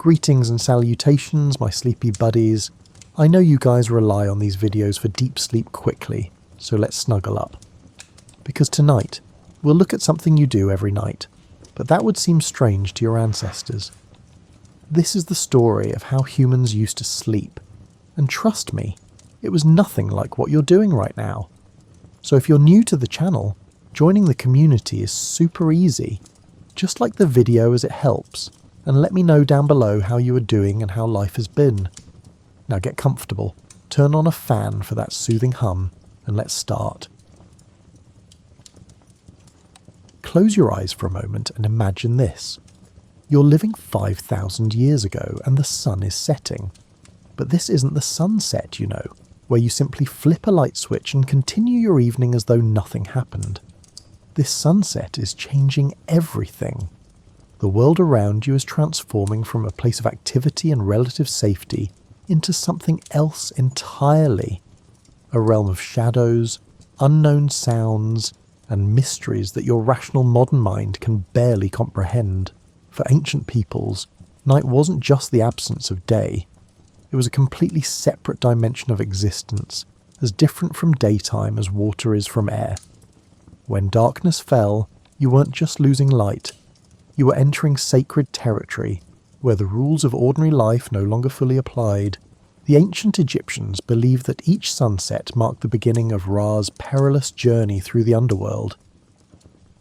Greetings and salutations, my sleepy buddies. I know you guys rely on these videos for deep sleep quickly, so let's snuggle up. Because tonight, we'll look at something you do every night, but that would seem strange to your ancestors. This is the story of how humans used to sleep, and trust me, it was nothing like what you're doing right now. So if you're new to the channel, joining the community is super easy. Just like the video as it helps, and let me know down below how you are doing and how life has been. Now get comfortable, turn on a fan for that soothing hum, and let's start. Close your eyes for a moment and imagine this. You're living 5,000 years ago and the sun is setting. But this isn't the sunset, you know, where you simply flip a light switch and continue your evening as though nothing happened. This sunset is changing everything. The world around you is transforming from a place of activity and relative safety into something else entirely. A realm of shadows, unknown sounds, and mysteries that your rational modern mind can barely comprehend. For ancient peoples, night wasn't just the absence of day. It was a completely separate dimension of existence, as different from daytime as water is from air. When darkness fell, you weren't just losing light. You were entering sacred territory, where the rules of ordinary life no longer fully applied. The ancient Egyptians believed that each sunset marked the beginning of Ra's perilous journey through the underworld.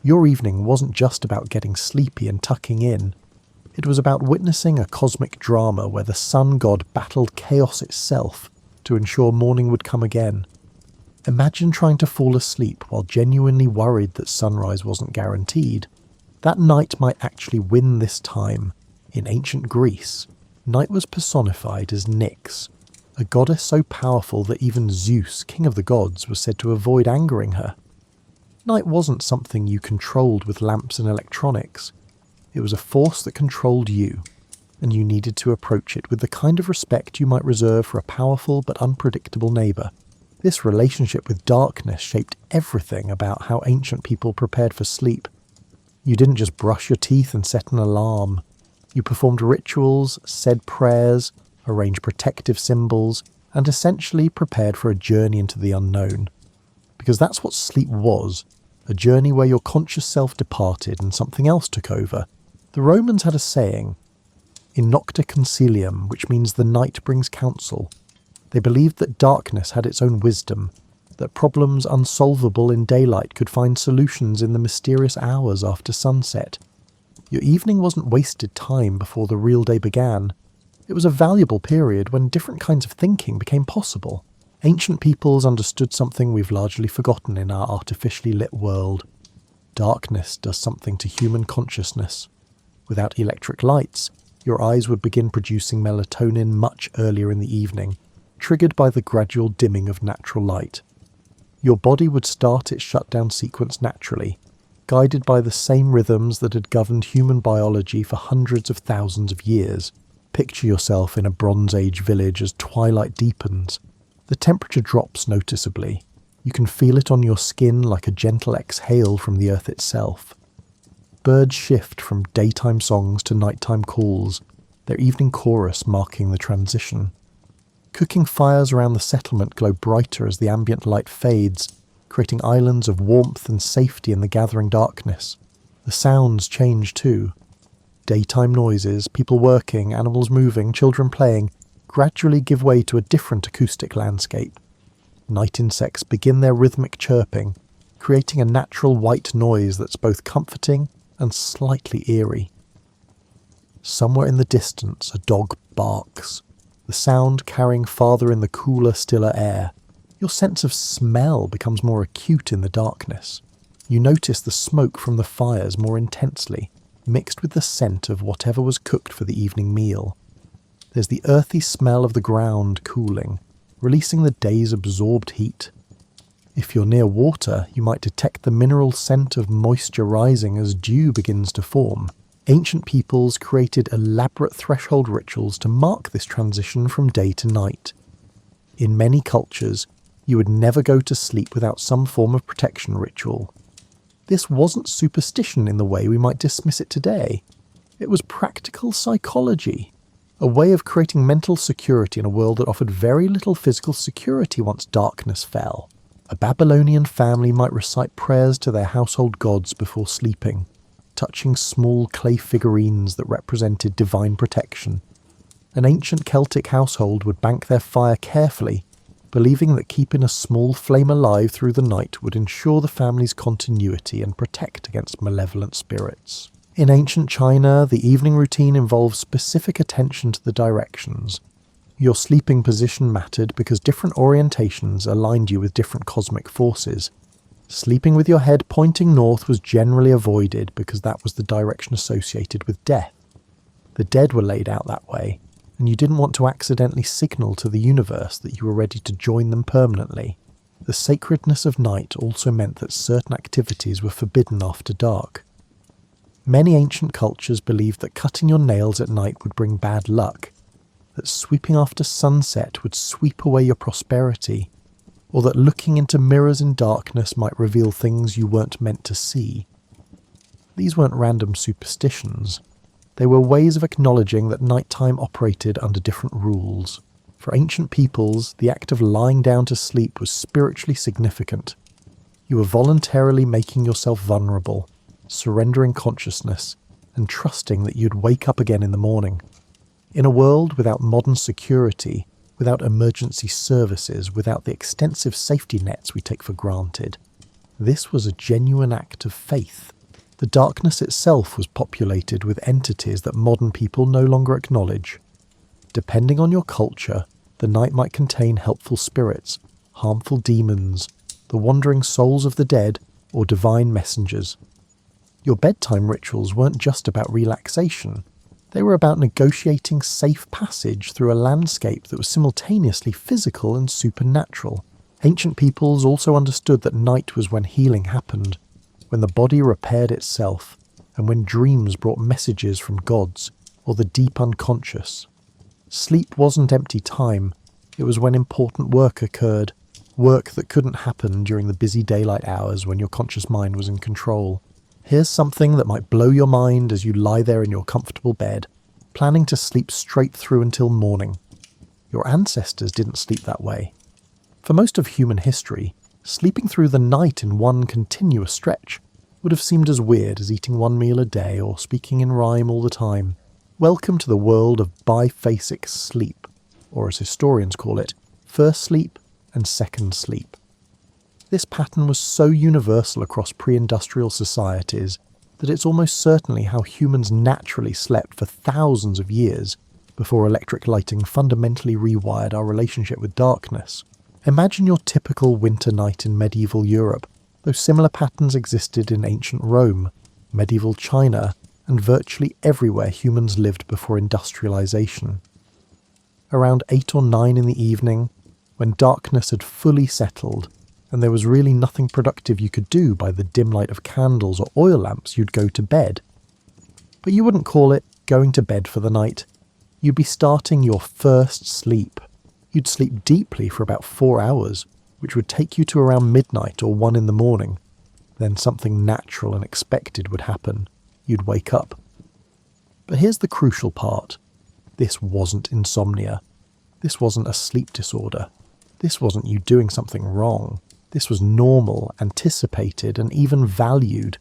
Your evening wasn't just about getting sleepy and tucking in. It was about witnessing a cosmic drama where the sun god battled chaos itself to ensure morning would come again. Imagine trying to fall asleep while genuinely worried that sunrise wasn't guaranteed. That night might actually win this time. In ancient Greece, night was personified as Nyx, a goddess so powerful that even Zeus, king of the gods, was said to avoid angering her. Night wasn't something you controlled with lamps and electronics. It was a force that controlled you, and you needed to approach it with the kind of respect you might reserve for a powerful but unpredictable neighbour. This relationship with darkness shaped everything about how ancient people prepared for sleep. You didn't just brush your teeth and set an alarm. You performed rituals, said prayers, arranged protective symbols, and essentially prepared for a journey into the unknown. Because that's what sleep was, a journey where your conscious self departed and something else took over. The Romans had a saying, in nocte consilium, which means the night brings counsel. They believed that darkness had its own wisdom, that problems unsolvable in daylight could find solutions in the mysterious hours after sunset. Your evening wasn't wasted time before the real day began. It was a valuable period when different kinds of thinking became possible. Ancient peoples understood something we've largely forgotten in our artificially lit world. Darkness does something to human consciousness. Without electric lights, your eyes would begin producing melatonin much earlier in the evening, triggered by the gradual dimming of natural light. Your body would start its shutdown sequence naturally, guided by the same rhythms that had governed human biology for hundreds of thousands of years. Picture yourself in a Bronze Age village as twilight deepens. The temperature drops noticeably. You can feel it on your skin like a gentle exhale from the earth itself. Birds shift from daytime songs to nighttime calls, their evening chorus marking the transition. Cooking fires around the settlement glow brighter as the ambient light fades, creating islands of warmth and safety in the gathering darkness. The sounds change too. Daytime noises, people working, animals moving, children playing, gradually give way to a different acoustic landscape. Night insects begin their rhythmic chirping, creating a natural white noise that's both comforting and slightly eerie. Somewhere in the distance, a dog barks, the sound carrying farther in the cooler, stiller air. Your sense of smell becomes more acute in the darkness. You notice the smoke from the fires more intensely, mixed with the scent of whatever was cooked for the evening meal. There's the earthy smell of the ground cooling, releasing the day's absorbed heat. If you're near water, you might detect the mineral scent of moisture rising as dew begins to form. Ancient peoples created elaborate threshold rituals to mark this transition from day to night. In many cultures, you would never go to sleep without some form of protection ritual. This wasn't superstition in the way we might dismiss it today. It was practical psychology. a way of creating mental security in a world that offered very little physical security once darkness fell. A Babylonian family might recite prayers to their household gods before sleeping, touching small clay figurines that represented divine protection. An ancient Celtic household would bank their fire carefully, believing that keeping a small flame alive through the night would ensure the family's continuity and protect against malevolent spirits. In ancient China, the evening routine involved specific attention to the directions. Your sleeping position mattered because different orientations aligned you with different cosmic forces. Sleeping with your head pointing north was generally avoided because that was the direction associated with death. The dead were laid out that way, and you didn't want to accidentally signal to the universe that you were ready to join them permanently. The sacredness of night also meant that certain activities were forbidden after dark. Many ancient cultures believed that cutting your nails at night would bring bad luck, that sweeping after sunset would sweep away your prosperity, or that looking into mirrors in darkness might reveal things you weren't meant to see. These weren't random superstitions. They were ways of acknowledging that nighttime operated under different rules. For ancient peoples, the act of lying down to sleep was spiritually significant. You were voluntarily making yourself vulnerable, surrendering consciousness, and trusting that you'd wake up again in the morning. In a world without modern security, without emergency services, without the extensive safety nets we take for granted, this was a genuine act of faith. The darkness itself was populated with entities that modern people no longer acknowledge. Depending on your culture, the night might contain helpful spirits, harmful demons, the wandering souls of the dead, or divine messengers. Your bedtime rituals weren't just about relaxation. They were about negotiating safe passage through a landscape that was simultaneously physical and supernatural. Ancient peoples also understood that night was when healing happened, when the body repaired itself, and when dreams brought messages from gods or the deep unconscious. Sleep wasn't empty time, it was when important work occurred, work that couldn't happen during the busy daylight hours when your conscious mind was in control. Here's something that might blow your mind as you lie there in your comfortable bed, planning to sleep straight through until morning. Your ancestors didn't sleep that way. For most of human history, sleeping through the night in one continuous stretch would have seemed as weird as eating one meal a day or speaking in rhyme all the time. Welcome to the world of biphasic sleep, or as historians call it, first sleep and second sleep. This pattern was so universal across pre-industrial societies that it's almost certainly how humans naturally slept for thousands of years before electric lighting fundamentally rewired our relationship with darkness. Imagine your typical winter night in medieval Europe, though similar patterns existed in ancient Rome, medieval China, and virtually everywhere humans lived before industrialization. Around 8 or 9 in the evening, when darkness had fully settled, and there was really nothing productive you could do by the dim light of candles or oil lamps, you'd go to bed. But you wouldn't call it going to bed for the night. You'd be starting your first sleep. You'd sleep deeply for about 4 hours, which would take you to around midnight or 1 in the morning. Then something natural and expected would happen. You'd wake up. But here's the crucial part. This wasn't insomnia. This wasn't a sleep disorder. This wasn't you doing something wrong. This was normal, anticipated, and even valued.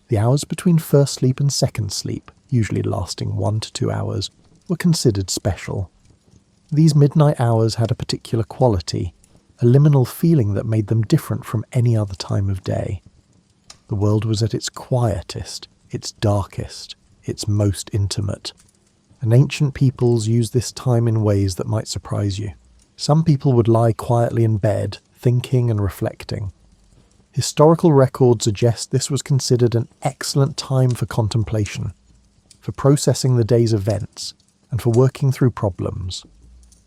The hours between first sleep and second sleep, usually lasting 1 to 2 hours, were considered special. These midnight hours had a particular quality, a liminal feeling that made them different from any other time of day. The world was at its quietest, its darkest, its most intimate. And ancient peoples used this time in ways that might surprise you. Some people would lie quietly in bed, thinking and reflecting. Historical records suggest this was considered an excellent time for contemplation, for processing the day's events, and for working through problems.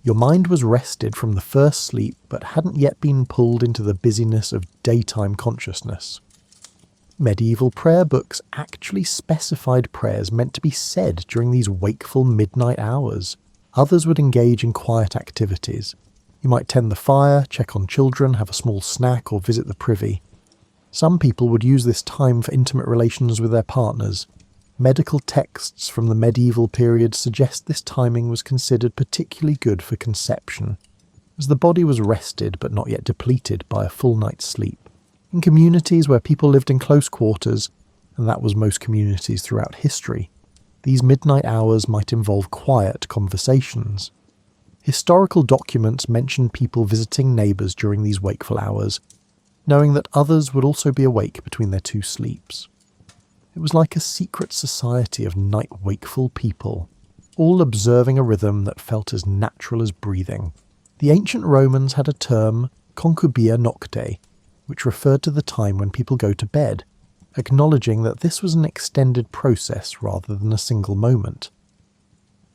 Your mind was rested from the first sleep, but hadn't yet been pulled into the busyness of daytime consciousness. Medieval prayer books actually specified prayers meant to be said during these wakeful midnight hours. Others would engage in quiet activities. You might tend the fire, check on children, have a small snack, or visit the privy. Some people would use this time for intimate relations with their partners. Medical texts from the medieval period suggest this timing was considered particularly good for conception, as the body was rested but not yet depleted by a full night's sleep. In communities where people lived in close quarters, and that was most communities throughout history, these midnight hours might involve quiet conversations. Historical documents mention people visiting neighbours during these wakeful hours, knowing that others would also be awake between their two sleeps. It was like a secret society of night wakeful people, all observing a rhythm that felt as natural as breathing. The ancient Romans had a term, concubia nocte, which referred to the time when people go to bed, acknowledging that this was an extended process rather than a single moment.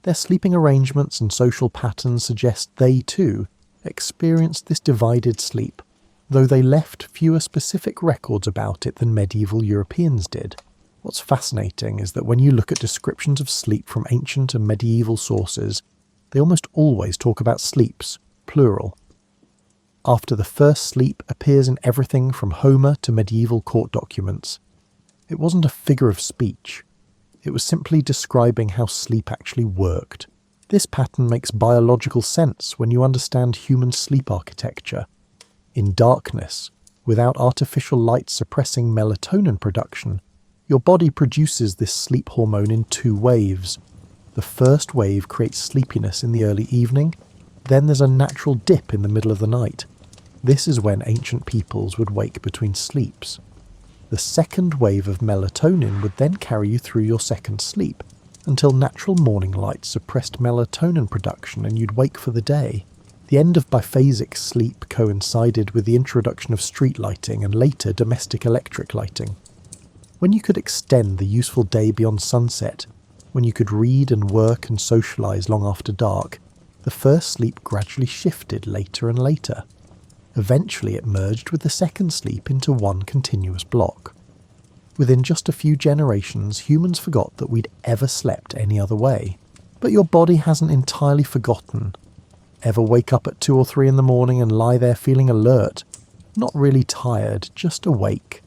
Their sleeping arrangements and social patterns suggest they, too, experienced this divided sleep, though they left fewer specific records about it than medieval Europeans did. What's fascinating is that when you look at descriptions of sleep from ancient and medieval sources, they almost always talk about sleeps, plural. After the first sleep appears in everything from Homer to medieval court documents. It wasn't a figure of speech. It was simply describing how sleep actually worked. This pattern makes biological sense when you understand human sleep architecture. In darkness, without artificial light suppressing melatonin production, your body produces this sleep hormone in two waves. The first wave creates sleepiness in the early evening, then there's a natural dip in the middle of the night. This is when ancient peoples would wake between sleeps. The second wave of melatonin would then carry you through your second sleep, until natural morning light suppressed melatonin production and you'd wake for the day. The end of biphasic sleep coincided with the introduction of street lighting and later domestic electric lighting. When you could extend the useful day beyond sunset, when you could read and work and socialise long after dark, the first sleep gradually shifted later and later. Eventually it merged with the second sleep into one continuous block. Within just a few generations, humans forgot that we'd ever slept any other way. But your body hasn't entirely forgotten. Ever wake up at 2 or 3 in the morning and lie there feeling alert? Not really tired, just awake.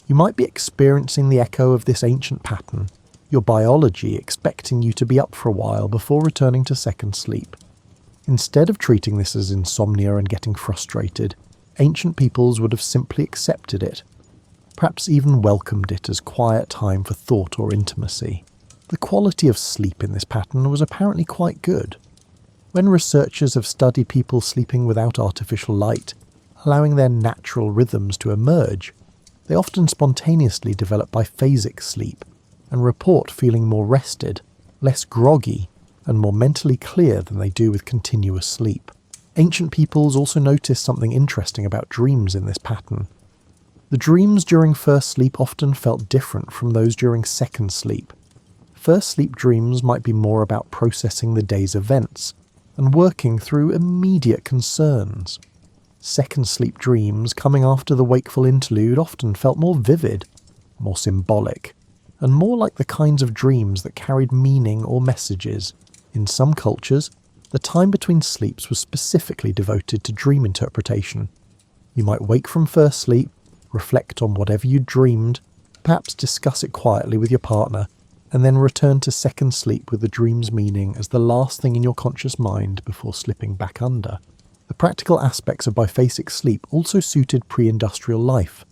You might be experiencing the echo of this ancient pattern, your biology expecting you to be up for a while before returning to second sleep. Instead of treating this as insomnia and getting frustrated, ancient peoples would have simply accepted it, perhaps even welcomed it as quiet time for thought or intimacy. The quality of sleep in this pattern was apparently quite good. When researchers have studied people sleeping without artificial light, allowing their natural rhythms to emerge, they often spontaneously develop biphasic sleep and report feeling more rested, less groggy, and more mentally clear than they do with continuous sleep. Ancient peoples also noticed something interesting about dreams in this pattern. The dreams during first sleep often felt different from those during second sleep. First sleep dreams might be more about processing the day's events and working through immediate concerns. Second sleep dreams coming after the wakeful interlude often felt more vivid, more symbolic, and more like the kinds of dreams that carried meaning or messages. In some cultures, the time between sleeps was specifically devoted to dream interpretation. You might wake from first sleep, reflect on whatever you dreamed, perhaps discuss it quietly with your partner, and then return to second sleep with the dream's meaning as the last thing in your conscious mind before slipping back under. The practical aspects of biphasic sleep also suited pre-industrial life.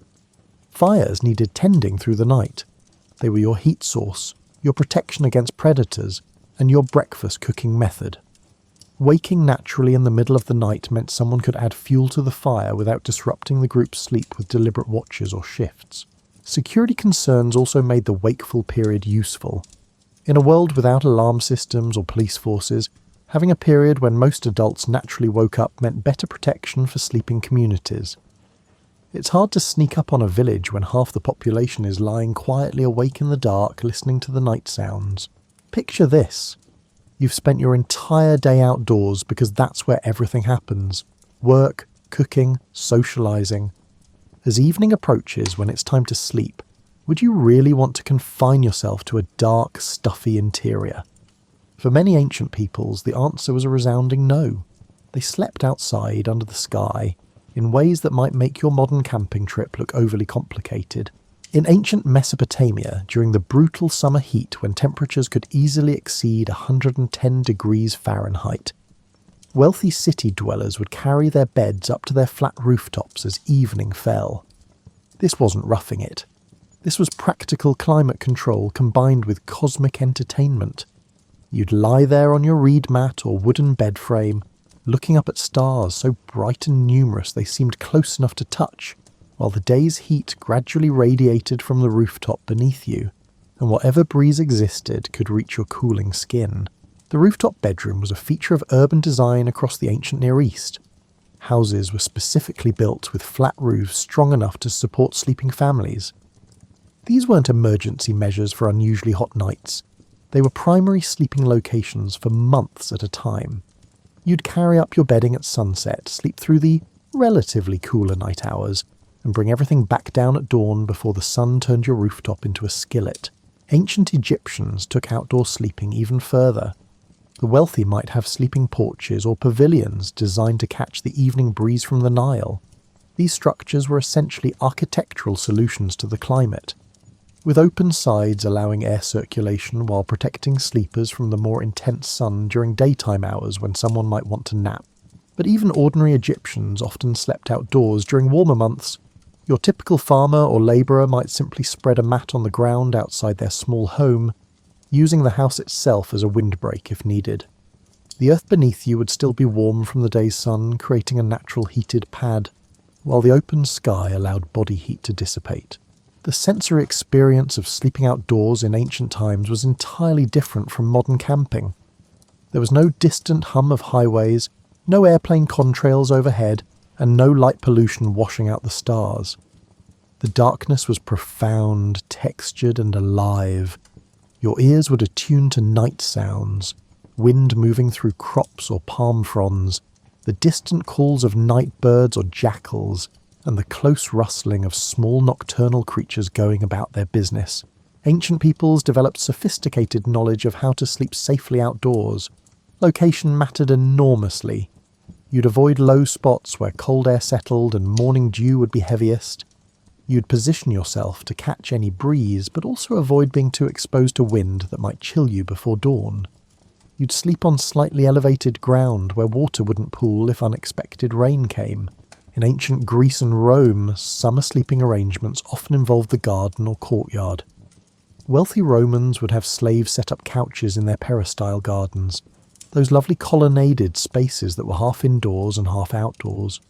Fires needed tending through the night. They were your heat source, your protection against predators, and your breakfast cooking method. Waking naturally in the middle of the night meant someone could add fuel to the fire without disrupting the group's sleep with deliberate watches or shifts. Security concerns also made the wakeful period useful. In a world without alarm systems or police forces, having a period when most adults naturally woke up meant better protection for sleeping communities. It's hard to sneak up on a village when half the population is lying quietly awake in the dark listening to the night sounds. Picture this. You've spent your entire day outdoors because that's where everything happens. Work, cooking, socialising. As evening approaches when it's time to sleep, would you really want to confine yourself to a dark, stuffy interior? For many ancient peoples, the answer was a resounding no. They slept outside under the sky in ways that might make your modern camping trip look overly complicated. In ancient Mesopotamia, during the brutal summer heat when temperatures could easily exceed 110 degrees Fahrenheit, wealthy city dwellers would carry their beds up to their flat rooftops as evening fell. This wasn't roughing it. This was practical climate control combined with cosmic entertainment. You'd lie there on your reed mat or wooden bed frame, looking up at stars so bright and numerous they seemed close enough to touch, while the day's heat gradually radiated from the rooftop beneath you, and whatever breeze existed could reach your cooling skin. The rooftop bedroom was a feature of urban design across the ancient Near East. Houses were specifically built with flat roofs strong enough to support sleeping families. These weren't emergency measures for unusually hot nights. They were primary sleeping locations for months at a time. You'd carry up your bedding at sunset, sleep through the relatively cooler night hours, and bring everything back down at dawn before the sun turned your rooftop into a skillet. Ancient Egyptians took outdoor sleeping even further. The wealthy might have sleeping porches or pavilions designed to catch the evening breeze from the Nile. These structures were essentially architectural solutions to the climate, with open sides allowing air circulation while protecting sleepers from the more intense sun during daytime hours when someone might want to nap. But even ordinary Egyptians often slept outdoors during warmer months. Your typical farmer or labourer might simply spread a mat on the ground outside their small home, using the house itself as a windbreak if needed. The earth beneath you would still be warm from the day's sun, creating a natural heated pad, while the open sky allowed body heat to dissipate. The sensory experience of sleeping outdoors in ancient times was entirely different from modern camping. There was no distant hum of highways, no airplane contrails overhead, and no light pollution washing out the stars. The darkness was profound, textured, and alive. Your ears would attune to night sounds, wind moving through crops or palm fronds, the distant calls of night birds or jackals, and the close rustling of small nocturnal creatures going about their business. Ancient peoples developed sophisticated knowledge of how to sleep safely outdoors. Location mattered enormously. You'd avoid low spots where cold air settled and morning dew would be heaviest. You'd position yourself to catch any breeze, but also avoid being too exposed to wind that might chill you before dawn. You'd sleep on slightly elevated ground where water wouldn't pool if unexpected rain came. In ancient Greece and Rome, summer sleeping arrangements often involved the garden or courtyard. Wealthy Romans would have slaves set up couches in their peristyle gardens, those lovely colonnaded spaces that were half indoors and half outdoors.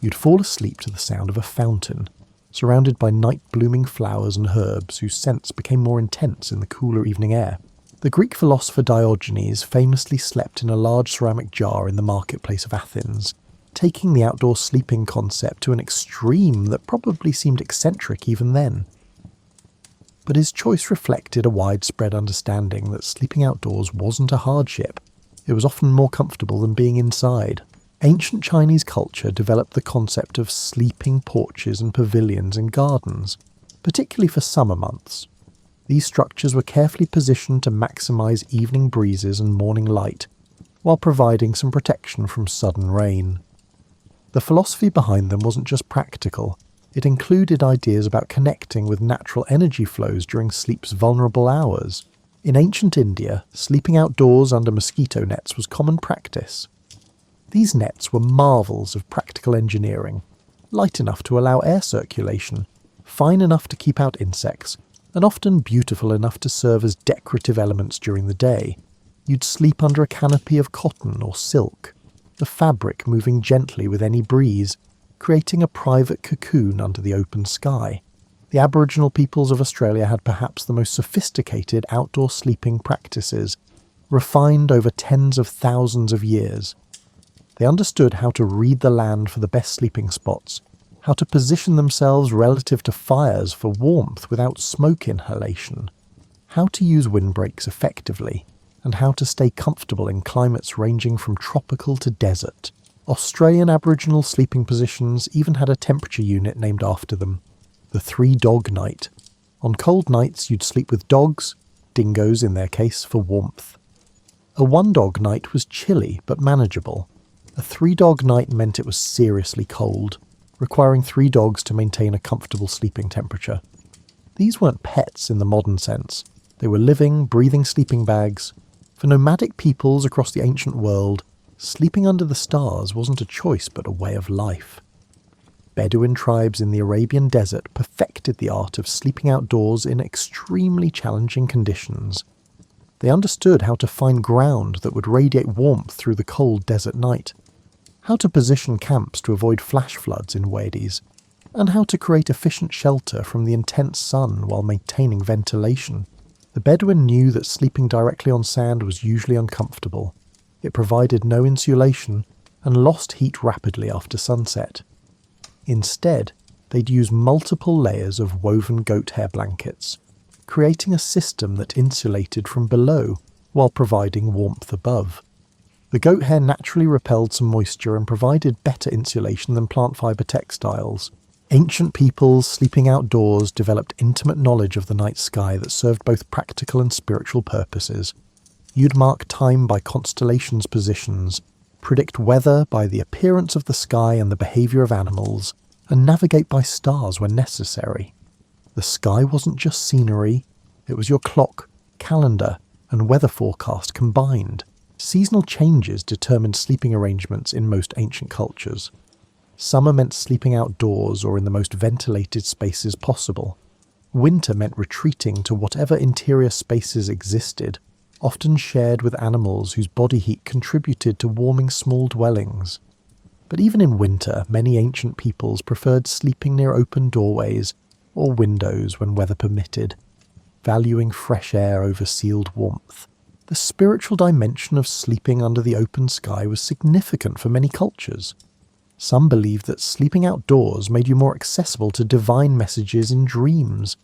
You'd fall asleep to the sound of a fountain, surrounded by night-blooming flowers and herbs whose scents became more intense in the cooler evening air. The Greek philosopher Diogenes famously slept in a large ceramic jar in the marketplace of Athens, taking the outdoor sleeping concept to an extreme that probably seemed eccentric even then. But his choice reflected a widespread understanding that sleeping outdoors wasn't a hardship. It was often more comfortable than being inside. Ancient Chinese culture developed the concept of sleeping porches and pavilions in gardens, particularly for summer months. These structures were carefully positioned to maximize evening breezes and morning light, while providing some protection from sudden rain. The philosophy behind them wasn't just practical, it included ideas about connecting with natural energy flows during sleep's vulnerable hours. In ancient India, sleeping outdoors under mosquito nets was common practice. These nets were marvels of practical engineering, light enough to allow air circulation, fine enough to keep out insects, and often beautiful enough to serve as decorative elements during the day. You'd sleep under a canopy of cotton or silk, the fabric moving gently with any breeze, creating a private cocoon under the open sky. The Aboriginal peoples of Australia had perhaps the most sophisticated outdoor sleeping practices, refined over tens of thousands of years. They understood how to read the land for the best sleeping spots, how to position themselves relative to fires for warmth without smoke inhalation, how to use windbreaks effectively, and how to stay comfortable in climates ranging from tropical to desert. Australian Aboriginal sleeping positions even had a temperature unit named after them, the 3-dog night. On cold nights you'd sleep with dogs, dingoes in their case, for warmth. A 1-dog night was chilly but manageable. A 3-dog night meant it was seriously cold, requiring 3 dogs to maintain a comfortable sleeping temperature. These weren't pets in the modern sense. They were living, breathing sleeping bags. For nomadic peoples across the ancient world, sleeping under the stars wasn't a choice but a way of life. Bedouin tribes in the Arabian desert perfected the art of sleeping outdoors in extremely challenging conditions. They understood how to find ground that would radiate warmth through the cold desert night, how to position camps to avoid flash floods in wadis, and how to create efficient shelter from the intense sun while maintaining ventilation. The Bedouin knew that sleeping directly on sand was usually uncomfortable. It provided no insulation and lost heat rapidly after sunset. Instead, they'd use multiple layers of woven goat hair blankets, creating a system that insulated from below while providing warmth above. The goat hair naturally repelled some moisture and provided better insulation than plant fibre textiles. Ancient peoples sleeping outdoors developed intimate knowledge of the night sky that served both practical and spiritual purposes. You'd mark time by constellations' positions, predict weather by the appearance of the sky and the behaviour of animals, and navigate by stars when necessary. The sky wasn't just scenery, it was your clock, calendar, and weather forecast combined. Seasonal changes determined sleeping arrangements in most ancient cultures. Summer meant sleeping outdoors or in the most ventilated spaces possible. Winter meant retreating to whatever interior spaces existed, often shared with animals whose body heat contributed to warming small dwellings. But even in winter, many ancient peoples preferred sleeping near open doorways or windows when weather permitted, valuing fresh air over sealed warmth. The spiritual dimension of sleeping under the open sky was significant for many cultures. Some believed that sleeping outdoors made you more accessible to divine messages in dreams,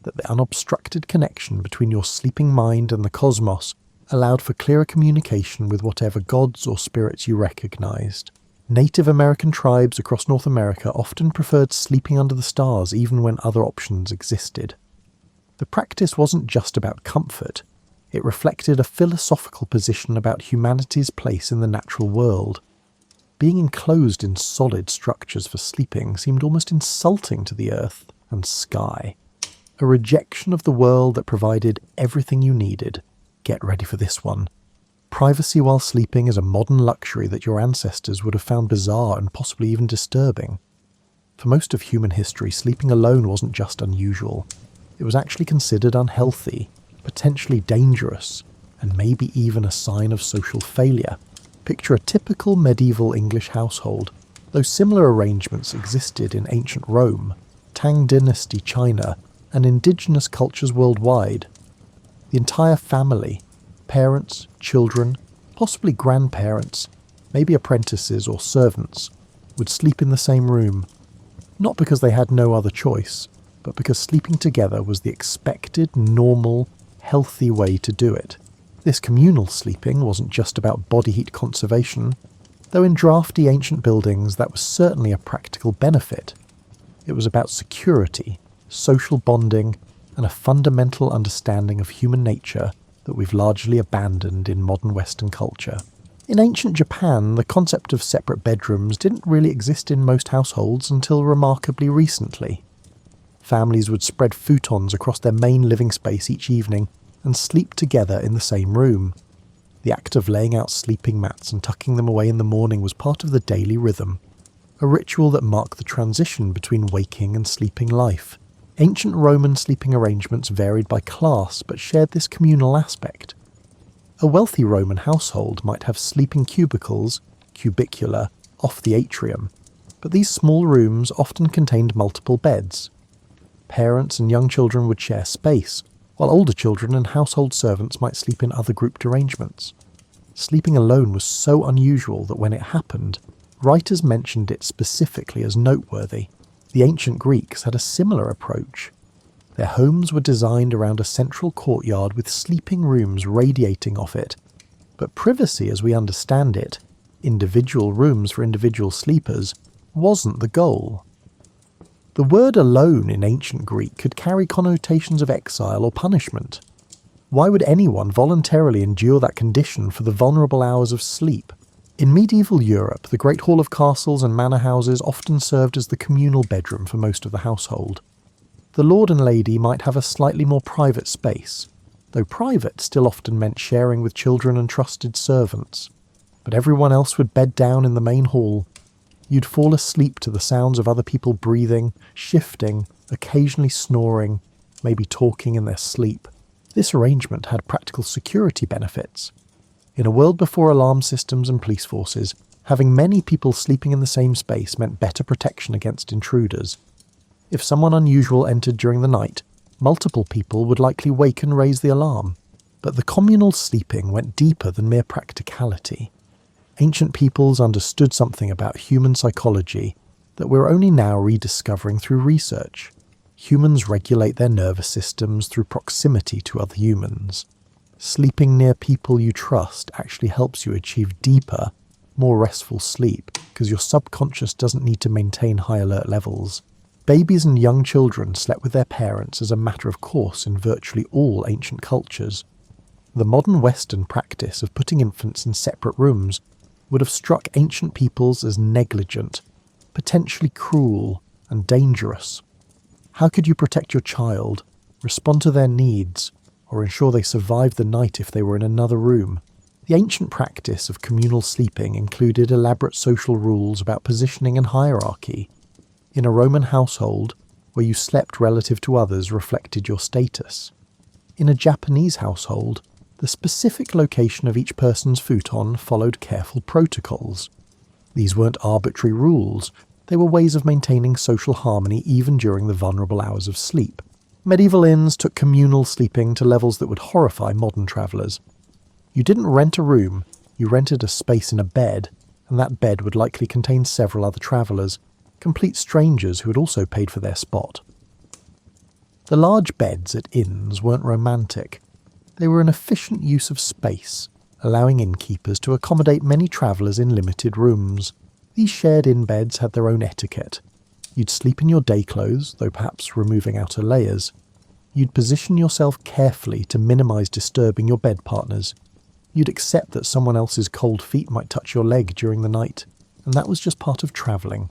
that the unobstructed connection between your sleeping mind and the cosmos allowed for clearer communication with whatever gods or spirits you recognized. Native American tribes across North America often preferred sleeping under the stars even when other options existed. The practice wasn't just about comfort, it reflected a philosophical position about humanity's place in the natural world. Being enclosed in solid structures for sleeping seemed almost insulting to the earth and sky. A rejection of the world that provided everything you needed. Get ready for this one. Privacy while sleeping is a modern luxury that your ancestors would have found bizarre and possibly even disturbing. For most of human history, sleeping alone wasn't just unusual. It was actually considered unhealthy, potentially dangerous, and maybe even a sign of social failure. Picture a typical medieval English household, though similar arrangements existed in ancient Rome, Tang Dynasty China, and indigenous cultures worldwide. The entire family, parents, children, possibly grandparents, maybe apprentices or servants, would sleep in the same room, not because they had no other choice, but because sleeping together was the expected, normal, healthy way to do it. This communal sleeping wasn't just about body heat conservation, though in drafty ancient buildings that was certainly a practical benefit. It was about security, social bonding, and a fundamental understanding of human nature that we've largely abandoned in modern Western culture. In ancient Japan, the concept of separate bedrooms didn't really exist in most households until remarkably recently. Families would spread futons across their main living space each evening and sleep together in the same room. The act of laying out sleeping mats and tucking them away in the morning was part of the daily rhythm, a ritual that marked the transition between waking and sleeping life. Ancient Roman sleeping arrangements varied by class but shared this communal aspect. A wealthy Roman household might have sleeping cubicles, cubicula, off the atrium, but these small rooms often contained multiple beds. Parents and young children would share space, while older children and household servants might sleep in other grouped arrangements. Sleeping alone was so unusual that when it happened, writers mentioned it specifically as noteworthy. The ancient Greeks had a similar approach. Their homes were designed around a central courtyard with sleeping rooms radiating off it. But privacy as we understand it, individual rooms for individual sleepers, wasn't the goal. The word alone in ancient Greek could carry connotations of exile or punishment. Why would anyone voluntarily endure that condition for the vulnerable hours of sleep? In medieval Europe, the Great Hall of castles and manor houses often served as the communal bedroom for most of the household. The lord and lady might have a slightly more private space, though private still often meant sharing with children and trusted servants. But everyone else would bed down in the main hall. You'd fall asleep to the sounds of other people breathing, shifting, occasionally snoring, maybe talking in their sleep. This arrangement had practical security benefits. In a world before alarm systems and police forces, having many people sleeping in the same space meant better protection against intruders. If someone unusual entered during the night, multiple people would likely wake and raise the alarm. But the communal sleeping went deeper than mere practicality. Ancient peoples understood something about human psychology that we're only now rediscovering through research. Humans regulate their nervous systems through proximity to other humans. Sleeping near people you trust actually helps you achieve deeper, more restful sleep because your subconscious doesn't need to maintain high alert levels. Babies and young children slept with their parents as a matter of course in virtually all ancient cultures. The modern Western practice of putting infants in separate rooms would have struck ancient peoples as negligent, potentially cruel and dangerous. How could you protect your child, respond to their needs, or ensure they survived the night if they were in another room? The ancient practice of communal sleeping included elaborate social rules about positioning and hierarchy. In a Roman household, where you slept relative to others reflected your status. In a Japanese household, the specific location of each person's futon followed careful protocols. These weren't arbitrary rules, they were ways of maintaining social harmony even during the vulnerable hours of sleep. Medieval inns took communal sleeping to levels that would horrify modern travellers. You didn't rent a room, you rented a space in a bed, and that bed would likely contain several other travellers, complete strangers who had also paid for their spot. The large beds at inns weren't romantic. They were an efficient use of space, allowing innkeepers to accommodate many travellers in limited rooms. These shared inn beds had their own etiquette. You'd sleep in your day clothes, though perhaps removing outer layers. You'd position yourself carefully to minimise disturbing your bed partners. You'd accept that someone else's cold feet might touch your leg during the night, and that was just part of travelling.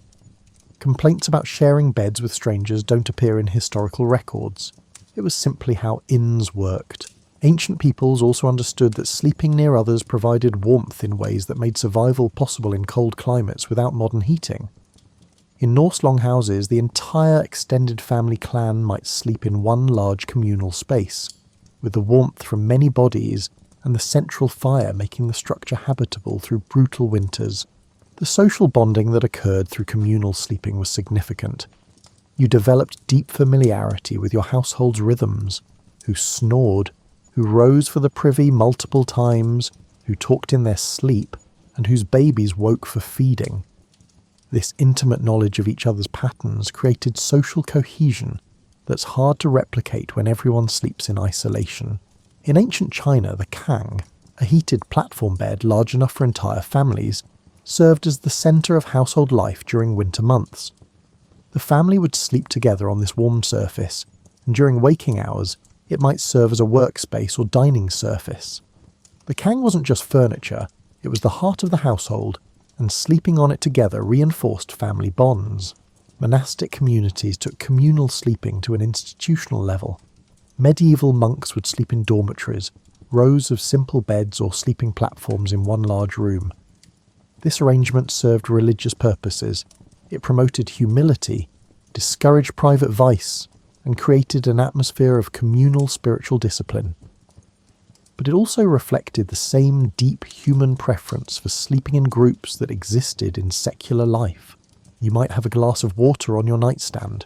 Complaints about sharing beds with strangers don't appear in historical records. It was simply how inns worked. Ancient peoples also understood that sleeping near others provided warmth in ways that made survival possible in cold climates without modern heating. In Norse longhouses, the entire extended family clan might sleep in one large communal space, with the warmth from many bodies and the central fire making the structure habitable through brutal winters. The social bonding that occurred through communal sleeping was significant. You developed deep familiarity with your household's rhythms, who snored, who rose for the privy multiple times, who talked in their sleep, and whose babies woke for feeding. This intimate knowledge of each other's patterns created social cohesion that's hard to replicate when everyone sleeps in isolation. In ancient China, the kang, a heated platform bed large enough for entire families, served as the centre of household life during winter months. The family would sleep together on this warm surface, and during waking hours, it might serve as a workspace or dining surface. The kang wasn't just furniture, it was the heart of the household, and sleeping on it together reinforced family bonds. Monastic communities took communal sleeping to an institutional level. Medieval monks would sleep in dormitories, rows of simple beds or sleeping platforms in one large room. This arrangement served religious purposes. It promoted humility, discouraged private vice, and created an atmosphere of communal spiritual discipline. But it also reflected the same deep human preference for sleeping in groups that existed in secular life. You might have a glass of water on your nightstand,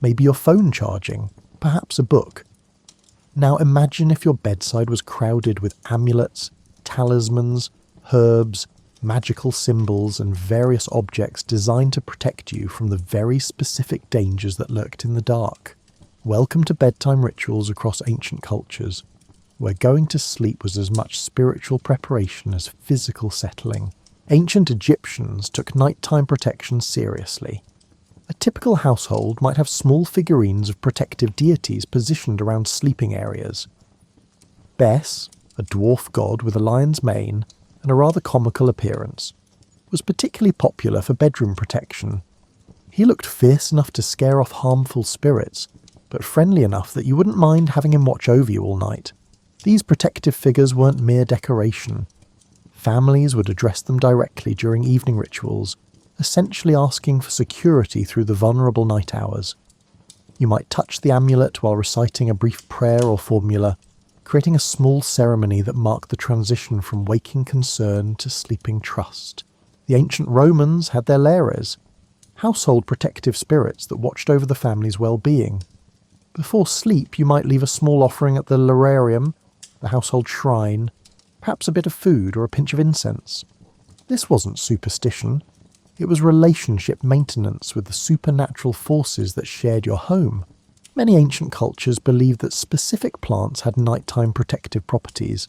maybe your phone charging, perhaps a book. Now imagine if your bedside was crowded with amulets, talismans, herbs, magical symbols, and various objects designed to protect you from the very specific dangers that lurked in the dark. Welcome to bedtime rituals across ancient cultures, where going to sleep was as much spiritual preparation as physical settling. Ancient Egyptians took nighttime protection seriously. A typical household might have small figurines of protective deities positioned around sleeping areas. Bes, a dwarf god with a lion's mane and a rather comical appearance, was particularly popular for bedroom protection. He looked fierce enough to scare off harmful spirits, but friendly enough that you wouldn't mind having him watch over you all night. These protective figures weren't mere decoration. Families would address them directly during evening rituals, essentially asking for security through the vulnerable night hours. You might touch the amulet while reciting a brief prayer or formula, creating a small ceremony that marked the transition from waking concern to sleeping trust. The ancient Romans had their lares, household protective spirits that watched over the family's well-being. Before sleep, you might leave a small offering at the lararium, the household shrine, perhaps a bit of food or a pinch of incense. This wasn't superstition. It was relationship maintenance with the supernatural forces that shared your home. Many ancient cultures believed that specific plants had nighttime protective properties.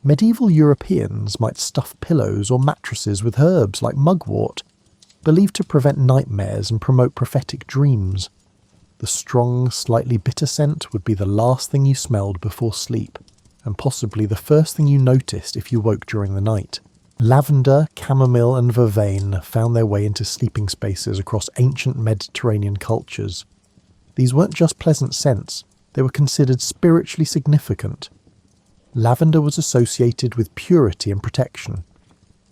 Medieval Europeans might stuff pillows or mattresses with herbs like mugwort, believed to prevent nightmares and promote prophetic dreams. The strong, slightly bitter scent would be the last thing you smelled before sleep, and possibly the first thing you noticed if you woke during the night. Lavender, chamomile and vervain found their way into sleeping spaces across ancient Mediterranean cultures. These weren't just pleasant scents, they were considered spiritually significant. Lavender was associated with purity and protection.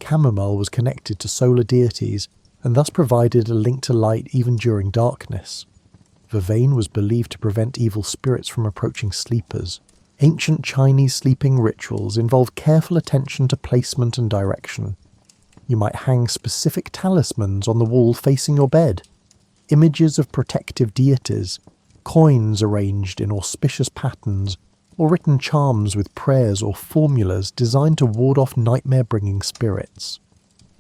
Chamomile was connected to solar deities, and thus provided a link to light even during darkness. Vervain was believed to prevent evil spirits from approaching sleepers. Ancient Chinese sleeping rituals involved careful attention to placement and direction. You might hang specific talismans on the wall facing your bed, images of protective deities, coins arranged in auspicious patterns, or written charms with prayers or formulas designed to ward off nightmare-bringing spirits.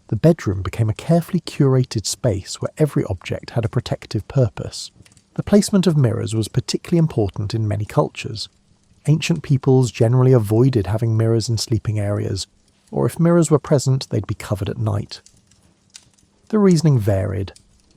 The bedroom became a carefully curated space where every object had a protective purpose. The placement of mirrors was particularly important in many cultures. Ancient peoples generally avoided having mirrors in sleeping areas, or if mirrors were present, they'd be covered at night. The reasoning varied.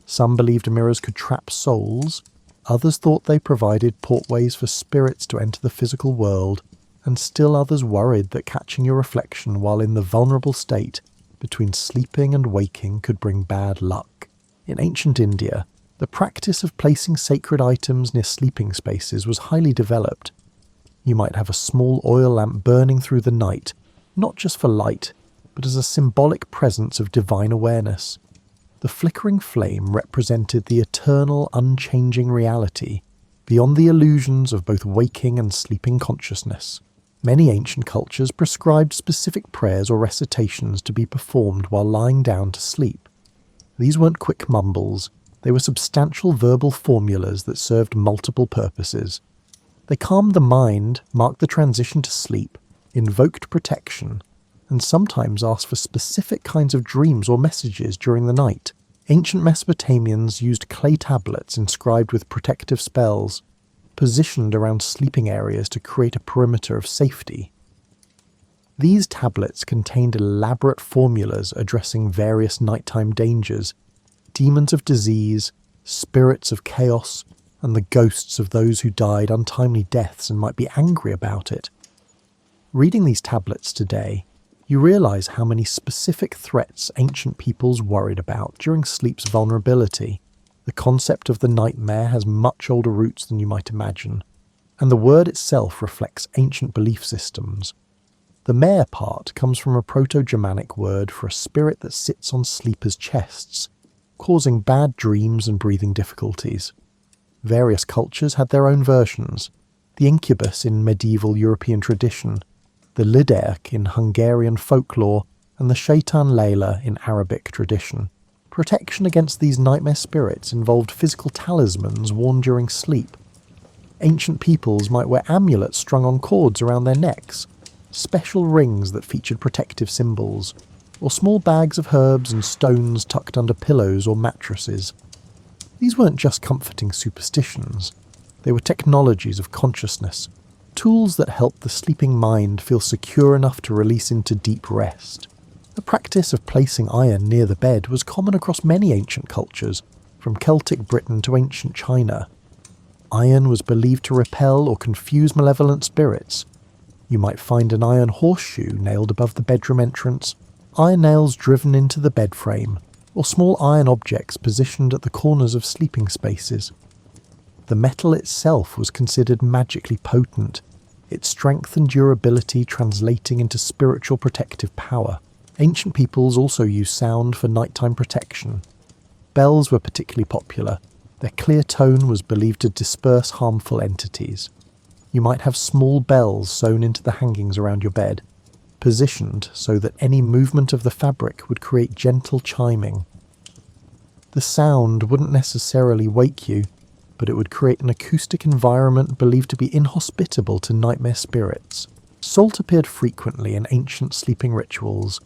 Some believed mirrors could trap souls, others thought they provided portways for spirits to enter the physical world, and still others worried that catching your reflection while in the vulnerable state between sleeping and waking could bring bad luck. In ancient India, the practice of placing sacred items near sleeping spaces was highly developed. You might have a small oil lamp burning through the night, not just for light, but as a symbolic presence of divine awareness. The flickering flame represented the eternal, unchanging reality, beyond the illusions of both waking and sleeping consciousness. Many ancient cultures prescribed specific prayers or recitations to be performed while lying down to sleep. These weren't quick mumbles, they were substantial verbal formulas that served multiple purposes. They calmed the mind, marked the transition to sleep, invoked protection, and sometimes asked for specific kinds of dreams or messages during the night. Ancient Mesopotamians used clay tablets inscribed with protective spells, positioned around sleeping areas to create a perimeter of safety. These tablets contained elaborate formulas addressing various nighttime dangers, demons of disease, spirits of chaos, and the ghosts of those who died untimely deaths and might be angry about it. Reading these tablets today, you realize how many specific threats ancient peoples worried about during sleep's vulnerability. The concept of the nightmare has much older roots than you might imagine, and the word itself reflects ancient belief systems. The mare part comes from a Proto-Germanic word for a spirit that sits on sleepers' chests, causing bad dreams and breathing difficulties. Various cultures had their own versions. The incubus in medieval European tradition, the liderk in Hungarian folklore, and the shaitan Layla in Arabic tradition. Protection against these nightmare spirits involved physical talismans worn during sleep. Ancient peoples might wear amulets strung on cords around their necks, special rings that featured protective symbols, or small bags of herbs and stones tucked under pillows or mattresses. These weren't just comforting superstitions, they were technologies of consciousness, tools that helped the sleeping mind feel secure enough to release into deep rest. The practice of placing iron near the bed was common across many ancient cultures, from Celtic Britain to ancient China. Iron was believed to repel or confuse malevolent spirits. You might find an iron horseshoe nailed above the bedroom entrance, iron nails driven into the bed frame, or small iron objects positioned at the corners of sleeping spaces. The metal itself was considered magically potent, its strength and durability translating into spiritual protective power. Ancient peoples also used sound for nighttime protection. Bells were particularly popular. Their clear tone was believed to disperse harmful entities. You might have small bells sewn into the hangings around your bed, positioned so that any movement of the fabric would create gentle chiming. The sound wouldn't necessarily wake you, but it would create an acoustic environment believed to be inhospitable to nightmare spirits. Salt appeared frequently in ancient sleeping rituals.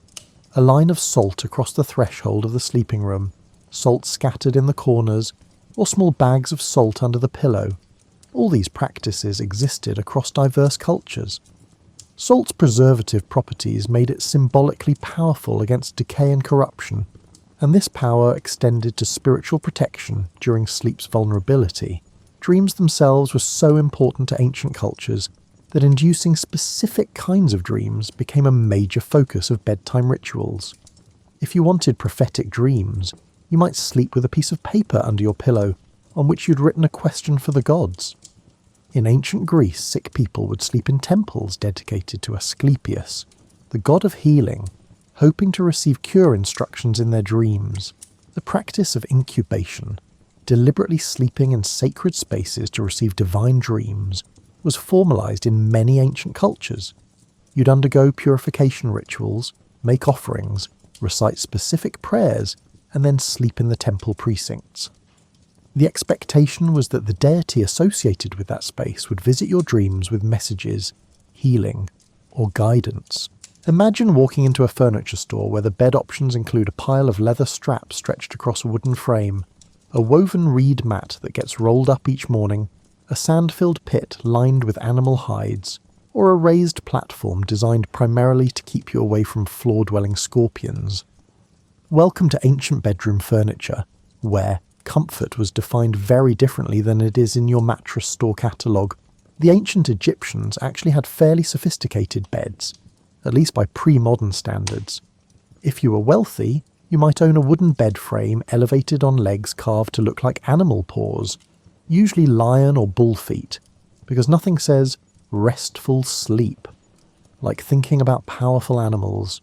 A line of salt across the threshold of the sleeping room, salt scattered in the corners, or small bags of salt under the pillow. All these practices existed across diverse cultures. Salt's preservative properties made it symbolically powerful against decay and corruption, and this power extended to spiritual protection during sleep's vulnerability. Dreams themselves were so important to ancient cultures that inducing specific kinds of dreams became a major focus of bedtime rituals. If you wanted prophetic dreams, you might sleep with a piece of paper under your pillow on which you'd written a question for the gods. In ancient Greece, sick people would sleep in temples dedicated to Asclepius, the god of healing, hoping to receive cure instructions in their dreams. The practice of incubation, deliberately sleeping in sacred spaces to receive divine dreams, was formalized in many ancient cultures. You'd undergo purification rituals, make offerings, recite specific prayers, and then sleep in the temple precincts. The expectation was that the deity associated with that space would visit your dreams with messages, healing, or guidance. Imagine walking into a furniture store where the bed options include a pile of leather straps stretched across a wooden frame, a woven reed mat that gets rolled up each morning, a sand-filled pit lined with animal hides, or a raised platform designed primarily to keep you away from floor-dwelling scorpions. Welcome to ancient bedroom furniture, where comfort was defined very differently than it is in your mattress store catalogue. The ancient Egyptians actually had fairly sophisticated beds, at least by pre-modern standards. If you were wealthy, you might own a wooden bed frame elevated on legs carved to look like animal paws, usually lion or bull feet, because nothing says restful sleep like thinking about powerful animals.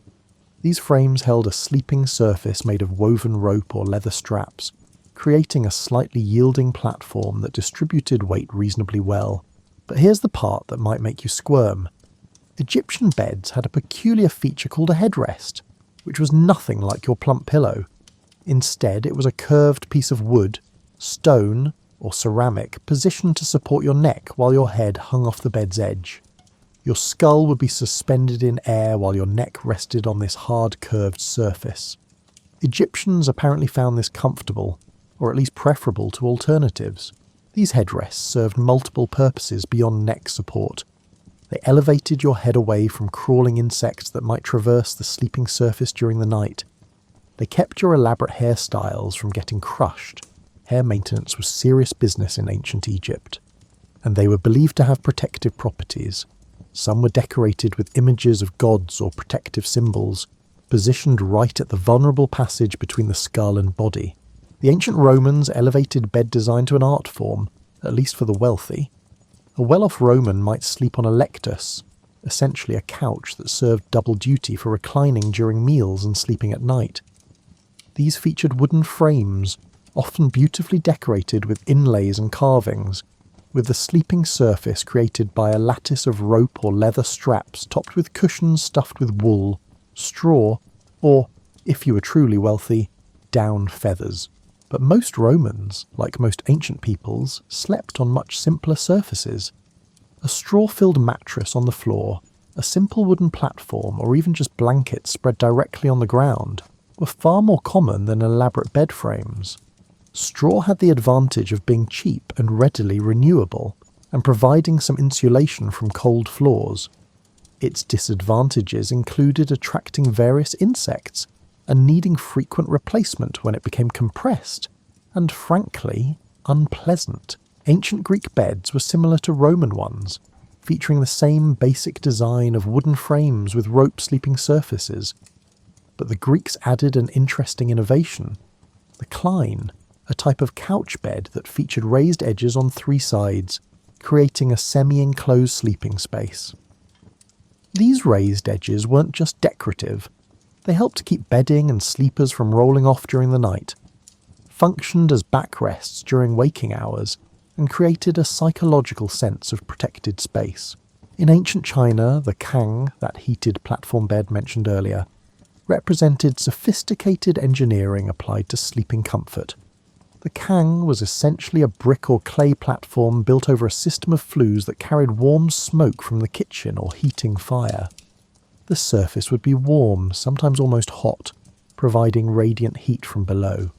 These frames held a sleeping surface made of woven rope or leather straps, creating a slightly yielding platform that distributed weight reasonably well. But here's the part that might make you squirm. Egyptian beds had a peculiar feature called a headrest, which was nothing like your plump pillow. Instead, it was a curved piece of wood, stone, or ceramic positioned to support your neck while your head hung off the bed's edge. Your skull would be suspended in air while your neck rested on this hard curved surface. Egyptians apparently found this comfortable, or at least preferable to alternatives. These headrests served multiple purposes beyond neck support. They elevated your head away from crawling insects that might traverse the sleeping surface during the night. They kept your elaborate hairstyles from getting crushed. Hair maintenance was serious business in ancient Egypt, and they were believed to have protective properties. Some were decorated with images of gods or protective symbols, positioned right at the vulnerable passage between the skull and body. The ancient Romans elevated bed design to an art form, at least for the wealthy. A well-off Roman might sleep on a lectus, essentially a couch that served double duty for reclining during meals and sleeping at night. These featured wooden frames, often beautifully decorated with inlays and carvings, with the sleeping surface created by a lattice of rope or leather straps topped with cushions stuffed with wool, straw, or, if you were truly wealthy, down feathers. But most Romans, like most ancient peoples, slept on much simpler surfaces. A straw-filled mattress on the floor, a simple wooden platform, or even just blankets spread directly on the ground were far more common than elaborate bed frames. Straw had the advantage of being cheap and readily renewable, and providing some insulation from cold floors. Its disadvantages included attracting various insects and needing frequent replacement when it became compressed, and frankly, unpleasant. Ancient Greek beds were similar to Roman ones, featuring the same basic design of wooden frames with rope sleeping surfaces. But the Greeks added an interesting innovation: the cline. a type of couch bed that featured raised edges on 3 sides, creating a semi-enclosed sleeping space. These raised edges weren't just decorative. They helped keep bedding and sleepers from rolling off during the night, functioned as backrests during waking hours, and created a psychological sense of protected space. In ancient China, the kang, that heated platform bed mentioned earlier, represented sophisticated engineering applied to sleeping comfort. The kang was essentially a brick or clay platform built over a system of flues that carried warm smoke from the kitchen or heating fire. The surface would be warm, sometimes almost hot, providing radiant heat from below.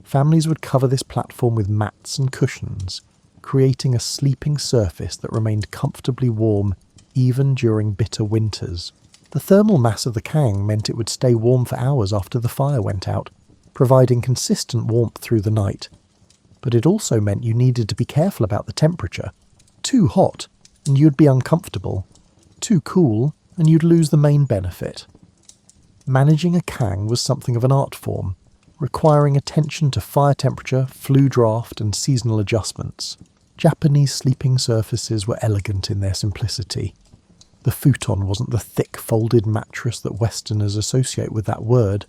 Families would cover this platform with mats and cushions, creating a sleeping surface that remained comfortably warm even during bitter winters. The thermal mass of the kang meant it would stay warm for hours after the fire went out, providing consistent warmth through the night. But it also meant you needed to be careful about the temperature. Too hot, and you'd be uncomfortable. Too cool, and you'd lose the main benefit. Managing a kang was something of an art form, requiring attention to fire temperature, flue draft, and seasonal adjustments. Japanese sleeping surfaces were elegant in their simplicity. The futon wasn't the thick folded mattress that Westerners associate with that word.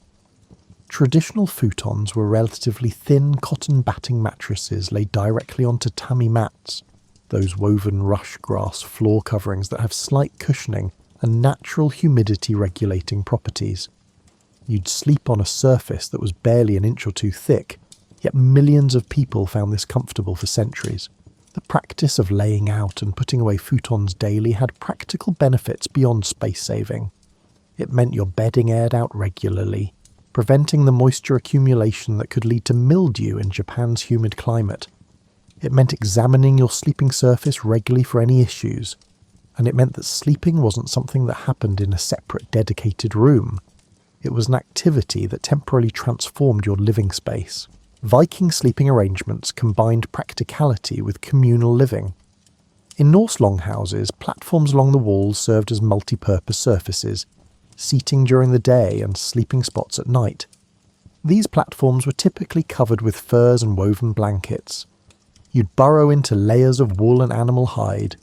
Traditional futons were relatively thin cotton batting mattresses laid directly onto tatami mats, those woven rush grass floor coverings that have slight cushioning and natural humidity regulating properties. You'd sleep on a surface that was barely an inch or 2 thick, yet millions of people found this comfortable for centuries. The practice of laying out and putting away futons daily had practical benefits beyond space saving. It meant your bedding aired out regularly, preventing the moisture accumulation that could lead to mildew in Japan's humid climate. It meant examining your sleeping surface regularly for any issues, and it meant that sleeping wasn't something that happened in a separate dedicated room. It was an activity that temporarily transformed your living space. Viking sleeping arrangements combined practicality with communal living. In Norse longhouses, platforms along the walls served as multi-purpose surfaces, seating during the day and sleeping spots at night. These platforms were typically covered with furs and woven blankets. You'd burrow into layers of wool and animal hide,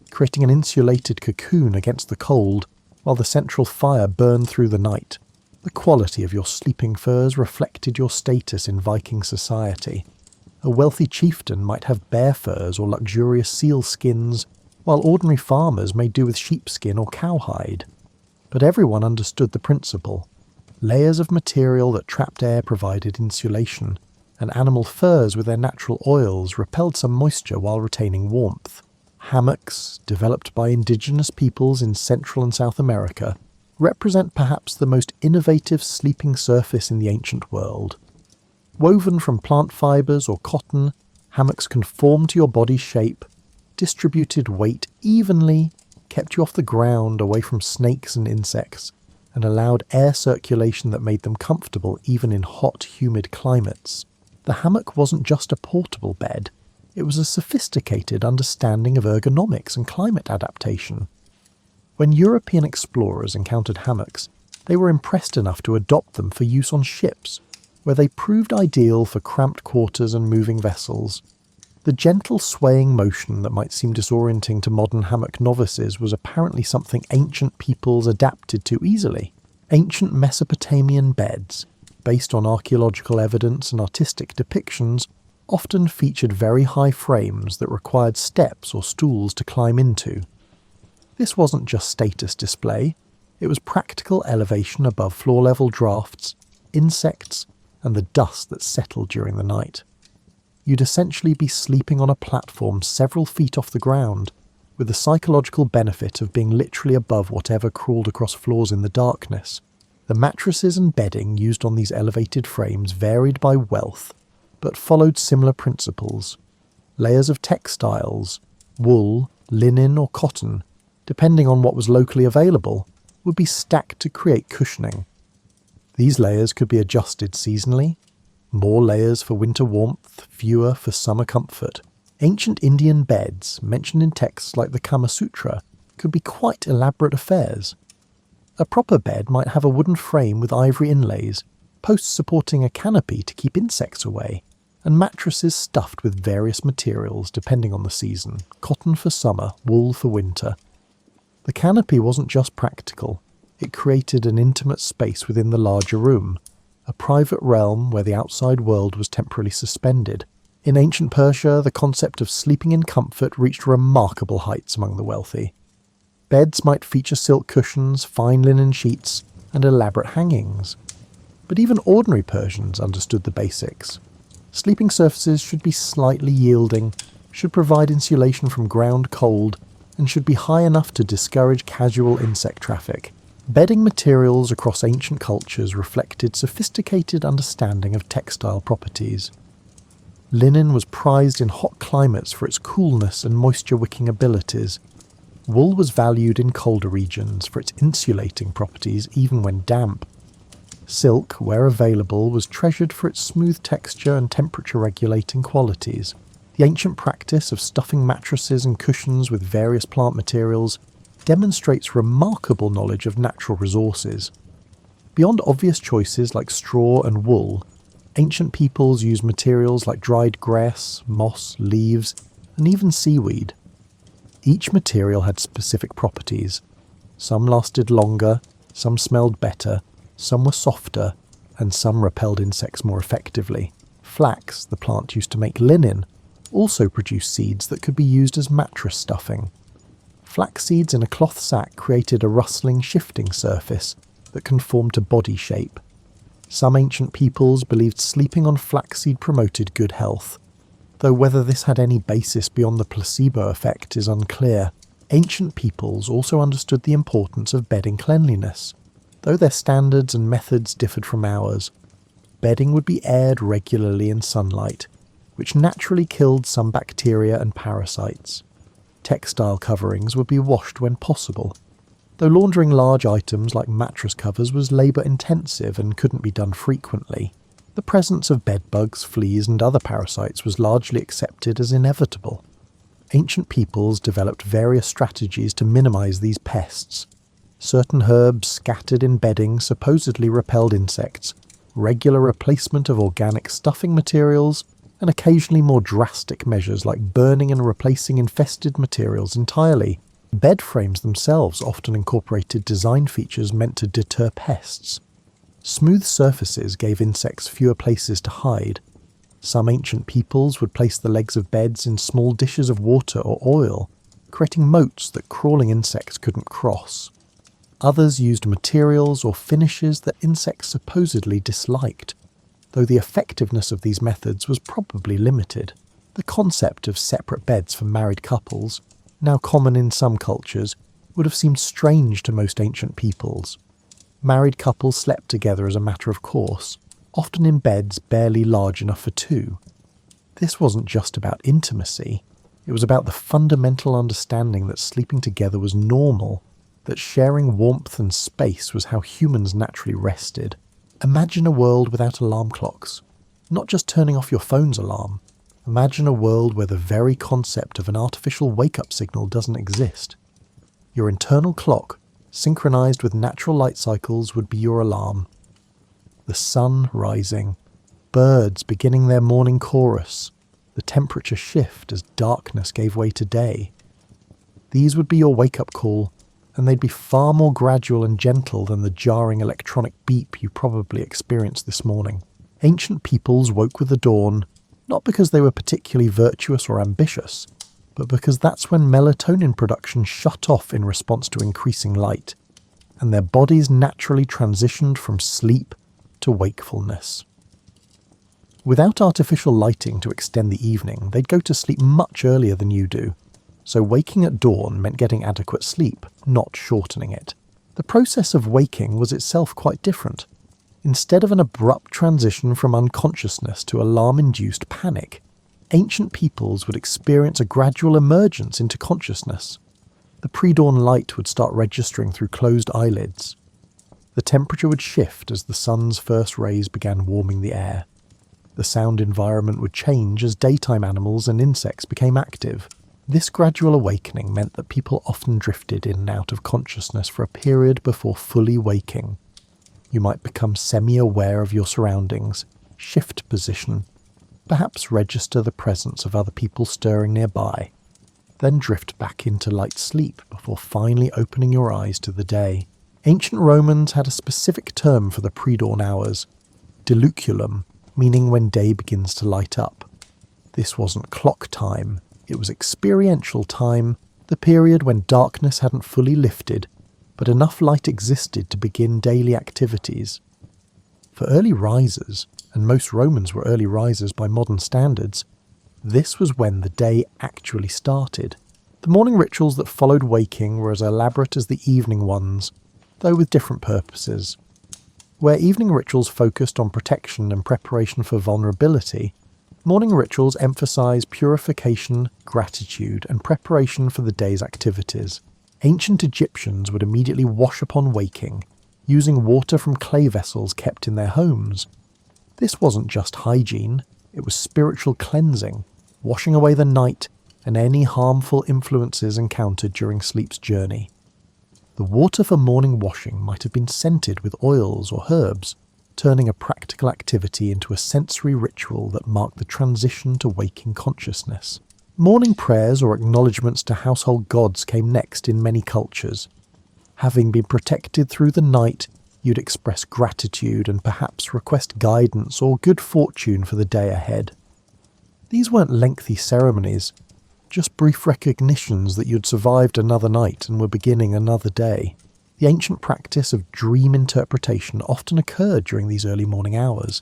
creating an insulated cocoon against the cold, while the central fire burned through the night. The quality of your sleeping furs reflected your status in Viking society. A wealthy chieftain might have bear furs or luxurious seal skins, while ordinary farmers may do with sheepskin or cowhide. But everyone understood the principle. Layers of material that trapped air provided insulation, and animal furs with their natural oils repelled some moisture while retaining warmth. Hammocks, developed by indigenous peoples in Central and South America, represent perhaps the most innovative sleeping surface in the ancient world. Woven from plant fibres or cotton, hammocks conformed to your body's shape, distributed weight evenly, kept you off the ground away from snakes and insects, and allowed air circulation that made them comfortable even in hot, humid climates. The hammock wasn't just a portable bed, it was a sophisticated understanding of ergonomics and climate adaptation. When European explorers encountered hammocks, they were impressed enough to adopt them for use on ships, where they proved ideal for cramped quarters and moving vessels. The gentle swaying motion that might seem disorienting to modern hammock novices was apparently something ancient peoples adapted to easily. Ancient Mesopotamian beds, based on archaeological evidence and artistic depictions, often featured very high frames that required steps or stools to climb into. This wasn't just status display, it was practical elevation above floor-level drafts, insects, and the dust that settled during the night. You'd essentially be sleeping on a platform several feet off the ground, with the psychological benefit of being literally above whatever crawled across floors in the darkness. The mattresses and bedding used on these elevated frames varied by wealth, but followed similar principles. Layers of textiles, wool, linen or cotton, depending on what was locally available, would be stacked to create cushioning. These layers could be adjusted seasonally, more layers for winter warmth, fewer for summer comfort. Ancient Indian beds, mentioned in texts like the Kama Sutra, could be quite elaborate affairs. A proper bed might have a wooden frame with ivory inlays, posts supporting a canopy to keep insects away, and mattresses stuffed with various materials depending on the season, cotton for summer, wool for winter. The canopy wasn't just practical, it created an intimate space within the larger room, a private realm where the outside world was temporarily suspended. In ancient Persia, the concept of sleeping in comfort reached remarkable heights among the wealthy. Beds might feature silk cushions, fine linen sheets, and elaborate hangings. But even ordinary Persians understood the basics. Sleeping surfaces should be slightly yielding, should provide insulation from ground cold, and should be high enough to discourage casual insect traffic. Bedding materials across ancient cultures reflected sophisticated understanding of textile properties. Linen was prized in hot climates for its coolness and moisture-wicking abilities. Wool was valued in colder regions for its insulating properties even when damp. Silk, where available, was treasured for its smooth texture and temperature-regulating qualities. The ancient practice of stuffing mattresses and cushions with various plant materials demonstrates remarkable knowledge of natural resources. Beyond obvious choices like straw and wool, ancient peoples used materials like dried grass, moss, leaves, and even seaweed. Each material had specific properties. Some lasted longer, some smelled better, some were softer, and some repelled insects more effectively. Flax, the plant used to make linen, also produced seeds that could be used as mattress stuffing. Flax seeds in a cloth sack created a rustling, shifting surface that conformed to body shape. Some ancient peoples believed sleeping on flaxseed promoted good health, though whether this had any basis beyond the placebo effect is unclear. Ancient peoples also understood the importance of bedding cleanliness. Though their standards and methods differed from ours, bedding would be aired regularly in sunlight, which naturally killed some bacteria and parasites. Textile coverings would be washed when possible. Though laundering large items like mattress covers was labour-intensive and couldn't be done frequently, the presence of bedbugs, fleas and other parasites was largely accepted as inevitable. Ancient peoples developed various strategies to minimise these pests. Certain herbs scattered in bedding supposedly repelled insects, regular replacement of organic stuffing materials, and occasionally more drastic measures like burning and replacing infested materials entirely. Bed frames themselves often incorporated design features meant to deter pests. Smooth surfaces gave insects fewer places to hide. Some ancient peoples would place the legs of beds in small dishes of water or oil, creating moats that crawling insects couldn't cross. Others used materials or finishes that insects supposedly disliked, though the effectiveness of these methods was probably limited. The concept of separate beds for married couples, now common in some cultures, would have seemed strange to most ancient peoples. Married couples slept together as a matter of course, often in beds barely large enough for two. This wasn't just about intimacy, it was about the fundamental understanding that sleeping together was normal, that sharing warmth and space was how humans naturally rested. Imagine a world without alarm clocks, not just turning off your phone's alarm. Imagine a world where the very concept of an artificial wake-up signal doesn't exist. Your internal clock, synchronized with natural light cycles, would be your alarm. The sun rising, birds beginning their morning chorus, the temperature shift as darkness gave way to day. These would be your wake-up call, and they'd be far more gradual and gentle than the jarring electronic beep you probably experienced this morning. Ancient peoples woke with the dawn, not because they were particularly virtuous or ambitious, but because that's when melatonin production shut off in response to increasing light, and their bodies naturally transitioned from sleep to wakefulness. Without artificial lighting to extend the evening, they'd go to sleep much earlier than you do, so waking at dawn meant getting adequate sleep, not shortening it. The process of waking was itself quite different. Instead of an abrupt transition from unconsciousness to alarm-induced panic, ancient peoples would experience a gradual emergence into consciousness. The pre-dawn light would start registering through closed eyelids. The temperature would shift as the sun's first rays began warming the air. The sound environment would change as daytime animals and insects became active. This gradual awakening meant that people often drifted in and out of consciousness for a period before fully waking. You might become semi-aware of your surroundings, shift position, perhaps register the presence of other people stirring nearby, then drift back into light sleep before finally opening your eyes to the day. Ancient Romans had a specific term for the pre-dawn hours, diluculum, meaning when day begins to light up. This wasn't clock time, it was experiential time, the period when darkness hadn't fully lifted, but enough light existed to begin daily activities. For early risers, and most Romans were early risers by modern standards, this was when the day actually started. The morning rituals that followed waking were as elaborate as the evening ones, though with different purposes. Where evening rituals focused on protection and preparation for vulnerability, morning rituals emphasise purification, gratitude, and preparation for the day's activities. Ancient Egyptians would immediately wash upon waking, using water from clay vessels kept in their homes. This wasn't just hygiene, it was spiritual cleansing, washing away the night and any harmful influences encountered during sleep's journey. The water for morning washing might have been scented with oils or herbs, turning a practical activity into a sensory ritual that marked the transition to waking consciousness. Morning prayers or acknowledgements to household gods came next in many cultures. Having been protected through the night, you'd express gratitude and perhaps request guidance or good fortune for the day ahead. These weren't lengthy ceremonies, just brief recognitions that you'd survived another night and were beginning another day. The ancient practice of dream interpretation often occurred during these early morning hours.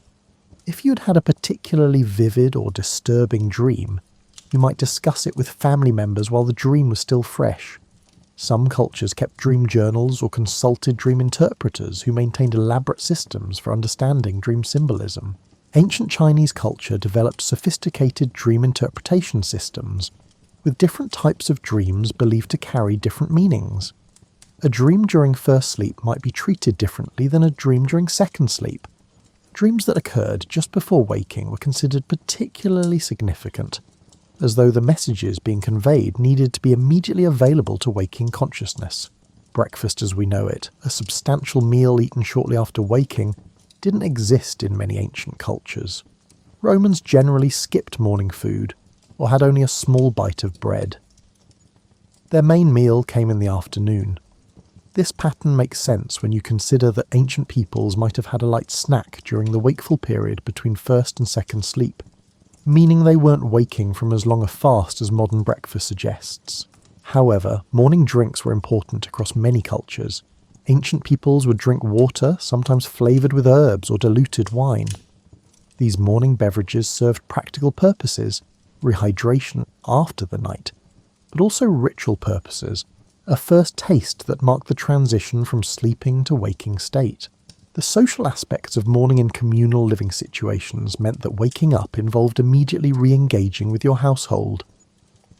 If you'd had a particularly vivid or disturbing dream, you might discuss it with family members while the dream was still fresh. Some cultures kept dream journals or consulted dream interpreters who maintained elaborate systems for understanding dream symbolism. Ancient Chinese culture developed sophisticated dream interpretation systems, with different types of dreams believed to carry different meanings. A dream during first sleep might be treated differently than a dream during second sleep. Dreams that occurred just before waking were considered particularly significant, as though the messages being conveyed needed to be immediately available to waking consciousness. Breakfast as we know it, a substantial meal eaten shortly after waking, didn't exist in many ancient cultures. Romans generally skipped morning food, or had only a small bite of bread. Their main meal came in the afternoon. This pattern makes sense when you consider that ancient peoples might have had a light snack during the wakeful period between first and second sleep, meaning they weren't waking from as long a fast as modern breakfast suggests. However, morning drinks were important across many cultures. Ancient peoples would drink water, sometimes flavoured with herbs or diluted wine. These morning beverages served practical purposes, rehydration after the night, but also ritual purposes, a first taste that marked the transition from sleeping to waking state. The social aspects of morning in communal living situations meant that waking up involved immediately re-engaging with your household.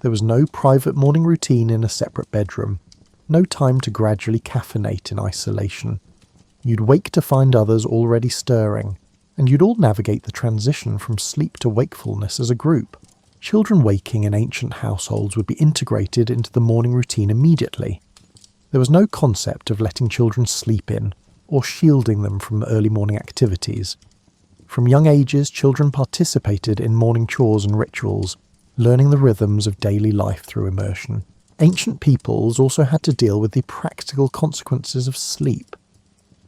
There was no private morning routine in a separate bedroom, no time to gradually caffeinate in isolation. You'd wake to find others already stirring, and you'd all navigate the transition from sleep to wakefulness as a group. Children waking in ancient households would be integrated into the morning routine immediately. There was no concept of letting children sleep in, or shielding them from early morning activities. From young ages, children participated in morning chores and rituals, learning the rhythms of daily life through immersion. Ancient peoples also had to deal with the practical consequences of sleep.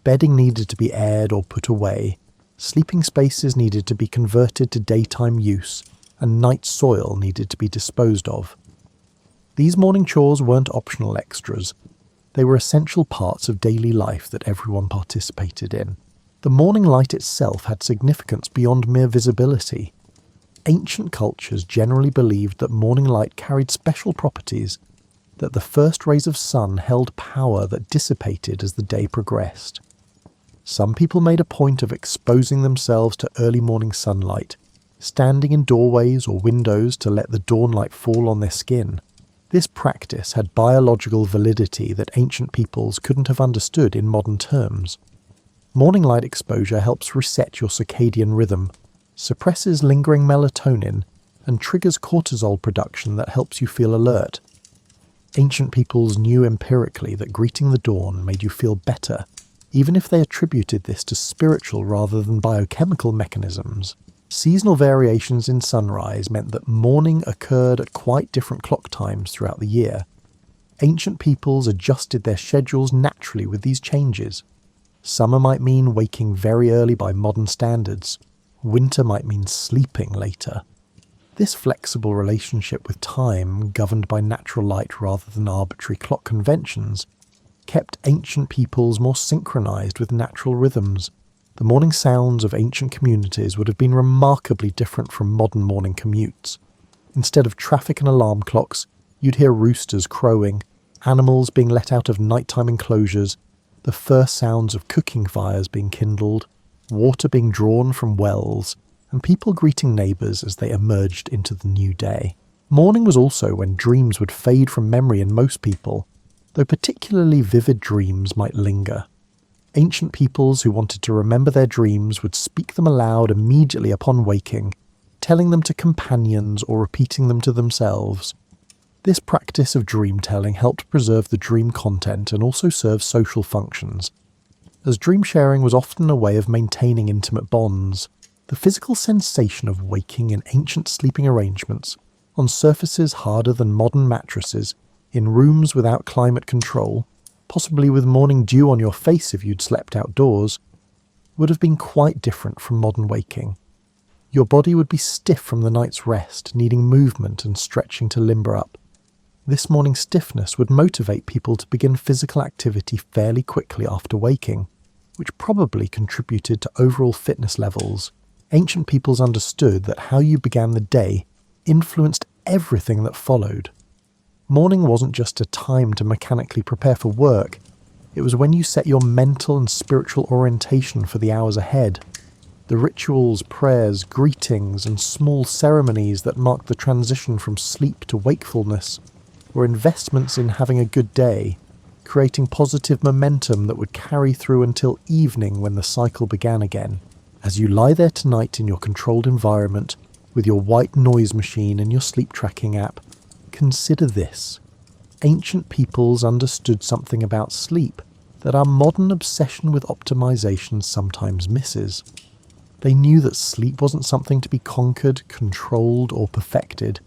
Bedding needed to be aired or put away, sleeping spaces needed to be converted to daytime use, and night soil needed to be disposed of. These morning chores weren't optional extras. They were essential parts of daily life that everyone participated in. The morning light itself had significance beyond mere visibility. Ancient cultures generally believed that morning light carried special properties, that the first rays of sun held power that dissipated as the day progressed. Some people made a point of exposing themselves to early morning sunlight, standing in doorways or windows to let the dawnlight fall on their skin. This practice had biological validity that ancient peoples couldn't have understood in modern terms. Morning light exposure helps reset your circadian rhythm, suppresses lingering melatonin, and triggers cortisol production that helps you feel alert. Ancient peoples knew empirically that greeting the dawn made you feel better, even if they attributed this to spiritual rather than biochemical mechanisms. Seasonal variations in sunrise meant that morning occurred at quite different clock times throughout the year. Ancient peoples adjusted their schedules naturally with these changes. Summer might mean waking very early by modern standards. Winter might mean sleeping later. This flexible relationship with time, governed by natural light rather than arbitrary clock conventions, kept ancient peoples more synchronized with natural rhythms. The morning sounds of ancient communities would have been remarkably different from modern morning commutes. Instead of traffic and alarm clocks, you'd hear roosters crowing, animals being let out of nighttime enclosures, the first sounds of cooking fires being kindled, water being drawn from wells, and people greeting neighbours as they emerged into the new day. Morning was also when dreams would fade from memory in most people, though particularly vivid dreams might linger. Ancient peoples who wanted to remember their dreams would speak them aloud immediately upon waking, telling them to companions or repeating them to themselves. This practice of dream-telling helped preserve the dream content and also serve social functions. As dream sharing was often a way of maintaining intimate bonds, the physical sensation of waking in ancient sleeping arrangements, on surfaces harder than modern mattresses, in rooms without climate control, possibly with morning dew on your face if you'd slept outdoors, would have been quite different from modern waking. Your body would be stiff from the night's rest, needing movement and stretching to limber up. This morning stiffness would motivate people to begin physical activity fairly quickly after waking, which probably contributed to overall fitness levels. Ancient peoples understood that how you began the day influenced everything that followed. Morning wasn't just a time to mechanically prepare for work, it was when you set your mental and spiritual orientation for the hours ahead. The rituals, prayers, greetings, and small ceremonies that marked the transition from sleep to wakefulness were investments in having a good day, creating positive momentum that would carry through until evening when the cycle began again. As you lie there tonight in your controlled environment, with your white noise machine and your sleep tracking app, consider this. Ancient peoples understood something about sleep that our modern obsession with optimization sometimes misses. They knew that sleep wasn't something to be conquered, controlled, or perfected.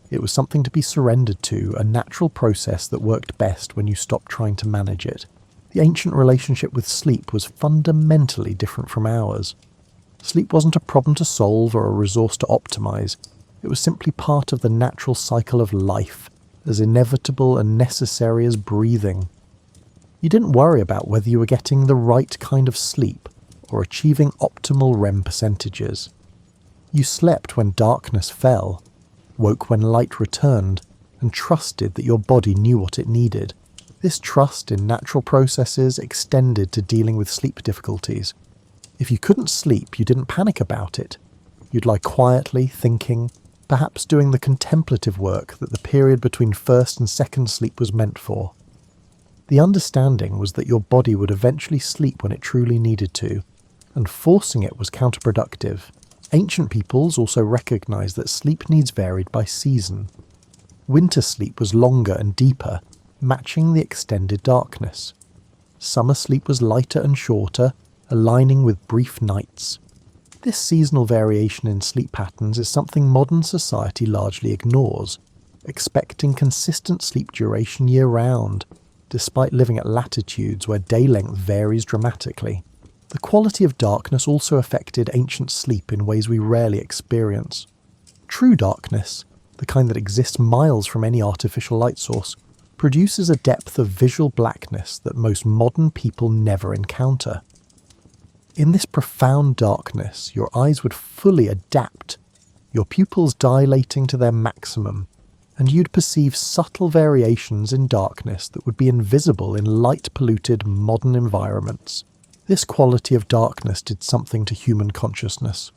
It was something to be surrendered to, a natural process that worked best when you stopped trying to manage it. The ancient relationship with sleep was fundamentally different from ours. Sleep wasn't a problem to solve or a resource to optimize. It was simply part of the natural cycle of life, as inevitable and necessary as breathing. You didn't worry about whether you were getting the right kind of sleep or achieving optimal REM percentages. You slept when darkness fell, woke when light returned, and trusted that your body knew what it needed. This trust in natural processes extended to dealing with sleep difficulties. If you couldn't sleep, you didn't panic about it. You'd lie quietly, thinking, perhaps doing the contemplative work that the period between first and second sleep was meant for. The understanding was that your body would eventually sleep when it truly needed to, and forcing it was counterproductive. Ancient peoples also recognized that sleep needs varied by season. Winter sleep was longer and deeper, matching the extended darkness. Summer sleep was lighter and shorter, aligning with brief nights. This seasonal variation in sleep patterns is something modern society largely ignores, expecting consistent sleep duration year-round, despite living at latitudes where day length varies dramatically. The quality of darkness also affected ancient sleep in ways we rarely experience. True darkness, the kind that exists miles from any artificial light source, produces a depth of visual blackness that most modern people never encounter. In this profound darkness, your eyes would fully adapt, your pupils dilating to their maximum, and you'd perceive subtle variations in darkness that would be invisible in light-polluted modern environments. This quality of darkness did something to human consciousness.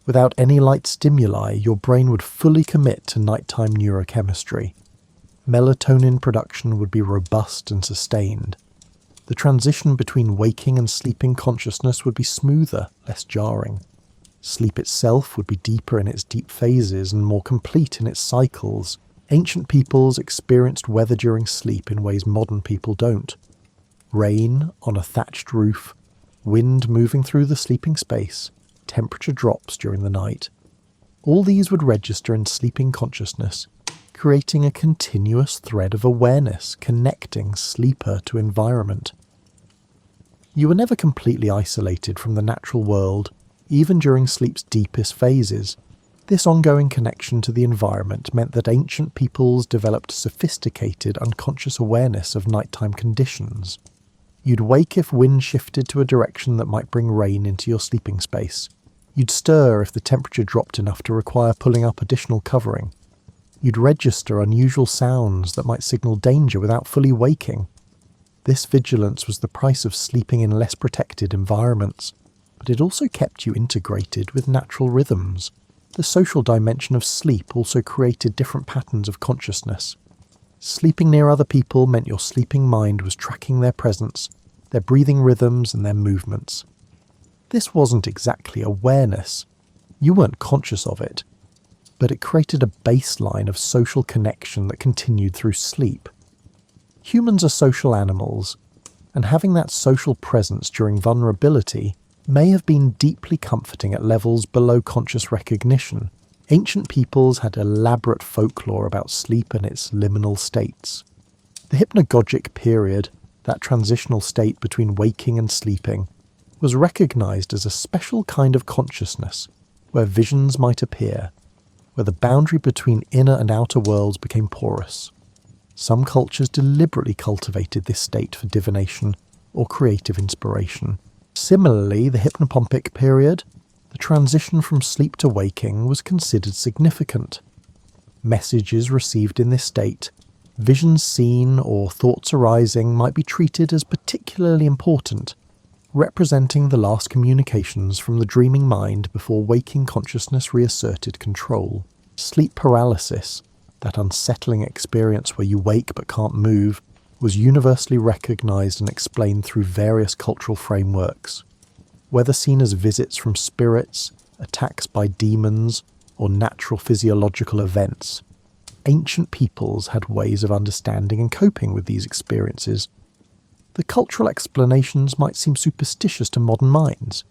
Without any light stimuli, your brain would fully commit to nighttime neurochemistry. Melatonin production would be robust and sustained. The transition between waking and sleeping consciousness would be smoother, less jarring. Sleep itself would be deeper in its deep phases and more complete in its cycles. Ancient peoples experienced weather during sleep in ways modern people don't. Rain on a thatched roof, wind moving through the sleeping space, temperature drops during the night. All these would register in sleeping consciousness, creating a continuous thread of awareness connecting sleeper to environment. You were never completely isolated from the natural world, even during sleep's deepest phases. This ongoing connection to the environment meant that ancient peoples developed sophisticated unconscious awareness of nighttime conditions. You'd wake if wind shifted to a direction that might bring rain into your sleeping space. You'd stir if the temperature dropped enough to require pulling up additional covering. You'd register unusual sounds that might signal danger without fully waking. This vigilance was the price of sleeping in less protected environments, but it also kept you integrated with natural rhythms. The social dimension of sleep also created different patterns of consciousness. Sleeping near other people meant your sleeping mind was tracking their presence, their breathing rhythms and their movements. This wasn't exactly awareness. You weren't conscious of it, but it created a baseline of social connection that continued through sleep. Humans are social animals, and having that social presence during vulnerability may have been deeply comforting at levels below conscious recognition. Ancient peoples had elaborate folklore about sleep and its liminal states. The hypnagogic period, that transitional state between waking and sleeping, was recognized as a special kind of consciousness where visions might appear, where the boundary between inner and outer worlds became porous. Some cultures deliberately cultivated this state for divination or creative inspiration. Similarly, the hypnopompic period, the transition from sleep to waking, was considered significant. Messages received in this state, visions seen or thoughts arising might be treated as particularly important, representing the last communications from the dreaming mind before waking consciousness reasserted control. Sleep paralysis, that unsettling experience where you wake but can't move, was universally recognized and explained through various cultural frameworks. Whether seen as visits from spirits, attacks by demons, or natural physiological events, ancient peoples had ways of understanding and coping with these experiences. The cultural explanations might seem superstitious to modern minds,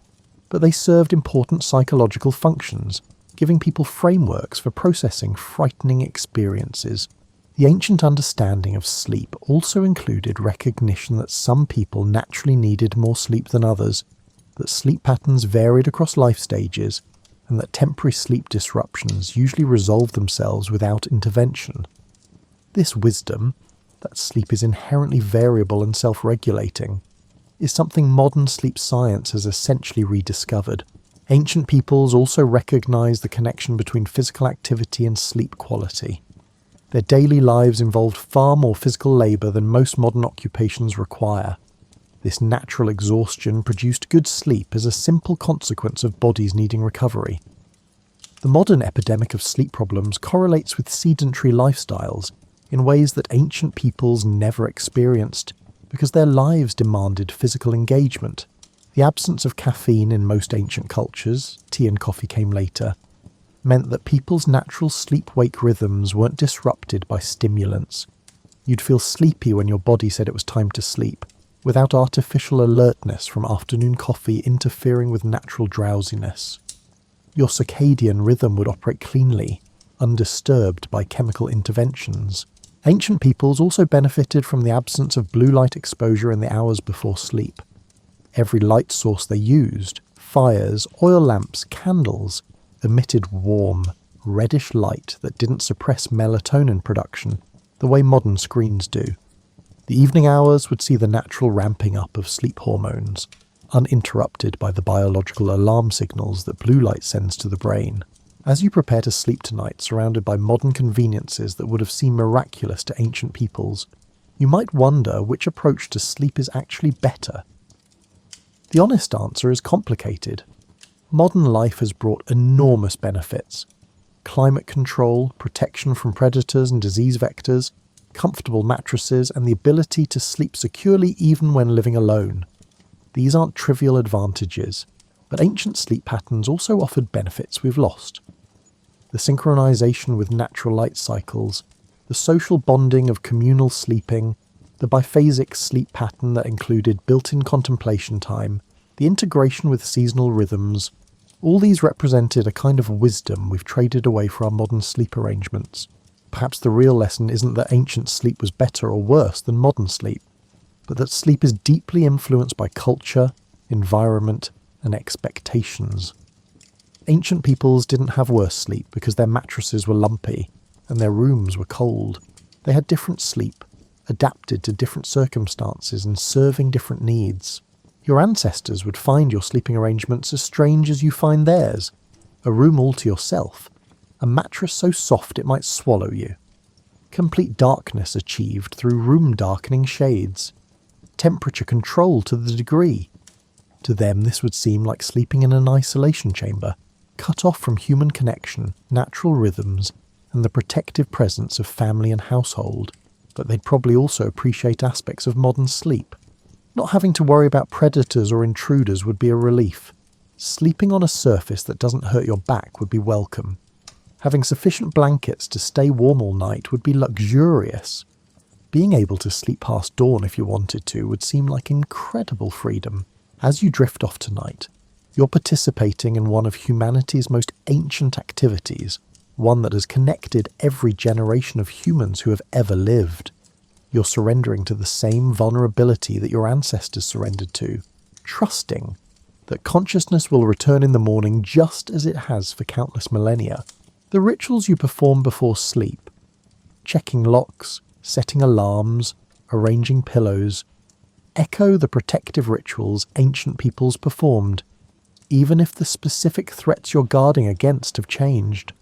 but they served important psychological functions, giving people frameworks for processing frightening experiences. The ancient understanding of sleep also included recognition that some people naturally needed more sleep than others, that sleep patterns varied across life stages, and that temporary sleep disruptions usually resolved themselves without intervention. This wisdom, that sleep is inherently variable and self-regulating, is something modern sleep science has essentially rediscovered. Ancient peoples also recognized the connection between physical activity and sleep quality. Their daily lives involved far more physical labour than most modern occupations require. This natural exhaustion produced good sleep as a simple consequence of bodies needing recovery. The modern epidemic of sleep problems correlates with sedentary lifestyles in ways that ancient peoples never experienced, because their lives demanded physical engagement. The absence of caffeine in most ancient cultures, tea and coffee came later, meant that people's natural sleep-wake rhythms weren't disrupted by stimulants. You'd feel sleepy when your body said it was time to sleep, without artificial alertness from afternoon coffee interfering with natural drowsiness. Your circadian rhythm would operate cleanly, undisturbed by chemical interventions. Ancient peoples also benefited from the absence of blue light exposure in the hours before sleep. Every light source they used, fires, oil lamps, candles, emitted warm, reddish light that didn't suppress melatonin production the way modern screens do. The evening hours would see the natural ramping up of sleep hormones, uninterrupted by the biological alarm signals that blue light sends to the brain. As you prepare to sleep tonight surrounded by modern conveniences that would have seemed miraculous to ancient peoples, you might wonder which approach to sleep is actually better. The honest answer is complicated. Modern life has brought enormous benefits. Climate control, protection from predators and disease vectors, comfortable mattresses, and the ability to sleep securely even when living alone. These aren't trivial advantages, but ancient sleep patterns also offered benefits we've lost. The synchronization with natural light cycles, the social bonding of communal sleeping, the biphasic sleep pattern that included built-in contemplation time, the integration with seasonal rhythms, All these represented a kind of wisdom we've traded away for our modern sleep arrangements. Perhaps the real lesson isn't that ancient sleep was better or worse than modern sleep, but that sleep is deeply influenced by culture, environment, and expectations. Ancient peoples didn't have worse sleep because their mattresses were lumpy and their rooms were cold. They had different sleep, adapted to different circumstances and serving different needs. Your ancestors would find your sleeping arrangements as strange as you find theirs. A room all to yourself, a mattress so soft it might swallow you. Complete darkness achieved through room-darkening shades. Temperature control to the degree. To them this would seem like sleeping in an isolation chamber, cut off from human connection, natural rhythms, and the protective presence of family and household. But they'd probably also appreciate aspects of modern sleep. Not having to worry about predators or intruders would be a relief. Sleeping on a surface that doesn't hurt your back would be welcome. Having sufficient blankets to stay warm all night would be luxurious. Being able to sleep past dawn if you wanted to would seem like incredible freedom. As you drift off tonight, you're participating in one of humanity's most ancient activities, one that has connected every generation of humans who have ever lived. You're surrendering to the same vulnerability that your ancestors surrendered to, trusting that consciousness will return in the morning just as it has for countless millennia. The rituals you perform before sleep, checking locks, setting alarms, arranging pillows, echo the protective rituals ancient peoples performed, even if the specific threats you're guarding against have changed.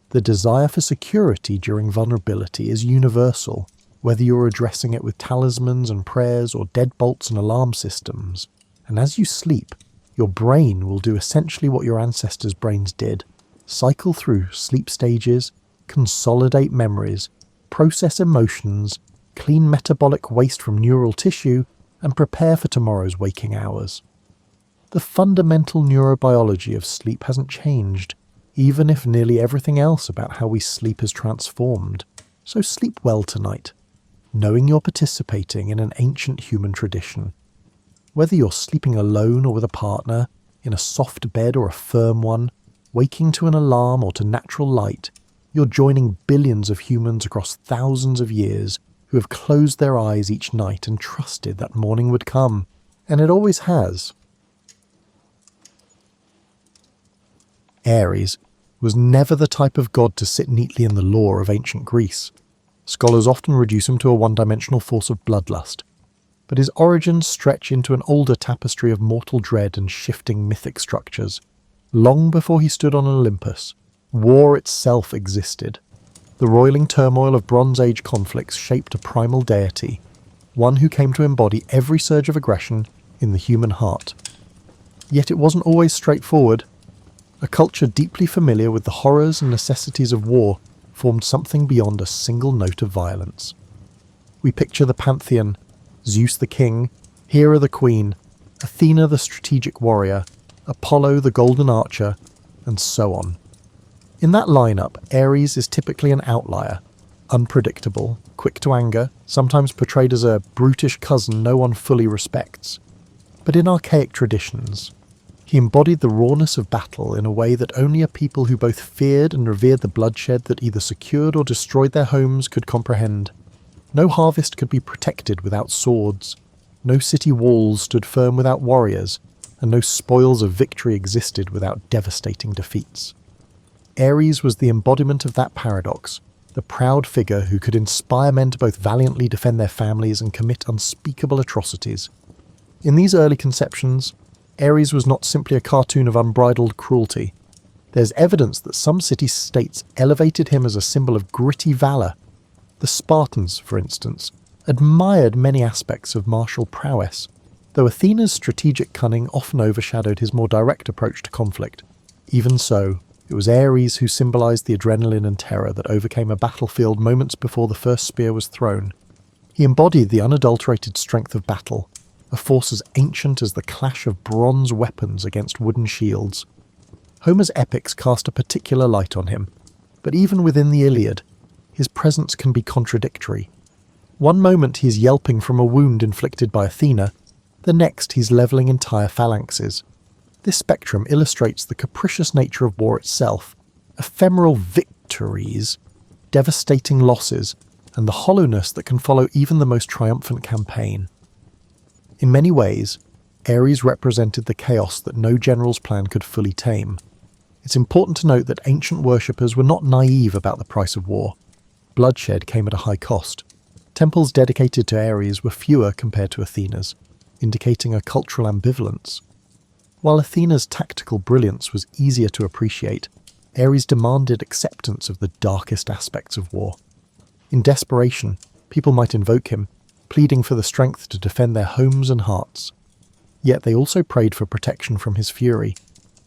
The desire for security during vulnerability is universal, whether you're addressing it with talismans and prayers or deadbolts and alarm systems. And as you sleep, your brain will do essentially what your ancestors' brains did: cycle through sleep stages, consolidate memories, process emotions, clean metabolic waste from neural tissue, and prepare for tomorrow's waking hours. The fundamental neurobiology of sleep hasn't changed, even if nearly everything else about how we sleep has transformed. So sleep well tonight, knowing you're participating in an ancient human tradition. Whether you're sleeping alone or with a partner, in a soft bed or a firm one, waking to an alarm or to natural light, you're joining billions of humans across thousands of years who have closed their eyes each night and trusted that morning would come. And it always has. Ares was never the type of god to sit neatly in the lore of ancient Greece. Scholars often reduce him to a one-dimensional force of bloodlust, but his origins stretch into an older tapestry of mortal dread and shifting mythic structures. Long before he stood on Olympus, war itself existed. The roiling turmoil of Bronze Age conflicts shaped a primal deity, one who came to embody every surge of aggression in the human heart. Yet it wasn't always straightforward. A culture deeply familiar with the horrors and necessities of war formed something beyond a single note of violence. We picture the pantheon: Zeus the king, Hera the queen, Athena the strategic warrior, Apollo the golden archer, and so on. In that lineup, Ares is typically an outlier, unpredictable, quick to anger, sometimes portrayed as a brutish cousin no one fully respects. But in archaic traditions, he embodied the rawness of battle in a way that only a people who both feared and revered the bloodshed that either secured or destroyed their homes could comprehend. No harvest could be protected without swords, no city walls stood firm without warriors, and no spoils of victory existed without devastating defeats. Ares was the embodiment of that paradox, the proud figure who could inspire men to both valiantly defend their families and commit unspeakable atrocities. In these early conceptions, Ares was not simply a cartoon of unbridled cruelty. There's evidence that some city-states elevated him as a symbol of gritty valour. The Spartans, for instance, admired many aspects of martial prowess, though Athena's strategic cunning often overshadowed his more direct approach to conflict. Even so, it was Ares who symbolised the adrenaline and terror that overcame a battlefield moments before the first spear was thrown. He embodied the unadulterated strength of battle, a force as ancient as the clash of bronze weapons against wooden shields. Homer's epics cast a particular light on him, but even within the Iliad, his presence can be contradictory. One moment he's yelping from a wound inflicted by Athena, the next he's levelling entire phalanxes. This spectrum illustrates the capricious nature of war itself, ephemeral victories, devastating losses, and the hollowness that can follow even the most triumphant campaign. In many ways, Ares represented the chaos that no general's plan could fully tame. It's important to note that ancient worshippers were not naive about the price of war. Bloodshed came at a high cost. Temples dedicated to Ares were fewer compared to Athena's, indicating a cultural ambivalence. While Athena's tactical brilliance was easier to appreciate, Ares demanded acceptance of the darkest aspects of war. In desperation, people might invoke him, pleading for the strength to defend their homes and hearts. Yet they also prayed for protection from his fury,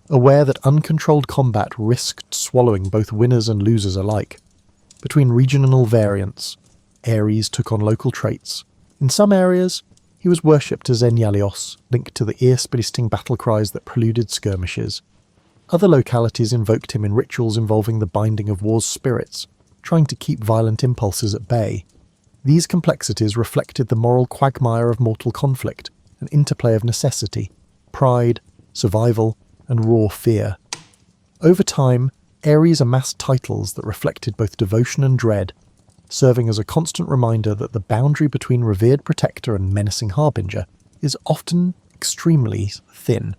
aware that uncontrolled combat risked swallowing both winners and losers alike. Between regional variants, Ares took on local traits. In some areas, he was worshipped as Enyalios, linked to the ear-splitting battle cries that preluded skirmishes. Other localities invoked him in rituals involving the binding of war's spirits, trying to keep violent impulses at bay. These complexities reflected the moral quagmire of mortal conflict, an interplay of necessity, pride, survival, and raw fear. Over time, Ares amassed titles that reflected both devotion and dread, serving as a constant reminder that the boundary between revered protector and menacing harbinger is often extremely thin.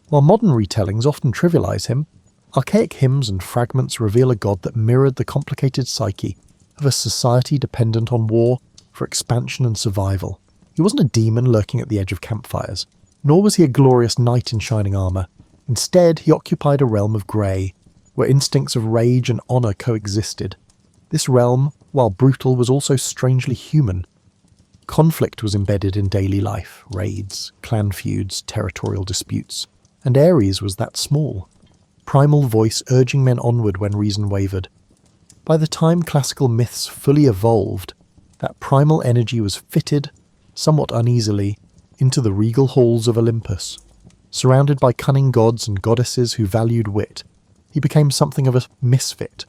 While modern retellings often trivialize him, archaic hymns and fragments reveal a god that mirrored the complicated psyche of a society dependent on war for expansion and survival. He wasn't a demon lurking at the edge of campfires, nor was he a glorious knight in shining armour. Instead, he occupied a realm of grey, where instincts of rage and honour coexisted. This realm, while brutal, was also strangely human. Conflict was embedded in daily life, raids, clan feuds, territorial disputes, and Ares was that small. Primal voice urging men onward when reason wavered. By the time classical myths fully evolved, that primal energy was fitted, somewhat uneasily, into the regal halls of Olympus. Surrounded by cunning gods and goddesses who valued wit, he became something of a misfit,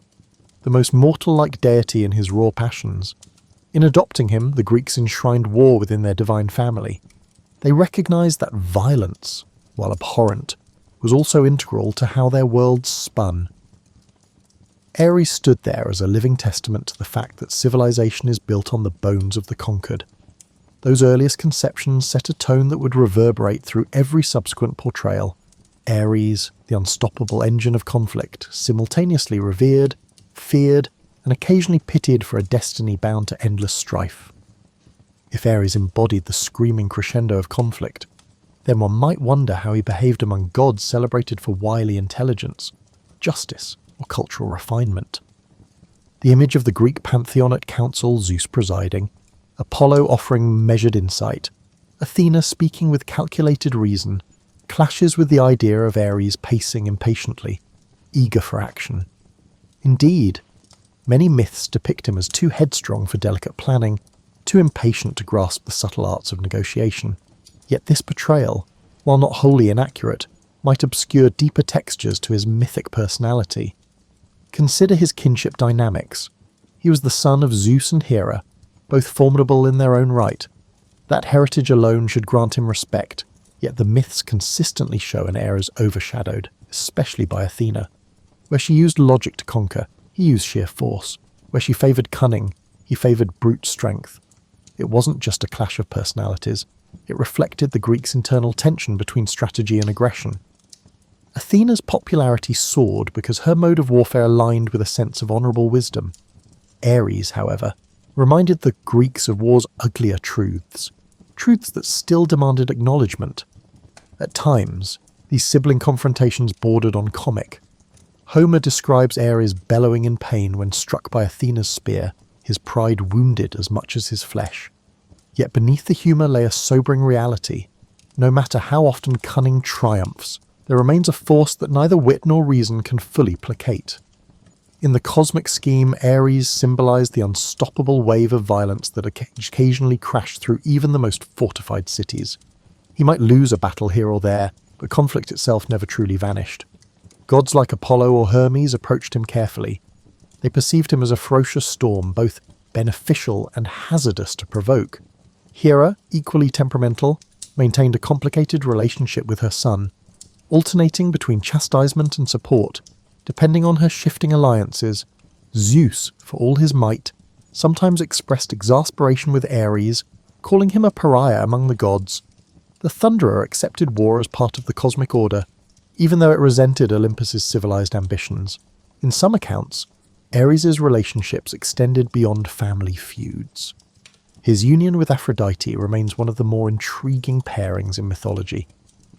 the most mortal-like deity in his raw passions. In adopting him, the Greeks enshrined war within their divine family. They recognized that violence, while abhorrent, was also integral to how their worlds spun. Ares stood there as a living testament to the fact that civilization is built on the bones of the conquered. Those earliest conceptions set a tone that would reverberate through every subsequent portrayal. Ares, the unstoppable engine of conflict, simultaneously revered, feared, and occasionally pitied for a destiny bound to endless strife. If Ares embodied the screaming crescendo of conflict, then one might wonder how he behaved among gods celebrated for wily intelligence, justice, or cultural refinement. The image of the Greek pantheon at council, Zeus presiding, Apollo offering measured insight, Athena speaking with calculated reason, clashes with the idea of Ares pacing impatiently, eager for action. Indeed, many myths depict him as too headstrong for delicate planning, too impatient to grasp the subtle arts of negotiation. Yet this portrayal, while not wholly inaccurate, might obscure deeper textures to his mythic personality. Consider his kinship dynamics. He was the son of Zeus and Hera, both formidable in their own right. That heritage alone should grant him respect, yet the myths consistently show an heir as overshadowed, especially by Athena. Where she used logic to conquer, he used sheer force. Where she favoured cunning, he favoured brute strength. It wasn't just a clash of personalities, it reflected the Greeks' internal tension between strategy and aggression. Athena's popularity soared because her mode of warfare aligned with a sense of honourable wisdom. Ares, however, reminded the Greeks of war's uglier truths, truths that still demanded acknowledgement. At times, these sibling confrontations bordered on comic. Homer describes Ares bellowing in pain when struck by Athena's spear, his pride wounded as much as his flesh. Yet beneath the humour lay a sobering reality. No matter how often cunning triumphs, there remains a force that neither wit nor reason can fully placate. In the cosmic scheme, Ares symbolised the unstoppable wave of violence that occasionally crashed through even the most fortified cities. He might lose a battle here or there, but conflict itself never truly vanished. Gods like Apollo or Hermes approached him carefully. They perceived him as a ferocious storm, both beneficial and hazardous to provoke. Hera, equally temperamental, maintained a complicated relationship with her son. Alternating between chastisement and support, depending on her shifting alliances, Zeus, for all his might, sometimes expressed exasperation with Ares, calling him a pariah among the gods. The Thunderer accepted war as part of the cosmic order, even though it resented Olympus's civilized ambitions. In some accounts, Ares' relationships extended beyond family feuds. His union with Aphrodite remains one of the more intriguing pairings in mythology.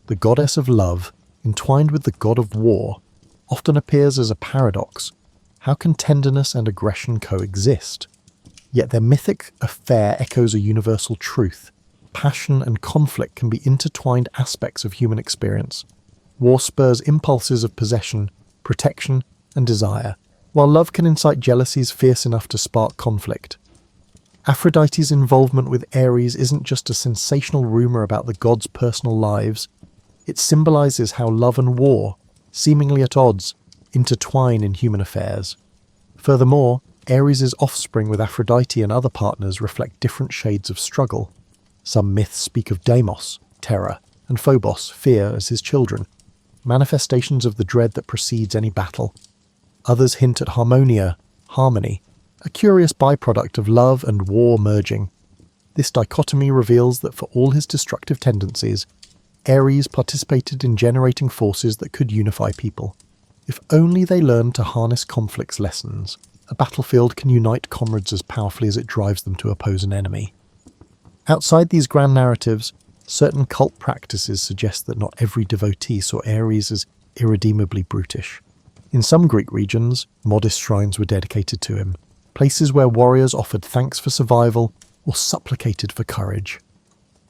The goddess of love, entwined with the god of war, often appears as a paradox. How can tenderness and aggression coexist? Yet their mythic affair echoes a universal truth. Passion and conflict can be intertwined aspects of human experience. War spurs impulses of possession, protection, and desire, while love can incite jealousies fierce enough to spark conflict. Aphrodite's involvement with Ares isn't just a sensational rumour about the gods' personal lives. It symbolises how love and war, seemingly at odds, intertwine in human affairs. Furthermore, Ares' offspring with Aphrodite and other partners reflect different shades of struggle. Some myths speak of Deimos, terror, and Phobos, fear, as his children, manifestations of the dread that precedes any battle. Others hint at Harmonia, harmony, a curious byproduct of love and war merging. This dichotomy reveals that for all his destructive tendencies, Ares participated in generating forces that could unify people. If only they learned to harness conflict's lessons, a battlefield can unite comrades as powerfully as it drives them to oppose an enemy. Outside these grand narratives, certain cult practices suggest that not every devotee saw Ares as irredeemably brutish. In some Greek regions, modest shrines were dedicated to him, places where warriors offered thanks for survival or supplicated for courage.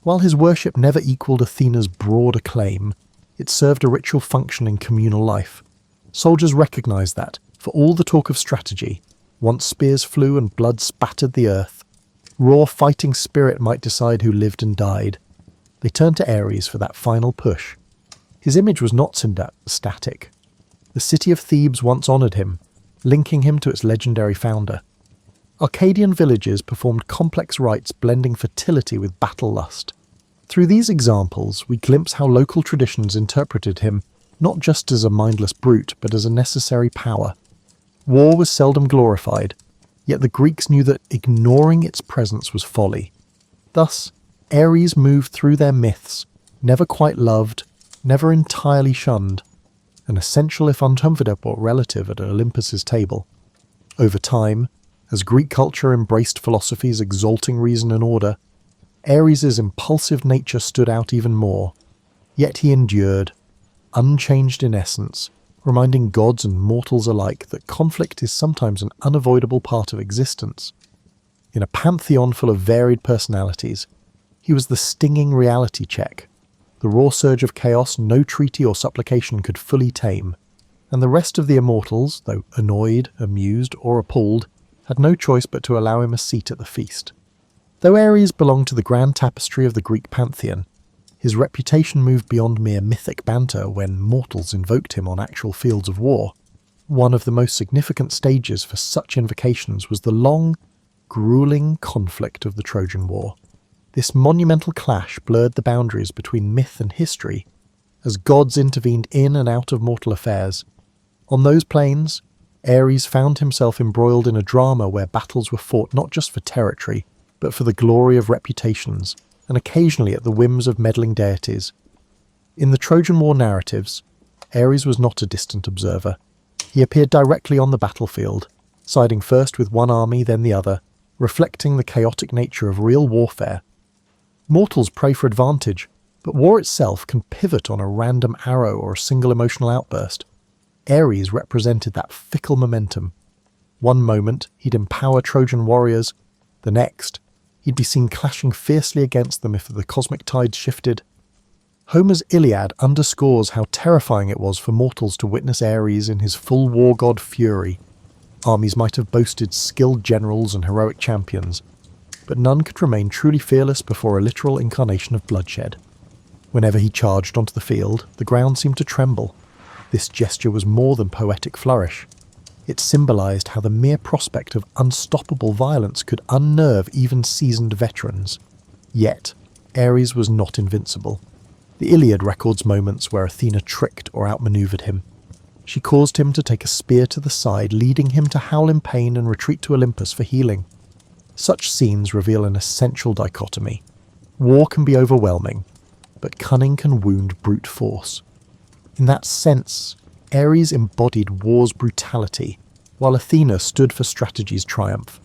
While his worship never equaled Athena's broad acclaim, it served a ritual function in communal life. Soldiers recognized that, for all the talk of strategy, once spears flew and blood spattered the earth, raw fighting spirit might decide who lived and died. They turned to Ares for that final push. His image was not static. The city of Thebes once honoured him, linking him to its legendary founder. Arcadian villages performed complex rites blending fertility with battle lust. Through these examples, we glimpse how local traditions interpreted him not just as a mindless brute, but as a necessary power. War was seldom glorified, yet the Greeks knew that ignoring its presence was folly. Thus, Ares moved through their myths, never quite loved, never entirely shunned, an essential if uncomfortable relative at Olympus's table. Over time, as Greek culture embraced philosophies exalting reason and order, Ares' impulsive nature stood out even more. Yet he endured, unchanged in essence, reminding gods and mortals alike that conflict is sometimes an unavoidable part of existence. In a pantheon full of varied personalities, he was the stinging reality check, the raw surge of chaos no treaty or supplication could fully tame, and the rest of the immortals, though annoyed, amused, or appalled, had no choice but to allow him a seat at the feast. Though Ares belonged to the grand tapestry of the Greek pantheon, his reputation moved beyond mere mythic banter when mortals invoked him on actual fields of war. One of the most significant stages for such invocations was the long, grueling conflict of the Trojan War. This monumental clash blurred the boundaries between myth and history, as gods intervened in and out of mortal affairs. On those plains, Ares found himself embroiled in a drama where battles were fought not just for territory, but for the glory of reputations, and occasionally at the whims of meddling deities. In the Trojan War narratives, Ares was not a distant observer. He appeared directly on the battlefield, siding first with one army then the other, reflecting the chaotic nature of real warfare. Mortals pray for advantage, but war itself can pivot on a random arrow or a single emotional outburst. Ares represented that fickle momentum. One moment, he'd empower Trojan warriors. The next, he'd be seen clashing fiercely against them if the cosmic tides shifted. Homer's Iliad underscores how terrifying it was for mortals to witness Ares in his full war god fury. Armies might have boasted skilled generals and heroic champions, but none could remain truly fearless before a literal incarnation of bloodshed. Whenever he charged onto the field, the ground seemed to tremble. This gesture was more than poetic flourish. It symbolized how the mere prospect of unstoppable violence could unnerve even seasoned veterans. Yet, Ares was not invincible. The Iliad records moments where Athena tricked or outmaneuvered him. She caused him to take a spear to the side, leading him to howl in pain and retreat to Olympus for healing. Such scenes reveal an essential dichotomy. War can be overwhelming, but cunning can wound brute force. In that sense, Ares embodied war's brutality, while Athena stood for strategy's triumph.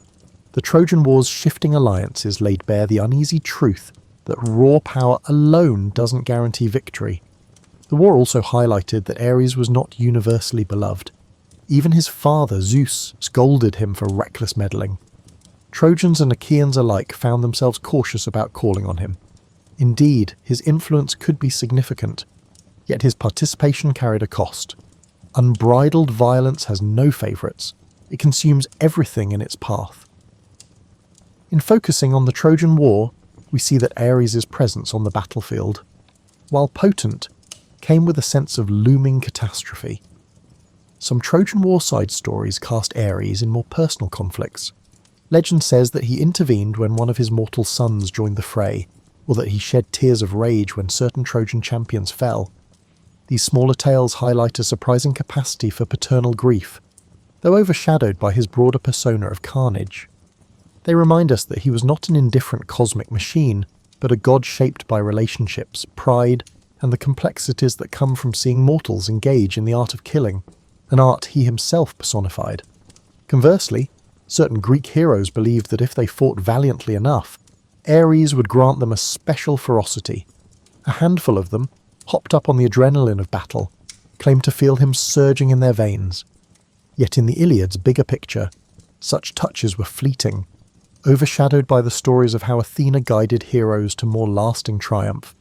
The Trojan War's shifting alliances laid bare the uneasy truth that raw power alone doesn't guarantee victory. The war also highlighted that Ares was not universally beloved. Even his father, Zeus, scolded him for reckless meddling. Trojans and Achaeans alike found themselves cautious about calling on him. Indeed, his influence could be significant, yet his participation carried a cost. Unbridled violence has no favourites. It consumes everything in its path. In focusing on the Trojan War, we see that Ares' presence on the battlefield, while potent, came with a sense of looming catastrophe. Some Trojan War side stories cast Ares in more personal conflicts. Legend says that he intervened when one of his mortal sons joined the fray, or that he shed tears of rage when certain Trojan champions fell. These smaller tales highlight a surprising capacity for paternal grief, though overshadowed by his broader persona of carnage. They remind us that he was not an indifferent cosmic machine, but a god shaped by relationships, pride, and the complexities that come from seeing mortals engage in the art of killing, an art he himself personified. Conversely, certain Greek heroes believed that if they fought valiantly enough, Ares would grant them a special ferocity. A handful of them, hopped up on the adrenaline of battle, claimed to feel him surging in their veins. Yet in the Iliad's bigger picture, such touches were fleeting, overshadowed by the stories of how Athena guided heroes to more lasting triumph.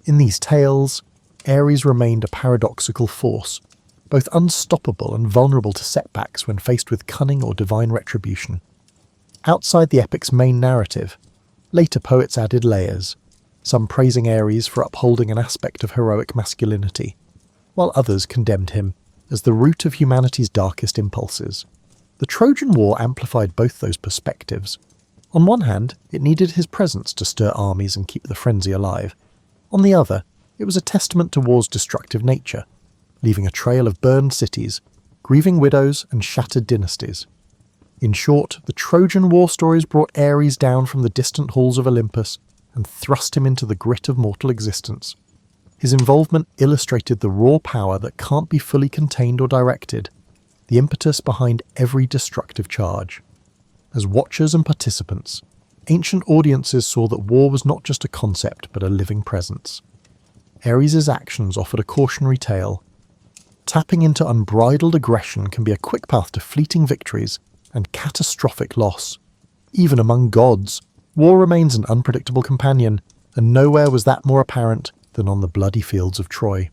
In these tales, Ares remained a paradoxical force, both unstoppable and vulnerable to setbacks when faced with cunning or divine retribution. Outside the epic's main narrative, later poets added layers, some praising Ares for upholding an aspect of heroic masculinity, while others condemned him as the root of humanity's darkest impulses. The Trojan War amplified both those perspectives. On one hand, it needed his presence to stir armies and keep the frenzy alive. On the other, it was a testament to war's destructive nature, leaving a trail of burned cities, grieving widows, and shattered dynasties. In short, the Trojan War stories brought Ares down from the distant halls of Olympus and thrust him into the grit of mortal existence. His involvement illustrated the raw power that can't be fully contained or directed, the impetus behind every destructive charge. As watchers and participants, ancient audiences saw that war was not just a concept but a living presence. Ares' actions offered a cautionary tale. Tapping into unbridled aggression can be a quick path to fleeting victories and catastrophic loss. Even among gods, war remains an unpredictable companion, and nowhere was that more apparent than on the bloody fields of Troy.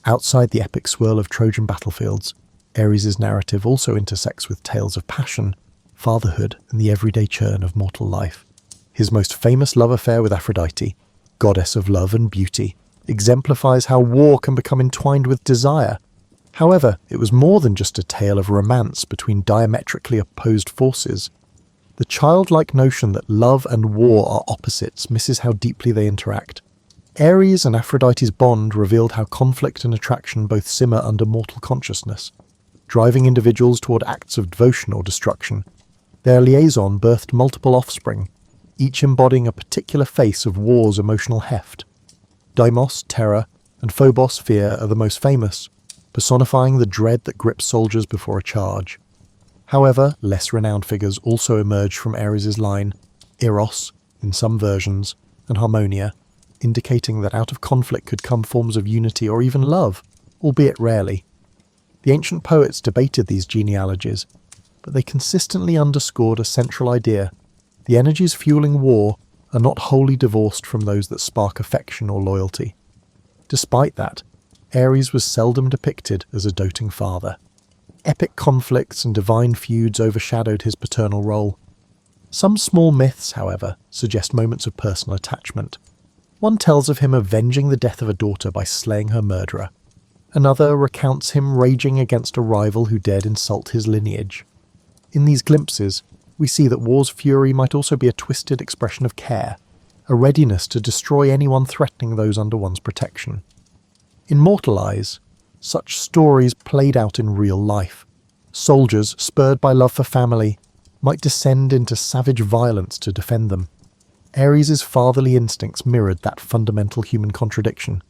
Outside the epic swirl of Trojan battlefields, Ares' narrative also intersects with tales of passion, fatherhood, and the everyday churn of mortal life. His most famous love affair with Aphrodite, goddess of love and beauty, exemplifies how war can become entwined with desire. However, it was more than just a tale of romance between diametrically opposed forces. The childlike notion that love and war are opposites misses how deeply they interact. Ares and Aphrodite's bond revealed how conflict and attraction both simmer under mortal consciousness, driving individuals toward acts of devotion or destruction. Their liaison birthed multiple offspring, each embodying a particular face of war's emotional heft. Deimos, terror, and Phobos, fear, are the most famous, personifying the dread that grips soldiers before a charge. However, less renowned figures also emerged from Ares' line, Eros, in some versions, and Harmonia, indicating that out of conflict could come forms of unity or even love, albeit rarely. The ancient poets debated these genealogies, but they consistently underscored a central idea: the energies fueling war are not wholly divorced from those that spark affection or loyalty. Despite that, Ares was seldom depicted as a doting father. Epic conflicts and divine feuds overshadowed his paternal role. Some small myths, however, suggest moments of personal attachment. One tells of him avenging the death of a daughter by slaying her murderer. Another recounts him raging against a rival who dared insult his lineage. In these glimpses, we see that war's fury might also be a twisted expression of care, a readiness to destroy anyone threatening those under one's protection. In mortal eyes, such stories played out in real life. Soldiers, spurred by love for family, might descend into savage violence to defend them. Ares' fatherly instincts mirrored that fundamental human contradiction.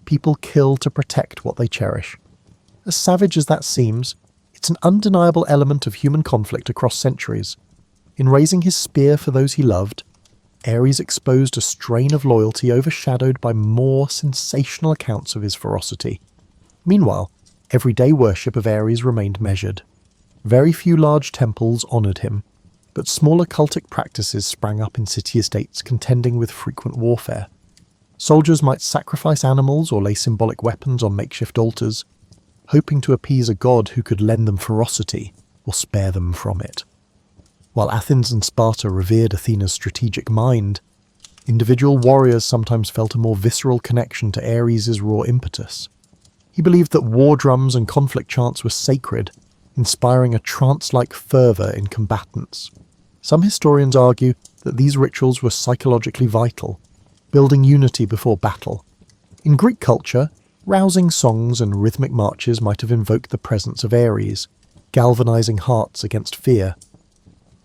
People kill to protect what they cherish. As savage as that seems, it's an undeniable element of human conflict across centuries. In raising his spear for those he loved, Ares exposed a strain of loyalty overshadowed by more sensational accounts of his ferocity. Meanwhile, everyday worship of Ares remained measured. Very few large temples honoured him, but smaller cultic practices sprang up in city-estates contending with frequent warfare. Soldiers might sacrifice animals or lay symbolic weapons on makeshift altars, hoping to appease a god who could lend them ferocity or spare them from it. While Athens and Sparta revered Athena's strategic mind, individual warriors sometimes felt a more visceral connection to Ares' raw impetus. He believed that war drums and conflict chants were sacred, inspiring a trance-like fervour in combatants. Some historians argue that these rituals were psychologically vital, building unity before battle. In Greek culture, rousing songs and rhythmic marches might have invoked the presence of Ares, galvanizing hearts against fear.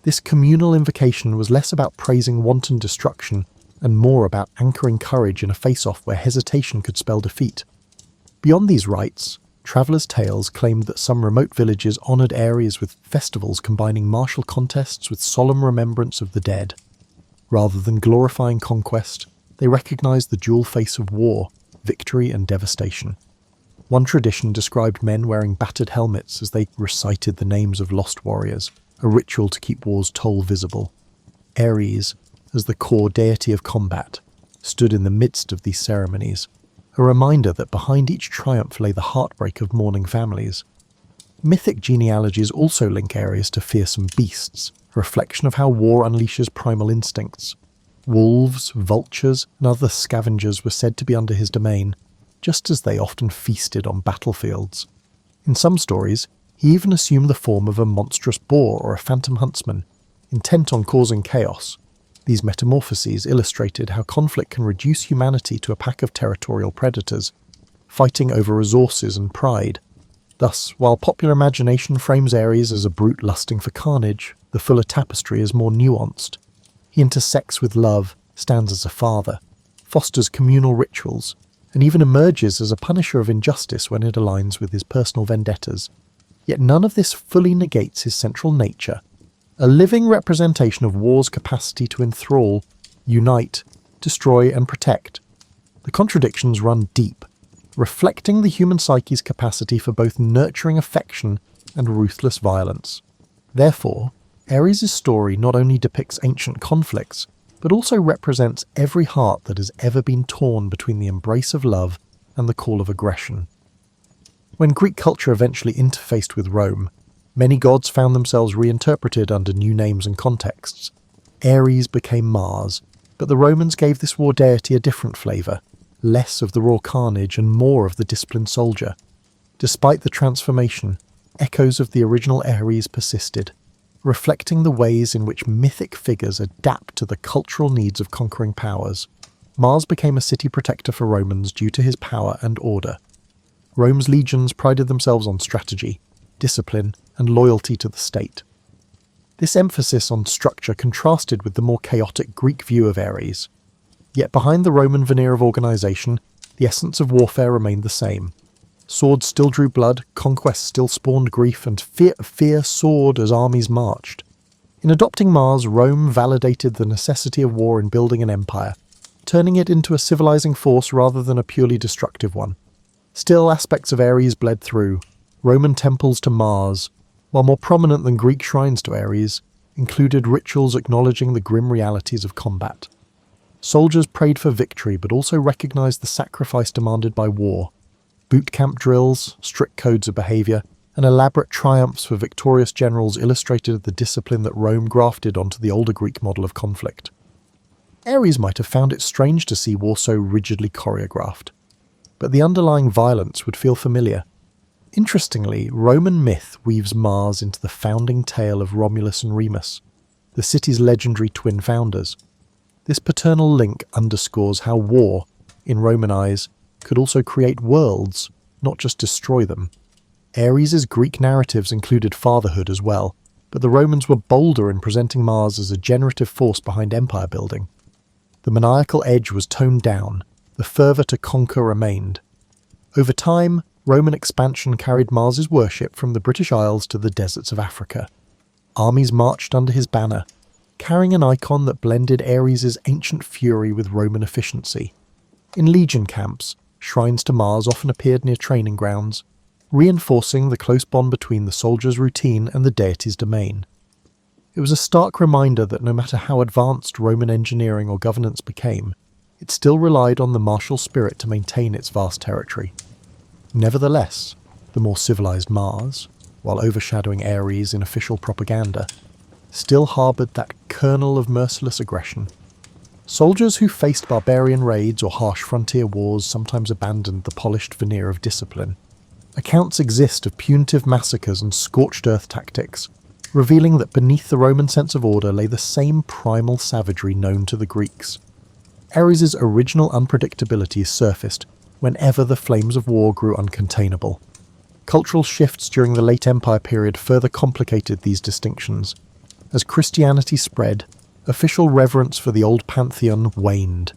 This communal invocation was less about praising wanton destruction and more about anchoring courage in a face-off where hesitation could spell defeat. Beyond these rites, travellers' tales claimed that some remote villages honoured Ares with festivals combining martial contests with solemn remembrance of the dead. Rather than glorifying conquest, they recognised the dual face of war, victory and devastation. One tradition described men wearing battered helmets as they recited the names of lost warriors, a ritual to keep war's toll visible. Ares, as the core deity of combat, stood in the midst of these ceremonies, a reminder that behind each triumph lay the heartbreak of mourning families. Mythic genealogies also link Ares to fearsome beasts, a reflection of how war unleashes primal instincts. Wolves, vultures, and other scavengers were said to be under his domain, just as they often feasted on battlefields. In some stories, he even assumed the form of a monstrous boar or a phantom huntsman, intent on causing chaos. These metamorphoses illustrated how conflict can reduce humanity to a pack of territorial predators, fighting over resources and pride. Thus, while popular imagination frames Ares as a brute lusting for carnage, the fuller tapestry is more nuanced. He intersects with love, stands as a father, fosters communal rituals, and even emerges as a punisher of injustice when it aligns with his personal vendettas. Yet none of this fully negates his central nature, a living representation of war's capacity to enthrall, unite, destroy and protect. The contradictions run deep, reflecting the human psyche's capacity for both nurturing affection and ruthless violence. Therefore, Ares' story not only depicts ancient conflicts, but also represents every heart that has ever been torn between the embrace of love and the call of aggression. When Greek culture eventually interfaced with Rome, many gods found themselves reinterpreted under new names and contexts. Ares became Mars, but the Romans gave this war deity a different flavour, less of the raw carnage and more of the disciplined soldier. Despite the transformation, echoes of the original Ares persisted, reflecting the ways in which mythic figures adapt to the cultural needs of conquering powers. Mars became a city protector for Romans due to his power and order. Rome's legions prided themselves on strategy, discipline, and loyalty to the state. This emphasis on structure contrasted with the more chaotic Greek view of Ares. Yet behind the Roman veneer of organisation, the essence of warfare remained the same. Swords still drew blood, conquest still spawned grief, and fear soared as armies marched. In adopting Mars, Rome validated the necessity of war in building an empire, turning it into a civilizing force rather than a purely destructive one. Still, aspects of Ares bled through. Roman temples to Mars, while more prominent than Greek shrines to Ares, included rituals acknowledging the grim realities of combat. Soldiers prayed for victory but also recognized the sacrifice demanded by war. Boot camp drills, strict codes of behaviour, and elaborate triumphs for victorious generals illustrated the discipline that Rome grafted onto the older Greek model of conflict. Ares might have found it strange to see war so rigidly choreographed, but the underlying violence would feel familiar. Interestingly, Roman myth weaves Mars into the founding tale of Romulus and Remus, the city's legendary twin founders. This paternal link underscores how war, in Roman eyes, could also create worlds, not just destroy them. Ares' Greek narratives included fatherhood as well, but the Romans were bolder in presenting Mars as a generative force behind empire building. The maniacal edge was toned down, the fervour to conquer remained. Over time, Roman expansion carried Mars's worship from the British Isles to the deserts of Africa. Armies marched under his banner, carrying an icon that blended Ares' ancient fury with Roman efficiency. In legion camps, shrines to Mars often appeared near training grounds, reinforcing the close bond between the soldier's routine and the deity's domain. It was a stark reminder that no matter how advanced Roman engineering or governance became, it still relied on the martial spirit to maintain its vast territory. Nevertheless, the more civilized Mars, while overshadowing Ares in official propaganda, still harboured that kernel of merciless aggression. Soldiers who faced barbarian raids or harsh frontier wars sometimes abandoned the polished veneer of discipline. Accounts exist of punitive massacres and scorched earth tactics, revealing that beneath the Roman sense of order lay the same primal savagery known to the Greeks. Ares' original unpredictability surfaced whenever the flames of war grew uncontainable. Cultural shifts during the late Empire period further complicated these distinctions. As Christianity spread, official reverence for the old pantheon waned.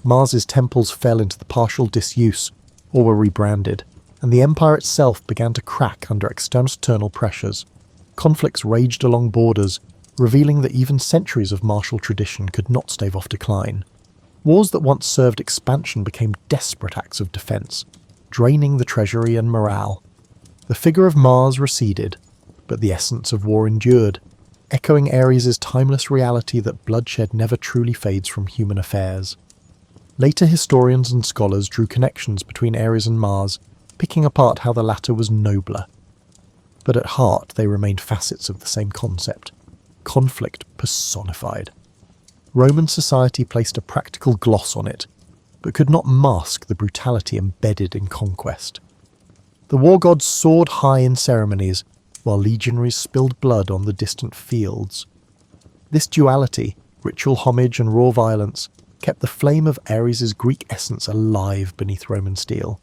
Mars's temples fell into the partial disuse or were rebranded, and the empire itself began to crack under external pressures. Conflicts raged along borders, revealing that even centuries of martial tradition could not stave off decline. Wars that once served expansion became desperate acts of defence, draining the treasury and morale. The figure of Mars receded, but the essence of war endured, echoing Ares' timeless reality that bloodshed never truly fades from human affairs. Later historians and scholars drew connections between Ares and Mars, picking apart how the latter was nobler. But at heart they remained facets of the same concept: conflict personified. Roman society placed a practical gloss on it, but could not mask the brutality embedded in conquest. The war gods soared high in ceremonies, while legionaries spilled blood on the distant fields. This duality, ritual homage and raw violence, kept the flame of Ares' Greek essence alive beneath Roman steel.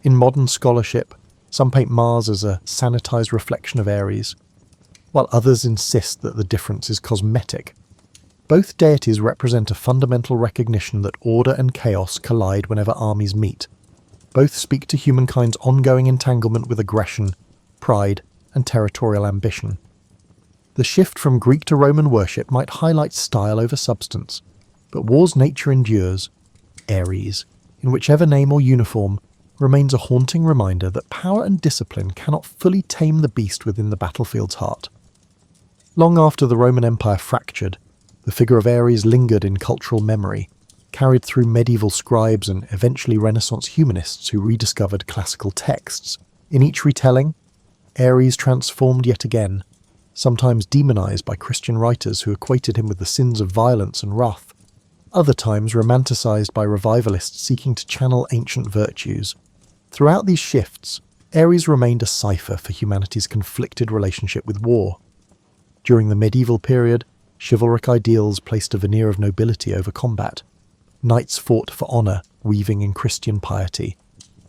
In modern scholarship, some paint Mars as a sanitized reflection of Ares, while others insist that the difference is cosmetic. Both deities represent a fundamental recognition that order and chaos collide whenever armies meet. Both speak to humankind's ongoing entanglement with aggression, pride, and territorial ambition. The shift from Greek to Roman worship might highlight style over substance, but war's nature endures. Ares, in whichever name or uniform, remains a haunting reminder that power and discipline cannot fully tame the beast within the battlefield's heart. Long after the Roman Empire fractured, the figure of Ares lingered in cultural memory, carried through medieval scribes and eventually Renaissance humanists who rediscovered classical texts. In each retelling, Ares transformed yet again, sometimes demonized by Christian writers who equated him with the sins of violence and wrath, other times romanticized by revivalists seeking to channel ancient virtues. Throughout these shifts, Ares remained a cipher for humanity's conflicted relationship with war. During the medieval period, chivalric ideals placed a veneer of nobility over combat. Knights fought for honour, weaving in Christian piety.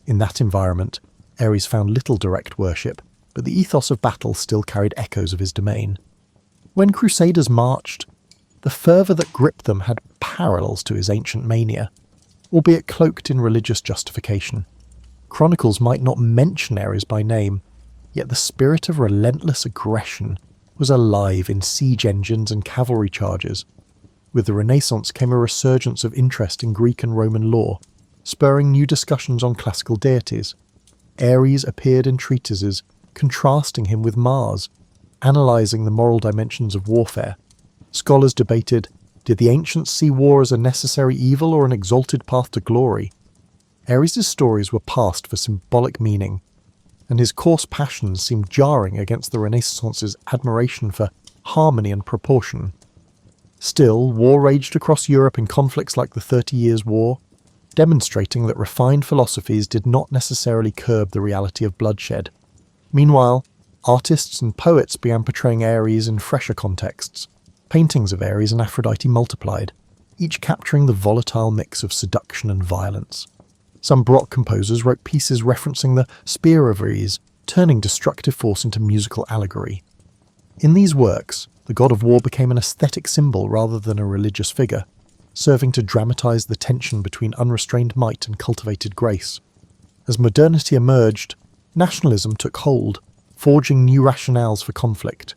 In that environment, Ares found little direct worship, but the ethos of battle still carried echoes of his domain. When crusaders marched, the fervour that gripped them had parallels to his ancient mania, albeit cloaked in religious justification. Chronicles might not mention Ares by name, yet the spirit of relentless aggression was alive in siege engines and cavalry charges. With the Renaissance came a resurgence of interest in Greek and Roman lore, spurring new discussions on classical deities. Ares appeared in treatises, contrasting him with Mars, analysing the moral dimensions of warfare. Scholars debated, did the ancients see war as a necessary evil or an exalted path to glory? Ares' stories were passed for symbolic meaning, and his coarse passions seemed jarring against the Renaissance's admiration for harmony and proportion. Still, war raged across Europe in conflicts like the 30 Years' War, demonstrating that refined philosophies did not necessarily curb the reality of bloodshed. Meanwhile, artists and poets began portraying Ares in fresher contexts. Paintings of Ares and Aphrodite multiplied. each capturing the volatile mix of seduction and violence. Some Baroque composers wrote pieces referencing the spear of Ares, turning destructive force into musical allegory. In these works, the god of war became an aesthetic symbol rather than a religious figure, serving to dramatize the tension between unrestrained might and cultivated grace. As modernity emerged, nationalism took hold, forging new rationales for conflict.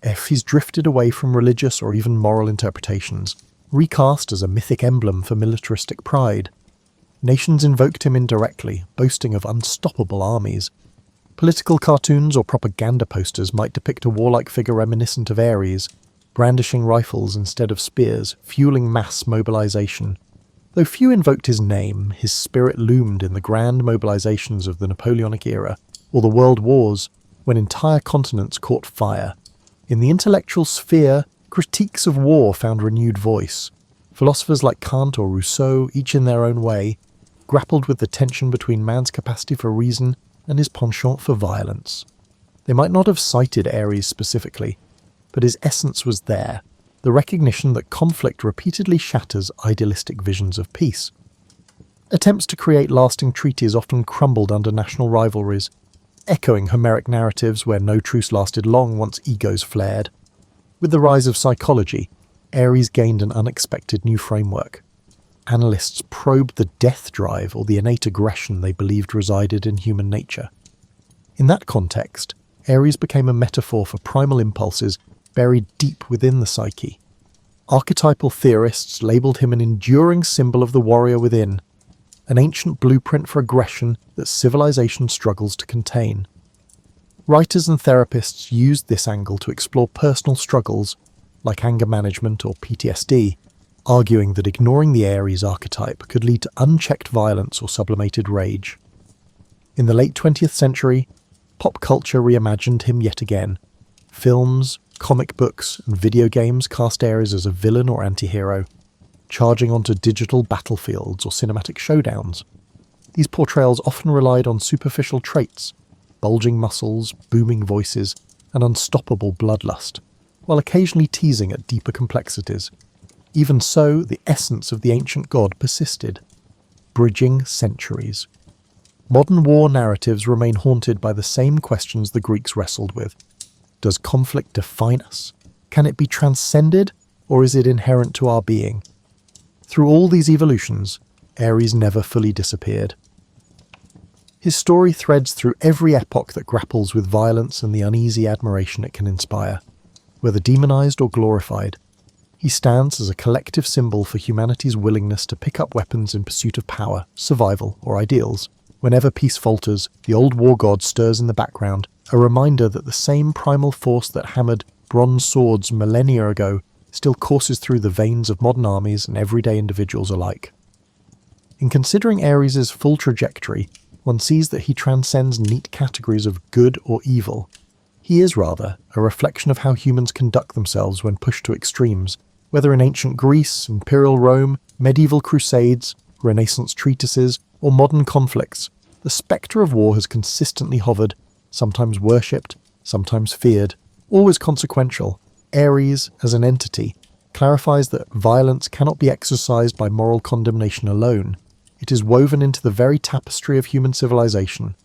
Ares drifted away from religious or even moral interpretations, recast as a mythic emblem for militaristic pride. Nations invoked him indirectly, boasting of unstoppable armies. Political cartoons or propaganda posters might depict a warlike figure reminiscent of Ares, brandishing rifles instead of spears, fueling mass mobilization. Though few invoked his name, his spirit loomed in the grand mobilizations of the Napoleonic era, or the World Wars, when entire continents caught fire. In the intellectual sphere, critiques of war found renewed voice. Philosophers like Kant or Rousseau, each in their own way, grappled with the tension between man's capacity for reason and his penchant for violence. They might not have cited Ares specifically, but his essence was there, the recognition that conflict repeatedly shatters idealistic visions of peace. Attempts to create lasting treaties often crumbled under national rivalries, echoing Homeric narratives where no truce lasted long once egos flared. With the rise of psychology, Ares gained an unexpected new framework. Analysts probed the death drive or the innate aggression they believed resided in human nature. In that context, Ares became a metaphor for primal impulses buried deep within the psyche. Archetypal theorists labelled him an enduring symbol of the warrior within, an ancient blueprint for aggression that civilization struggles to contain. Writers and therapists used this angle to explore personal struggles, like anger management or PTSD, arguing that ignoring the Ares archetype could lead to unchecked violence or sublimated rage. In the late 20th century, pop culture reimagined him yet again. Films, comic books, and video games cast Ares as a villain or anti-hero, charging onto digital battlefields or cinematic showdowns. These portrayals often relied on superficial traits, bulging muscles, booming voices, and unstoppable bloodlust, while occasionally teasing at deeper complexities. Even so, the essence of the ancient god persisted, bridging centuries. Modern war narratives remain haunted by the same questions the Greeks wrestled with. Does conflict define us? Can it be transcended, or is it inherent to our being? Through all these evolutions, Ares never fully disappeared. His story threads through every epoch that grapples with violence and the uneasy admiration it can inspire. Whether demonized or glorified, he stands as a collective symbol for humanity's willingness to pick up weapons in pursuit of power, survival, or ideals. Whenever peace falters, the old war god stirs in the background, a reminder that the same primal force that hammered bronze swords millennia ago still courses through the veins of modern armies and everyday individuals alike. In considering Ares' full trajectory, one sees that he transcends neat categories of good or evil. He is, rather, a reflection of how humans conduct themselves when pushed to extremes, whether in ancient Greece, imperial Rome, medieval crusades, Renaissance treatises, or modern conflicts. The spectre of war has consistently hovered, sometimes worshipped, sometimes feared, always consequential. Ares, as an entity, clarifies that violence cannot be exercised by moral condemnation alone. It is woven into the very tapestry of human civilization.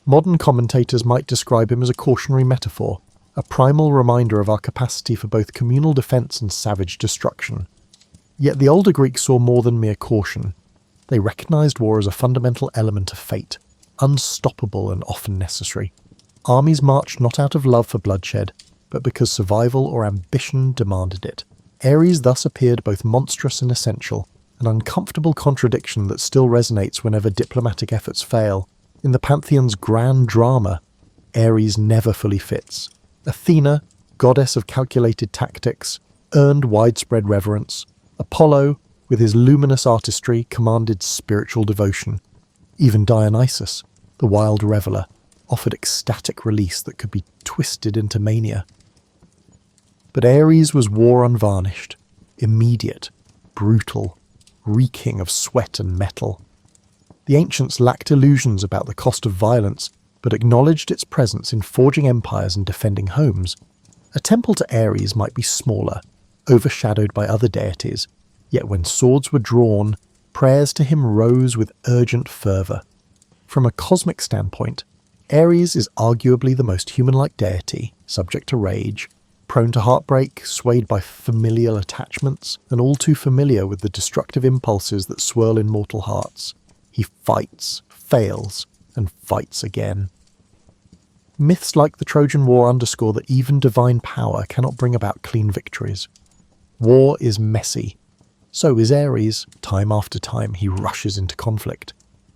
Modern commentators might describe him as a cautionary metaphor, a primal reminder of our capacity for both communal defense and savage destruction. Yet the older Greeks saw more than mere caution. They recognized war as a fundamental element of fate, unstoppable and often necessary. Armies marched not out of love for bloodshed, but because survival or ambition demanded it. Ares thus appeared both monstrous and essential, an uncomfortable contradiction that still resonates whenever diplomatic efforts fail. In the Pantheon's grand drama, Ares never fully fits. Athena, goddess of calculated tactics, earned widespread reverence. Apollo, with his luminous artistry, commanded spiritual devotion. Even Dionysus, the wild reveller, offered ecstatic release that could be twisted into mania. But Ares was war unvarnished, immediate, brutal, reeking of sweat and metal. The ancients lacked illusions about the cost of violence, but acknowledged its presence in forging empires and defending homes. A temple to Ares might be smaller, overshadowed by other deities, Yet when swords were drawn, prayers to him rose with urgent fervour. From a cosmic standpoint, Ares is arguably the most human-like deity, subject to rage, prone to heartbreak, swayed by familial attachments, and all too familiar with the destructive impulses that swirl in mortal hearts. He fights, fails, and fights again. Myths like the Trojan War underscore that even divine power cannot bring about clean victories. War is messy. So is Ares. Time after time he rushes into conflict,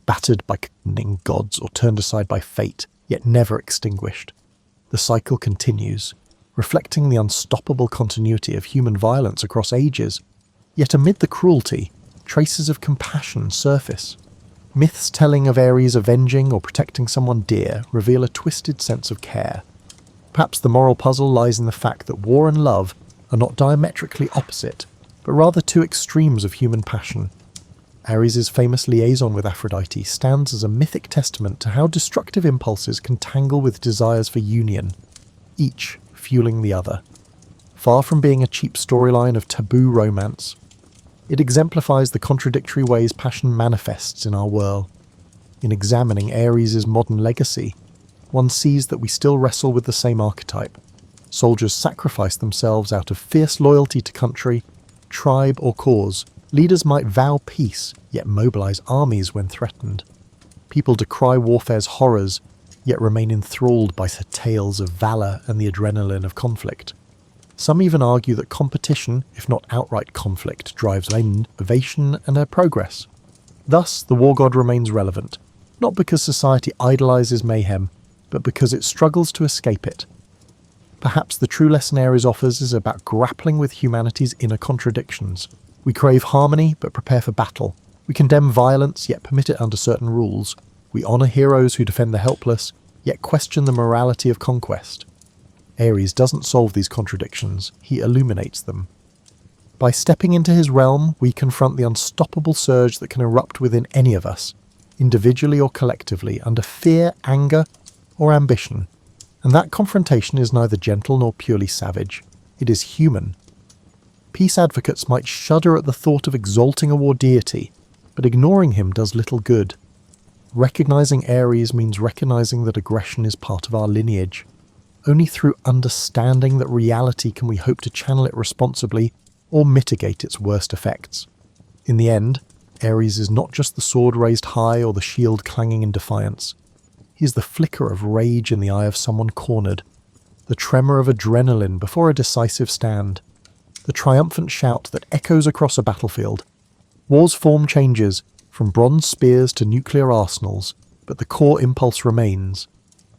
battered by contending gods or turned aside by fate, yet never extinguished. The cycle continues, reflecting the unstoppable continuity of human violence across ages. Yet amid the cruelty, traces of compassion surface. Myths telling of Ares avenging or protecting someone dear reveal a twisted sense of care. Perhaps the moral puzzle lies in the fact that war and love are not diametrically opposite, but rather two extremes of human passion. Ares' famous liaison with Aphrodite stands as a mythic testament to how destructive impulses can tangle with desires for union, each fueling the other. Far from being a cheap storyline of taboo romance, it exemplifies the contradictory ways passion manifests in our world. In examining Ares' modern legacy, one sees that we still wrestle with the same archetype. Soldiers sacrifice themselves out of fierce loyalty to country, tribe, or cause. Leaders might vow peace, yet mobilize armies when threatened. People decry warfare's horrors, yet remain enthralled by the tales of valor and the adrenaline of conflict. Some even argue that competition, if not outright conflict, drives innovation and progress. Thus, the war god remains relevant, not because society idolizes mayhem, but because it struggles to escape it. Perhaps the true lesson Ares offers is about grappling with humanity's inner contradictions. We crave harmony, but prepare for battle. We condemn violence, yet permit it under certain rules. We honour heroes who defend the helpless, yet question the morality of conquest. Ares doesn't solve these contradictions, he illuminates them. By stepping into his realm, we confront the unstoppable surge that can erupt within any of us, individually or collectively, under fear, anger, or ambition. And that confrontation is neither gentle nor purely savage. It is human. Peace advocates might shudder at the thought of exalting a war deity, but ignoring him does little good. Recognizing Ares means recognizing that aggression is part of our lineage. Only through understanding that reality can we hope to channel it responsibly or mitigate its worst effects. In the end, Ares is not just the sword raised high or the shield clanging in defiance. He is the flicker of rage in the eye of someone cornered, the tremor of adrenaline before a decisive stand, the triumphant shout that echoes across a battlefield. War's form changes, from bronze spears to nuclear arsenals, but the core impulse remains.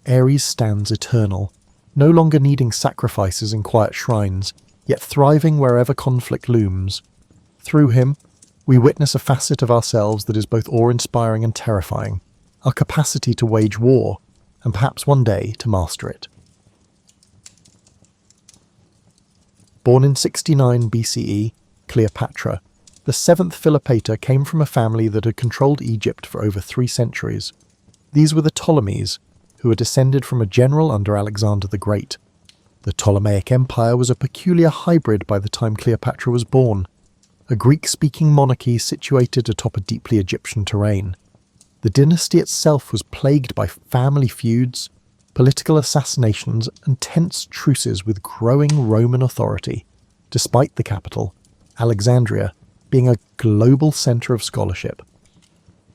Ares stands eternal, no longer needing sacrifices in quiet shrines, yet thriving wherever conflict looms. Through him, we witness a facet of ourselves that is both awe-inspiring and terrifying, our capacity to wage war, and perhaps one day to master it. Born in 69 BCE, Cleopatra, the seventh Philopator came from a family that had controlled Egypt for over 3 centuries. These were the Ptolemies, who were descended from a general under Alexander the Great. The Ptolemaic Empire was a peculiar hybrid by the time Cleopatra was born, a Greek-speaking monarchy situated atop a deeply Egyptian terrain. The dynasty itself was plagued by family feuds, political assassinations, and tense truces with growing Roman authority, despite the capital, Alexandria, being a global centre of scholarship.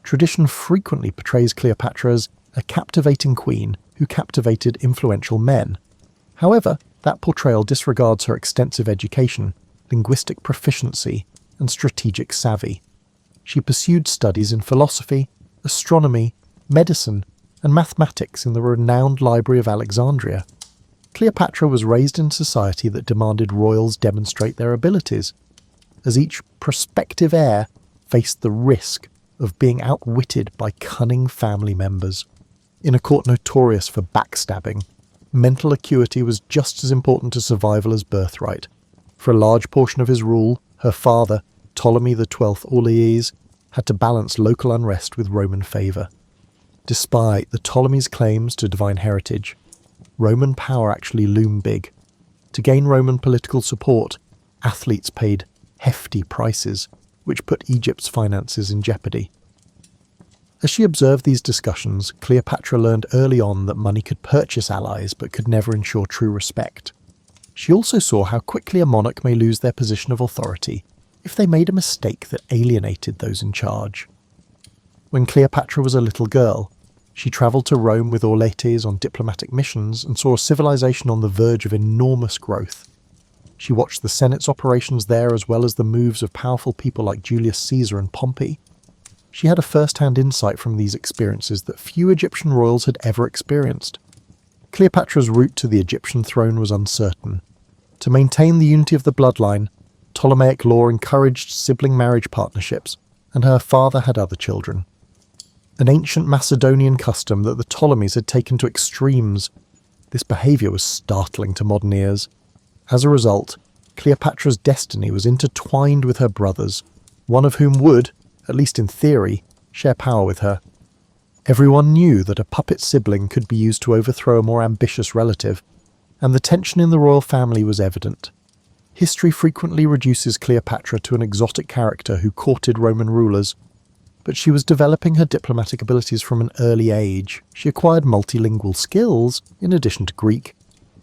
Tradition frequently portrays Cleopatra as a captivating queen who captivated influential men. However, that portrayal disregards her extensive education, linguistic proficiency, and strategic savvy. She pursued studies in philosophy, astronomy, medicine, and mathematics in the renowned Library of Alexandria. Cleopatra was raised in a society that demanded royals demonstrate their abilities, as each prospective heir faced the risk of being outwitted by cunning family members. In a court notorious for backstabbing, mental acuity was just as important to survival as birthright. For a large portion of his rule, her father, Ptolemy XII Orleans, had to balance local unrest with Roman favour. Despite the Ptolemies' claims to divine heritage, Roman power actually loomed big. To gain Roman political support, athletes paid hefty prices, which put Egypt's finances in jeopardy. As she observed these discussions, Cleopatra learned early on that money could purchase allies but could never ensure true respect. She also saw how quickly a monarch may lose their position of authority if they made a mistake that alienated those in charge. When Cleopatra was a little girl, she travelled to Rome with Auletes on diplomatic missions and saw a civilization on the verge of enormous growth. She watched the Senate's operations there as well as the moves of powerful people like Julius Caesar and Pompey. She had a first-hand insight from these experiences that few Egyptian royals had ever experienced. Cleopatra's route to the Egyptian throne was uncertain. To maintain the unity of the bloodline, Ptolemaic law encouraged sibling marriage partnerships, and her father had other children. An ancient Macedonian custom that the Ptolemies had taken to extremes, this behaviour was startling to modern ears. As a result, Cleopatra's destiny was intertwined with her brothers, one of whom would, at least in theory, share power with her. Everyone knew that a puppet sibling could be used to overthrow a more ambitious relative, and the tension in the royal family was evident. History frequently reduces Cleopatra to an exotic character who courted Roman rulers, but she was developing her diplomatic abilities from an early age. She acquired multilingual skills, in addition to Greek.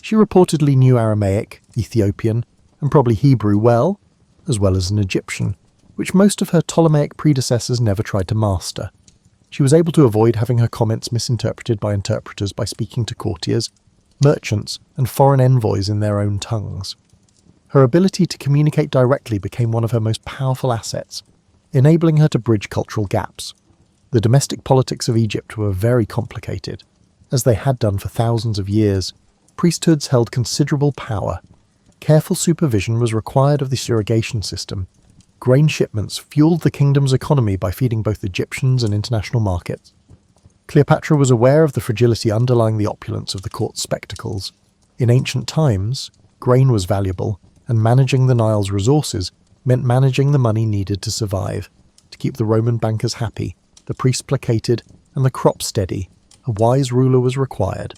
She reportedly knew Aramaic, Ethiopian, and probably Hebrew well as an Egyptian, which most of her Ptolemaic predecessors never tried to master. She was able to avoid having her comments misinterpreted by interpreters by speaking to courtiers, merchants, and foreign envoys in their own tongues. Her ability to communicate directly became one of her most powerful assets, enabling her to bridge cultural gaps. The domestic politics of Egypt were very complicated. As they had done for thousands of years, priesthoods held considerable power. Careful supervision was required of the irrigation system. Grain shipments fueled the kingdom's economy by feeding both Egyptians and international markets. Cleopatra was aware of the fragility underlying the opulence of the court spectacles. In ancient times, grain was valuable, and managing the Nile's resources meant managing the money needed to survive. To keep the Roman bankers happy, the priests placated, and the crop steady, a wise ruler was required.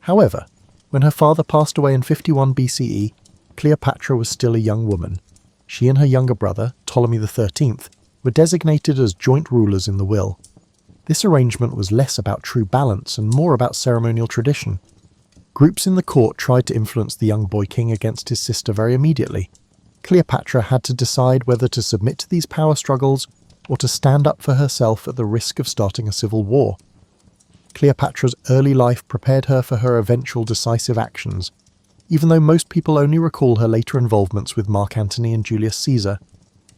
However, when her father passed away in 51 BCE, Cleopatra was still a young woman. She and her younger brother, Ptolemy XIII, were designated as joint rulers in the will. This arrangement was less about true balance and more about ceremonial tradition. Groups in the court tried to influence the young boy king against his sister very immediately. Cleopatra had to decide whether to submit to these power struggles or to stand up for herself at the risk of starting a civil war. Cleopatra's early life prepared her for her eventual decisive actions, even though most people only recall her later involvements with Mark Antony and Julius Caesar.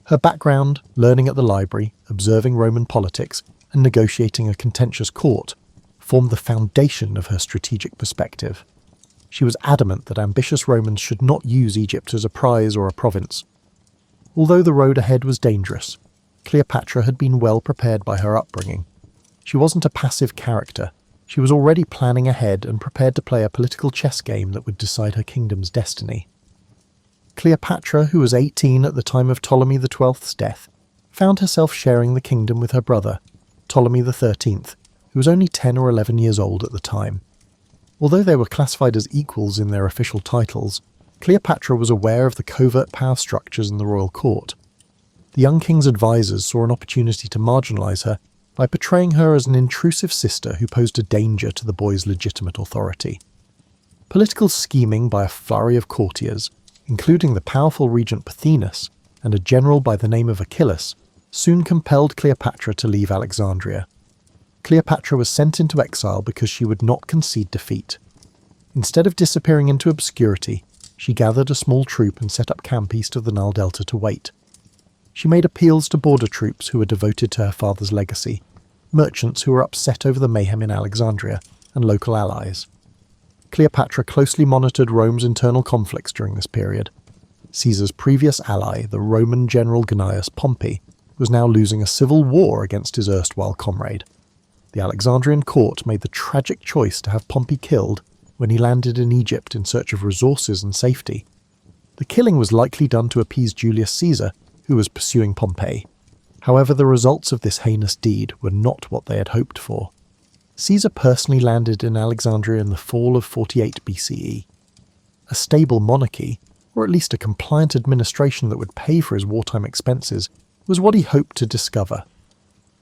Her background, learning at the library, observing Roman politics, and negotiating a contentious court, formed the foundation of her strategic perspective. She was adamant that ambitious Romans should not use Egypt as a prize or a province. Although the road ahead was dangerous, Cleopatra had been well prepared by her upbringing. She wasn't a passive character. She was already planning ahead and prepared to play a political chess game that would decide her kingdom's destiny. Cleopatra, who was 18 at the time of Ptolemy XII's death, found herself sharing the kingdom with her brother, Ptolemy XIII, who was only 10 or 11 years old at the time. Although they were classified as equals in their official titles, Cleopatra was aware of the covert power structures in the royal court. The young king's advisors saw an opportunity to marginalise her by portraying her as an intrusive sister who posed a danger to the boy's legitimate authority. Political scheming by a flurry of courtiers, including the powerful regent Pothinus and a general by the name of Achilles, soon compelled Cleopatra to leave Alexandria. Cleopatra was sent into exile because she would not concede defeat. Instead of disappearing into obscurity, she gathered a small troop and set up camp east of the Nile Delta to wait. She made appeals to border troops who were devoted to her father's legacy, merchants who were upset over the mayhem in Alexandria, and local allies. Cleopatra closely monitored Rome's internal conflicts during this period. Caesar's previous ally, the Roman general Gnaeus Pompey, was now losing a civil war against his erstwhile comrade. The Alexandrian court made the tragic choice to have Pompey killed when he landed in Egypt in search of resources and safety. The killing was likely done to appease Julius Caesar, who was pursuing Pompey. However, the results of this heinous deed were not what they had hoped for. Caesar personally landed in Alexandria in the fall of 48 BCE. A stable monarchy, or at least a compliant administration that would pay for his wartime expenses, was what he hoped to discover.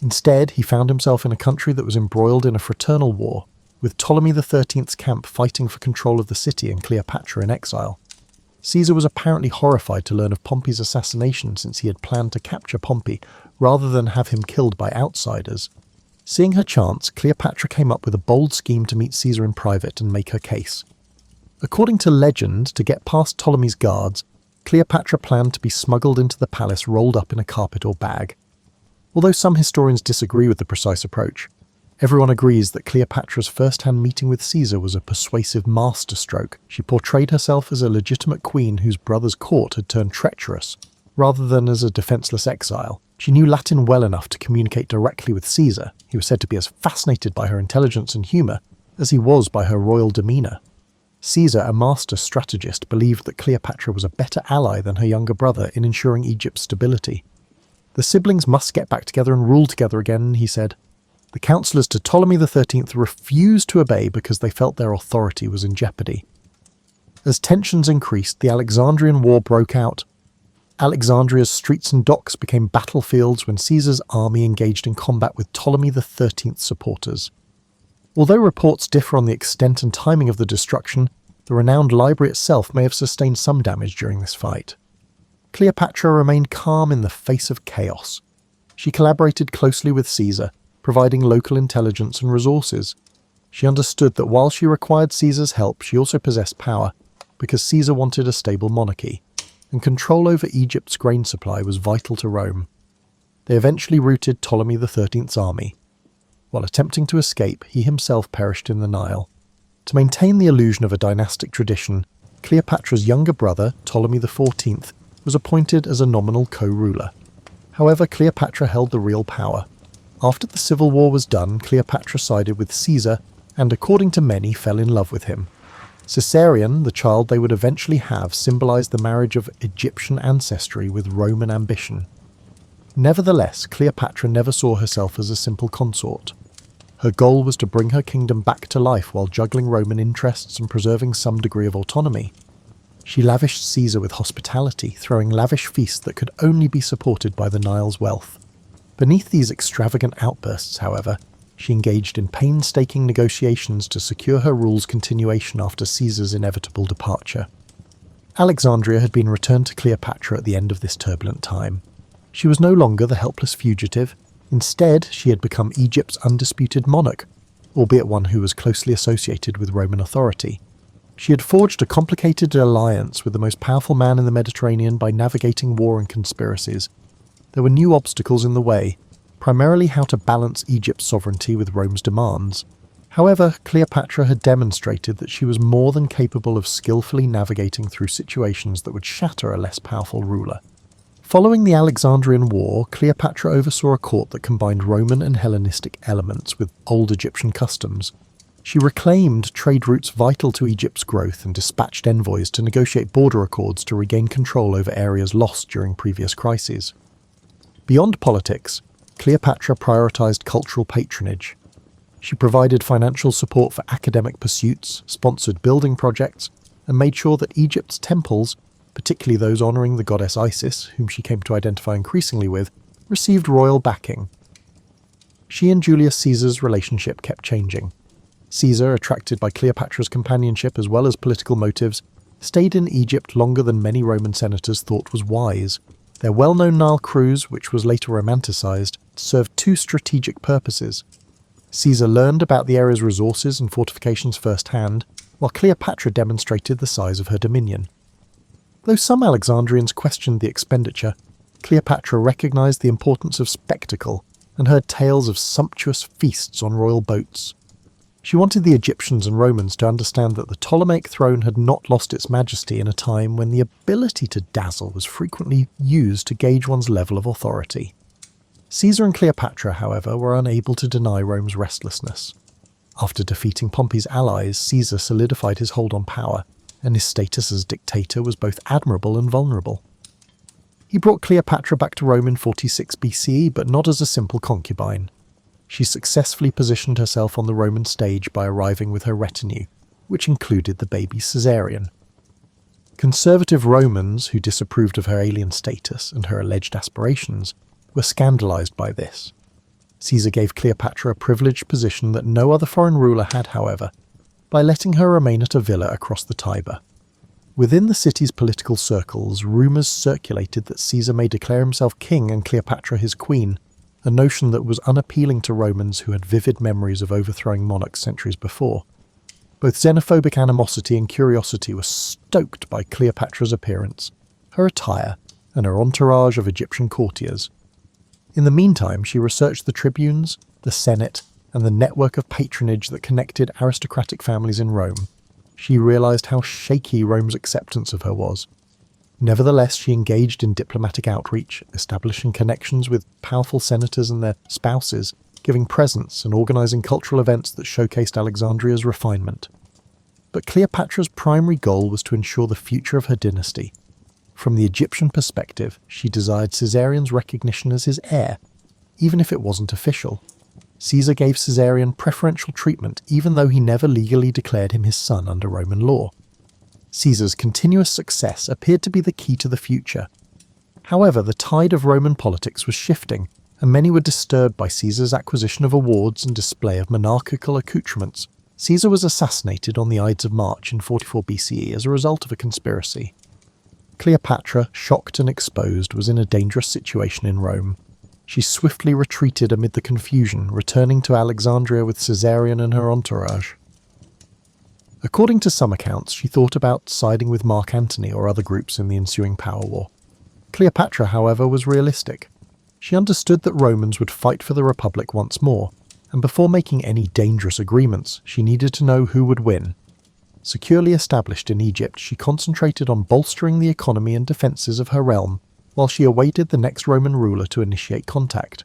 Instead, he found himself in a country that was embroiled in a fraternal war, with Ptolemy XIII's camp fighting for control of the city and Cleopatra in exile. Caesar was apparently horrified to learn of Pompey's assassination, since he had planned to capture Pompey rather than have him killed by outsiders. Seeing her chance, Cleopatra came up with a bold scheme to meet Caesar in private and make her case. According to legend, to get past Ptolemy's guards, Cleopatra planned to be smuggled into the palace rolled up in a carpet or bag. Although some historians disagree with the precise approach, everyone agrees that Cleopatra's first-hand meeting with Caesar was a persuasive masterstroke. She portrayed herself as a legitimate queen whose brother's court had turned treacherous, rather than as a defenseless exile. She knew Latin well enough to communicate directly with Caesar. He was said to be as fascinated by her intelligence and humour as he was by her royal demeanour. Caesar, a master strategist, believed that Cleopatra was a better ally than her younger brother in ensuring Egypt's stability. The siblings must get back together and rule together again, he said. The councillors to Ptolemy XIII refused to obey because they felt their authority was in jeopardy. As tensions increased, the Alexandrian War broke out. Alexandria's streets and docks became battlefields when Caesar's army engaged in combat with Ptolemy XIII's supporters. Although reports differ on the extent and timing of the destruction, the renowned library itself may have sustained some damage during this fight. Cleopatra remained calm in the face of chaos. She collaborated closely with Caesar, providing local intelligence and resources. She understood that while she required Caesar's help, she also possessed power, because Caesar wanted a stable monarchy, and control over Egypt's grain supply was vital to Rome. They eventually routed Ptolemy XIII's army. While attempting to escape, he himself perished in the Nile. To maintain the illusion of a dynastic tradition, Cleopatra's younger brother, Ptolemy XIV, was appointed as a nominal co-ruler. However, Cleopatra held the real power. After the civil war was done, Cleopatra sided with Caesar and, according to many, fell in love with him. Caesarion, the child they would eventually have, symbolized the marriage of Egyptian ancestry with Roman ambition. Nevertheless, Cleopatra never saw herself as a simple consort. Her goal was to bring her kingdom back to life while juggling Roman interests and preserving some degree of autonomy. She lavished Caesar with hospitality, throwing lavish feasts that could only be supported by the Nile's wealth. Beneath these extravagant outbursts, however, she engaged in painstaking negotiations to secure her rule's continuation after Caesar's inevitable departure. Alexandria had been returned to Cleopatra at the end of this turbulent time. She was no longer the helpless fugitive. Instead, she had become Egypt's undisputed monarch, albeit one who was closely associated with Roman authority. She had forged a complicated alliance with the most powerful man in the Mediterranean by navigating war and conspiracies. There were new obstacles in the way, primarily how to balance Egypt's sovereignty with Rome's demands. However, Cleopatra had demonstrated that she was more than capable of skillfully navigating through situations that would shatter a less powerful ruler. Following the Alexandrian War, Cleopatra oversaw a court that combined Roman and Hellenistic elements with old Egyptian customs. She reclaimed trade routes vital to Egypt's growth and dispatched envoys to negotiate border accords to regain control over areas lost during previous crises. Beyond politics, Cleopatra prioritized cultural patronage. She provided financial support for academic pursuits, sponsored building projects, and made sure that Egypt's temples, particularly those honoring the goddess Isis, whom she came to identify increasingly with, received royal backing. She and Julius Caesar's relationship kept changing. Caesar, attracted by Cleopatra's companionship as well as political motives, stayed in Egypt longer than many Roman senators thought was wise. Their well-known Nile cruise, which was later romanticized, served two strategic purposes. Caesar learned about the area's resources and fortifications firsthand, while Cleopatra demonstrated the size of her dominion. Though some Alexandrians questioned the expenditure, Cleopatra recognized the importance of spectacle and heard tales of sumptuous feasts on royal boats. She wanted the Egyptians and Romans to understand that the Ptolemaic throne had not lost its majesty in a time when the ability to dazzle was frequently used to gauge one's level of authority. Caesar and Cleopatra, however, were unable to deny Rome's restlessness. After defeating Pompey's allies, Caesar solidified his hold on power, and his status as dictator was both admirable and vulnerable. He brought Cleopatra back to Rome in 46 BCE, but not as a simple concubine. She successfully positioned herself on the Roman stage by arriving with her retinue, which included the baby Caesarion. Conservative Romans, who disapproved of her alien status and her alleged aspirations, were scandalized by this. Caesar gave Cleopatra a privileged position that no other foreign ruler had, however, by letting her remain at a villa across the Tiber. Within the city's political circles, rumours circulated that Caesar may declare himself king and Cleopatra his queen, a notion that was unappealing to Romans who had vivid memories of overthrowing monarchs centuries before. Both xenophobic animosity and curiosity were stoked by Cleopatra's appearance, her attire, and her entourage of Egyptian courtiers. In the meantime, she researched the tribunes, the Senate, and the network of patronage that connected aristocratic families in Rome. She realised how shaky Rome's acceptance of her was. Nevertheless, she engaged in diplomatic outreach, establishing connections with powerful senators and their spouses, giving presents and organising cultural events that showcased Alexandria's refinement. But Cleopatra's primary goal was to ensure the future of her dynasty. From the Egyptian perspective, she desired Caesarion's recognition as his heir, even if it wasn't official. Caesar gave Caesarion preferential treatment even though he never legally declared him his son under Roman law. Caesar's continuous success appeared to be the key to the future. However, the tide of Roman politics was shifting, and many were disturbed by Caesar's acquisition of awards and display of monarchical accoutrements. Caesar was assassinated on the Ides of March in 44 BCE as a result of a conspiracy. Cleopatra, shocked and exposed, was in a dangerous situation in Rome. She swiftly retreated amid the confusion, returning to Alexandria with Caesarion and her entourage. According to some accounts, she thought about siding with Mark Antony or other groups in the ensuing power war. Cleopatra, however, was realistic. She understood that Romans would fight for the Republic once more, and before making any dangerous agreements, she needed to know who would win. Securely established in Egypt, she concentrated on bolstering the economy and defences of her realm, while she awaited the next Roman ruler to initiate contact.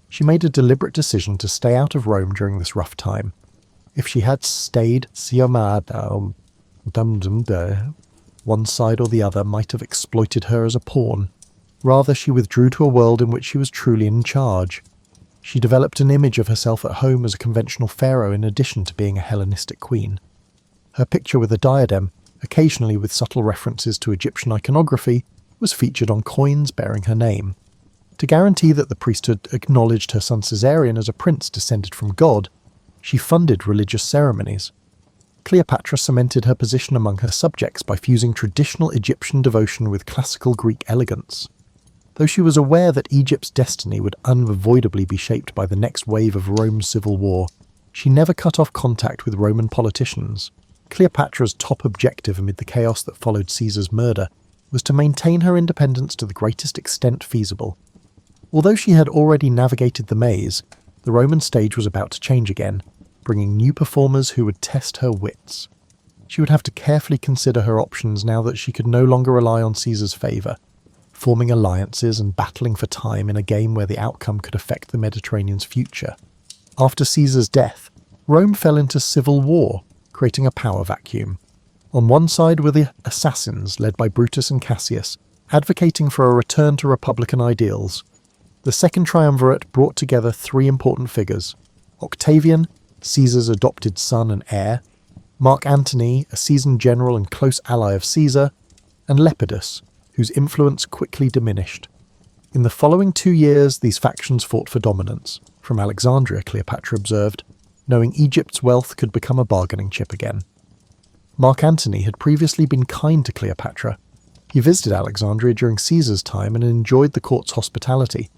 She made a deliberate decision to stay out of Rome during this rough time. If she had stayed, one side or the other might have exploited her as a pawn. Rather, she withdrew to a world in which she was truly in charge. She developed an image of herself at home as a conventional pharaoh in addition to being a Hellenistic queen. Her picture with a diadem, occasionally with subtle references to Egyptian iconography, was featured on coins bearing her name. To guarantee that the priesthood acknowledged her son Caesarion as a prince descended from God, she funded religious ceremonies. Cleopatra cemented her position among her subjects by fusing traditional Egyptian devotion with classical Greek elegance. Though she was aware that Egypt's destiny would unavoidably be shaped by the next wave of Rome's civil war, she never cut off contact with Roman politicians. Cleopatra's top objective amid the chaos that followed Caesar's murder was to maintain her independence to the greatest extent feasible. Although she had already navigated the maze, the Roman stage was about to change again, bringing new performers who would test her wits. She would have to carefully consider her options now that she could no longer rely on Caesar's favour, forming alliances and battling for time in a game where the outcome could affect the Mediterranean's future. After Caesar's death, Rome fell into civil war, creating a power vacuum. On one side were the assassins, led by Brutus and Cassius, advocating for a return to republican ideals. The second triumvirate brought together three important figures: Octavian, Caesar's adopted son and heir; Mark Antony, a seasoned general and close ally of Caesar; and Lepidus, whose influence quickly diminished. In the following 2 years, these factions fought for dominance. From Alexandria, Cleopatra observed, knowing Egypt's wealth could become a bargaining chip again. Mark Antony had previously been kind to Cleopatra. He visited Alexandria during Caesar's time and enjoyed the court's hospitality.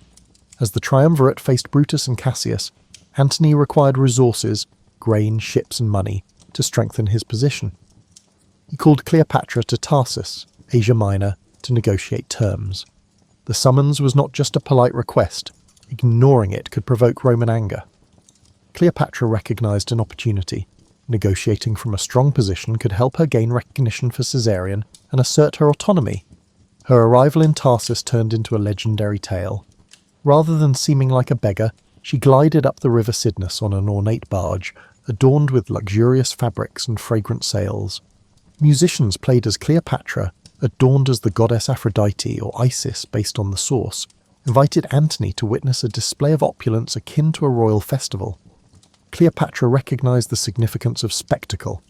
As the triumvirate faced Brutus and Cassius, Antony required resources, grain, ships and money, to strengthen his position. He called Cleopatra to Tarsus, Asia Minor, to negotiate terms. The summons was not just a polite request. Ignoring it could provoke Roman anger. Cleopatra recognized an opportunity. Negotiating from a strong position could help her gain recognition for Caesarion and assert her autonomy. Her arrival in Tarsus turned into a legendary tale. Rather than seeming like a beggar, she glided up the river Cydnus on an ornate barge, adorned with luxurious fabrics and fragrant sails. Musicians played as Cleopatra, adorned as the goddess Aphrodite or Isis based on the source, invited Antony to witness a display of opulence akin to a royal festival. Cleopatra recognized the significance of spectacle.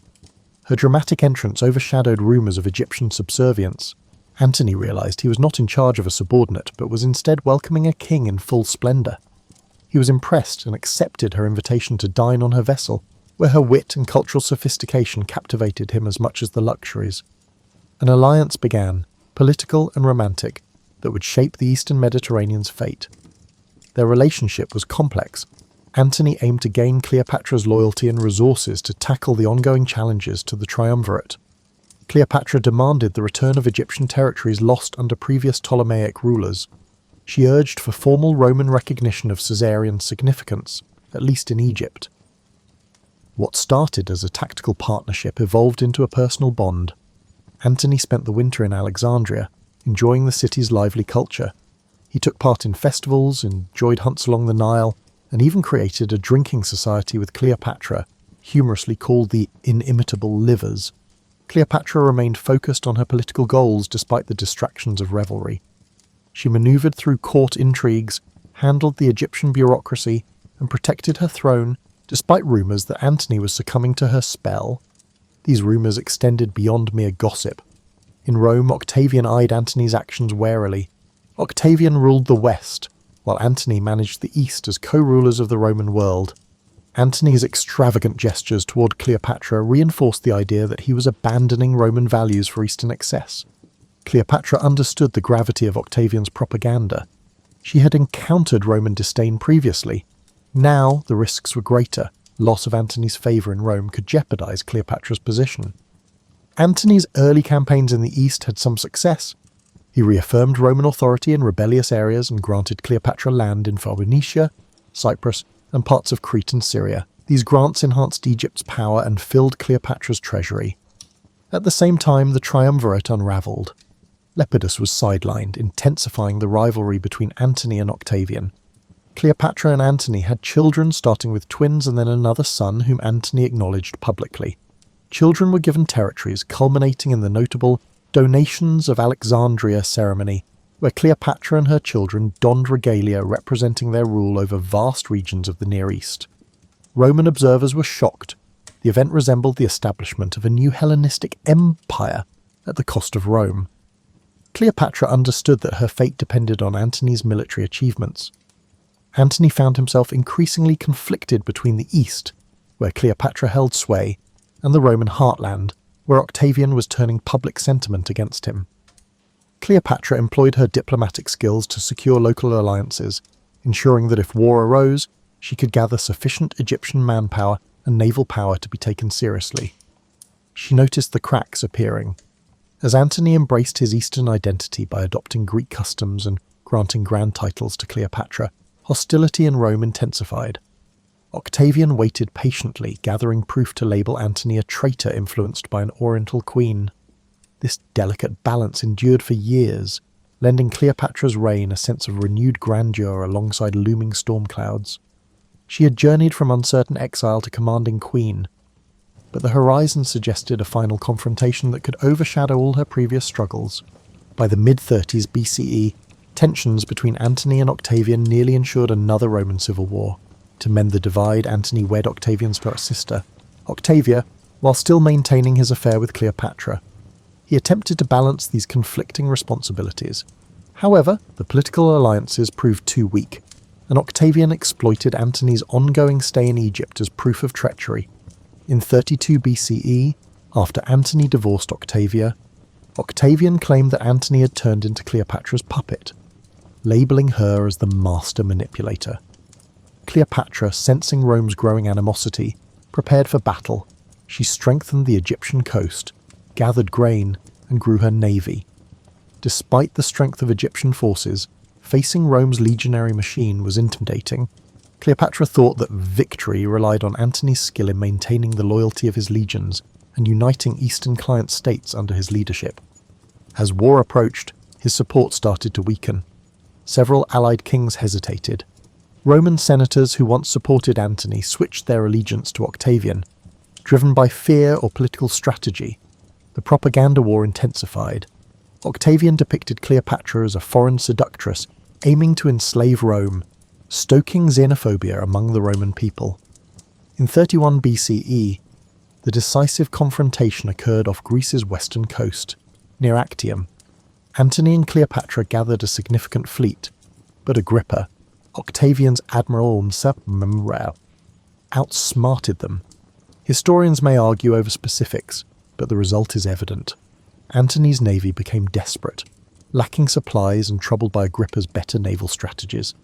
Her dramatic entrance overshadowed rumours of Egyptian subservience. Antony realised he was not in charge of a subordinate, but was instead welcoming a king in full splendour. He was impressed and accepted her invitation to dine on her vessel, where her wit and cultural sophistication captivated him as much as the luxuries. An alliance began, political and romantic, that would shape the Eastern Mediterranean's fate. Their relationship was complex. Antony aimed to gain Cleopatra's loyalty and resources to tackle the ongoing challenges to the triumvirate. Cleopatra demanded the return of Egyptian territories lost under previous Ptolemaic rulers. She urged for formal Roman recognition of Caesarean significance, at least in Egypt. What started as a tactical partnership evolved into a personal bond. Antony spent the winter in Alexandria, enjoying the city's lively culture. He took part in festivals, enjoyed hunts along the Nile, and even created a drinking society with Cleopatra, humorously called the Inimitable Livers. Cleopatra remained focused on her political goals despite the distractions of revelry. She manoeuvred through court intrigues, handled the Egyptian bureaucracy, and protected her throne despite rumours that Antony was succumbing to her spell. These rumours extended beyond mere gossip. In Rome, Octavian eyed Antony's actions warily. Octavian ruled the West, while Antony managed the East as co-rulers of the Roman world. Antony's extravagant gestures toward Cleopatra reinforced the idea that he was abandoning Roman values for Eastern excess. Cleopatra understood the gravity of Octavian's propaganda. She had encountered Roman disdain previously. Now the risks were greater. Loss of Antony's favour in Rome could jeopardize Cleopatra's position. Antony's early campaigns in the East had some success. He reaffirmed Roman authority in rebellious areas and granted Cleopatra land in Phoenicia, Cyprus, and parts of Crete and Syria. These grants enhanced Egypt's power and filled Cleopatra's treasury. At the same time, the triumvirate unravelled. Lepidus was sidelined, intensifying the rivalry between Antony and Octavian. Cleopatra and Antony had children, starting with twins and then another son whom Antony acknowledged publicly. Children were given territories, culminating in the notable Donations of Alexandria ceremony, where Cleopatra and her children donned regalia representing their rule over vast regions of the Near East. Roman observers were shocked. The event resembled the establishment of a new Hellenistic empire at the cost of Rome. Cleopatra understood that her fate depended on Antony's military achievements. Antony found himself increasingly conflicted between the East, where Cleopatra held sway, and the Roman heartland, where Octavian was turning public sentiment against him. Cleopatra employed her diplomatic skills to secure local alliances, ensuring that if war arose, she could gather sufficient Egyptian manpower and naval power to be taken seriously. She noticed the cracks appearing. As Antony embraced his Eastern identity by adopting Greek customs and granting grand titles to Cleopatra, hostility in Rome intensified. Octavian waited patiently, gathering proof to label Antony a traitor influenced by an Oriental queen. This delicate balance endured for years, lending Cleopatra's reign a sense of renewed grandeur alongside looming storm clouds. She had journeyed from uncertain exile to commanding queen, but the horizon suggested a final confrontation that could overshadow all her previous struggles. By the mid-30s BCE, tensions between Antony and Octavian nearly ensured another Roman civil war. To mend the divide, Antony wed Octavian's first sister, Octavia, while still maintaining his affair with Cleopatra. He attempted to balance these conflicting responsibilities. However, the political alliances proved too weak, and Octavian exploited Antony's ongoing stay in Egypt as proof of treachery. In 32 BCE, after Antony divorced Octavia, Octavian claimed that Antony had turned into Cleopatra's puppet, labelling her as the master manipulator. Cleopatra, sensing Rome's growing animosity, prepared for battle. She strengthened the Egyptian coast, gathered grain, and grew her navy. Despite the strength of Egyptian forces, facing Rome's legionary machine was intimidating. Cleopatra thought that victory relied on Antony's skill in maintaining the loyalty of his legions and uniting Eastern client states under his leadership. As war approached, his support started to weaken. Several allied kings hesitated. Roman senators who once supported Antony switched their allegiance to Octavian. Driven by fear or political strategy, the propaganda war intensified. Octavian depicted Cleopatra as a foreign seductress aiming to enslave Rome, stoking xenophobia among the Roman people. In 31 BCE, The decisive confrontation occurred off Greece's western coast, near Actium. Antony and Cleopatra gathered a significant fleet, but Agrippa, Octavian's admiral outsmarted them. Historians may argue over specifics, but the result is evident. Antony's navy became desperate, lacking supplies and troubled by Agrippa's better naval strategies.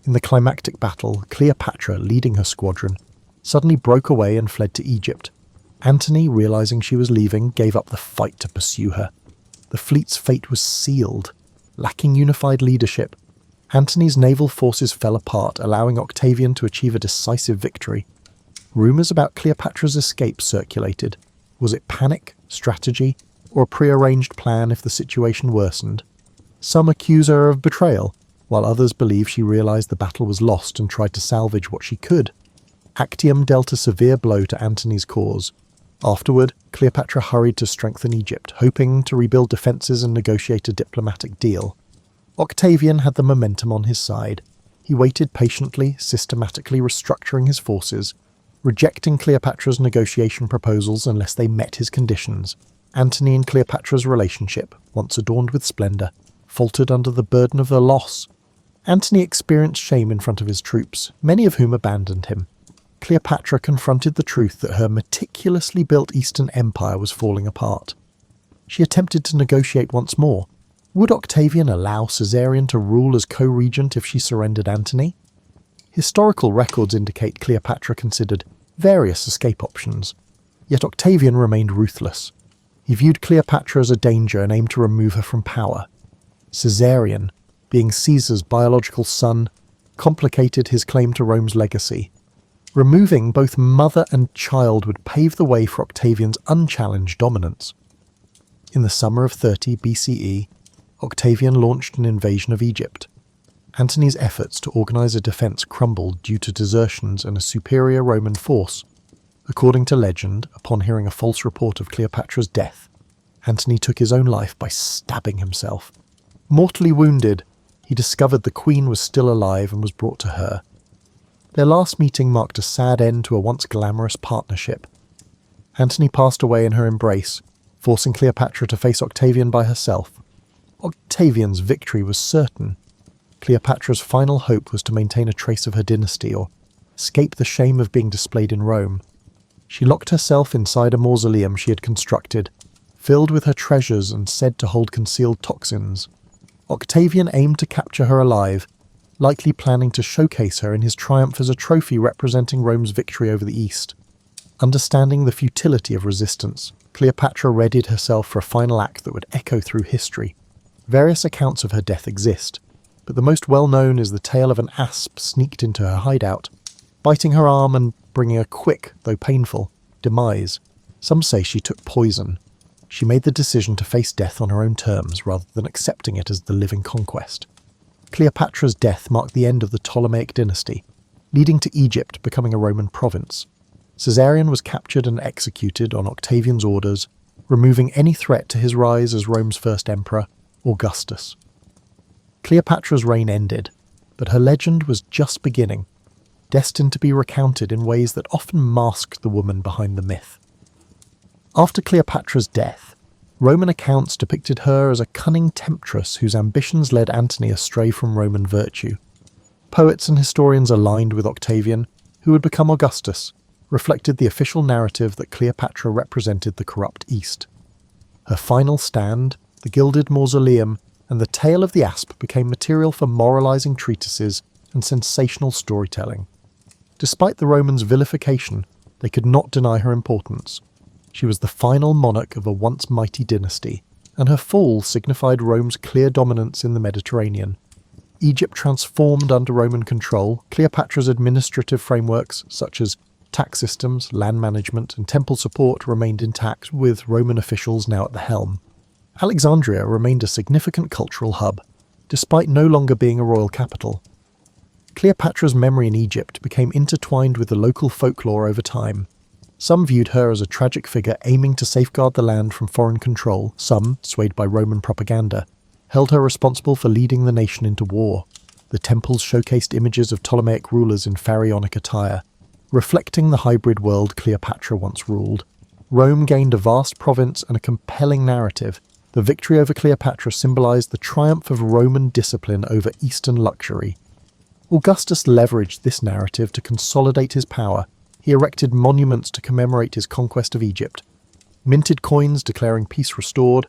In the climactic battle, Cleopatra, leading her squadron, suddenly broke away and fled to Egypt. Antony, realizing she was leaving, gave up the fight to pursue her. The fleet's fate was sealed. Lacking unified leadership, Antony's naval forces fell apart, allowing Octavian to achieve a decisive victory. Rumours about Cleopatra's escape circulated. Was it panic, strategy, or a prearranged plan if the situation worsened? Some accuse her of betrayal, while others believe she realised the battle was lost and tried to salvage what she could. Actium dealt a severe blow to Antony's cause. Afterward, Cleopatra hurried to strengthen Egypt, hoping to rebuild defences and negotiate a diplomatic deal. Octavian had the momentum on his side. He waited patiently, systematically restructuring his forces, rejecting Cleopatra's negotiation proposals unless they met his conditions. Antony and Cleopatra's relationship, once adorned with splendour, faltered under the burden of their loss. Antony experienced shame in front of his troops, many of whom abandoned him. Cleopatra confronted the truth that her meticulously built Eastern Empire was falling apart. She attempted to negotiate once more. Would Octavian allow Caesarion to rule as co-regent if she surrendered Antony? Historical records indicate Cleopatra considered various escape options, yet Octavian remained ruthless. He viewed Cleopatra as a danger and aimed to remove her from power. Caesarion, being Caesar's biological son, complicated his claim to Rome's legacy. Removing both mother and child would pave the way for Octavian's unchallenged dominance. In the summer of 30 BCE, Octavian launched an invasion of Egypt. Antony's efforts to organise a defence crumbled due to desertions and a superior Roman force. According to legend, upon hearing a false report of Cleopatra's death, Antony took his own life by stabbing himself. Mortally wounded, he discovered the queen was still alive and was brought to her. Their last meeting marked a sad end to a once glamorous partnership. Antony passed away in her embrace, forcing Cleopatra to face Octavian by herself. Octavian's victory was certain. Cleopatra's final hope was to maintain a trace of her dynasty or escape the shame of being displayed in Rome. She locked herself inside a mausoleum she had constructed, filled with her treasures and said to hold concealed toxins. Octavian aimed to capture her alive, likely planning to showcase her in his triumph as a trophy representing Rome's victory over the East. Understanding the futility of resistance, Cleopatra readied herself for a final act that would echo through history. Various accounts of her death exist, but the most well-known is the tale of an asp sneaked into her hideout, biting her arm and bringing a quick, though painful, demise. Some say she took poison. She made the decision to face death on her own terms rather than accepting it as the living conquest. Cleopatra's death marked the end of the Ptolemaic dynasty, leading to Egypt becoming a Roman province. Caesarion was captured and executed on Octavian's orders, removing any threat to his rise as Rome's first emperor, Augustus. Cleopatra's reign ended, but her legend was just beginning, destined to be recounted in ways that often mask the woman behind the myth. After Cleopatra's death, Roman accounts depicted her as a cunning temptress whose ambitions led Antony astray from Roman virtue. Poets and historians aligned with Octavian, who would become Augustus, reflected the official narrative that Cleopatra represented the corrupt East. Her final stand, the gilded mausoleum, and the tale of the asp became material for moralizing treatises and sensational storytelling. Despite the Romans' vilification, they could not deny her importance. She was the final monarch of a once mighty dynasty, and her fall signified Rome's clear dominance in the Mediterranean. Egypt transformed under Roman control. Cleopatra's administrative frameworks, such as tax systems, land management, and temple support, remained intact, with Roman officials now at the helm. Alexandria remained a significant cultural hub, despite no longer being a royal capital. Cleopatra's memory in Egypt became intertwined with the local folklore over time. Some viewed her as a tragic figure aiming to safeguard the land from foreign control. Some, swayed by Roman propaganda, held her responsible for leading the nation into war. The temples showcased images of Ptolemaic rulers in pharaonic attire, reflecting the hybrid world Cleopatra once ruled. Rome gained a vast province and a compelling narrative. The victory over Cleopatra symbolized the triumph of Roman discipline over Eastern luxury. Augustus leveraged this narrative to consolidate his power. He erected monuments to commemorate his conquest of Egypt, minted coins declaring peace restored,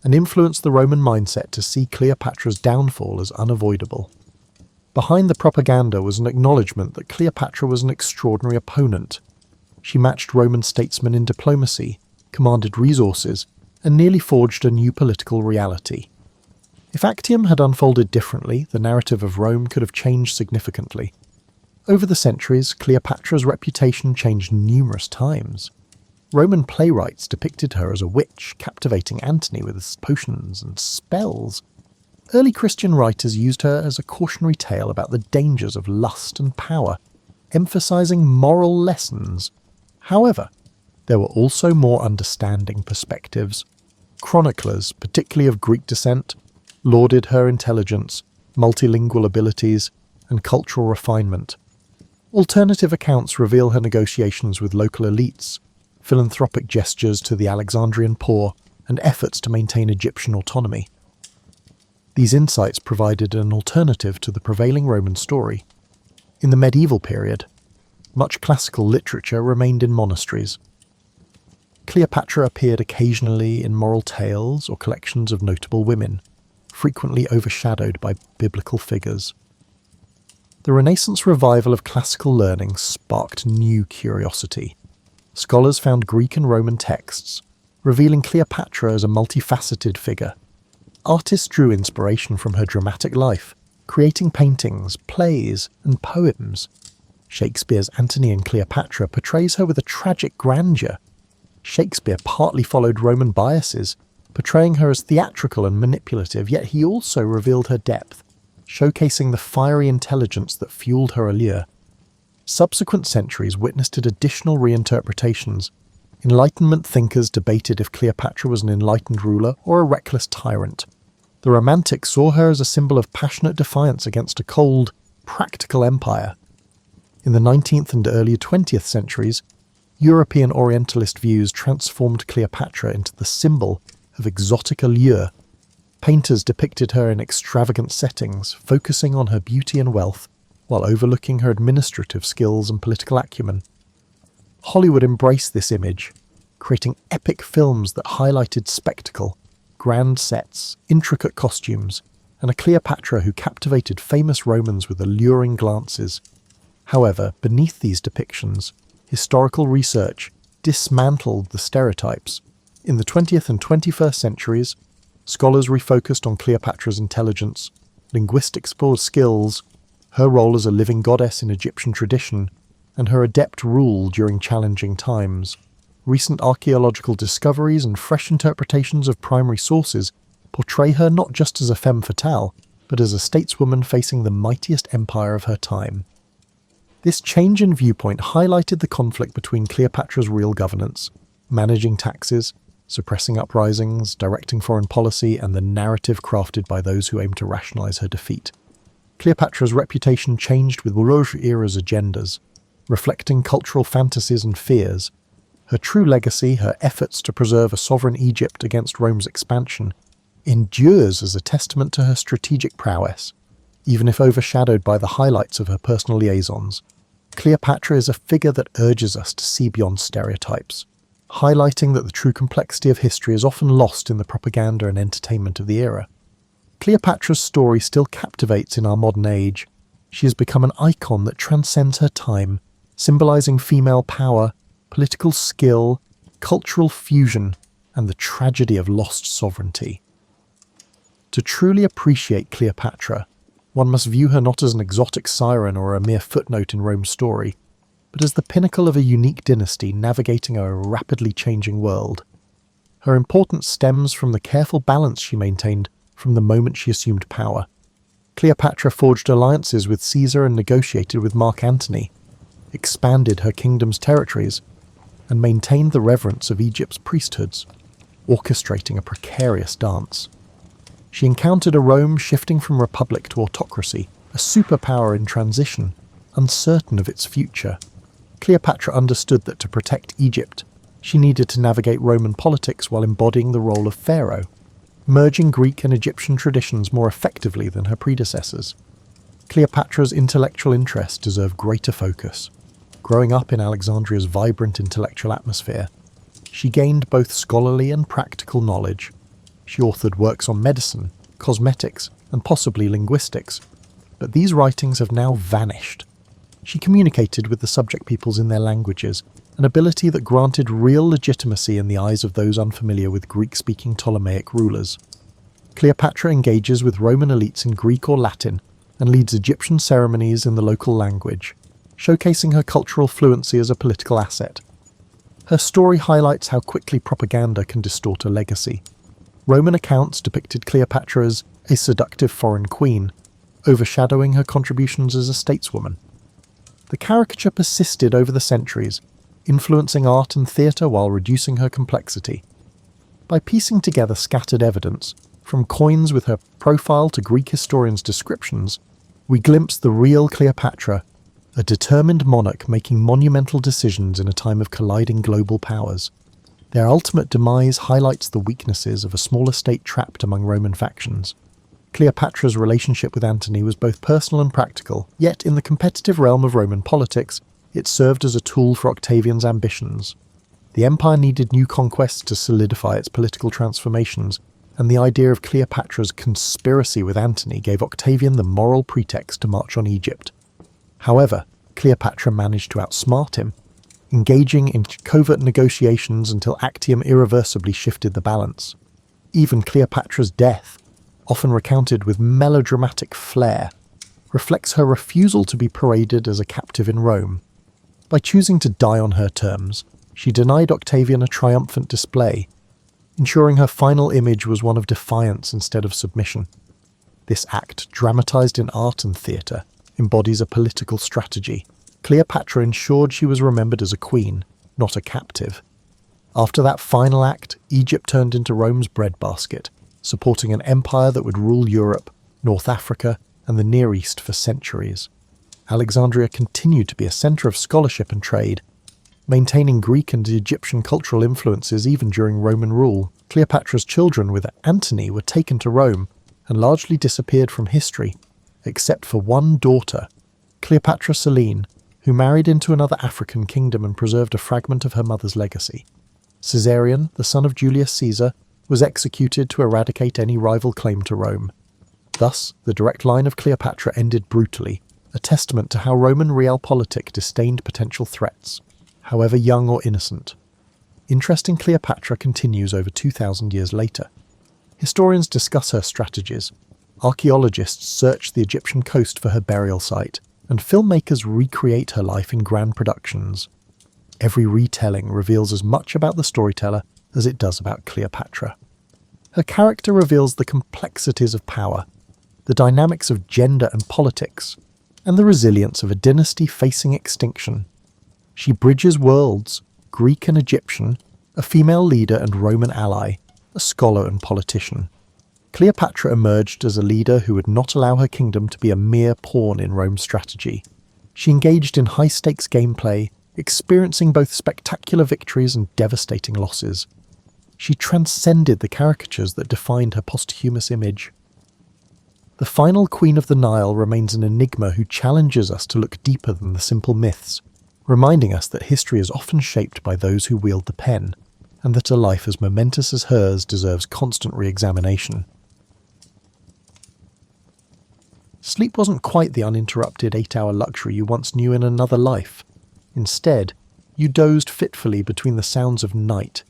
and influenced the Roman mindset to see Cleopatra's downfall as unavoidable. Behind the propaganda was an acknowledgement that Cleopatra was an extraordinary opponent. She matched Roman statesmen in diplomacy, commanded resources, and nearly forged a new political reality. If Actium had unfolded differently, the narrative of Rome could have changed significantly. Over the centuries, Cleopatra's reputation changed numerous times. Roman playwrights depicted her as a witch, captivating Antony with his potions and spells. Early Christian writers used her as a cautionary tale about the dangers of lust and power, emphasizing moral lessons. However, there were also more understanding perspectives. Chroniclers, particularly of Greek descent, lauded her intelligence, multilingual abilities, and cultural refinement. Alternative accounts reveal her negotiations with local elites, philanthropic gestures to the Alexandrian poor, and efforts to maintain Egyptian autonomy. These insights provided an alternative to the prevailing Roman story. In the medieval period, much classical literature remained in monasteries. Cleopatra appeared occasionally in moral tales or collections of notable women, frequently overshadowed by biblical figures. The Renaissance revival of classical learning sparked new curiosity. Scholars found Greek and Roman texts, revealing Cleopatra as a multifaceted figure. Artists drew inspiration from her dramatic life, creating paintings, plays, and poems. Shakespeare's Antony and Cleopatra portrays her with a tragic grandeur. Shakespeare partly followed Roman biases, portraying her as theatrical and manipulative, yet he also revealed her depth, showcasing the fiery intelligence that fueled her allure. Subsequent centuries witnessed additional reinterpretations. Enlightenment thinkers debated if Cleopatra was an enlightened ruler or a reckless tyrant. The Romantics saw her as a symbol of passionate defiance against a cold, practical empire. In the 19th and early 20th centuries, European Orientalist views transformed Cleopatra into the symbol of exotic allure. Painters depicted her in extravagant settings, focusing on her beauty and wealth, while overlooking her administrative skills and political acumen. Hollywood embraced this image, creating epic films that highlighted spectacle, grand sets, intricate costumes, and a Cleopatra who captivated famous Romans with alluring glances. However, beneath these depictions, historical research dismantled the stereotypes. In the 20th and 21st centuries, scholars refocused on Cleopatra's intelligence, linguistic skills, her role as a living goddess in Egyptian tradition, and her adept rule during challenging times. Recent archaeological discoveries and fresh interpretations of primary sources portray her not just as a femme fatale, but as a stateswoman facing the mightiest empire of her time. This change in viewpoint highlighted the conflict between Cleopatra's real governance, managing taxes, suppressing uprisings, directing foreign policy, and the narrative crafted by those who aimed to rationalize her defeat. Cleopatra's reputation changed with Rouge era's agendas, reflecting cultural fantasies and fears. Her true legacy, her efforts to preserve a sovereign Egypt against Rome's expansion, endures as a testament to her strategic prowess, even if overshadowed by the highlights of her personal liaisons. Cleopatra is a figure that urges us to see beyond stereotypes, highlighting that the true complexity of history is often lost in the propaganda and entertainment of the era. Cleopatra's story still captivates in our modern age. She has become an icon that transcends her time, symbolizing female power, political skill, cultural fusion, and the tragedy of lost sovereignty. To truly appreciate Cleopatra, one must view her not as an exotic siren or a mere footnote in Rome's story, but as the pinnacle of a unique dynasty navigating a rapidly changing world. Her importance stems from the careful balance she maintained from the moment she assumed power. Cleopatra forged alliances with Caesar and negotiated with Mark Antony, expanded her kingdom's territories, and maintained the reverence of Egypt's priesthoods, orchestrating a precarious dance. She encountered a Rome shifting from republic to autocracy, a superpower in transition, uncertain of its future. Cleopatra understood that to protect Egypt, She needed to navigate Roman politics while embodying the role of pharaoh, merging Greek and Egyptian traditions more effectively than her predecessors. Cleopatra's intellectual interests deserve greater focus. Growing up in Alexandria's vibrant intellectual atmosphere, she gained both scholarly and practical knowledge. She authored works on medicine, cosmetics, and possibly linguistics, but these writings have now vanished. She communicated with the subject peoples in their languages, an ability that granted real legitimacy in the eyes of those unfamiliar with Greek-speaking Ptolemaic rulers. Cleopatra engages with Roman elites in Greek or Latin and leads Egyptian ceremonies in the local language, showcasing her cultural fluency as a political asset. Her story highlights how quickly propaganda can distort a legacy. Roman accounts depicted Cleopatra as a seductive foreign queen, overshadowing her contributions as a stateswoman. The caricature persisted over the centuries, influencing art and theatre while reducing her complexity. By piecing together scattered evidence, from coins with her profile to Greek historians' descriptions, we glimpse the real Cleopatra, a determined monarch making monumental decisions in a time of colliding global powers. Their ultimate demise highlights the weaknesses of a smaller state trapped among Roman factions. Cleopatra's relationship with Antony was both personal and practical, yet in the competitive realm of Roman politics, it served as a tool for Octavian's ambitions. The empire needed new conquests to solidify its political transformations, and the idea of Cleopatra's conspiracy with Antony gave Octavian the moral pretext to march on Egypt. However, Cleopatra managed to outsmart him, engaging in covert negotiations until Actium irreversibly shifted the balance. Even Cleopatra's death, often recounted with melodramatic flair, reflects her refusal to be paraded as a captive in Rome. By choosing to die on her terms, she denied Octavian a triumphant display, ensuring her final image was one of defiance instead of submission. This act, dramatized in art and theatre, embodies a political strategy. Cleopatra ensured she was remembered as a queen, not a captive. After that final act, Egypt turned into Rome's breadbasket, supporting an empire that would rule Europe, North Africa, and the Near East for centuries. Alexandria continued to be a centre of scholarship and trade, maintaining Greek and Egyptian cultural influences even during Roman rule. Cleopatra's children with Antony were taken to Rome and largely disappeared from history, except for one daughter, Cleopatra Selene, who married into another African kingdom and preserved a fragment of her mother's legacy. Caesarion, the son of Julius Caesar, was executed to eradicate any rival claim to Rome. Thus, the direct line of Cleopatra ended brutally, a testament to how Roman realpolitik disdained potential threats, however young or innocent. Interest in Cleopatra continues over 2,000 years later. Historians discuss her strategies, archaeologists search the Egyptian coast for her burial site, and filmmakers recreate her life in grand productions. Every retelling reveals as much about the storyteller as it does about Cleopatra. Her character reveals the complexities of power, the dynamics of gender and politics, and the resilience of a dynasty facing extinction. She bridges worlds, Greek and Egyptian, a female leader and Roman ally, a scholar and politician. Cleopatra emerged as a leader who would not allow her kingdom to be a mere pawn in Rome's strategy. She engaged in high-stakes gameplay, experiencing both spectacular victories and devastating losses. She transcended the caricatures that defined her posthumous image. The final Queen of the Nile remains an enigma who challenges us to look deeper than the simple myths, reminding us that history is often shaped by those who wield the pen, and that a life as momentous as hers deserves constant re-examination. Sleep wasn't quite the uninterrupted 8-hour luxury you once knew in another life. Instead, you dozed fitfully between the sounds of night,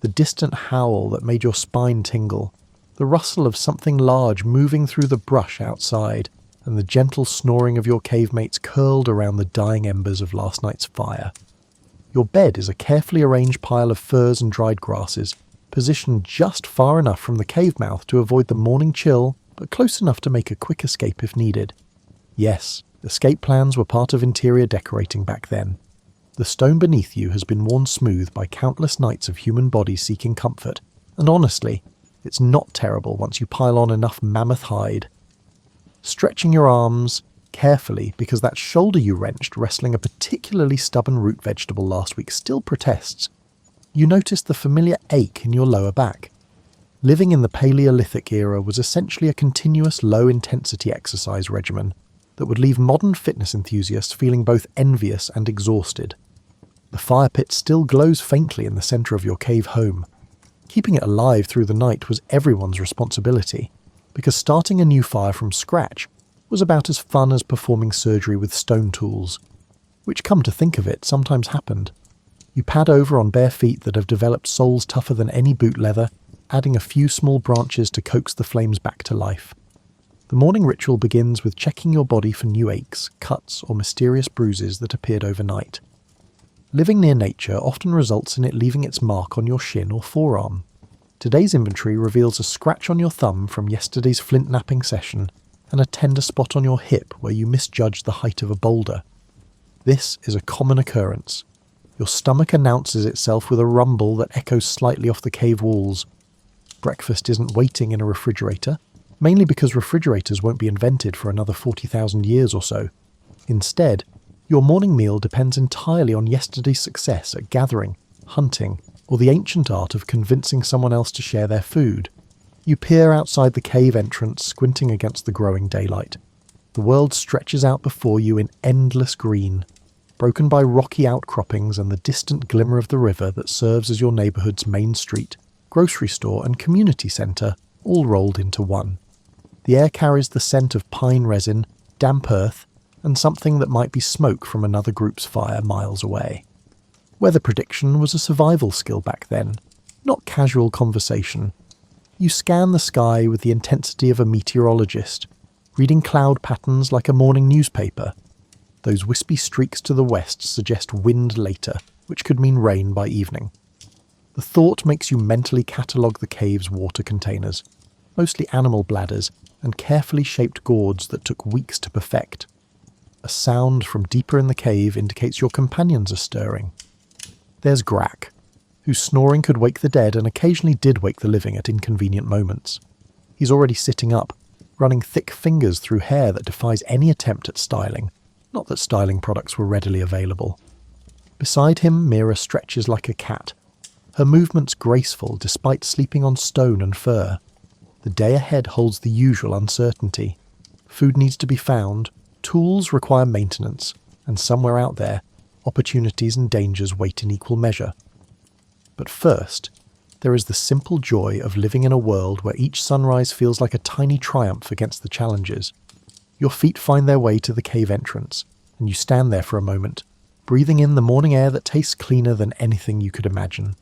the distant howl that made your spine tingle, the rustle of something large moving through the brush outside, and the gentle snoring of your cavemates curled around the dying embers of last night's fire. Your bed is a carefully arranged pile of furs and dried grasses, positioned just far enough from the cave mouth to avoid the morning chill, but close enough to make a quick escape if needed. Yes, escape plans were part of interior decorating back then. The stone beneath you has been worn smooth by countless nights of human bodies seeking comfort, and honestly, it's not terrible once you pile on enough mammoth hide. Stretching your arms carefully because that shoulder you wrenched wrestling a particularly stubborn root vegetable last week still protests. You notice the familiar ache in your lower back. Living in the Paleolithic era was essentially a continuous low-intensity exercise regimen that would leave modern fitness enthusiasts feeling both envious and exhausted. The fire pit still glows faintly in the centre of your cave home. Keeping it alive through the night was everyone's responsibility, because starting a new fire from scratch was about as fun as performing surgery with stone tools, which, come to think of it, sometimes happened. You pad over on bare feet that have developed soles tougher than any boot leather, adding a few small branches to coax the flames back to life. The morning ritual begins with checking your body for new aches, cuts, or mysterious bruises that appeared overnight. Living near nature often results in it leaving its mark on your shin or forearm. Today's inventory reveals a scratch on your thumb from yesterday's flint napping session and a tender spot on your hip where you misjudged the height of a boulder. This is a common occurrence. Your stomach announces itself with a rumble that echoes slightly off the cave walls. Breakfast isn't waiting in a refrigerator, mainly because refrigerators won't be invented for another 40,000 years or so. Instead, your morning meal depends entirely on yesterday's success at gathering, hunting, or the ancient art of convincing someone else to share their food. You peer outside the cave entrance, squinting against the growing daylight. The world stretches out before you in endless green, broken by rocky outcroppings and the distant glimmer of the river that serves as your neighbourhood's main street, grocery store and community centre, all rolled into one. The air carries the scent of pine resin, damp earth, and something that might be smoke from another group's fire miles away. Weather prediction was a survival skill back then, not casual conversation. You scan the sky with the intensity of a meteorologist, reading cloud patterns like a morning newspaper. Those wispy streaks to the west suggest wind later, which could mean rain by evening. The thought makes you mentally catalogue the cave's water containers, mostly animal bladders and carefully shaped gourds that took weeks to perfect. A sound from deeper in the cave indicates your companions are stirring. There's Grack, whose snoring could wake the dead and occasionally did wake the living at inconvenient moments. He's already sitting up, running thick fingers through hair that defies any attempt at styling, not that styling products were readily available. Beside him, Mira stretches like a cat, her movements graceful despite sleeping on stone and fur. The day ahead holds the usual uncertainty. Food needs to be found, tools require maintenance, and somewhere out there, opportunities and dangers wait in equal measure. But first, there is the simple joy of living in a world where each sunrise feels like a tiny triumph against the challenges. Your feet find their way to the cave entrance, and you stand there for a moment, breathing in the morning air that tastes cleaner than anything you could imagine.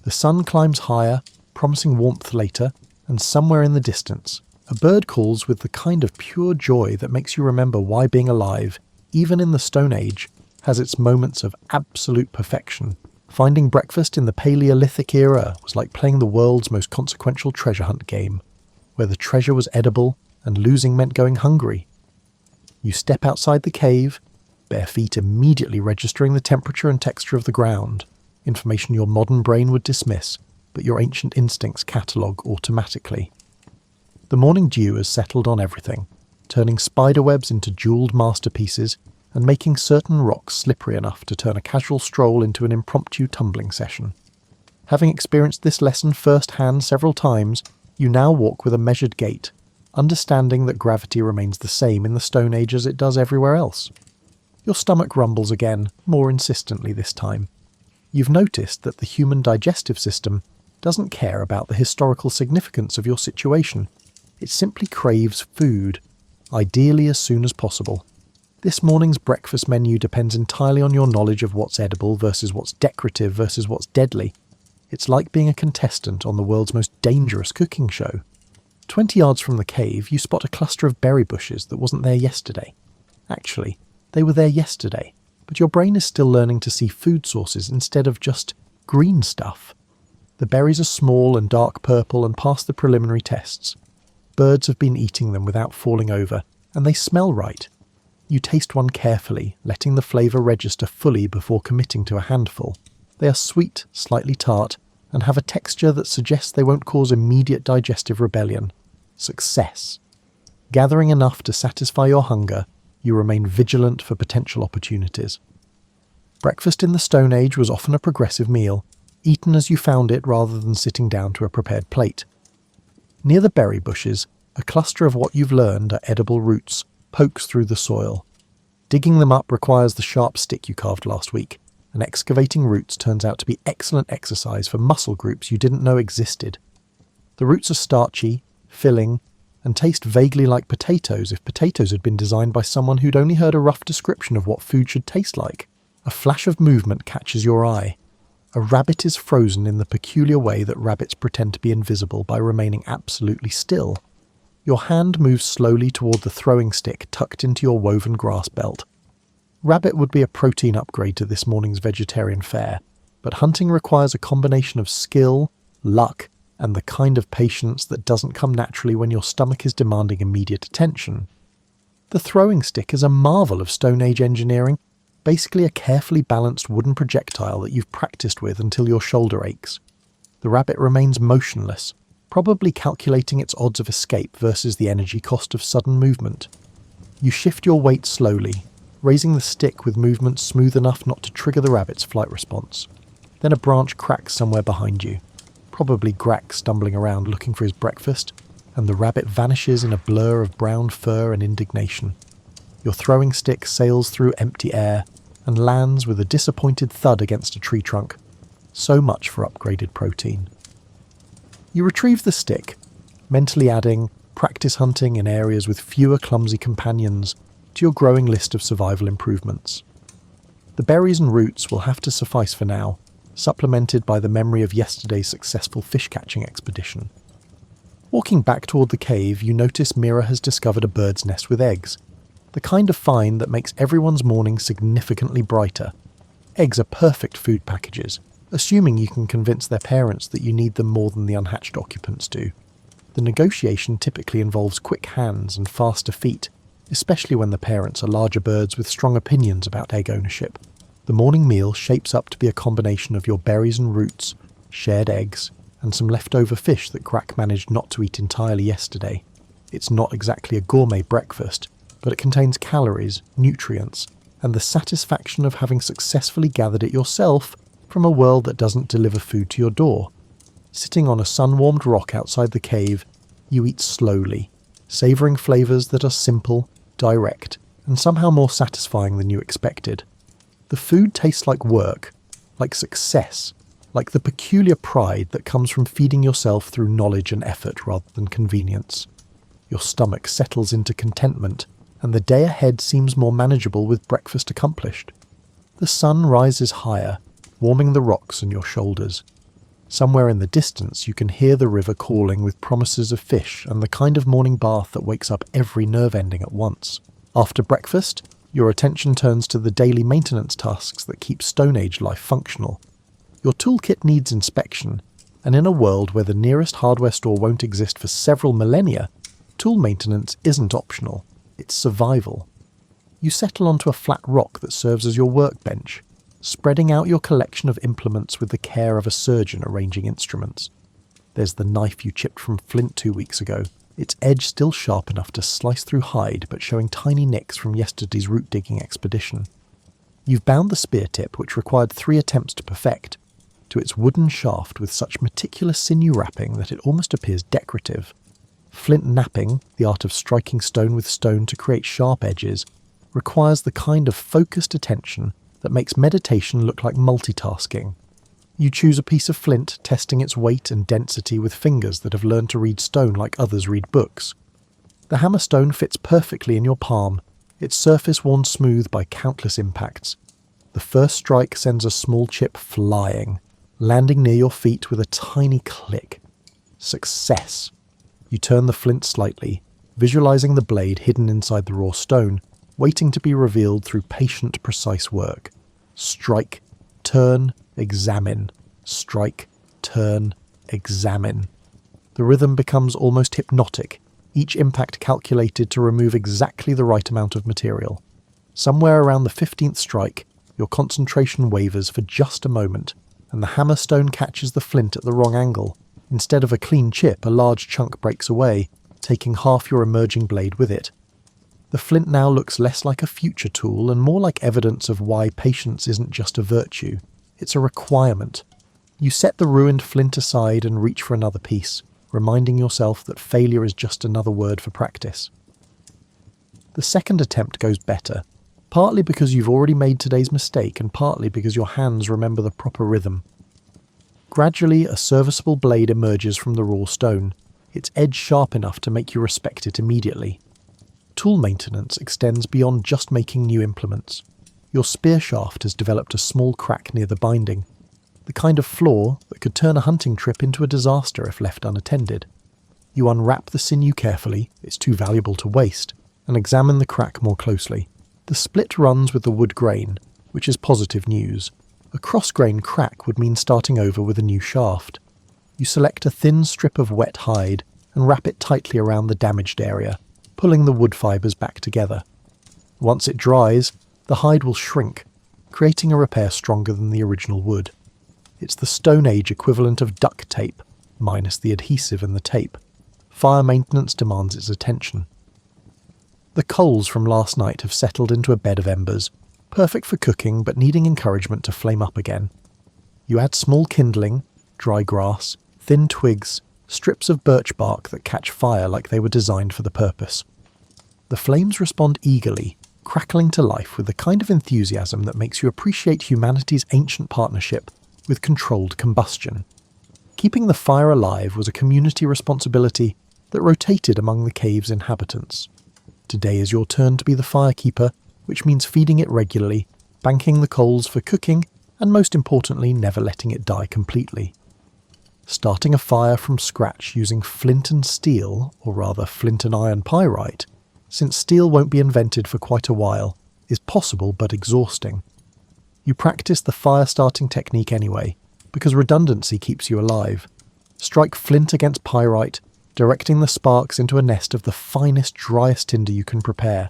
The sun climbs higher, promising warmth later, and somewhere in the distance, a bird calls with the kind of pure joy that makes you remember why being alive, even in the Stone Age, has its moments of absolute perfection. Finding breakfast in the Paleolithic era was like playing the world's most consequential treasure hunt game, where the treasure was edible and losing meant going hungry. You step outside the cave, bare feet immediately registering the temperature and texture of the ground, information your modern brain would dismiss, but your ancient instincts catalogue automatically. The morning dew has settled on everything, turning spiderwebs into jewelled masterpieces and making certain rocks slippery enough to turn a casual stroll into an impromptu tumbling session. Having experienced this lesson firsthand several times, you now walk with a measured gait, understanding that gravity remains the same in the Stone Age as it does everywhere else. Your stomach rumbles again, more insistently this time. You've noticed that the human digestive system doesn't care about the historical significance of your situation. It simply craves food, ideally as soon as possible. This morning's breakfast menu depends entirely on your knowledge of what's edible versus what's decorative versus what's deadly. It's like being a contestant on the world's most dangerous cooking show. 20 yards from the cave, you spot a cluster of berry bushes that wasn't there yesterday. Actually, they were there yesterday, but your brain is still learning to see food sources instead of just green stuff. The berries are small and dark purple and pass the preliminary tests. Birds have been eating them without falling over, and they smell right. You taste one carefully, letting the flavour register fully before committing to a handful. They are sweet, slightly tart, and have a texture that suggests they won't cause immediate digestive rebellion. Success. Gathering enough to satisfy your hunger, you remain vigilant for potential opportunities. Breakfast in the Stone Age was often a progressive meal, eaten as you found it rather than sitting down to a prepared plate. Near the berry bushes, a cluster of what you've learned are edible roots pokes through the soil. Digging them up requires the sharp stick you carved last week, and excavating roots turns out to be excellent exercise for muscle groups you didn't know existed. The roots are starchy, filling, and taste vaguely like potatoes if potatoes had been designed by someone who'd only heard a rough description of what food should taste like. A flash of movement catches your eye. A rabbit is frozen in the peculiar way that rabbits pretend to be invisible by remaining absolutely still. Your hand moves slowly toward the throwing stick tucked into your woven grass belt. Rabbit would be a protein upgrade to this morning's vegetarian fare, but hunting requires a combination of skill, luck, and the kind of patience that doesn't come naturally when your stomach is demanding immediate attention. The throwing stick is a marvel of Stone Age engineering, basically a carefully balanced wooden projectile that you've practiced with until your shoulder aches. The rabbit remains motionless, probably calculating its odds of escape versus the energy cost of sudden movement. You shift your weight slowly, raising the stick with movements smooth enough not to trigger the rabbit's flight response. Then a branch cracks somewhere behind you. Probably Grack stumbling around looking for his breakfast, and the rabbit vanishes in a blur of brown fur and indignation. Your throwing stick sails through empty air and lands with a disappointed thud against a tree trunk. So much for upgraded protein. You retrieve the stick, mentally adding practice hunting in areas with fewer clumsy companions to your growing list of survival improvements. The berries and roots will have to suffice for now, supplemented by the memory of yesterday's successful fish-catching expedition. Walking back toward the cave, you notice Mira has discovered a bird's nest with eggs, the kind of find that makes everyone's morning significantly brighter. Eggs are perfect food packages, assuming you can convince their parents that you need them more than the unhatched occupants do. The negotiation typically involves quick hands and faster feet, especially when the parents are larger birds with strong opinions about egg ownership. The morning meal shapes up to be a combination of your berries and roots, shared eggs, and some leftover fish that Grack managed not to eat entirely yesterday. It's not exactly a gourmet breakfast, but it contains calories, nutrients, and the satisfaction of having successfully gathered it yourself from a world that doesn't deliver food to your door. Sitting on a sun-warmed rock outside the cave, you eat slowly, savouring flavours that are simple, direct, and somehow more satisfying than you expected. The food tastes like work, like success, like the peculiar pride that comes from feeding yourself through knowledge and effort rather than convenience. Your stomach settles into contentment, and the day ahead seems more manageable with breakfast accomplished. The sun rises higher, warming the rocks on your shoulders. Somewhere in the distance you can hear the river calling with promises of fish and the kind of morning bath that wakes up every nerve ending at once. After breakfast, your attention turns to the daily maintenance tasks that keep Stone Age life functional. Your toolkit needs inspection, and in a world where the nearest hardware store won't exist for several millennia, tool maintenance isn't optional, it's survival. You settle onto a flat rock that serves as your workbench, spreading out your collection of implements with the care of a surgeon arranging instruments. There's the knife you chipped from flint 2 weeks ago, its edge still sharp enough to slice through hide but showing tiny nicks from yesterday's root-digging expedition. You've bound the spear tip, which required 3 attempts to perfect, to its wooden shaft with such meticulous sinew wrapping that it almost appears decorative. Flint knapping, the art of striking stone with stone to create sharp edges, requires the kind of focused attention that makes meditation look like multitasking. You choose a piece of flint, testing its weight and density with fingers that have learned to read stone like others read books. The hammerstone fits perfectly in your palm, its surface worn smooth by countless impacts. The first strike sends a small chip flying, landing near your feet with a tiny click. Success! You turn the flint slightly, visualizing the blade hidden inside the raw stone, waiting to be revealed through patient, precise work. Strike, turn, examine, strike, turn, examine. The rhythm becomes almost hypnotic, each impact calculated to remove exactly the right amount of material. Somewhere around the 15th strike, your concentration wavers for just a moment, and the hammerstone catches the flint at the wrong angle. Instead of a clean chip, a large chunk breaks away, taking half your emerging blade with it. The flint now looks less like a future tool and more like evidence of why patience isn't just a virtue. It's a requirement. You set the ruined flint aside and reach for another piece, reminding yourself that failure is just another word for practice. The second attempt goes better, partly because you've already made today's mistake and partly because your hands remember the proper rhythm. Gradually, a serviceable blade emerges from the raw stone, its edge sharp enough to make you respect it immediately. Tool maintenance extends beyond just making new implements. Your spear shaft has developed a small crack near the binding, the kind of flaw that could turn a hunting trip into a disaster if left unattended. You unwrap the sinew carefully, it's too valuable to waste, and examine the crack more closely. The split runs with the wood grain, which is positive news. A cross-grain crack would mean starting over with a new shaft. You select a thin strip of wet hide and wrap it tightly around the damaged area, pulling the wood fibres back together. Once it dries, the hide will shrink, creating a repair stronger than the original wood. It's the Stone Age equivalent of duct tape, minus the adhesive and the tape. Fire maintenance demands its attention. The coals from last night have settled into a bed of embers, perfect for cooking but needing encouragement to flame up again. You add small kindling, dry grass, thin twigs, strips of birch bark that catch fire like they were designed for the purpose. The flames respond eagerly, crackling to life with the kind of enthusiasm that makes you appreciate humanity's ancient partnership with controlled combustion. Keeping the fire alive was a community responsibility that rotated among the cave's inhabitants. Today is your turn to be the firekeeper, which means feeding it regularly, banking the coals for cooking, and most importantly, never letting it die completely. Starting a fire from scratch using flint and steel, or rather flint and iron pyrite, since steel won't be invented for quite a while, is possible but exhausting. You practice the fire starting technique anyway, because redundancy keeps you alive. Strike flint against pyrite, directing the sparks into a nest of the finest, driest tinder you can prepare.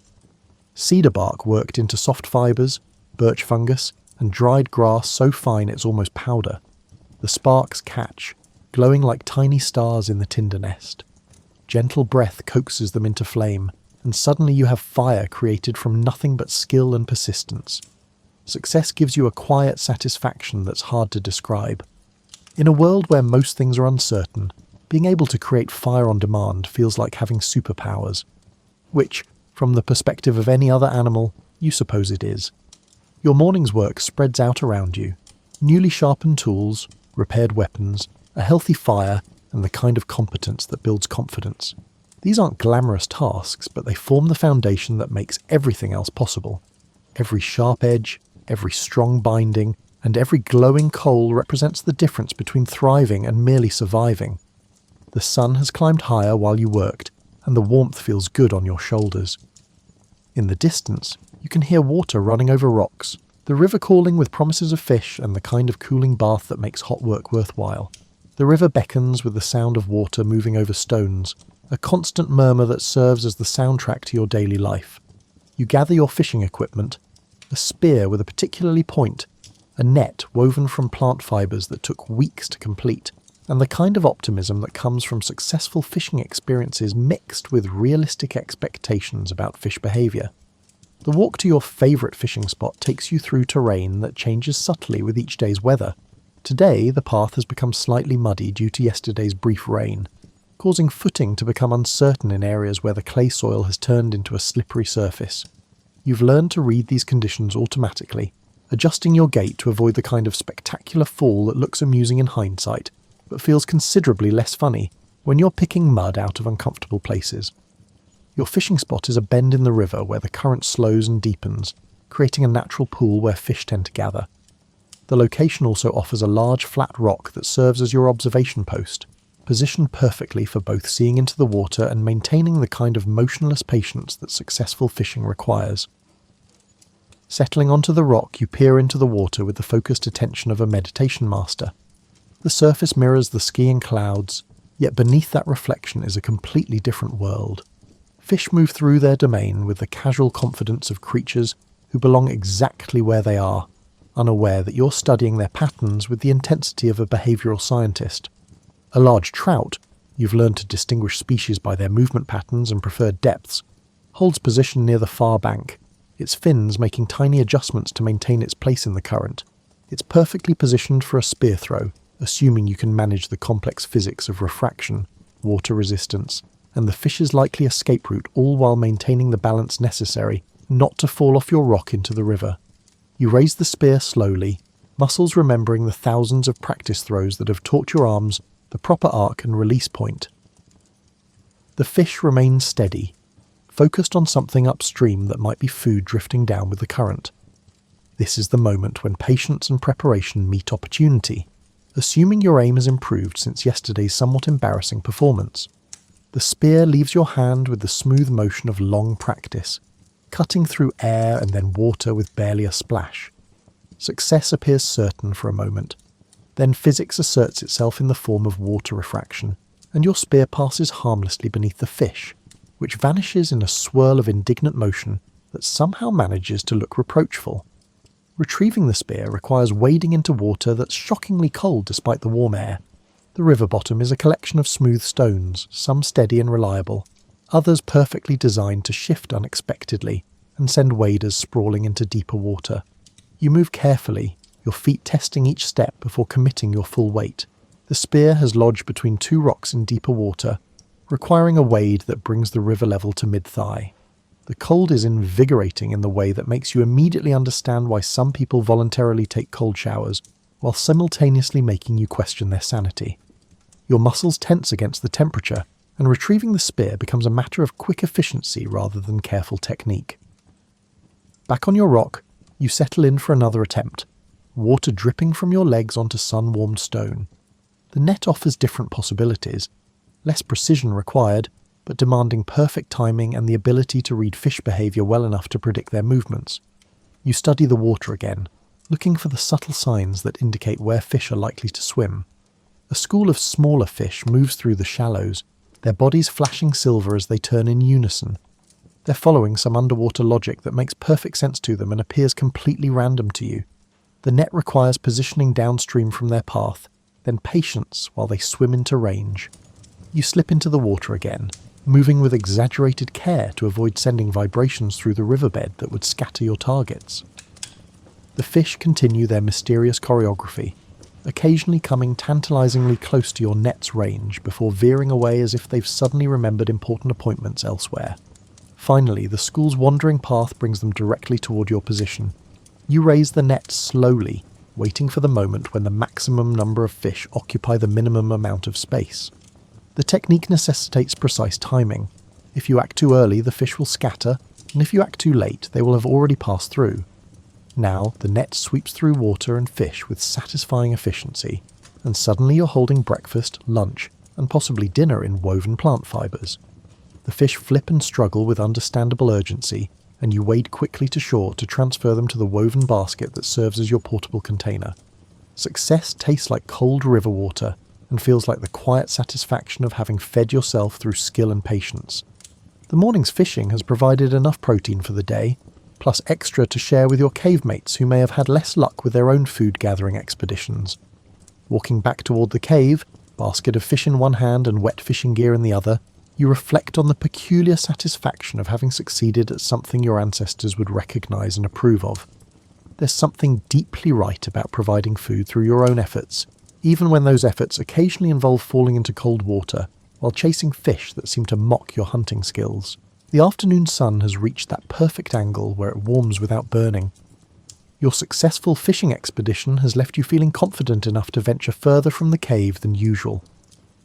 Cedar bark worked into soft fibres, birch fungus, and dried grass so fine it's almost powder. The sparks catch, glowing like tiny stars in the tinder nest. Gentle breath coaxes them into flame, and suddenly you have fire created from nothing but skill and persistence. Success gives you a quiet satisfaction that's hard to describe. In a world where most things are uncertain, being able to create fire on demand feels like having superpowers, which, from the perspective of any other animal, you suppose it is. Your morning's work spreads out around you. Newly sharpened tools, repaired weapons, a healthy fire, and the kind of competence that builds confidence. These aren't glamorous tasks, but they form the foundation that makes everything else possible. Every sharp edge, every strong binding, and every glowing coal represents the difference between thriving and merely surviving. The sun has climbed higher while you worked, and the warmth feels good on your shoulders. In the distance, you can hear water running over rocks, the river calling with promises of fish and the kind of cooling bath that makes hot work worthwhile. The river beckons with the sound of water moving over stones, a constant murmur that serves as the soundtrack to your daily life. You gather your fishing equipment, a spear with a particular point, a net woven from plant fibres that took weeks to complete, and the kind of optimism that comes from successful fishing experiences mixed with realistic expectations about fish behaviour. The walk to your favourite fishing spot takes you through terrain that changes subtly with each day's weather. Today, the path has become slightly muddy due to yesterday's brief rain, causing footing to become uncertain in areas where the clay soil has turned into a slippery surface. You've learned to read these conditions automatically, adjusting your gait to avoid the kind of spectacular fall that looks amusing in hindsight, but feels considerably less funny when you're picking mud out of uncomfortable places. Your fishing spot is a bend in the river where the current slows and deepens, creating a natural pool where fish tend to gather. The location also offers a large flat rock that serves as your observation post, positioned perfectly for both seeing into the water and maintaining the kind of motionless patience that successful fishing requires. Settling onto the rock, you peer into the water with the focused attention of a meditation master. The surface mirrors the skiing clouds, yet beneath that reflection is a completely different world. Fish move through their domain with the casual confidence of creatures who belong exactly where they are, unaware that you're studying their patterns with the intensity of a behavioural scientist. A large trout, you've learned to distinguish species by their movement patterns and preferred depths, holds position near the far bank, its fins making tiny adjustments to maintain its place in the current. It's perfectly positioned for a spear throw, assuming you can manage the complex physics of refraction, water resistance, and the fish's likely escape route, all while maintaining the balance necessary not to fall off your rock into the river. You raise the spear slowly, muscles remembering the thousands of practice throws that have taught your arms the proper arc and release point. The fish remains steady, focused on something upstream that might be food drifting down with the current. This is the moment when patience and preparation meet opportunity, assuming your aim has improved since yesterday's somewhat embarrassing performance. The spear leaves your hand with the smooth motion of long practice, cutting through air and then water with barely a splash. Success appears certain for a moment. Then physics asserts itself in the form of water refraction, and your spear passes harmlessly beneath the fish, which vanishes in a swirl of indignant motion that somehow manages to look reproachful. Retrieving the spear requires wading into water that's shockingly cold despite the warm air. The river bottom is a collection of smooth stones, some steady and reliable, others perfectly designed to shift unexpectedly and send waders sprawling into deeper water. You move carefully, your feet testing each step before committing your full weight. The spear has lodged between two rocks in deeper water, requiring a wade that brings the river level to mid-thigh. The cold is invigorating in the way that makes you immediately understand why some people voluntarily take cold showers, while simultaneously making you question their sanity. Your muscles tense against the temperature, and retrieving the spear becomes a matter of quick efficiency rather than careful technique. Back on your rock, you settle in for another attempt, water dripping from your legs onto sun-warmed stone. The net offers different possibilities, less precision required, but demanding perfect timing and the ability to read fish behaviour well enough to predict their movements. You study the water again, looking for the subtle signs that indicate where fish are likely to swim. A school of smaller fish moves through the shallows, their bodies flashing silver as they turn in unison. They're following some underwater logic that makes perfect sense to them and appears completely random to you. The net requires positioning downstream from their path, then patience while they swim into range. You slip into the water again, moving with exaggerated care to avoid sending vibrations through the riverbed that would scatter your targets. The fish continue their mysterious choreography, occasionally coming tantalizingly close to your net's range before veering away as if they've suddenly remembered important appointments elsewhere. Finally, the school's wandering path brings them directly toward your position. You raise the net slowly, waiting for the moment when the maximum number of fish occupy the minimum amount of space. The technique necessitates precise timing. If you act too early, the fish will scatter, and if you act too late, they will have already passed through. Now, the net sweeps through water and fish with satisfying efficiency, and suddenly you're holding breakfast, lunch, and possibly dinner in woven plant fibres. The fish flip and struggle with understandable urgency, and you wade quickly to shore to transfer them to the woven basket that serves as your portable container. Success tastes like cold river water, and feels like the quiet satisfaction of having fed yourself through skill and patience. The morning's fishing has provided enough protein for the day, plus extra to share with your cave mates who may have had less luck with their own food-gathering expeditions. Walking back toward the cave, basket of fish in one hand and wet fishing gear in the other, you reflect on the peculiar satisfaction of having succeeded at something your ancestors would recognise and approve of. There's something deeply right about providing food through your own efforts, even when those efforts occasionally involve falling into cold water while chasing fish that seem to mock your hunting skills. The afternoon sun has reached that perfect angle where it warms without burning. Your successful fishing expedition has left you feeling confident enough to venture further from the cave than usual.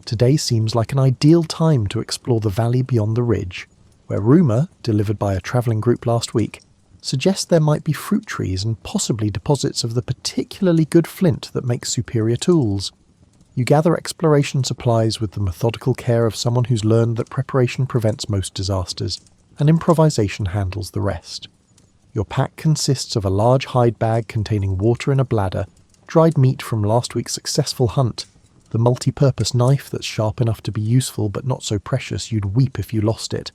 Today seems like an ideal time to explore the valley beyond the ridge, where rumour, delivered by a travelling group last week, suggests there might be fruit trees and possibly deposits of the particularly good flint that makes superior tools. You gather exploration supplies with the methodical care of someone who's learned that preparation prevents most disasters, and improvisation handles the rest. Your pack consists of a large hide bag containing water in a bladder, dried meat from last week's successful hunt, the multi-purpose knife that's sharp enough to be useful but not so precious you'd weep if you lost it,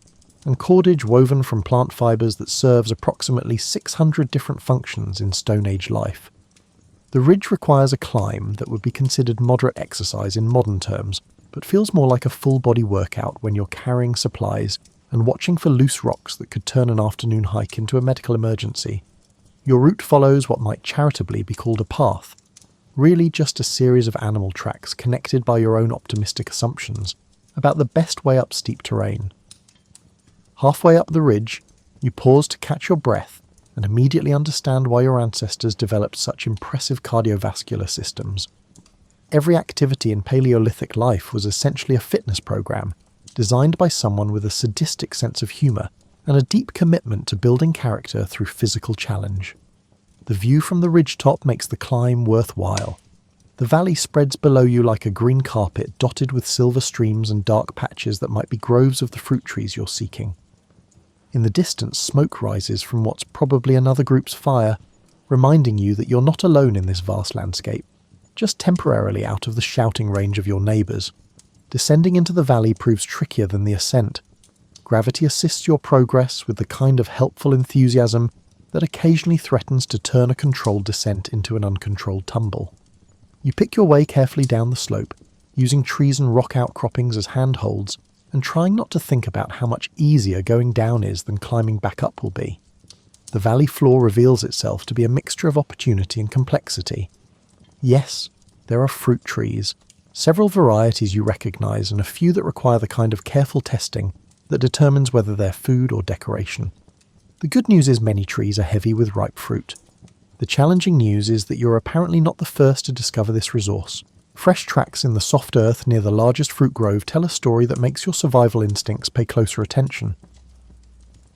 and cordage woven from plant fibres that serves approximately 600 different functions in Stone Age life. The ridge requires a climb that would be considered moderate exercise in modern terms, but feels more like a full-body workout when you're carrying supplies and watching for loose rocks that could turn an afternoon hike into a medical emergency. Your route follows what might charitably be called a path. really just a series of animal tracks connected by your own optimistic assumptions about the best way up steep terrain. Halfway up the ridge, you pause to catch your breath and immediately understand why your ancestors developed such impressive cardiovascular systems. Every activity in Paleolithic life was essentially a fitness program, designed by someone with a sadistic sense of humour and a deep commitment to building character through physical challenge. The view from the ridgetop makes the climb worthwhile. The valley spreads below you like a green carpet dotted with silver streams and dark patches that might be groves of the fruit trees you're seeking. In the distance, smoke rises from what's probably another group's fire, reminding you that you're not alone in this vast landscape, just temporarily out of the shouting range of your neighbours. Descending into the valley proves trickier than the ascent. Gravity assists your progress with the kind of helpful enthusiasm that occasionally threatens to turn a controlled descent into an uncontrolled tumble. You pick your way carefully down the slope, using trees and rock outcroppings as handholds, and trying not to think about how much easier going down is than climbing back up will be. The valley floor reveals itself to be a mixture of opportunity and complexity. Yes, there are fruit trees, several varieties you recognise and a few that require the kind of careful testing that determines whether they're food or decoration. The good news is many trees are heavy with ripe fruit. The challenging news is that you're apparently not the first to discover this resource. Fresh tracks in the soft earth near the largest fruit grove tell a story that makes your survival instincts pay closer attention.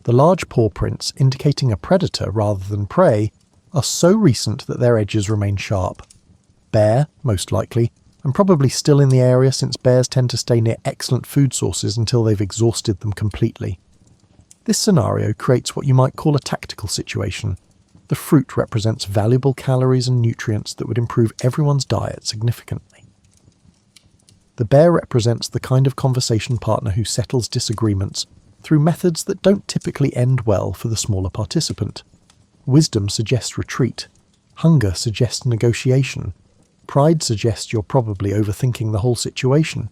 The large paw prints, indicating a predator rather than prey, are so recent that their edges remain sharp. Bear, most likely, and probably still in the area since bears tend to stay near excellent food sources until they've exhausted them completely. This scenario creates what you might call a tactical situation. The fruit represents valuable calories and nutrients that would improve everyone's diet significantly. The bear represents the kind of conversation partner who settles disagreements through methods that don't typically end well for the smaller participant. Wisdom suggests retreat. Hunger suggests negotiation. Pride suggests you're probably overthinking the whole situation.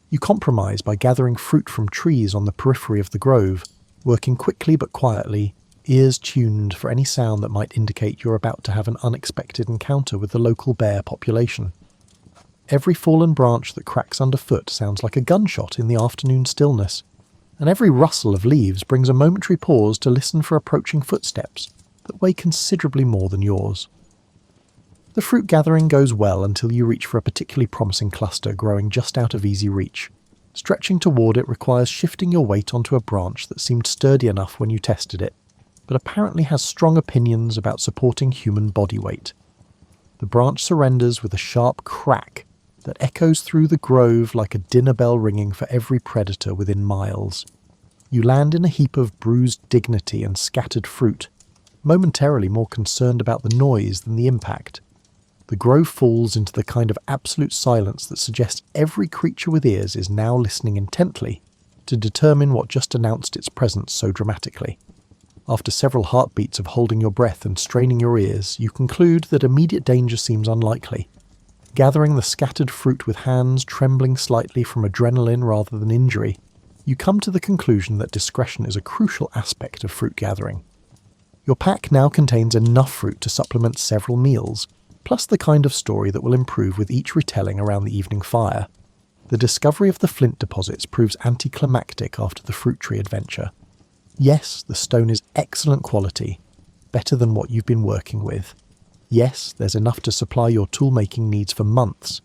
You compromise by gathering fruit from trees on the periphery of the grove, working quickly but quietly, ears tuned for any sound that might indicate you're about to have an unexpected encounter with the local bear population. Every fallen branch that cracks underfoot sounds like a gunshot in the afternoon stillness, and every rustle of leaves brings a momentary pause to listen for approaching footsteps that weigh considerably more than yours. The fruit gathering goes well until you reach for a particularly promising cluster growing just out of easy reach. Stretching toward it requires shifting your weight onto a branch that seemed sturdy enough when you tested it, but apparently has strong opinions about supporting human body weight. The branch surrenders with a sharp crack that echoes through the grove like a dinner bell ringing for every predator within miles. You land in a heap of bruised dignity and scattered fruit, momentarily more concerned about the noise than the impact. The grove falls into the kind of absolute silence that suggests every creature with ears is now listening intently to determine what just announced its presence so dramatically. After several heartbeats of holding your breath and straining your ears, you conclude that immediate danger seems unlikely. Gathering the scattered fruit with hands trembling slightly from adrenaline rather than injury, you come to the conclusion that discretion is a crucial aspect of fruit gathering. Your pack now contains enough fruit to supplement several meals, plus the kind of story that will improve with each retelling around the evening fire. The discovery of the flint deposits proves anticlimactic after the fruit tree adventure. Yes, the stone is excellent quality, better than what you've been working with. Yes, there's enough to supply your tool-making needs for months.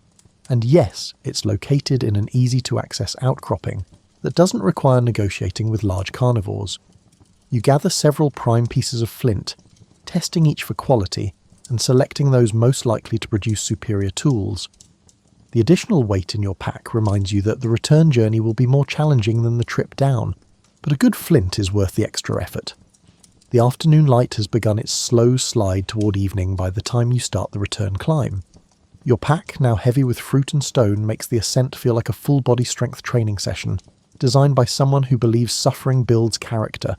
And yes, it's located in an easy-to-access outcropping that doesn't require negotiating with large carnivores. You gather several prime pieces of flint, testing each for quality, and selecting those most likely to produce superior tools. The additional weight in your pack reminds you that the return journey will be more challenging than the trip down, but a good flint is worth the extra effort. The afternoon light has begun its slow slide toward evening by the time you start the return climb. Your pack, now heavy with fruit and stone, makes the ascent feel like a full-body strength training session, designed by someone who believes suffering builds character.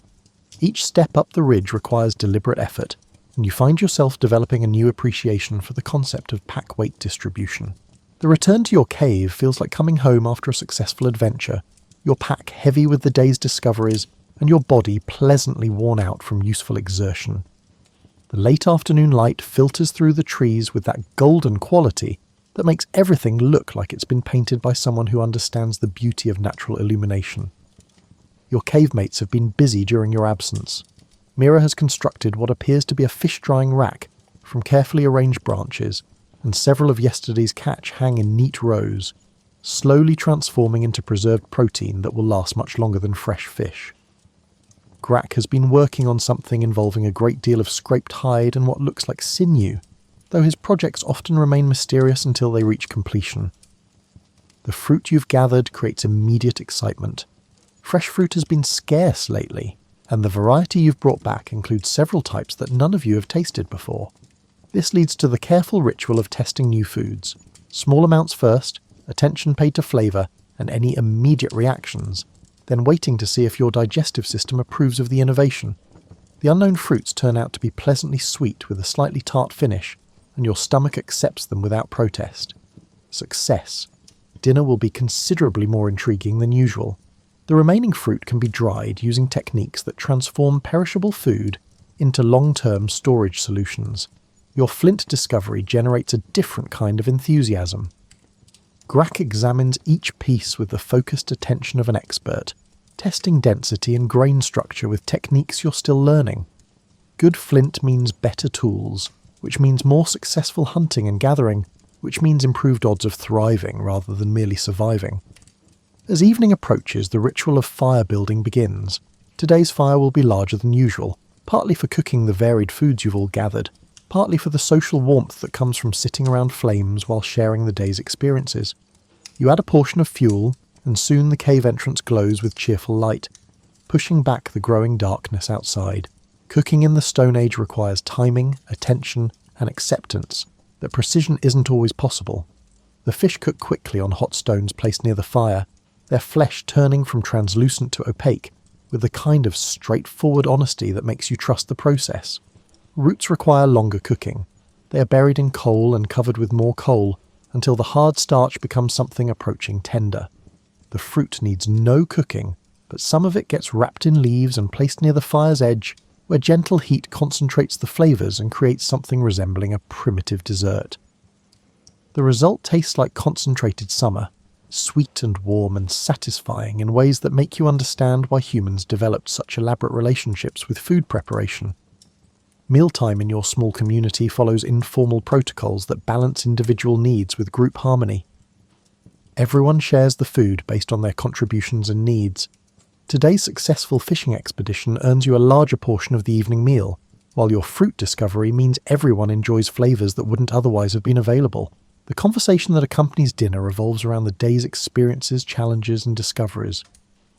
Each step up the ridge requires deliberate effort, and you find yourself developing a new appreciation for the concept of pack weight distribution. The return to your cave feels like coming home after a successful adventure, your pack heavy with the day's discoveries, and your body pleasantly worn out from useful exertion. The late afternoon light filters through the trees with that golden quality that makes everything look like it's been painted by someone who understands the beauty of natural illumination. Your cave mates have been busy during your absence. Mira has constructed what appears to be a fish-drying rack from carefully arranged branches, and several of yesterday's catch hang in neat rows, slowly transforming into preserved protein that will last much longer than fresh fish. Grak has been working on something involving a great deal of scraped hide and what looks like sinew, though his projects often remain mysterious until they reach completion. The fruit you've gathered creates immediate excitement. Fresh fruit has been scarce lately, and the variety you've brought back includes several types that none of you have tasted before. This leads to the careful ritual of testing new foods. Small amounts first, attention paid to flavour and any immediate reactions, then waiting to see if your digestive system approves of the innovation. The unknown fruits turn out to be pleasantly sweet with a slightly tart finish, and your stomach accepts them without protest. Success. Dinner will be considerably more intriguing than usual. The remaining fruit can be dried using techniques that transform perishable food into long-term storage solutions. Your flint discovery generates a different kind of enthusiasm. Grak examines each piece with the focused attention of an expert, testing density and grain structure with techniques you're still learning. Good flint means better tools, which means more successful hunting and gathering, which means improved odds of thriving rather than merely surviving. As evening approaches, the ritual of fire building begins. Today's fire will be larger than usual, partly for cooking the varied foods you've all gathered, partly for the social warmth that comes from sitting around flames while sharing the day's experiences. You add a portion of fuel, and soon the cave entrance glows with cheerful light, pushing back the growing darkness outside. Cooking in the Stone Age requires timing, attention, and acceptance that precision isn't always possible. The fish cook quickly on hot stones placed near the fire, their flesh turning from translucent to opaque, with the kind of straightforward honesty that makes you trust the process. Roots require longer cooking. They are buried in coal and covered with more coal until the hard starch becomes something approaching tender. The fruit needs no cooking, but some of it gets wrapped in leaves and placed near the fire's edge, where gentle heat concentrates the flavours and creates something resembling a primitive dessert. The result tastes like concentrated summer, sweet and warm and satisfying in ways that make you understand why humans developed such elaborate relationships with food preparation. Mealtime in your small community follows informal protocols that balance individual needs with group harmony. Everyone shares the food based on their contributions and needs. Today's successful fishing expedition earns you a larger portion of the evening meal, while your fruit discovery means everyone enjoys flavours that wouldn't otherwise have been available. The conversation that accompanies dinner revolves around the day's experiences, challenges and discoveries.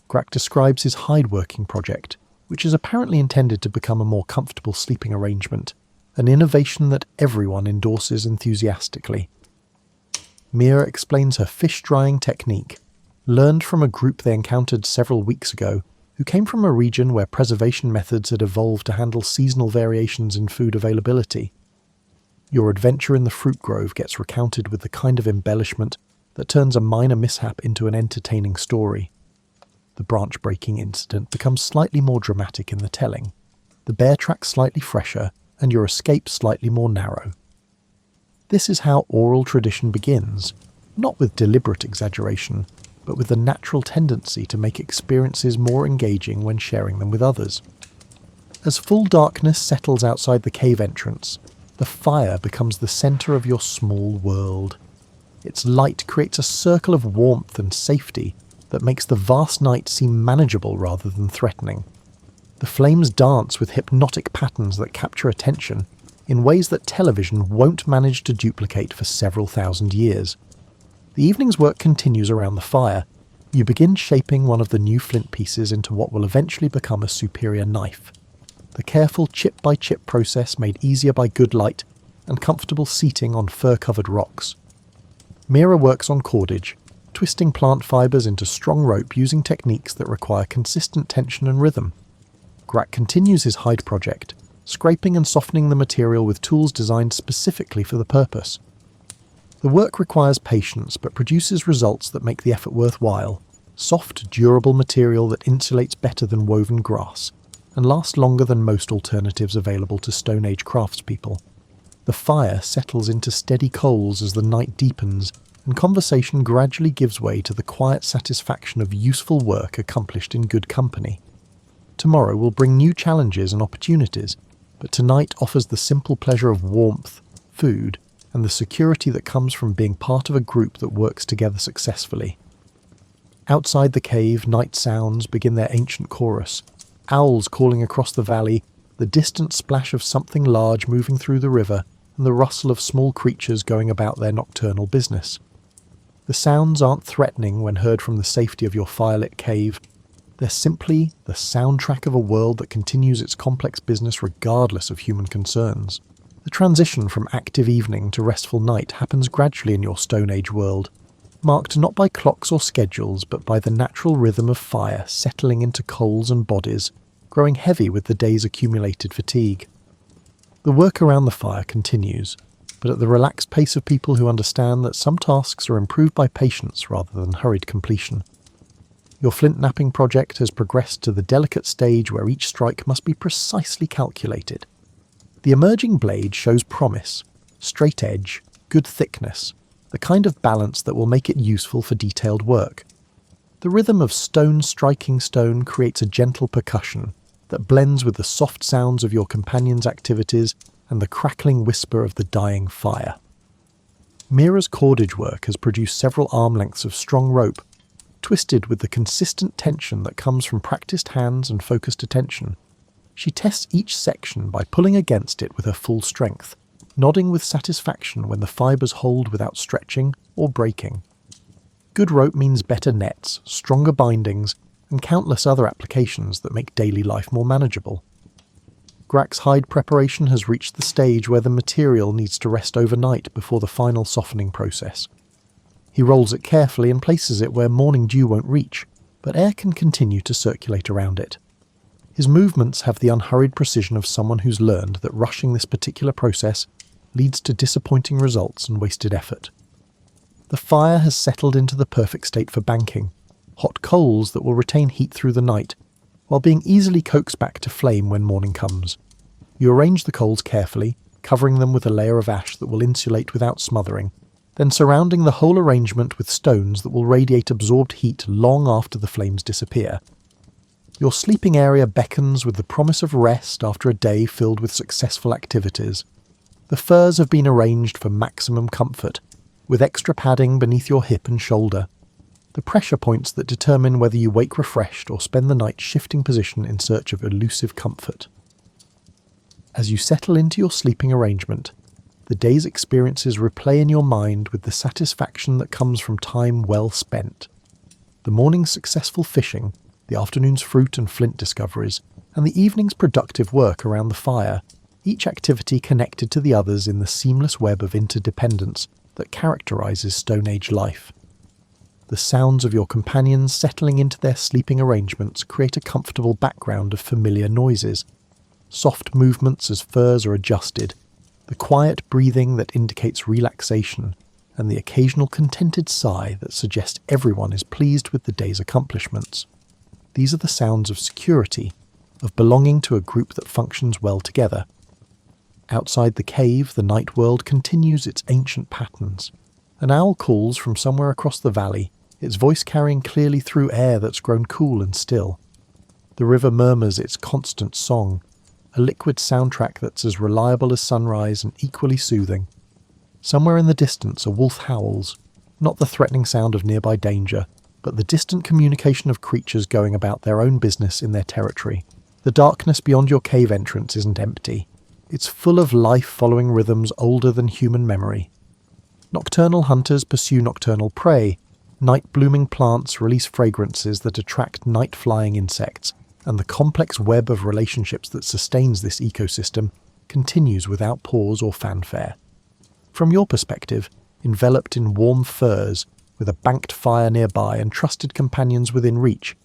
Grak describes his hide working project, which is apparently intended to become a more comfortable sleeping arrangement, an innovation that everyone endorses enthusiastically. Mira explains her fish drying technique, learned from a group they encountered several weeks ago, who came from a region where preservation methods had evolved to handle seasonal variations in food availability. Your adventure in the fruit grove gets recounted with the kind of embellishment that turns a minor mishap into an entertaining story. The branch-breaking incident becomes slightly more dramatic in the telling, the bear track slightly fresher, and your escape slightly more narrow. This is how oral tradition begins, not with deliberate exaggeration, but with the natural tendency to make experiences more engaging when sharing them with others. As full darkness settles outside the cave entrance, the fire becomes the centre of your small world. Its light creates a circle of warmth and safety that makes the vast night seem manageable rather than threatening. The flames dance with hypnotic patterns that capture attention in ways that television won't manage to duplicate for several thousand years. The evening's work continues around the fire. You begin shaping one of the new flint pieces into what will eventually become a superior knife. The careful chip-by-chip process made easier by good light and comfortable seating on fur-covered rocks. Mira works on cordage, twisting plant fibres into strong rope using techniques that require consistent tension and rhythm. Grak continues his hide project, scraping and softening the material with tools designed specifically for the purpose. The work requires patience but produces results that make the effort worthwhile. Soft, durable material that insulates better than woven grass. and last longer than most alternatives available to Stone Age craftspeople. The fire settles into steady coals as the night deepens, and conversation gradually gives way to the quiet satisfaction of useful work accomplished in good company. Tomorrow will bring new challenges and opportunities, but tonight offers the simple pleasure of warmth, food, and the security that comes from being part of a group that works together successfully. Outside the cave, night sounds begin their ancient chorus. Owls calling across the valley, the distant splash of something large moving through the river, and the rustle of small creatures going about their nocturnal business. The sounds aren't threatening when heard from the safety of your firelit cave. They're simply the soundtrack of a world that continues its complex business regardless of human concerns. The transition from active evening to restful night happens gradually in your Stone Age world, marked not by clocks or schedules, but by the natural rhythm of fire settling into coals and bodies, growing heavy with the day's accumulated fatigue. The work around the fire continues, but at the relaxed pace of people who understand that some tasks are improved by patience rather than hurried completion. Your flint knapping project has progressed to the delicate stage where each strike must be precisely calculated. The emerging blade shows promise, straight edge, good thickness, the kind of balance that will make it useful for detailed work. The rhythm of stone striking stone creates a gentle percussion that blends with the soft sounds of your companion's activities and the crackling whisper of the dying fire. Mira's cordage work has produced several arm lengths of strong rope, twisted with the consistent tension that comes from practiced hands and focused attention. She tests each section by pulling against it with her full strength, nodding with satisfaction when the fibres hold without stretching or breaking. Good rope means better nets, stronger bindings, and countless other applications that make daily life more manageable. Grak's hide preparation has reached the stage where the material needs to rest overnight before the final softening process. He rolls it carefully and places it where morning dew won't reach, but air can continue to circulate around it. His movements have the unhurried precision of someone who's learned that rushing this particular process leads to disappointing results and wasted effort. The fire has settled into the perfect state for banking, hot coals that will retain heat through the night, while being easily coaxed back to flame when morning comes. You arrange the coals carefully, covering them with a layer of ash that will insulate without smothering, then surrounding the whole arrangement with stones that will radiate absorbed heat long after the flames disappear. Your sleeping area beckons with the promise of rest after a day filled with successful activities. The furs have been arranged for maximum comfort, with extra padding beneath your hip and shoulder. The pressure points that determine whether you wake refreshed or spend the night shifting position in search of elusive comfort. As you settle into your sleeping arrangement, the day's experiences replay in your mind with the satisfaction that comes from time well spent. The morning's successful fishing, the afternoon's fruit and flint discoveries, and the evening's productive work around the fire, each activity connected to the others in the seamless web of interdependence that characterises Stone Age life. The sounds of your companions settling into their sleeping arrangements create a comfortable background of familiar noises. Soft movements as furs are adjusted, the quiet breathing that indicates relaxation, and the occasional contented sigh that suggests everyone is pleased with the day's accomplishments. These are the sounds of security, of belonging to a group that functions well together. Outside the cave, the night world continues its ancient patterns. An owl calls from somewhere across the valley, its voice carrying clearly through air that's grown cool and still. The river murmurs its constant song, a liquid soundtrack that's as reliable as sunrise and equally soothing. Somewhere in the distance a wolf howls, not the threatening sound of nearby danger, but the distant communication of creatures going about their own business in their territory. The darkness beyond your cave entrance isn't empty. It's full of life following rhythms older than human memory. Nocturnal hunters pursue nocturnal prey, night-blooming plants release fragrances that attract night-flying insects, and the complex web of relationships that sustains this ecosystem continues without pause or fanfare. From your perspective, enveloped in warm furs, with a banked fire nearby and trusted companions within reach,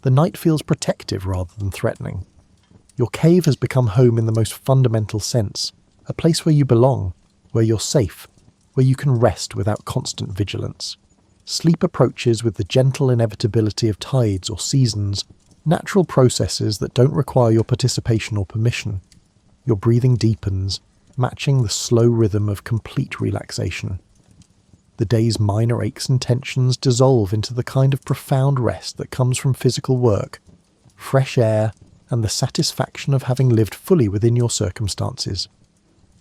the night feels protective rather than threatening. Your cave has become home in the most fundamental sense, a place where you belong, where you're safe, where you can rest without constant vigilance. Sleep approaches with the gentle inevitability of tides or seasons, Natural processes that don't require your participation or permission. Your breathing deepens, matching the slow rhythm of complete relaxation. The day's minor aches and tensions dissolve into the kind of profound rest that comes from physical work, fresh air, and the satisfaction of having lived fully within your circumstances.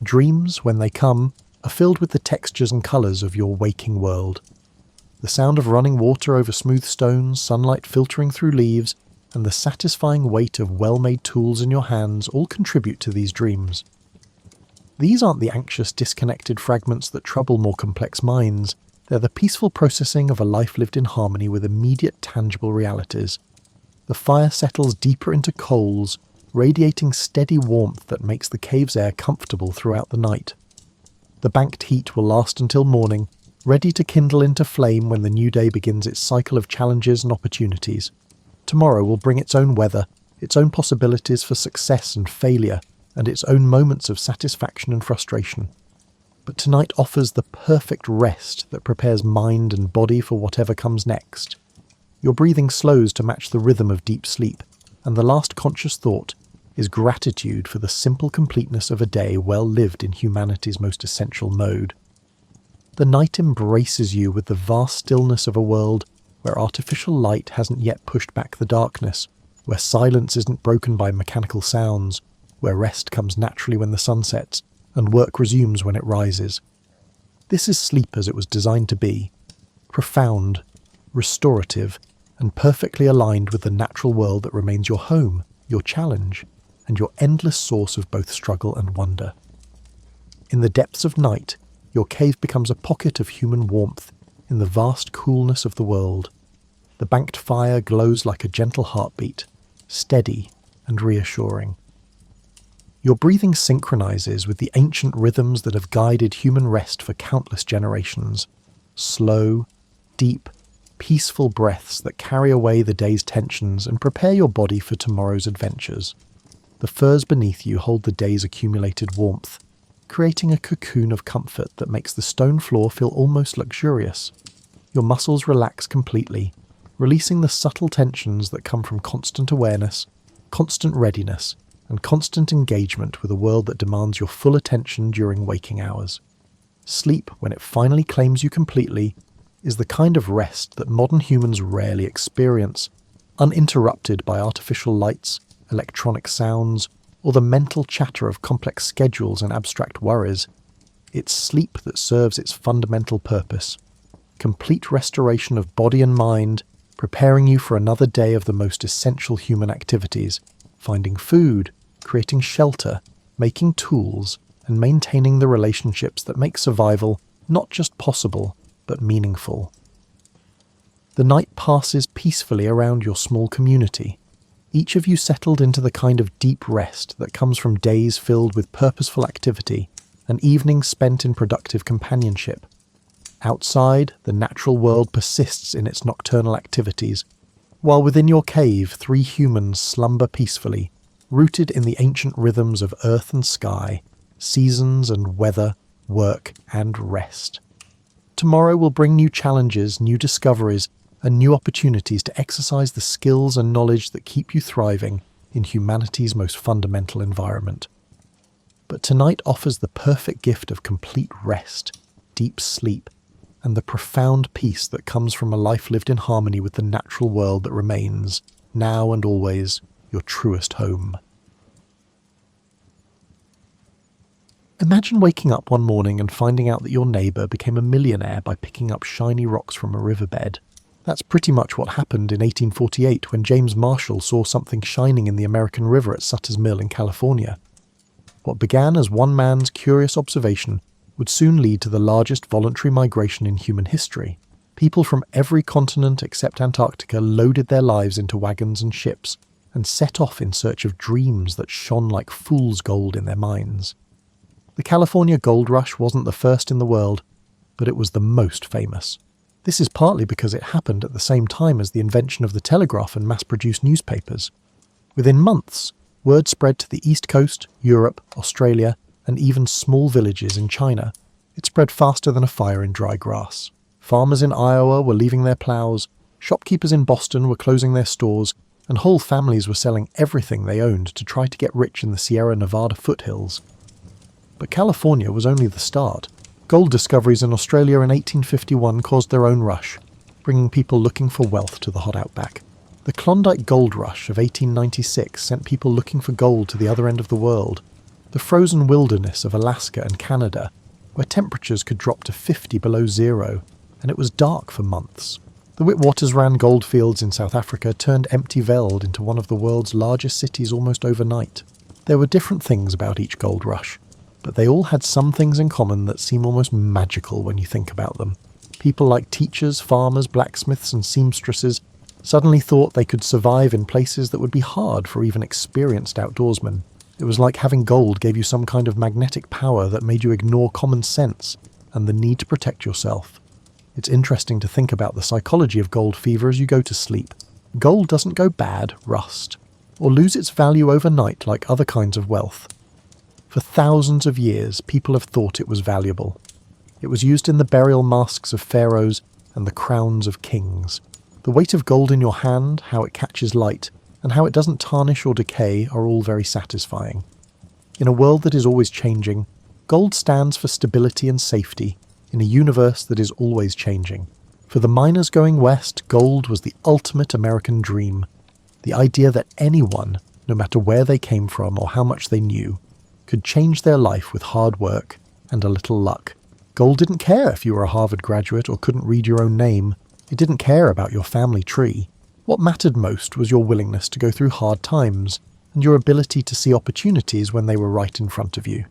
Dreams, when they come, are filled with the textures and colours of your waking world. The sound of running water over smooth stones, sunlight filtering through leaves, and the satisfying weight of well-made tools in your hands all contribute to these dreams. These aren't the anxious, disconnected fragments that trouble more complex minds. They're the peaceful processing of a life lived in harmony with immediate, tangible realities. The fire settles deeper into coals, radiating steady warmth that makes the cave's air comfortable throughout the night. The banked heat will last until morning, ready to kindle into flame when the new day begins its cycle of challenges and opportunities. Tomorrow will bring its own weather, its own possibilities for success and failure, and its own moments of satisfaction and frustration. But tonight offers the perfect rest that prepares mind and body for whatever comes next. Your breathing slows to match the rhythm of deep sleep, and the last conscious thought is gratitude for the simple completeness of a day well lived in humanity's most essential mode. The night embraces you with the vast stillness of a world where artificial light hasn't yet pushed back the darkness, where silence isn't broken by mechanical sounds, where rest comes naturally when the sun sets, and work resumes when it rises. This is sleep as it was designed to be, profound, restorative, and perfectly aligned with the natural world that remains your home, your challenge, and your endless source of both struggle and wonder. In the depths of night, your cave becomes a pocket of human warmth in the vast coolness of the world. The banked fire glows like a gentle heartbeat, steady and reassuring. Your breathing synchronizes with the ancient rhythms that have guided human rest for countless generations. Slow, deep, peaceful breaths that carry away the day's tensions and prepare your body for tomorrow's adventures. The furs beneath you hold the day's accumulated warmth, creating a cocoon of comfort that makes the stone floor feel almost luxurious. Your muscles relax completely, releasing the subtle tensions that come from constant awareness, constant readiness, and constant engagement with a world that demands your full attention during waking hours. Sleep, when it finally claims you completely, is the kind of rest that modern humans rarely experience, uninterrupted by artificial lights, electronic sounds, or the mental chatter of complex schedules and abstract worries. It's sleep that serves its fundamental purpose: complete restoration of body and mind, preparing you for another day of the most essential human activities: finding food, creating shelter, making tools, and maintaining the relationships that make survival not just possible, but meaningful. The night passes peacefully around your small community, each of you settled into the kind of deep rest that comes from days filled with purposeful activity and evenings spent in productive companionship. Outside, the natural world persists in its nocturnal activities, while within your cave 3 humans slumber peacefully, rooted in the ancient rhythms of earth and sky, seasons and weather, work and rest. Tomorrow will bring new challenges, new discoveries, and new opportunities to exercise the skills and knowledge that keep you thriving in humanity's most fundamental environment. But tonight offers the perfect gift of complete rest, deep sleep, and the profound peace that comes from a life lived in harmony with the natural world that remains, now and always, your truest home. Imagine waking up one morning and finding out that your neighbour became a millionaire by picking up shiny rocks from a riverbed. That's pretty much what happened in 1848 when James Marshall saw something shining in the American River at Sutter's Mill in California. What began as one man's curious observation would soon lead to the largest voluntary migration in human history. People from every continent except Antarctica loaded their lives into wagons and ships and set off in search of dreams that shone like fool's gold in their minds. The California gold rush wasn't the first in the world, but it was the most famous. This is partly because it happened at the same time as the invention of the telegraph and mass-produced newspapers. Within months, word spread to the East Coast, Europe, Australia, and even small villages in China. It spread faster than a fire in dry grass. Farmers in Iowa were leaving their plows, shopkeepers in Boston were closing their stores, and whole families were selling everything they owned to try to get rich in the Sierra Nevada foothills. But California was only the start. Gold discoveries in Australia in 1851 caused their own rush, bringing people looking for wealth to the hot outback. The Klondike Gold Rush of 1896 sent people looking for gold to the other end of the world. The frozen wilderness of Alaska and Canada, where temperatures could drop to 50 below zero, and it was dark for months. The Witwatersrand goldfields in South Africa turned empty Veld into one of the world's largest cities almost overnight. There were different things about each gold rush, but they all had some things in common that seem almost magical when you think about them. People like teachers, farmers, blacksmiths and seamstresses suddenly thought they could survive in places that would be hard for even experienced outdoorsmen. It was like having gold gave you some kind of magnetic power that made you ignore common sense and the need to protect yourself. It's interesting to think about the psychology of gold fever as you go to sleep. Gold doesn't go bad, rust, or lose its value overnight like other kinds of wealth. For thousands of years, people have thought it was valuable. It was used in the burial masks of pharaohs and the crowns of kings. The weight of gold in your hand, how it catches light, and how it doesn't tarnish or decay are all very satisfying. In a world that is always changing, gold stands for stability and safety in a universe that is always changing. For the miners going west, gold was the ultimate American dream. The idea that anyone, no matter where they came from or how much they knew, could change their life with hard work and a little luck. Gold didn't care if you were a Harvard graduate or couldn't read your own name. It didn't care about your family tree. What mattered most was your willingness to go through hard times and your ability to see opportunities when they were right in front of you.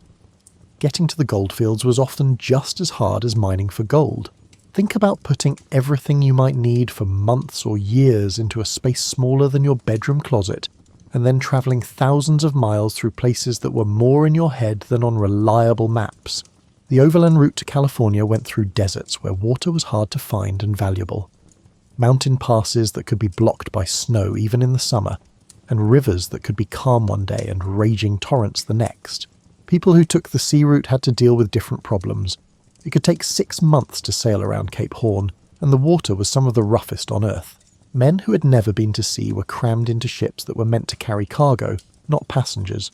Getting to the goldfields was often just as hard as mining for gold. Think about putting everything you might need for months or years into a space smaller than your bedroom closet, and then travelling thousands of miles through places that were more in your head than on reliable maps. The overland route to California went through deserts where water was hard to find and valuable, mountain passes that could be blocked by snow even in the summer, and rivers that could be calm one day and raging torrents the next. People who took the sea route had to deal with different problems. It could take 6 months to sail around Cape Horn, and the water was some of the roughest on Earth. Men who had never been to sea were crammed into ships that were meant to carry cargo, not passengers.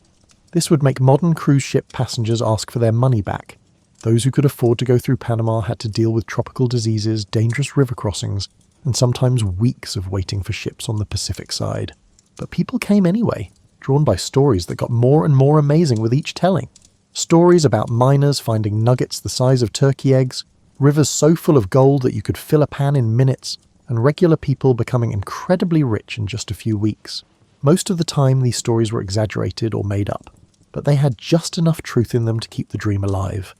This would make modern cruise ship passengers ask for their money back. Those who could afford to go through Panama had to deal with tropical diseases, dangerous river crossings, and sometimes weeks of waiting for ships on the Pacific side. But people came anyway, drawn by stories that got more and more amazing with each telling. Stories about miners finding nuggets the size of turkey eggs, rivers so full of gold that you could fill a pan in minutes, and regular people becoming incredibly rich in just a few weeks. Most of the time these stories were exaggerated or made up, but they had just enough truth in them to keep the dream alive.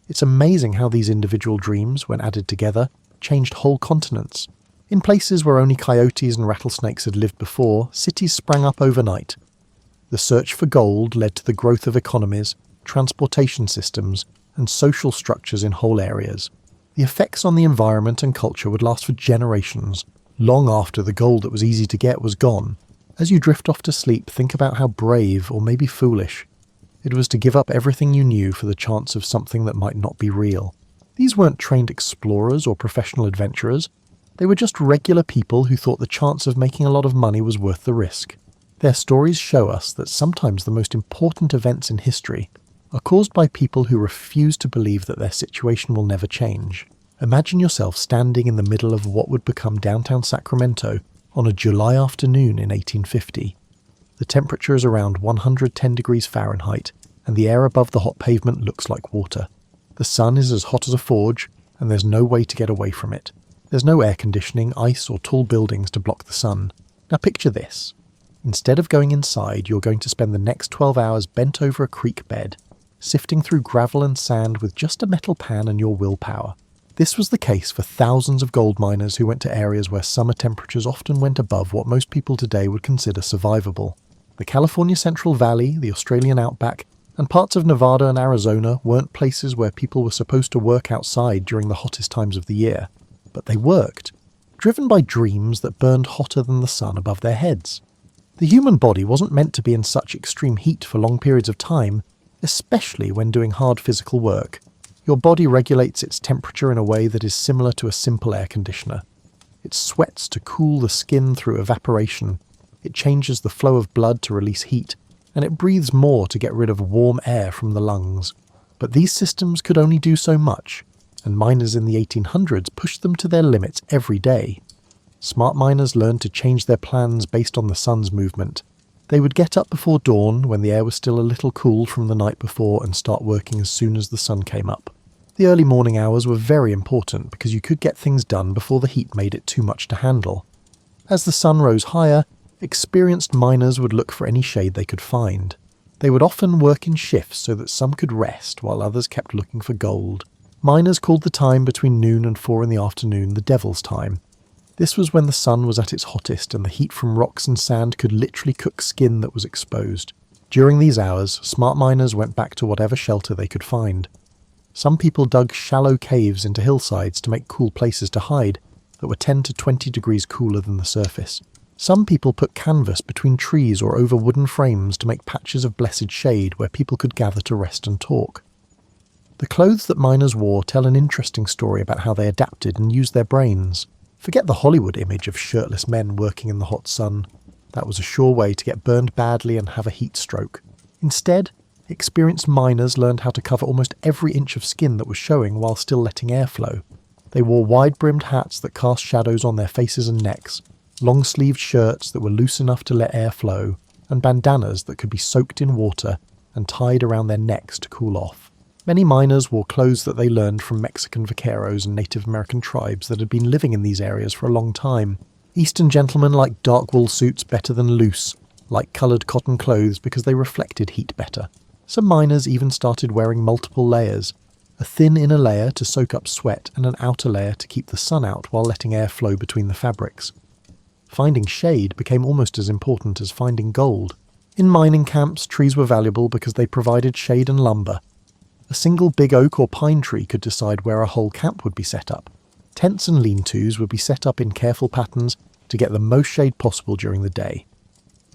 It's amazing how these individual dreams, when added together, changed whole continents. In places where only coyotes and rattlesnakes had lived before, cities sprang up overnight. The search for gold led to the growth of economies, transportation systems, and social structures in whole areas. The effects on the environment and culture would last for generations, long after the gold that was easy to get was gone. As you drift off to sleep, think about how brave, or maybe foolish, it was to give up everything you knew for the chance of something that might not be real. These weren't trained explorers or professional adventurers. They were just regular people who thought the chance of making a lot of money was worth the risk. Their stories show us that sometimes the most important events in history are caused by people who refuse to believe that their situation will never change. Imagine yourself standing in the middle of what would become downtown Sacramento on a July afternoon in 1850. The temperature is around 110 degrees Fahrenheit, and the air above the hot pavement looks like water. The sun is as hot as a forge, and there's no way to get away from it. There's no air conditioning, ice, or tall buildings to block the sun. Now picture this. Instead of going inside, you're going to spend the next 12 hours bent over a creek bed, sifting through gravel and sand with just a metal pan and your willpower. This was the case for thousands of gold miners who went to areas where summer temperatures often went above what most people today would consider survivable. The California Central Valley, the Australian outback, and parts of Nevada and Arizona weren't places where people were supposed to work outside during the hottest times of the year. But they worked, driven by dreams that burned hotter than the sun above their heads. The human body wasn't meant to be in such extreme heat for long periods of time, especially when doing hard physical work. Your body regulates its temperature in a way that is similar to a simple air conditioner. It sweats to cool the skin through evaporation. it changes the flow of blood to release heat, and it breathes more to get rid of warm air from the lungs. But these systems could only do so much, and miners in the 1800s pushed them to their limits every day. Smart miners learned to change their plans based on the sun's movement. They would get up before dawn when the air was still a little cool from the night before and start working as soon as the sun came up. The early morning hours were very important because you could get things done before the heat made it too much to handle. As the sun rose higher, experienced miners would look for any shade they could find. They would often work in shifts so that some could rest while others kept looking for gold. Miners called the time between noon and 4 in the afternoon the Devil's Time. This was when the sun was at its hottest and the heat from rocks and sand could literally cook skin that was exposed. During these hours, smart miners went back to whatever shelter they could find. Some people dug shallow caves into hillsides to make cool places to hide that were 10 to 20 degrees cooler than the surface. Some people put canvas between trees or over wooden frames to make patches of blessed shade where people could gather to rest and talk. The clothes that miners wore tell an interesting story about how they adapted and used their brains. Forget the Hollywood image of shirtless men working in the hot sun. That was a sure way to get burned badly and have a heat stroke. Instead, experienced miners learned how to cover almost every inch of skin that was showing while still letting air flow. They wore wide-brimmed hats that cast shadows on their faces and necks, long-sleeved shirts that were loose enough to let air flow, and bandanas that could be soaked in water and tied around their necks to cool off. Many miners wore clothes that they learned from Mexican vaqueros and Native American tribes that had been living in these areas for a long time. Eastern gentlemen liked dark wool suits better than loose, light-coloured cotton clothes because they reflected heat better. Some miners even started wearing multiple layers, a thin inner layer to soak up sweat and an outer layer to keep the sun out while letting air flow between the fabrics. Finding shade became almost as important as finding gold. In mining camps, trees were valuable because they provided shade and lumber. A single big oak or pine tree could decide where a whole camp would be set up. Tents and lean-tos would be set up in careful patterns to get the most shade possible during the day.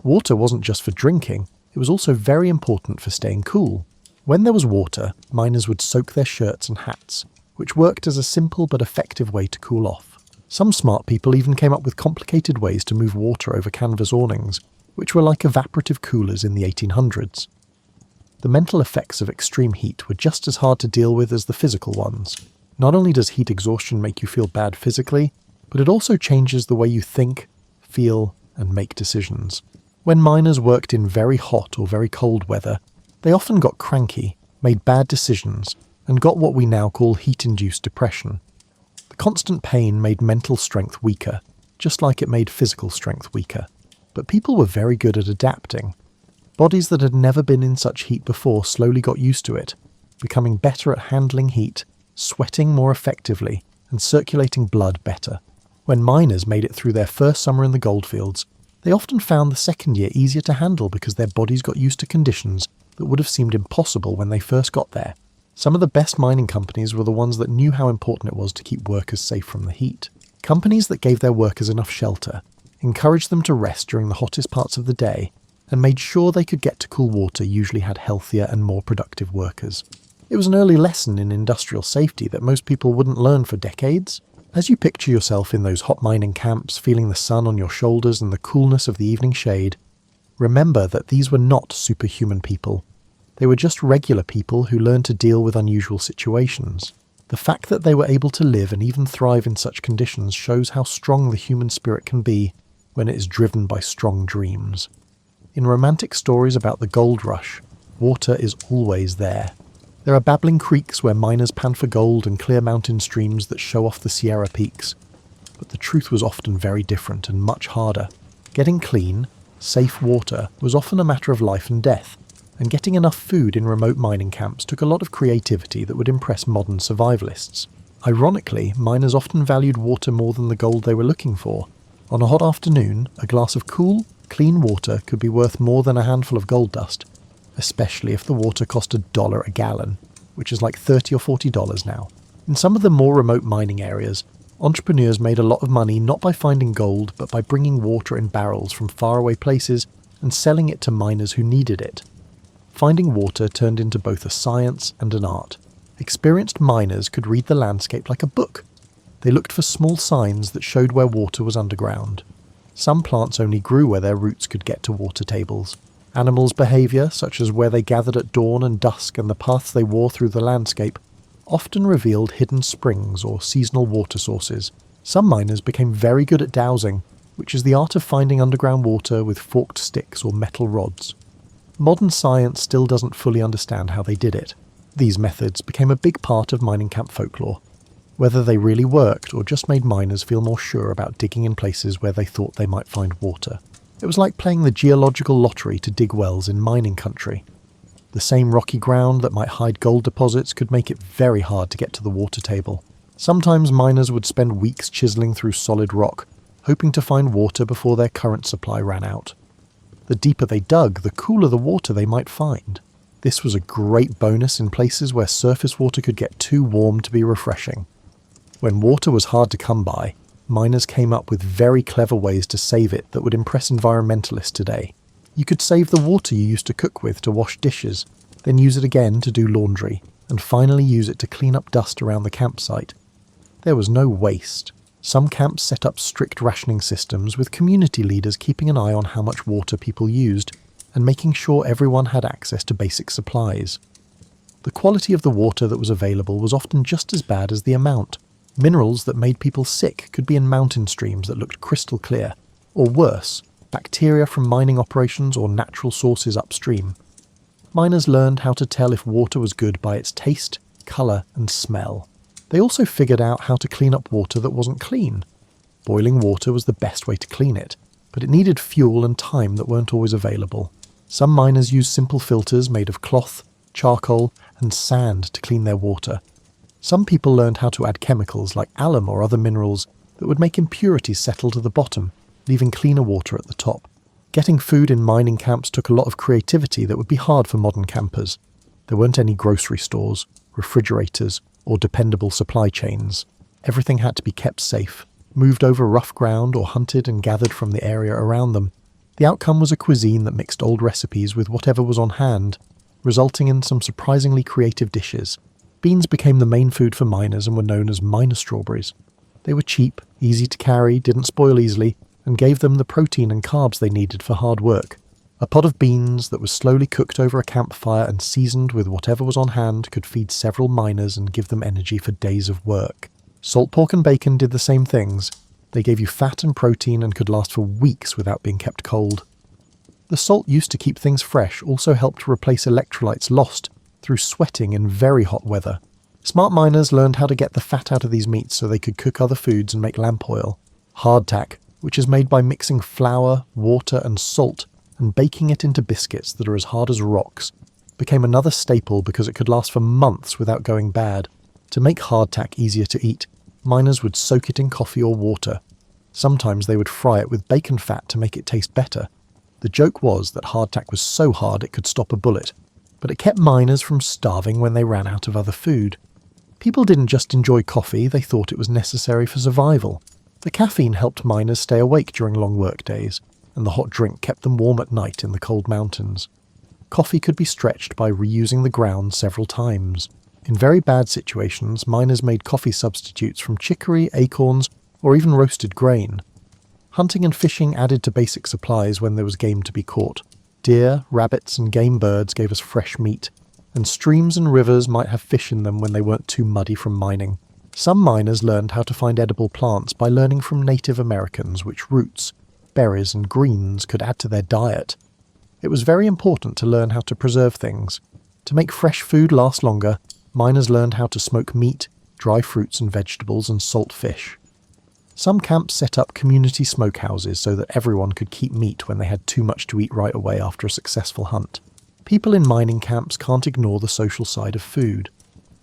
Water wasn't just for drinking, it was also very important for staying cool. When there was water, miners would soak their shirts and hats, which worked as a simple but effective way to cool off. Some smart people even came up with complicated ways to move water over canvas awnings, which were like evaporative coolers in the 1800s. The mental effects of extreme heat were just as hard to deal with as the physical ones. Not only does heat exhaustion make you feel bad physically, but it also changes the way you think, feel, and make decisions. When miners worked in very hot or very cold weather, they often got cranky, made bad decisions, and got what we now call heat-induced depression. The constant pain made mental strength weaker, just like it made physical strength weaker. But people were very good at adapting. Bodies that had never been in such heat before slowly got used to it, becoming better at handling heat, sweating more effectively, and circulating blood better. When miners made it through their first summer in the goldfields, they often found the second year easier to handle because their bodies got used to conditions that would have seemed impossible when they first got there. Some of the best mining companies were the ones that knew how important it was to keep workers safe from the heat. Companies that gave their workers enough shelter, encouraged them to rest during the hottest parts of the day, and made sure they could get to cool water usually had healthier and more productive workers. It was an early lesson in industrial safety that most people wouldn't learn for decades. As you picture yourself in those hot mining camps, feeling the sun on your shoulders and the coolness of the evening shade, remember that these were not superhuman people. They were just regular people who learned to deal with unusual situations. The fact that they were able to live and even thrive in such conditions shows how strong the human spirit can be when it is driven by strong dreams. In romantic stories about the gold rush, water is always there. There are babbling creeks where miners pan for gold and clear mountain streams that show off the Sierra peaks. But the truth was often very different and much harder. Getting clean, safe water was often a matter of life and death, and getting enough food in remote mining camps took a lot of creativity that would impress modern survivalists. Ironically, miners often valued water more than the gold they were looking for. On a hot afternoon, a glass of cool, clean water could be worth more than a handful of gold dust, especially if the water cost $1 a gallon, which is like $30 or $40 now. In some of the more remote mining areas, entrepreneurs made a lot of money not by finding gold, but by bringing water in barrels from faraway places and selling it to miners who needed it. Finding water turned into both a science and an art. Experienced miners could read the landscape like a book. They looked for small signs that showed where water was underground. Some plants only grew where their roots could get to water tables. Animals' behaviour, such as where they gathered at dawn and dusk and the paths they wore through the landscape, often revealed hidden springs or seasonal water sources. Some miners became very good at dowsing, which is the art of finding underground water with forked sticks or metal rods. Modern science still doesn't fully understand how they did it. These methods became a big part of mining camp folklore. Whether they really worked or just made miners feel more sure about digging in places where they thought they might find water. It was like playing the geological lottery to dig wells in mining country. The same rocky ground that might hide gold deposits could make it very hard to get to the water table. Sometimes miners would spend weeks chiseling through solid rock, hoping to find water before their current supply ran out. The deeper they dug, the cooler the water they might find. This was a great bonus in places where surface water could get too warm to be refreshing. When water was hard to come by, miners came up with very clever ways to save it that would impress environmentalists today. You could save the water you used to cook with to wash dishes, then use it again to do laundry, and finally use it to clean up dust around the campsite. There was no waste. Some camps set up strict rationing systems with community leaders keeping an eye on how much water people used and making sure everyone had access to basic supplies. The quality of the water that was available was often just as bad as the amount. Minerals that made people sick could be in mountain streams that looked crystal clear, or worse, bacteria from mining operations or natural sources upstream. Miners learned how to tell if water was good by its taste, colour and smell. They also figured out how to clean up water that wasn't clean. Boiling water was the best way to clean it, but it needed fuel and time that weren't always available. Some miners used simple filters made of cloth, charcoal and sand to clean their water. Some people learned how to add chemicals like alum or other minerals that would make impurities settle to the bottom, leaving cleaner water at the top. Getting food in mining camps took a lot of creativity that would be hard for modern campers. There weren't any grocery stores, refrigerators, or dependable supply chains. Everything had to be kept safe, moved over rough ground or hunted and gathered from the area around them. The outcome was a cuisine that mixed old recipes with whatever was on hand, resulting in some surprisingly creative dishes. Beans became the main food for miners and were known as miner strawberries. They were cheap, easy to carry, didn't spoil easily, and gave them the protein and carbs they needed for hard work. A pot of beans that was slowly cooked over a campfire and seasoned with whatever was on hand could feed several miners and give them energy for days of work. Salt pork and bacon did the same things. They gave you fat and protein and could last for weeks without being kept cold. The salt used to keep things fresh also helped to replace electrolytes lost through sweating in very hot weather. Smart miners learned how to get the fat out of these meats so they could cook other foods and make lamp oil. Hardtack, which is made by mixing flour, water and salt and baking it into biscuits that are as hard as rocks, became another staple because it could last for months without going bad. To make hardtack easier to eat, miners would soak it in coffee or water. Sometimes they would fry it with bacon fat to make it taste better. The joke was that hardtack was so hard it could stop a bullet, but it kept miners from starving when they ran out of other food. People didn't just enjoy coffee, they thought it was necessary for survival. The caffeine helped miners stay awake during long work days, and the hot drink kept them warm at night in the cold mountains. Coffee could be stretched by reusing the ground several times. In very bad situations, miners made coffee substitutes from chicory, acorns, or even roasted grain. Hunting and fishing added to basic supplies when there was game to be caught. Deer, rabbits, and game birds gave us fresh meat, and streams and rivers might have fish in them when they weren't too muddy from mining. Some miners learned how to find edible plants by learning from Native Americans which roots, berries and greens could add to their diet. It was very important to learn how to preserve things. To make fresh food last longer, miners learned how to smoke meat, dry fruits and vegetables, and salt fish. Some camps set up community smokehouses so that everyone could keep meat when they had too much to eat right away after a successful hunt. People in mining camps can't ignore the social side of food.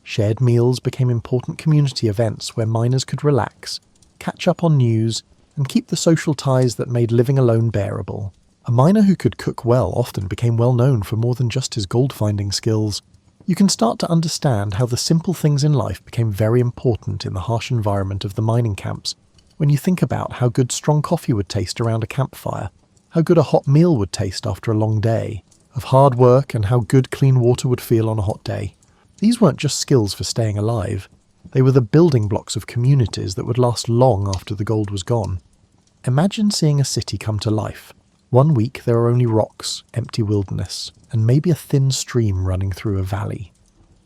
Shared meals became important community events where miners could relax, catch up on news, and keep the social ties that made living alone bearable. A miner who could cook well often became well known for more than just his gold-finding skills. You can start to understand how the simple things in life became very important in the harsh environment of the mining camps when you think about how good strong coffee would taste around a campfire, how good a hot meal would taste after a long day of hard work, and how good clean water would feel on a hot day. These weren't just skills for staying alive. They were the building blocks of communities that would last long after the gold was gone. Imagine seeing a city come to life. One week there are only rocks, empty wilderness, and maybe a thin stream running through a valley.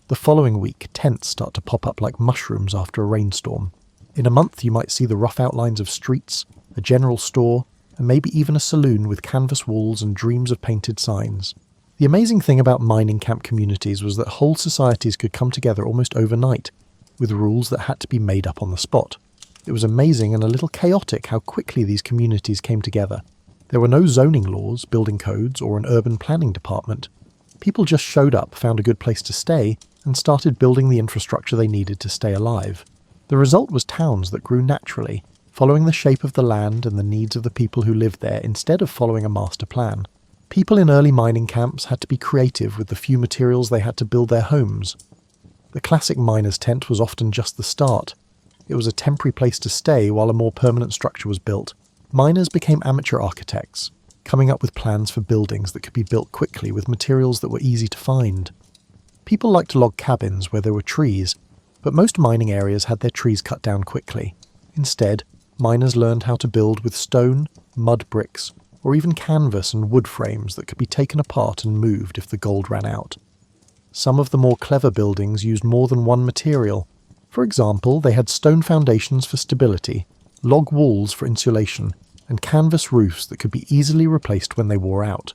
The following week, tents start to pop up like mushrooms after a rainstorm. In a month you might see the rough outlines of streets, a general store, and maybe even a saloon with canvas walls and dreams of painted signs. The amazing thing about mining camp communities was that whole societies could come together almost overnight, with rules that had to be made up on the spot. It was amazing and a little chaotic how quickly these communities came together. There were no zoning laws, building codes, or an urban planning department. People just showed up, found a good place to stay, and started building the infrastructure they needed to stay alive. The result was towns that grew naturally, following the shape of the land and the needs of the people who lived there instead of following a master plan. People in early mining camps had to be creative with the few materials they had to build their homes. The classic miner's tent was often just the start. It was a temporary place to stay while a more permanent structure was built. Miners became amateur architects, coming up with plans for buildings that could be built quickly with materials that were easy to find. People liked to log cabins where there were trees, but most mining areas had their trees cut down quickly. Instead, miners learned how to build with stone, mud bricks, or even canvas and wood frames that could be taken apart and moved if the gold ran out. Some of the more clever buildings used more than one material. For example, they had stone foundations for stability, log walls for insulation, and canvas roofs that could be easily replaced when they wore out.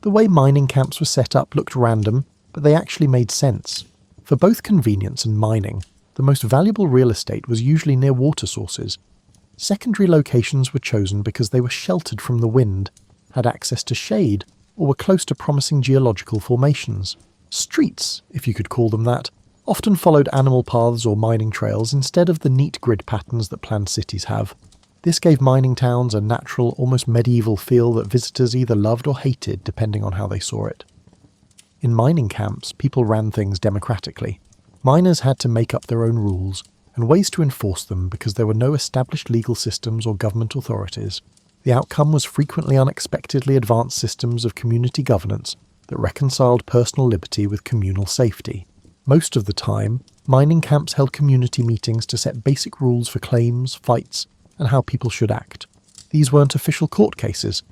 The way mining camps were set up looked random, but they actually made sense. For both convenience and mining, the most valuable real estate was usually near water sources. Secondary locations were chosen because they were sheltered from the wind, had access to shade, or were close to promising geological formations. Streets, if you could call them that, often followed animal paths or mining trails instead of the neat grid patterns that planned cities have. This gave mining towns a natural, almost medieval feel that visitors either loved or hated depending on how they saw it. In mining camps, people ran things democratically. Miners had to make up their own rules and ways to enforce them because there were no established legal systems or government authorities. The outcome was frequently unexpectedly advanced systems of community governance that reconciled personal liberty with communal safety. Most of the time, mining camps held community meetings to set basic rules for claims, fights, and how people should act. These weren't official court cases.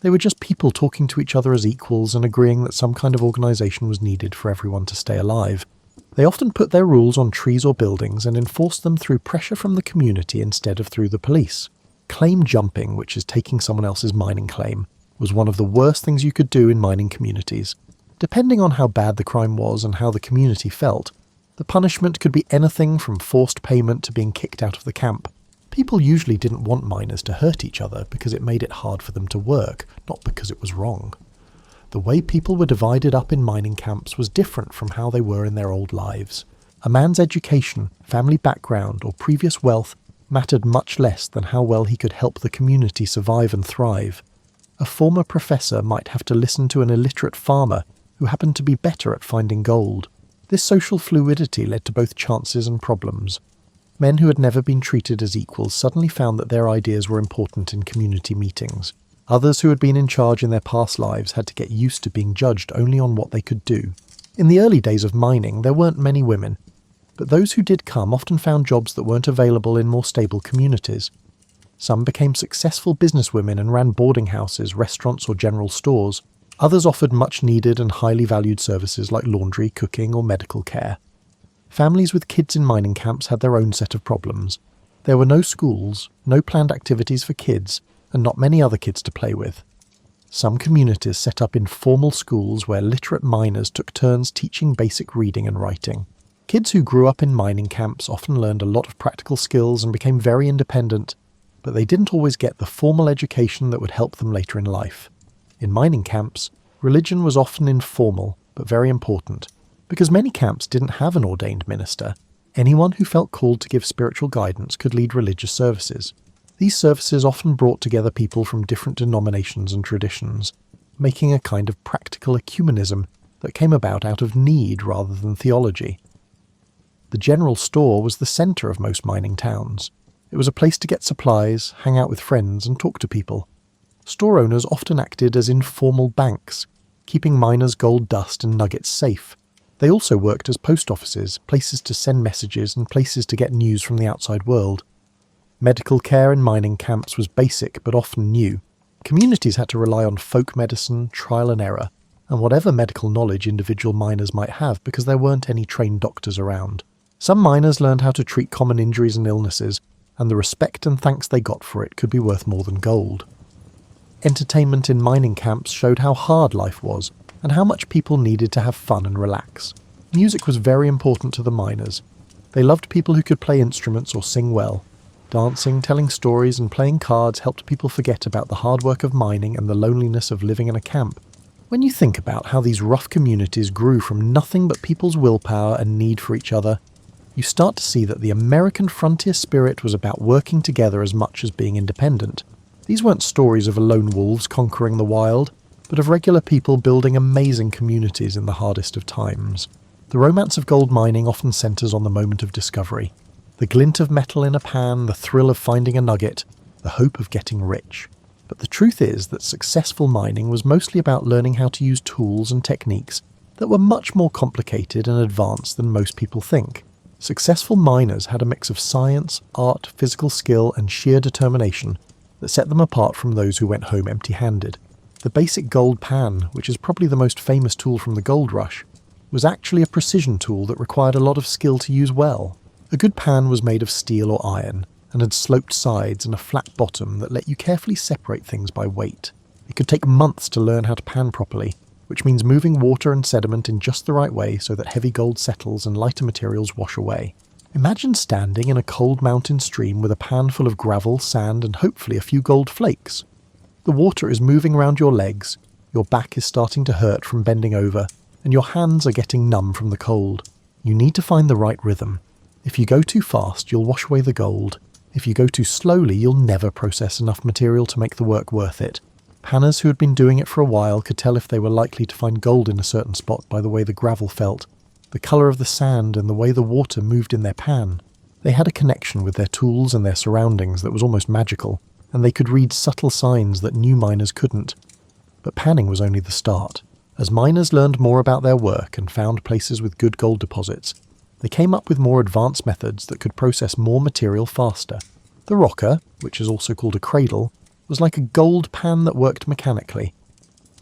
They were just people talking to each other as equals and agreeing that some kind of organisation was needed for everyone to stay alive. They often put their rules on trees or buildings and enforced them through pressure from the community instead of through the police. Claim jumping, which is taking someone else's mining claim, was one of the worst things you could do in mining communities. Depending on how bad the crime was and how the community felt, the punishment could be anything from forced payment to being kicked out of the camp. People usually didn't want miners to hurt each other because it made it hard for them to work, not because it was wrong. The way people were divided up in mining camps was different from how they were in their old lives. A man's education, family background, or previous wealth mattered much less than how well he could help the community survive and thrive. A former professor might have to listen to an illiterate farmer who happened to be better at finding gold. This social fluidity led to both chances and problems. Men who had never been treated as equals suddenly found that their ideas were important in community meetings. Others who had been in charge in their past lives had to get used to being judged only on what they could do. In the early days of mining, there weren't many women, but those who did come often found jobs that weren't available in more stable communities. Some became successful businesswomen and ran boarding houses, restaurants, or general stores. Others offered much-needed and highly valued services like laundry, cooking, or medical care. Families with kids in mining camps had their own set of problems. There were no schools, no planned activities for kids, and not many other kids to play with. Some communities set up informal schools where literate miners took turns teaching basic reading and writing. Kids who grew up in mining camps often learned a lot of practical skills and became very independent, but they didn't always get the formal education that would help them later in life. In mining camps, religion was often informal, but very important. Because many camps didn't have an ordained minister, anyone who felt called to give spiritual guidance could lead religious services. These services often brought together people from different denominations and traditions, making a kind of practical ecumenism that came about out of need rather than theology. The general store was the centre of most mining towns. It was a place to get supplies, hang out with friends, and talk to people. Store owners often acted as informal banks, keeping miners' gold dust and nuggets safe. They also worked as post offices, places to send messages and places to get news from the outside world. Medical care in mining camps was basic but often new. Communities had to rely on folk medicine, trial and error, and whatever medical knowledge individual miners might have because there weren't any trained doctors around. Some miners learned how to treat common injuries and illnesses, and the respect and thanks they got for it could be worth more than gold. Entertainment in mining camps showed how hard life was, and how much people needed to have fun and relax. Music was very important to the miners. They loved people who could play instruments or sing well. Dancing, telling stories and playing cards helped people forget about the hard work of mining and the loneliness of living in a camp. When you think about how these rough communities grew from nothing but people's willpower and need for each other, you start to see that the American frontier spirit was about working together as much as being independent. These weren't stories of lone wolves conquering the wild, but of regular people building amazing communities in the hardest of times. The romance of gold mining often centres on the moment of discovery. The glint of metal in a pan, the thrill of finding a nugget, the hope of getting rich. But the truth is that successful mining was mostly about learning how to use tools and techniques that were much more complicated and advanced than most people think. Successful miners had a mix of science, art, physical skill and sheer determination that set them apart from those who went home empty-handed. The basic gold pan, which is probably the most famous tool from the gold rush, was actually a precision tool that required a lot of skill to use well. A good pan was made of steel or iron, and had sloped sides and a flat bottom that let you carefully separate things by weight. It could take months to learn how to pan properly, which means moving water and sediment in just the right way so that heavy gold settles and lighter materials wash away. Imagine standing in a cold mountain stream with a pan full of gravel, sand and hopefully a few gold flakes. The water is moving around your legs, your back is starting to hurt from bending over, and your hands are getting numb from the cold. You need to find the right rhythm. If you go too fast, you'll wash away the gold. If you go too slowly, you'll never process enough material to make the work worth it. Panners who had been doing it for a while could tell if they were likely to find gold in a certain spot by the way the gravel felt, the colour of the sand and the way the water moved in their pan. They had a connection with their tools and their surroundings that was almost magical, and they could read subtle signs that new miners couldn't. But panning was only the start. As miners learned more about their work and found places with good gold deposits, they came up with more advanced methods that could process more material faster. The rocker, which is also called a cradle, was like a gold pan that worked mechanically.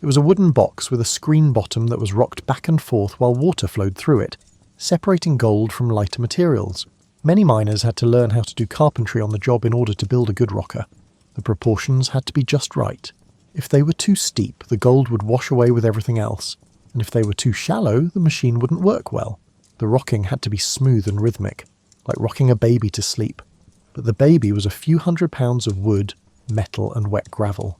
It was a wooden box with a screen bottom that was rocked back and forth while water flowed through it, separating gold from lighter materials. Many miners had to learn how to do carpentry on the job in order to build a good rocker. The proportions had to be just right. If they were too steep, the gold would wash away with everything else, and if they were too shallow, the machine wouldn't work well. The rocking had to be smooth and rhythmic, like rocking a baby to sleep. But the baby was a few £100 of wood, metal and wet gravel.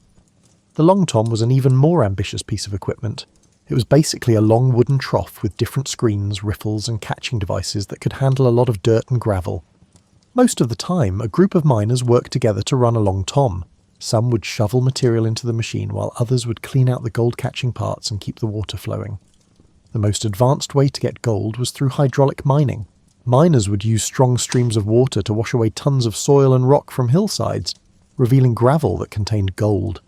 The long tom was an even more ambitious piece of equipment. It was basically a long wooden trough with different screens, riffles and catching devices that could handle a lot of dirt and gravel. Most of the time, a group of miners worked together to run a long tom. Some would shovel material into the machine while others would clean out the gold-catching parts and keep the water flowing. The most advanced way to get gold was through hydraulic mining. Miners would use strong streams of water to wash away tons of soil and rock from hillsides, revealing gravel that contained gold.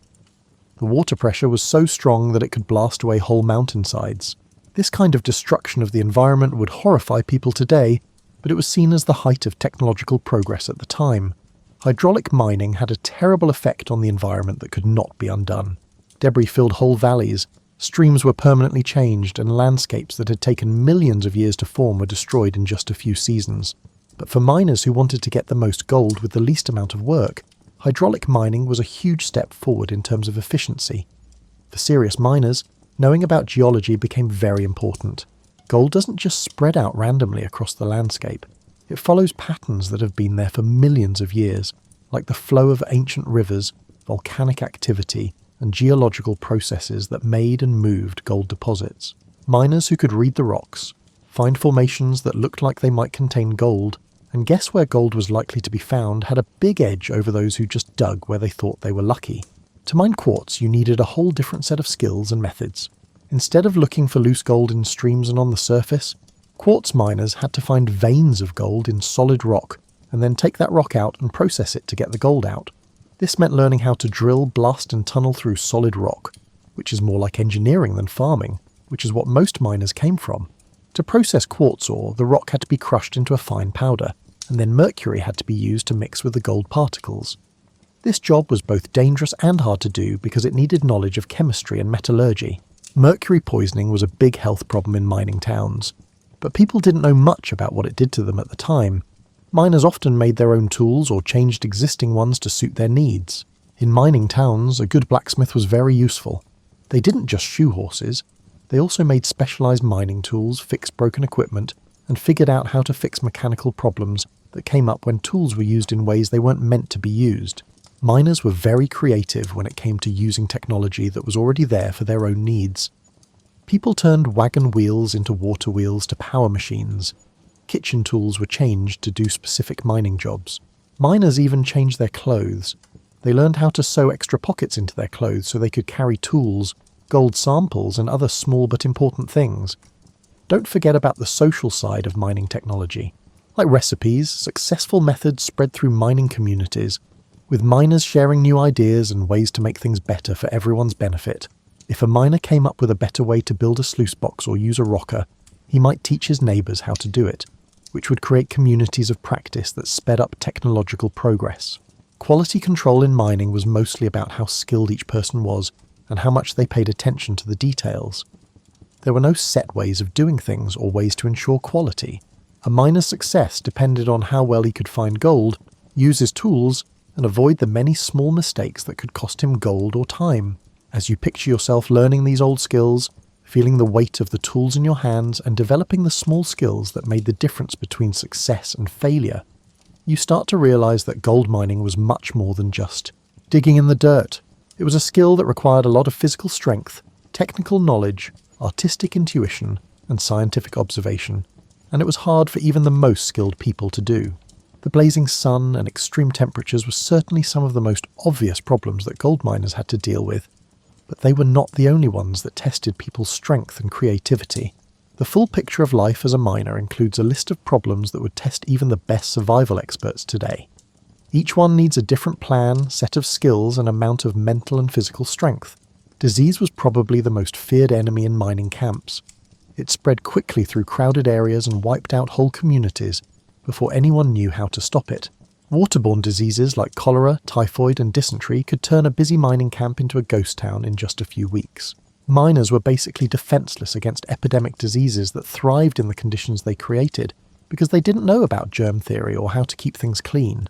The water pressure was so strong that it could blast away whole mountainsides. This kind of destruction of the environment would horrify people today, but it was seen as the height of technological progress at the time. Hydraulic mining had a terrible effect on the environment that could not be undone. Debris filled whole valleys, streams were permanently changed, and landscapes that had taken millions of years to form were destroyed in just a few seasons. But for miners who wanted to get the most gold with the least amount of work, hydraulic mining was a huge step forward in terms of efficiency. For serious miners, knowing about geology became very important. Gold doesn't just spread out randomly across the landscape. It follows patterns that have been there for millions of years, like the flow of ancient rivers, volcanic activity, and geological processes that made and moved gold deposits. Miners who could read the rocks, find formations that looked like they might contain gold, and guess where gold was likely to be found had a big edge over those who just dug where they thought they were lucky. To mine quartz, you needed a whole different set of skills and methods. Instead of looking for loose gold in streams and on the surface, quartz miners had to find veins of gold in solid rock, and then take that rock out and process it to get the gold out. This meant learning how to drill, blast and tunnel through solid rock, which is more like engineering than farming, which is what most miners came from. To process quartz ore, the rock had to be crushed into a fine powder, and then mercury had to be used to mix with the gold particles. This job was both dangerous and hard to do because it needed knowledge of chemistry and metallurgy. Mercury poisoning was a big health problem in mining towns, but people didn't know much about what it did to them at the time. Miners often made their own tools or changed existing ones to suit their needs. In mining towns, a good blacksmith was very useful. They didn't just shoe horses, they also made specialised mining tools, fixed broken equipment, and figured out how to fix mechanical problems that came up when tools were used in ways they weren't meant to be used. Miners were very creative when it came to using technology that was already there for their own needs. People turned wagon wheels into water wheels to power machines. Kitchen tools were changed to do specific mining jobs. Miners even changed their clothes. They learned how to sew extra pockets into their clothes so they could carry tools, gold samples, and other small but important things. Don't forget about the social side of mining technology. Like recipes, successful methods spread through mining communities, with miners sharing new ideas and ways to make things better for everyone's benefit. If a miner came up with a better way to build a sluice box or use a rocker, he might teach his neighbours how to do it, which would create communities of practice that sped up technological progress. Quality control in mining was mostly about how skilled each person was and how much they paid attention to the details. There were no set ways of doing things or ways to ensure quality. A miner's success depended on how well he could find gold, use his tools, and avoid the many small mistakes that could cost him gold or time. As you picture yourself learning these old skills, feeling the weight of the tools in your hands and developing the small skills that made the difference between success and failure, you start to realise that gold mining was much more than just digging in the dirt. It was a skill that required a lot of physical strength, technical knowledge, artistic intuition, and scientific observation, and it was hard for even the most skilled people to do. The blazing sun and extreme temperatures were certainly some of the most obvious problems that gold miners had to deal with, but they were not the only ones that tested people's strength and creativity. The full picture of life as a miner includes a list of problems that would test even the best survival experts today. Each one needs a different plan, set of skills, and amount of mental and physical strength. Disease was probably the most feared enemy in mining camps. It spread quickly through crowded areas and wiped out whole communities before anyone knew how to stop it. Waterborne diseases like cholera, typhoid, and dysentery could turn a busy mining camp into a ghost town in just a few weeks. Miners were basically defenseless against epidemic diseases that thrived in the conditions they created because they didn't know about germ theory or how to keep things clean.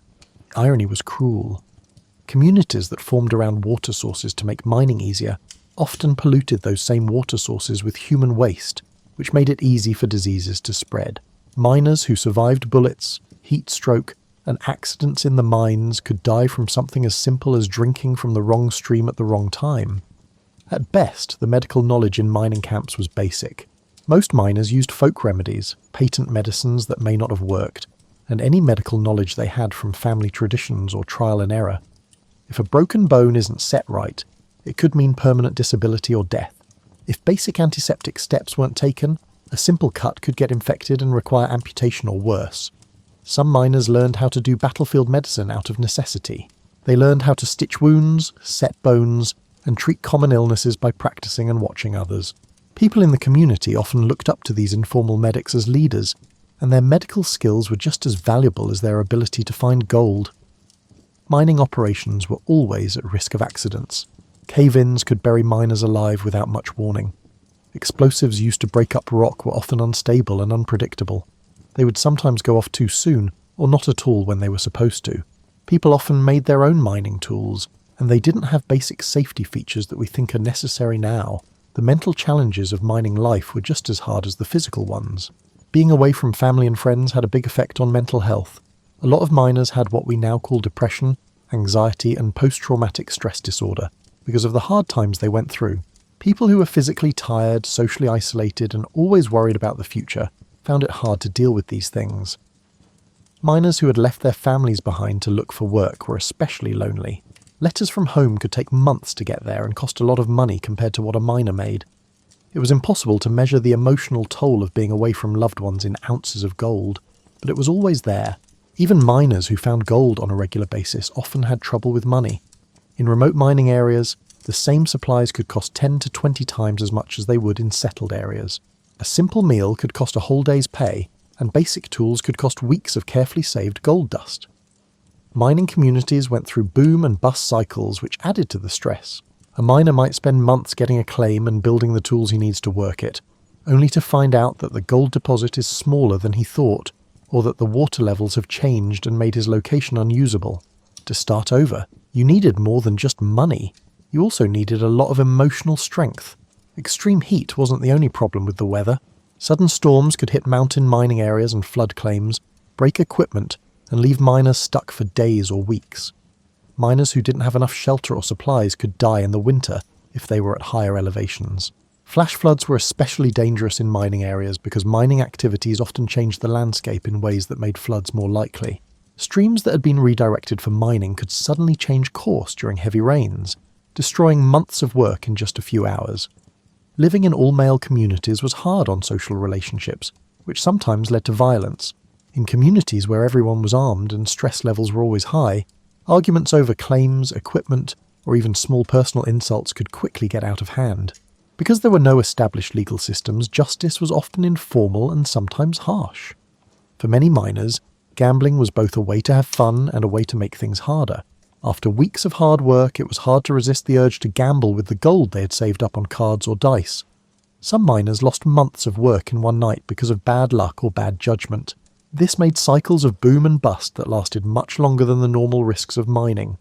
The irony was cruel. Communities that formed around water sources to make mining easier often polluted those same water sources with human waste, which made it easy for diseases to spread. Miners who survived bullets, heat stroke, and accidents in the mines could die from something as simple as drinking from the wrong stream at the wrong time. At best, the medical knowledge in mining camps was basic. Most miners used folk remedies, patent medicines that may not have worked, and any medical knowledge they had from family traditions or trial and error. If a broken bone isn't set right, it could mean permanent disability or death. If basic antiseptic steps weren't taken, a simple cut could get infected and require amputation or worse. Some miners learned how to do battlefield medicine out of necessity. They learned how to stitch wounds, set bones, and treat common illnesses by practicing and watching others. People in the community often looked up to these informal medics as leaders, and their medical skills were just as valuable as their ability to find gold. Mining operations were always at risk of accidents. Cave-ins could bury miners alive without much warning. Explosives used to break up rock were often unstable and unpredictable. They would sometimes go off too soon, or not at all when they were supposed to. People often made their own mining tools, and they didn't have basic safety features that we think are necessary now. The mental challenges of mining life were just as hard as the physical ones. Being away from family and friends had a big effect on mental health. A lot of miners had what we now call depression, anxiety, and post-traumatic stress disorder because of the hard times they went through. People who were physically tired, socially isolated, and always worried about the future found it hard to deal with these things. Miners who had left their families behind to look for work were especially lonely. Letters from home could take months to get there and cost a lot of money compared to what a miner made. It was impossible to measure the emotional toll of being away from loved ones in ounces of gold, but it was always there. Even miners who found gold on a regular basis often had trouble with money. In remote mining areas, the same supplies could cost 10 to 20 times as much as they would in settled areas. A simple meal could cost a whole day's pay, and basic tools could cost weeks of carefully saved gold dust. Mining communities went through boom and bust cycles which added to the stress. A miner might spend months getting a claim and building the tools he needs to work it, only to find out that the gold deposit is smaller than he thought, or that the water levels have changed and made his location unusable. To start over, you needed more than just money. You also needed a lot of emotional strength. Extreme heat wasn't the only problem with the weather. Sudden storms could hit mountain mining areas and flood claims, break equipment, and leave miners stuck for days or weeks. Miners who didn't have enough shelter or supplies could die in the winter if they were at higher elevations. Flash floods were especially dangerous in mining areas because mining activities often changed the landscape in ways that made floods more likely. Streams that had been redirected for mining could suddenly change course during heavy rains, destroying months of work in just a few hours. Living in all-male communities was hard on social relationships, which sometimes led to violence. In communities where everyone was armed and stress levels were always high, arguments over claims, equipment, or even small personal insults could quickly get out of hand. Because there were no established legal systems, justice was often informal and sometimes harsh. For many miners, gambling was both a way to have fun and a way to make things harder. After weeks of hard work, it was hard to resist the urge to gamble with the gold they had saved up on cards or dice. Some miners lost months of work in one night because of bad luck or bad judgment. This made cycles of boom and bust that lasted much longer than the normal risks of mining.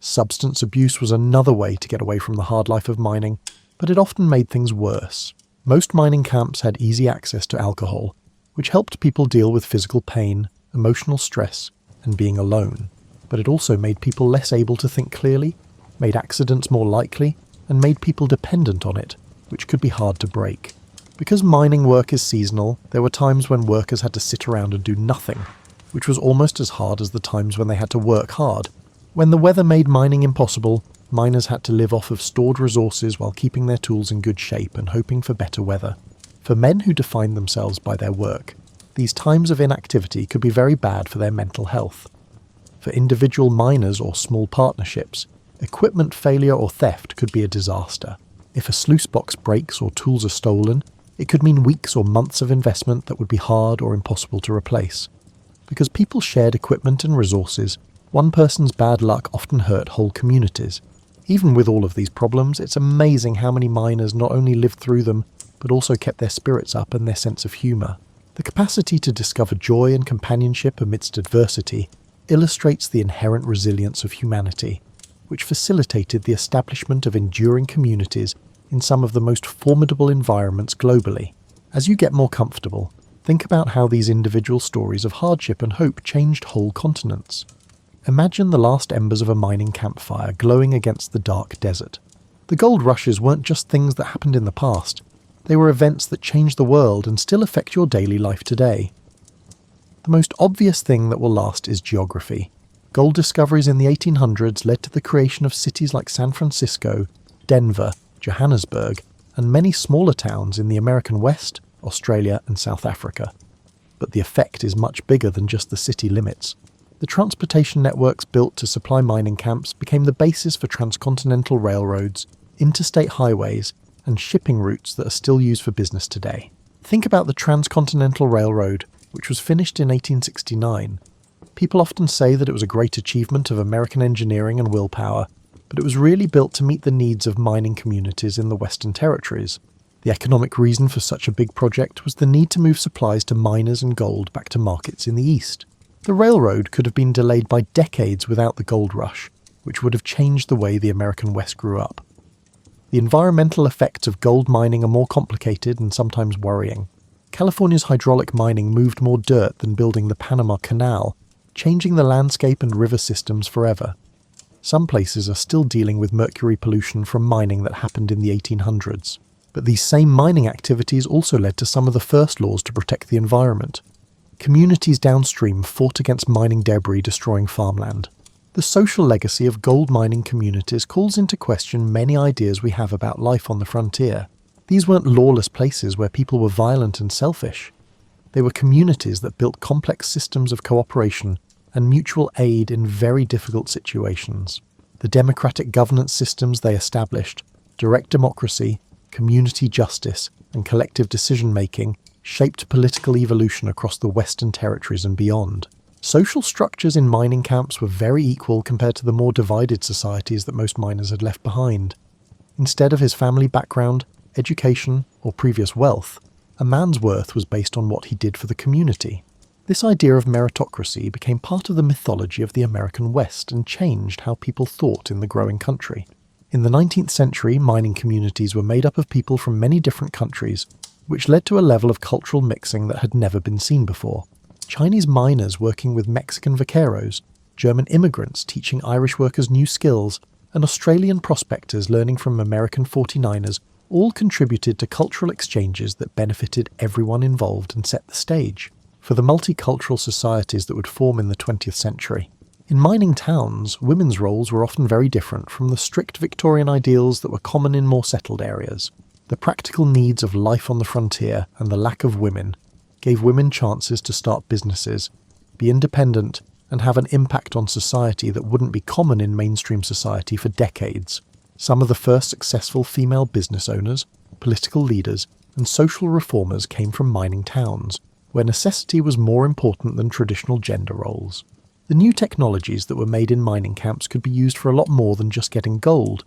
Substance abuse was another way to get away from the hard life of mining, but it often made things worse. Most mining camps had easy access to alcohol, which helped people deal with physical pain, emotional stress, and being alone. But it also made people less able to think clearly, made accidents more likely, and made people dependent on it, which could be hard to break. Because mining work is seasonal, there were times when workers had to sit around and do nothing, which was almost as hard as the times when they had to work hard. When the weather made mining impossible, miners had to live off of stored resources while keeping their tools in good shape and hoping for better weather. For men who defined themselves by their work, these times of inactivity could be very bad for their mental health. For individual miners or small partnerships, equipment failure or theft could be a disaster. If a sluice box breaks or tools are stolen, it could mean weeks or months of investment that would be hard or impossible to replace. Because people shared equipment and resources, one person's bad luck often hurt whole communities. Even with all of these problems, it's amazing how many miners not only lived through them, but also kept their spirits up and their sense of humour. The capacity to discover joy and companionship amidst adversity illustrates the inherent resilience of humanity, which facilitated the establishment of enduring communities in some of the most formidable environments globally. As you get more comfortable, think about how these individual stories of hardship and hope changed whole continents. Imagine the last embers of a mining campfire glowing against the dark desert. The gold rushes weren't just things that happened in the past, they were events that changed the world and still affect your daily life today. The most obvious thing that will last is geography. Gold discoveries in the 1800s led to the creation of cities like San Francisco, Denver, Johannesburg, and many smaller towns in the American West, Australia, and South Africa. But the effect is much bigger than just the city limits. The transportation networks built to supply mining camps became the basis for transcontinental railroads, interstate highways, and shipping routes that are still used for business today. Think about the Transcontinental Railroad, which was finished in 1869. People often say that it was a great achievement of American engineering and willpower, but it was really built to meet the needs of mining communities in the Western Territories. The economic reason for such a big project was the need to move supplies to miners and gold back to markets in the East. The railroad could have been delayed by decades without the gold rush, which would have changed the way the American West grew up. The environmental effects of gold mining are more complicated and sometimes worrying. California's hydraulic mining moved more dirt than building the Panama Canal, changing the landscape and river systems forever. Some places are still dealing with mercury pollution from mining that happened in the 1800s. But these same mining activities also led to some of the first laws to protect the environment. Communities downstream fought against mining debris destroying farmland. The social legacy of gold mining communities calls into question many ideas we have about life on the frontier. These weren't lawless places where people were violent and selfish. They were communities that built complex systems of cooperation and mutual aid in very difficult situations. The democratic governance systems they established, direct democracy, community justice, and collective decision-making, shaped political evolution across the Western territories and beyond. Social structures in mining camps were very equal compared to the more divided societies that most miners had left behind. Instead of his family background, education, or previous wealth, a man's worth was based on what he did for the community. This idea of meritocracy became part of the mythology of the American West and changed how people thought in the growing country. In the 19th century, mining communities were made up of people from many different countries, which led to a level of cultural mixing that had never been seen before. Chinese miners working with Mexican vaqueros, German immigrants teaching Irish workers new skills, and Australian prospectors learning from American 49ers all contributed to cultural exchanges that benefited everyone involved and set the stage for the multicultural societies that would form in the 20th century. In mining towns, women's roles were often very different from the strict Victorian ideals that were common in more settled areas. The practical needs of life on the frontier and the lack of women gave women chances to start businesses, be independent, and have an impact on society that wouldn't be common in mainstream society for decades. Some of the first successful female business owners, political leaders, and social reformers came from mining towns, where necessity was more important than traditional gender roles. The new technologies that were made in mining camps could be used for a lot more than just getting gold.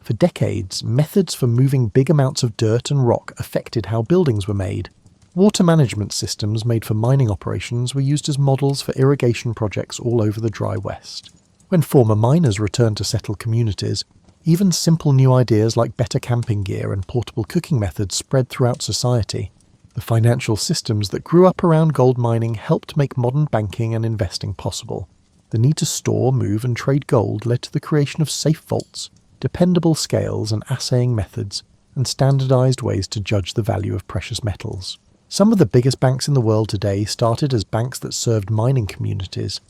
For decades, methods for moving big amounts of dirt and rock affected how buildings were made. Water management systems made for mining operations were used as models for irrigation projects all over the dry West. When former miners returned to settled communities, even simple new ideas like better camping gear and portable cooking methods spread throughout society. The financial systems that grew up around gold mining helped make modern banking and investing possible. The need to store, move, and trade gold led to the creation of safe vaults, dependable scales and assaying methods, and standardized ways to judge the value of precious metals. Some of the biggest banks in the world today started as banks that served mining communities.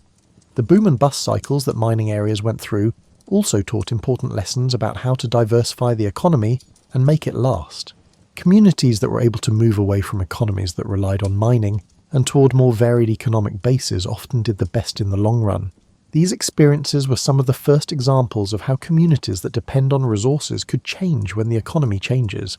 The boom and bust cycles that mining areas went through also taught important lessons about how to diversify the economy and make it last. Communities that were able to move away from economies that relied on mining and toward more varied economic bases often did the best in the long run. These experiences were some of the first examples of how communities that depend on resources could change when the economy changes.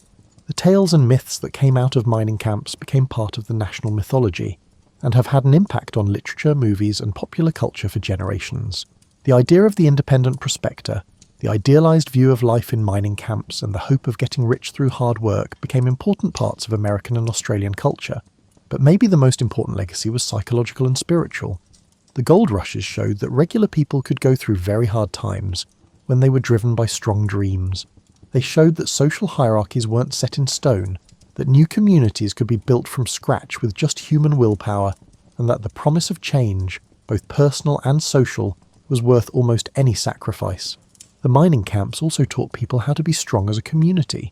The tales and myths that came out of mining camps became part of the national mythology and have had an impact on literature, movies, and popular culture for generations. The idea of the independent prospector, the idealized view of life in mining camps, and the hope of getting rich through hard work became important parts of American and Australian culture. But maybe the most important legacy was psychological and spiritual. The gold rushes showed that regular people could go through very hard times when they were driven by strong dreams. They showed that social hierarchies weren't set in stone, that new communities could be built from scratch with just human willpower, and that the promise of change, both personal and social, was worth almost any sacrifice. The mining camps also taught people how to be strong as a community.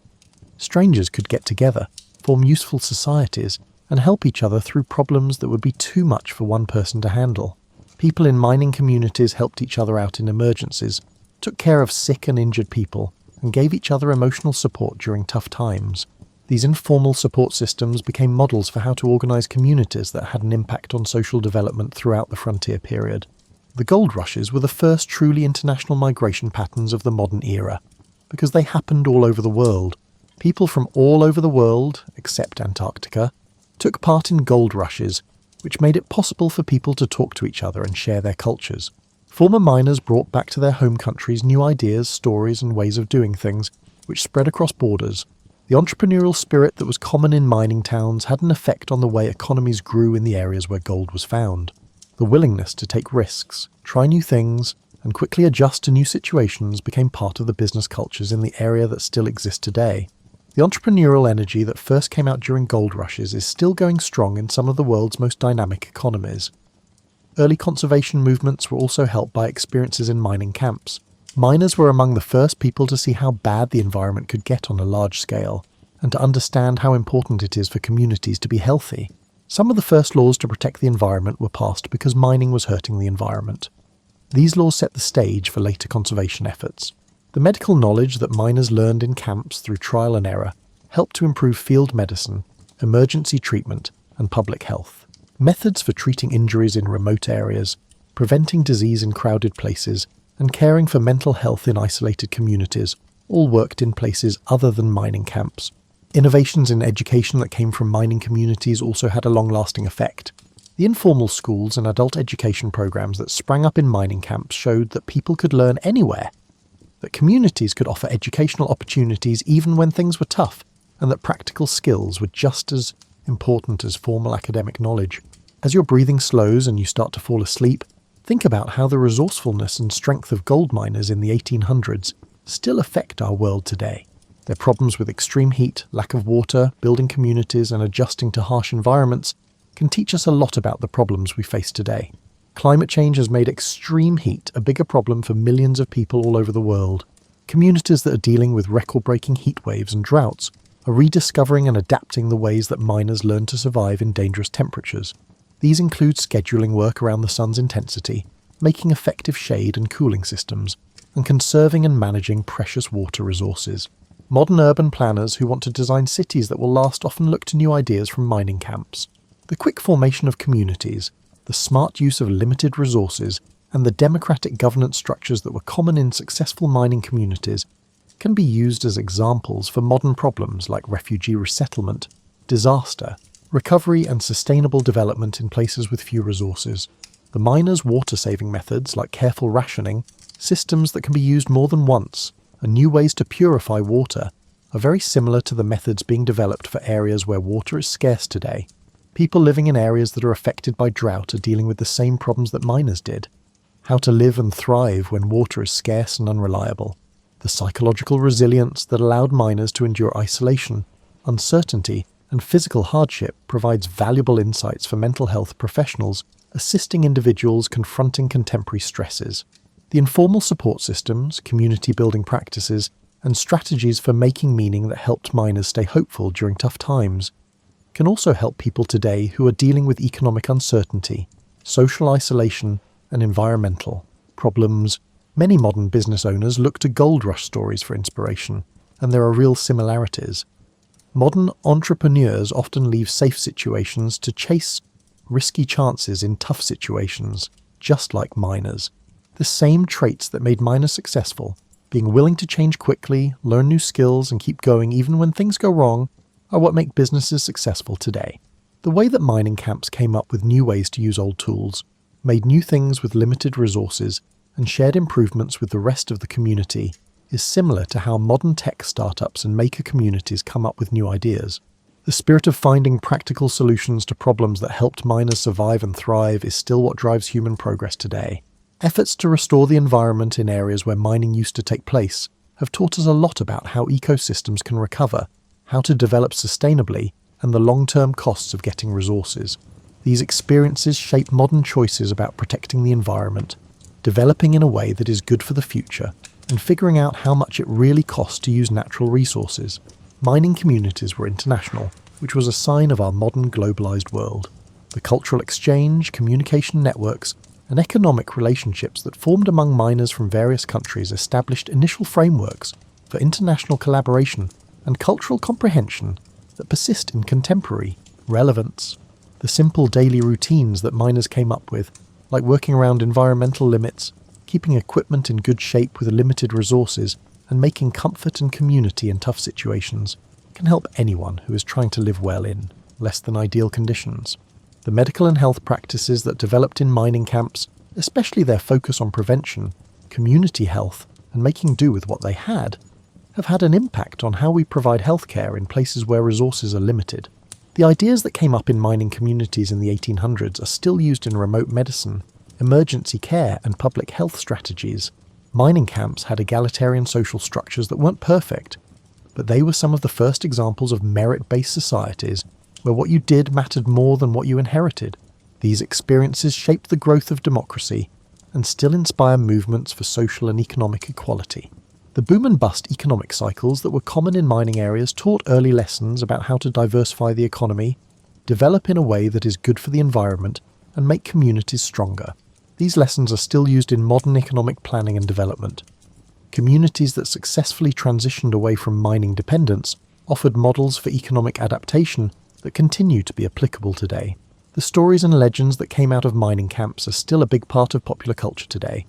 Strangers could get together, form useful societies, and help each other through problems that would be too much for one person to handle. People in mining communities helped each other out in emergencies, took care of sick and injured people, and gave each other emotional support during tough times. These informal support systems became models for how to organise communities that had an impact on social development throughout the frontier period. The gold rushes were the first truly international migration patterns of the modern era, because they happened all over the world. People from all over the world, except Antarctica, took part in gold rushes, which made it possible for people to talk to each other and share their cultures. Former miners brought back to their home countries new ideas, stories, and ways of doing things, which spread across borders. The entrepreneurial spirit that was common in mining towns had an effect on the way economies grew in the areas where gold was found. The willingness to take risks, try new things, and quickly adjust to new situations became part of the business cultures in the area that still exist today. The entrepreneurial energy that first came out during gold rushes is still going strong in some of the world's most dynamic economies. Early conservation movements were also helped by experiences in mining camps. Miners were among the first people to see how bad the environment could get on a large scale, and to understand how important it is for communities to be healthy. Some of the first laws to protect the environment were passed because mining was hurting the environment. These laws set the stage for later conservation efforts. The medical knowledge that miners learned in camps through trial and error helped to improve field medicine, emergency treatment, and public health. Methods for treating injuries in remote areas, preventing disease in crowded places, and caring for mental health in isolated communities all worked in places other than mining camps. Innovations in education that came from mining communities also had a long-lasting effect. The informal schools and adult education programs that sprang up in mining camps showed that people could learn anywhere, that communities could offer educational opportunities even when things were tough, and that practical skills were just as important as formal academic knowledge. As your breathing slows and you start to fall asleep, think about how the resourcefulness and strength of gold miners in the 1800s still affect our world today. Their problems with extreme heat, lack of water, building communities and adjusting to harsh environments can teach us a lot about the problems we face today. Climate change has made extreme heat a bigger problem for millions of people all over the world. Communities that are dealing with record-breaking heat waves and droughts are rediscovering and adapting the ways that miners learn to survive in dangerous temperatures. These include scheduling work around the sun's intensity, making effective shade and cooling systems, and conserving and managing precious water resources. Modern urban planners who want to design cities that will last often look to new ideas from mining camps. The quick formation of communities, the smart use of limited resources, and the democratic governance structures that were common in successful mining communities can be used as examples for modern problems like refugee resettlement, disaster, recovery and sustainable development in places with few resources. The miners' water-saving methods like careful rationing, systems that can be used more than once, and new ways to purify water are very similar to the methods being developed for areas where water is scarce today. People living in areas that are affected by drought are dealing with the same problems that miners did. How to live and thrive when water is scarce and unreliable. The psychological resilience that allowed miners to endure isolation, uncertainty, and physical hardship provides valuable insights for mental health professionals assisting individuals confronting contemporary stresses. The informal support systems, community-building practices, and strategies for making meaning that helped miners stay hopeful during tough times can also help people today who are dealing with economic uncertainty, social isolation, and environmental problems. Many modern business owners look to gold rush stories for inspiration, and there are real similarities. Modern entrepreneurs often leave safe situations to chase risky chances in tough situations, just like miners. The same traits that made miners successful, being willing to change quickly, learn new skills, and keep going even when things go wrong, are what make businesses successful today. The way that mining camps came up with new ways to use old tools, made new things with limited resources, and shared improvements with the rest of the community is similar to how modern tech startups and maker communities come up with new ideas. The spirit of finding practical solutions to problems that helped miners survive and thrive is still what drives human progress today. Efforts to restore the environment in areas where mining used to take place have taught us a lot about how ecosystems can recover, how to develop sustainably, and the long-term costs of getting resources. These experiences shape modern choices about protecting the environment, developing in a way that is good for the future, and figuring out how much it really costs to use natural resources. Mining communities were international, which was a sign of our modern globalized world. The cultural exchange, communication networks, and economic relationships that formed among miners from various countries established initial frameworks for international collaboration and cultural comprehension that persist in contemporary relevance. The simple daily routines that miners came up with, like working around environmental limits, keeping equipment in good shape with limited resources, and making comfort and community in tough situations, can help anyone who is trying to live well in less than ideal conditions. The medical and health practices that developed in mining camps, especially their focus on prevention, community health, and making do with what they had, have had an impact on how we provide healthcare in places where resources are limited. The ideas that came up in mining communities in the 1800s are still used in remote medicine, emergency care, and public health strategies. Mining camps had egalitarian social structures that weren't perfect, but they were some of the first examples of merit-based societies where what you did mattered more than what you inherited. These experiences shaped the growth of democracy and still inspire movements for social and economic equality. The boom and bust economic cycles that were common in mining areas taught early lessons about how to diversify the economy, develop in a way that is good for the environment, and make communities stronger. These lessons are still used in modern economic planning and development. Communities that successfully transitioned away from mining dependence offered models for economic adaptation that continue to be applicable today. The stories and legends that came out of mining camps are still a big part of popular culture today.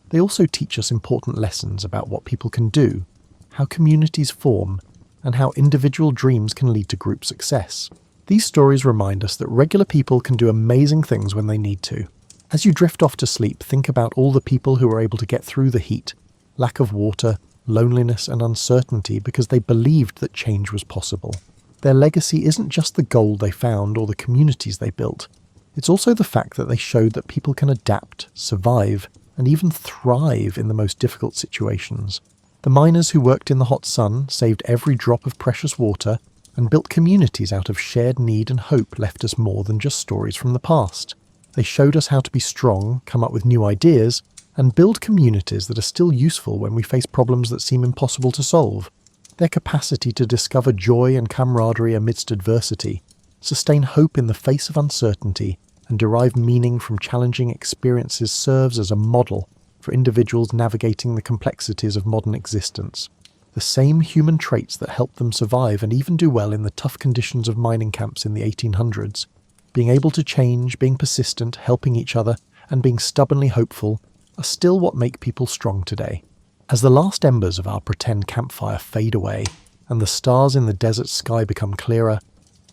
They also teach us important lessons about what people can do, how communities form, and how individual dreams can lead to group success. These stories remind us that regular people can do amazing things when they need to. As you drift off to sleep, think about all the people who were able to get through the heat, lack of water, loneliness and uncertainty because they believed that change was possible. Their legacy isn't just the gold they found or the communities they built. It's also the fact that they showed that people can adapt, survive, and even thrive in the most difficult situations. The miners who worked in the hot sun, saved every drop of precious water, and built communities out of shared need and hope left us more than just stories from the past. They showed us how to be strong, come up with new ideas, and build communities that are still useful when we face problems that seem impossible to solve. Their capacity to discover joy and camaraderie amidst adversity, sustain hope in the face of uncertainty, and derive meaning from challenging experiences serves as a model for individuals navigating the complexities of modern existence. The same human traits that helped them survive and even do well in the tough conditions of mining camps in the 1800s, being able to change, being persistent, helping each other, and being stubbornly hopeful, are still what make people strong today. As the last embers of our pretend campfire fade away, and the stars in the desert sky become clearer,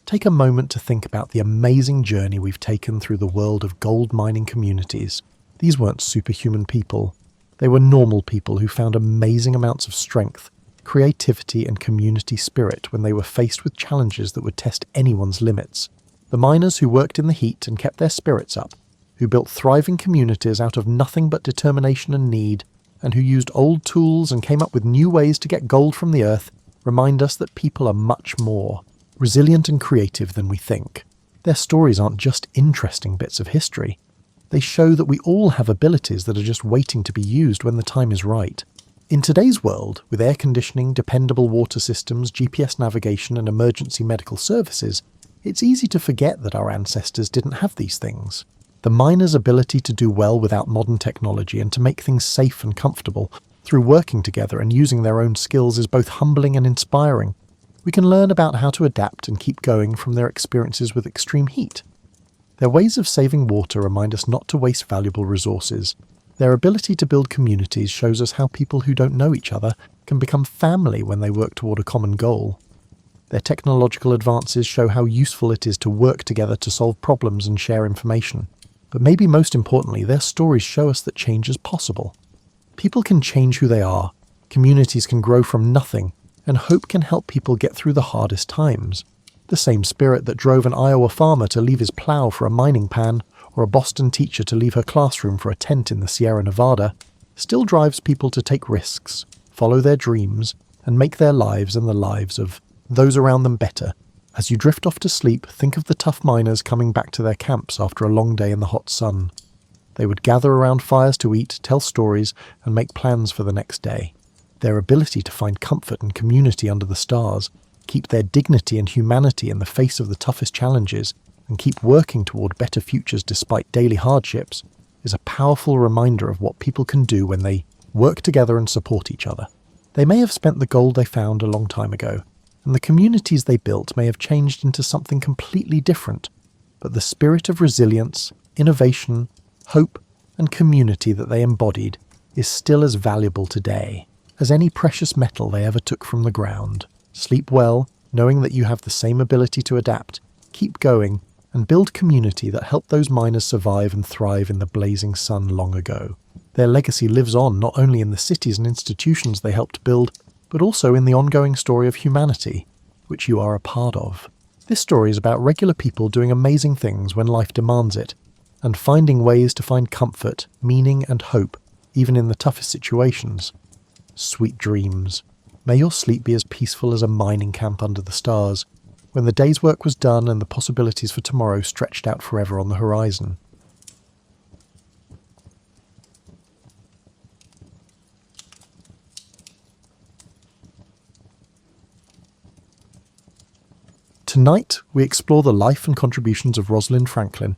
take a moment to think about the amazing journey we've taken through the world of gold mining communities. These weren't superhuman people. They were normal people who found amazing amounts of strength, creativity and community spirit when they were faced with challenges that would test anyone's limits. The miners who worked in the heat and kept their spirits up, who built thriving communities out of nothing but determination and need, and who used old tools and came up with new ways to get gold from the earth, remind us that people are much more resilient and creative than we think. Their stories aren't just interesting bits of history. They show that we all have abilities that are just waiting to be used when the time is right. In today's world, with air conditioning, dependable water systems, GPS navigation and emergency medical services, it's easy to forget that our ancestors didn't have these things. The miners' ability to do well without modern technology and to make things safe and comfortable through working together and using their own skills is both humbling and inspiring. We can learn about how to adapt and keep going from their experiences with extreme heat. Their ways of saving water remind us not to waste valuable resources. Their ability to build communities shows us how people who don't know each other can become family when they work toward a common goal. Their technological advances show how useful it is to work together to solve problems and share information. But maybe most importantly, their stories show us that change is possible. People can change who they are, communities can grow from nothing, and hope can help people get through the hardest times. The same spirit that drove an Iowa farmer to leave his plow for a mining pan, or a Boston teacher to leave her classroom for a tent in the Sierra Nevada, still drives people to take risks, follow their dreams, and make their lives and the lives of those around them better. As you drift off to sleep, think of the tough miners coming back to their camps after a long day in the hot sun. They would gather around fires to eat, tell stories, and make plans for the next day. Their ability to find comfort and community under the stars, keep their dignity and humanity in the face of the toughest challenges, and keep working toward better futures despite daily hardships, is a powerful reminder of what people can do when they work together and support each other. They may have spent the gold they found a long time ago, and the communities they built may have changed into something completely different, but the spirit of resilience, innovation, hope, and community that they embodied is still as valuable today as any precious metal they ever took from the ground. Sleep well, knowing that you have the same ability to adapt, keep going, and build community that helped those miners survive and thrive in the blazing sun long ago. Their legacy lives on not only in the cities and institutions they helped build, but also in the ongoing story of humanity, which you are a part of. This story is about regular people doing amazing things when life demands it, and finding ways to find comfort, meaning and hope, even in the toughest situations. Sweet dreams. May your sleep be as peaceful as a mining camp under the stars, when the day's work was done and the possibilities for tomorrow stretched out forever on the horizon. Tonight, we explore the life and contributions of Rosalind Franklin,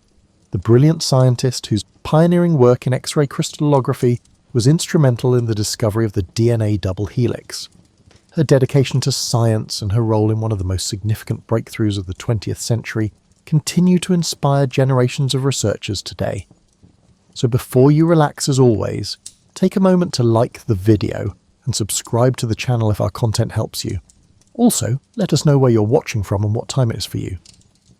the brilliant scientist whose pioneering work in X-ray crystallography was instrumental in the discovery of the DNA double helix. Her dedication to science and her role in one of the most significant breakthroughs of the 20th century continue to inspire generations of researchers today. So before you relax, as always, take a moment to like the video and subscribe to the channel if our content helps you. Also, let us know where you're watching from and what time it is for you.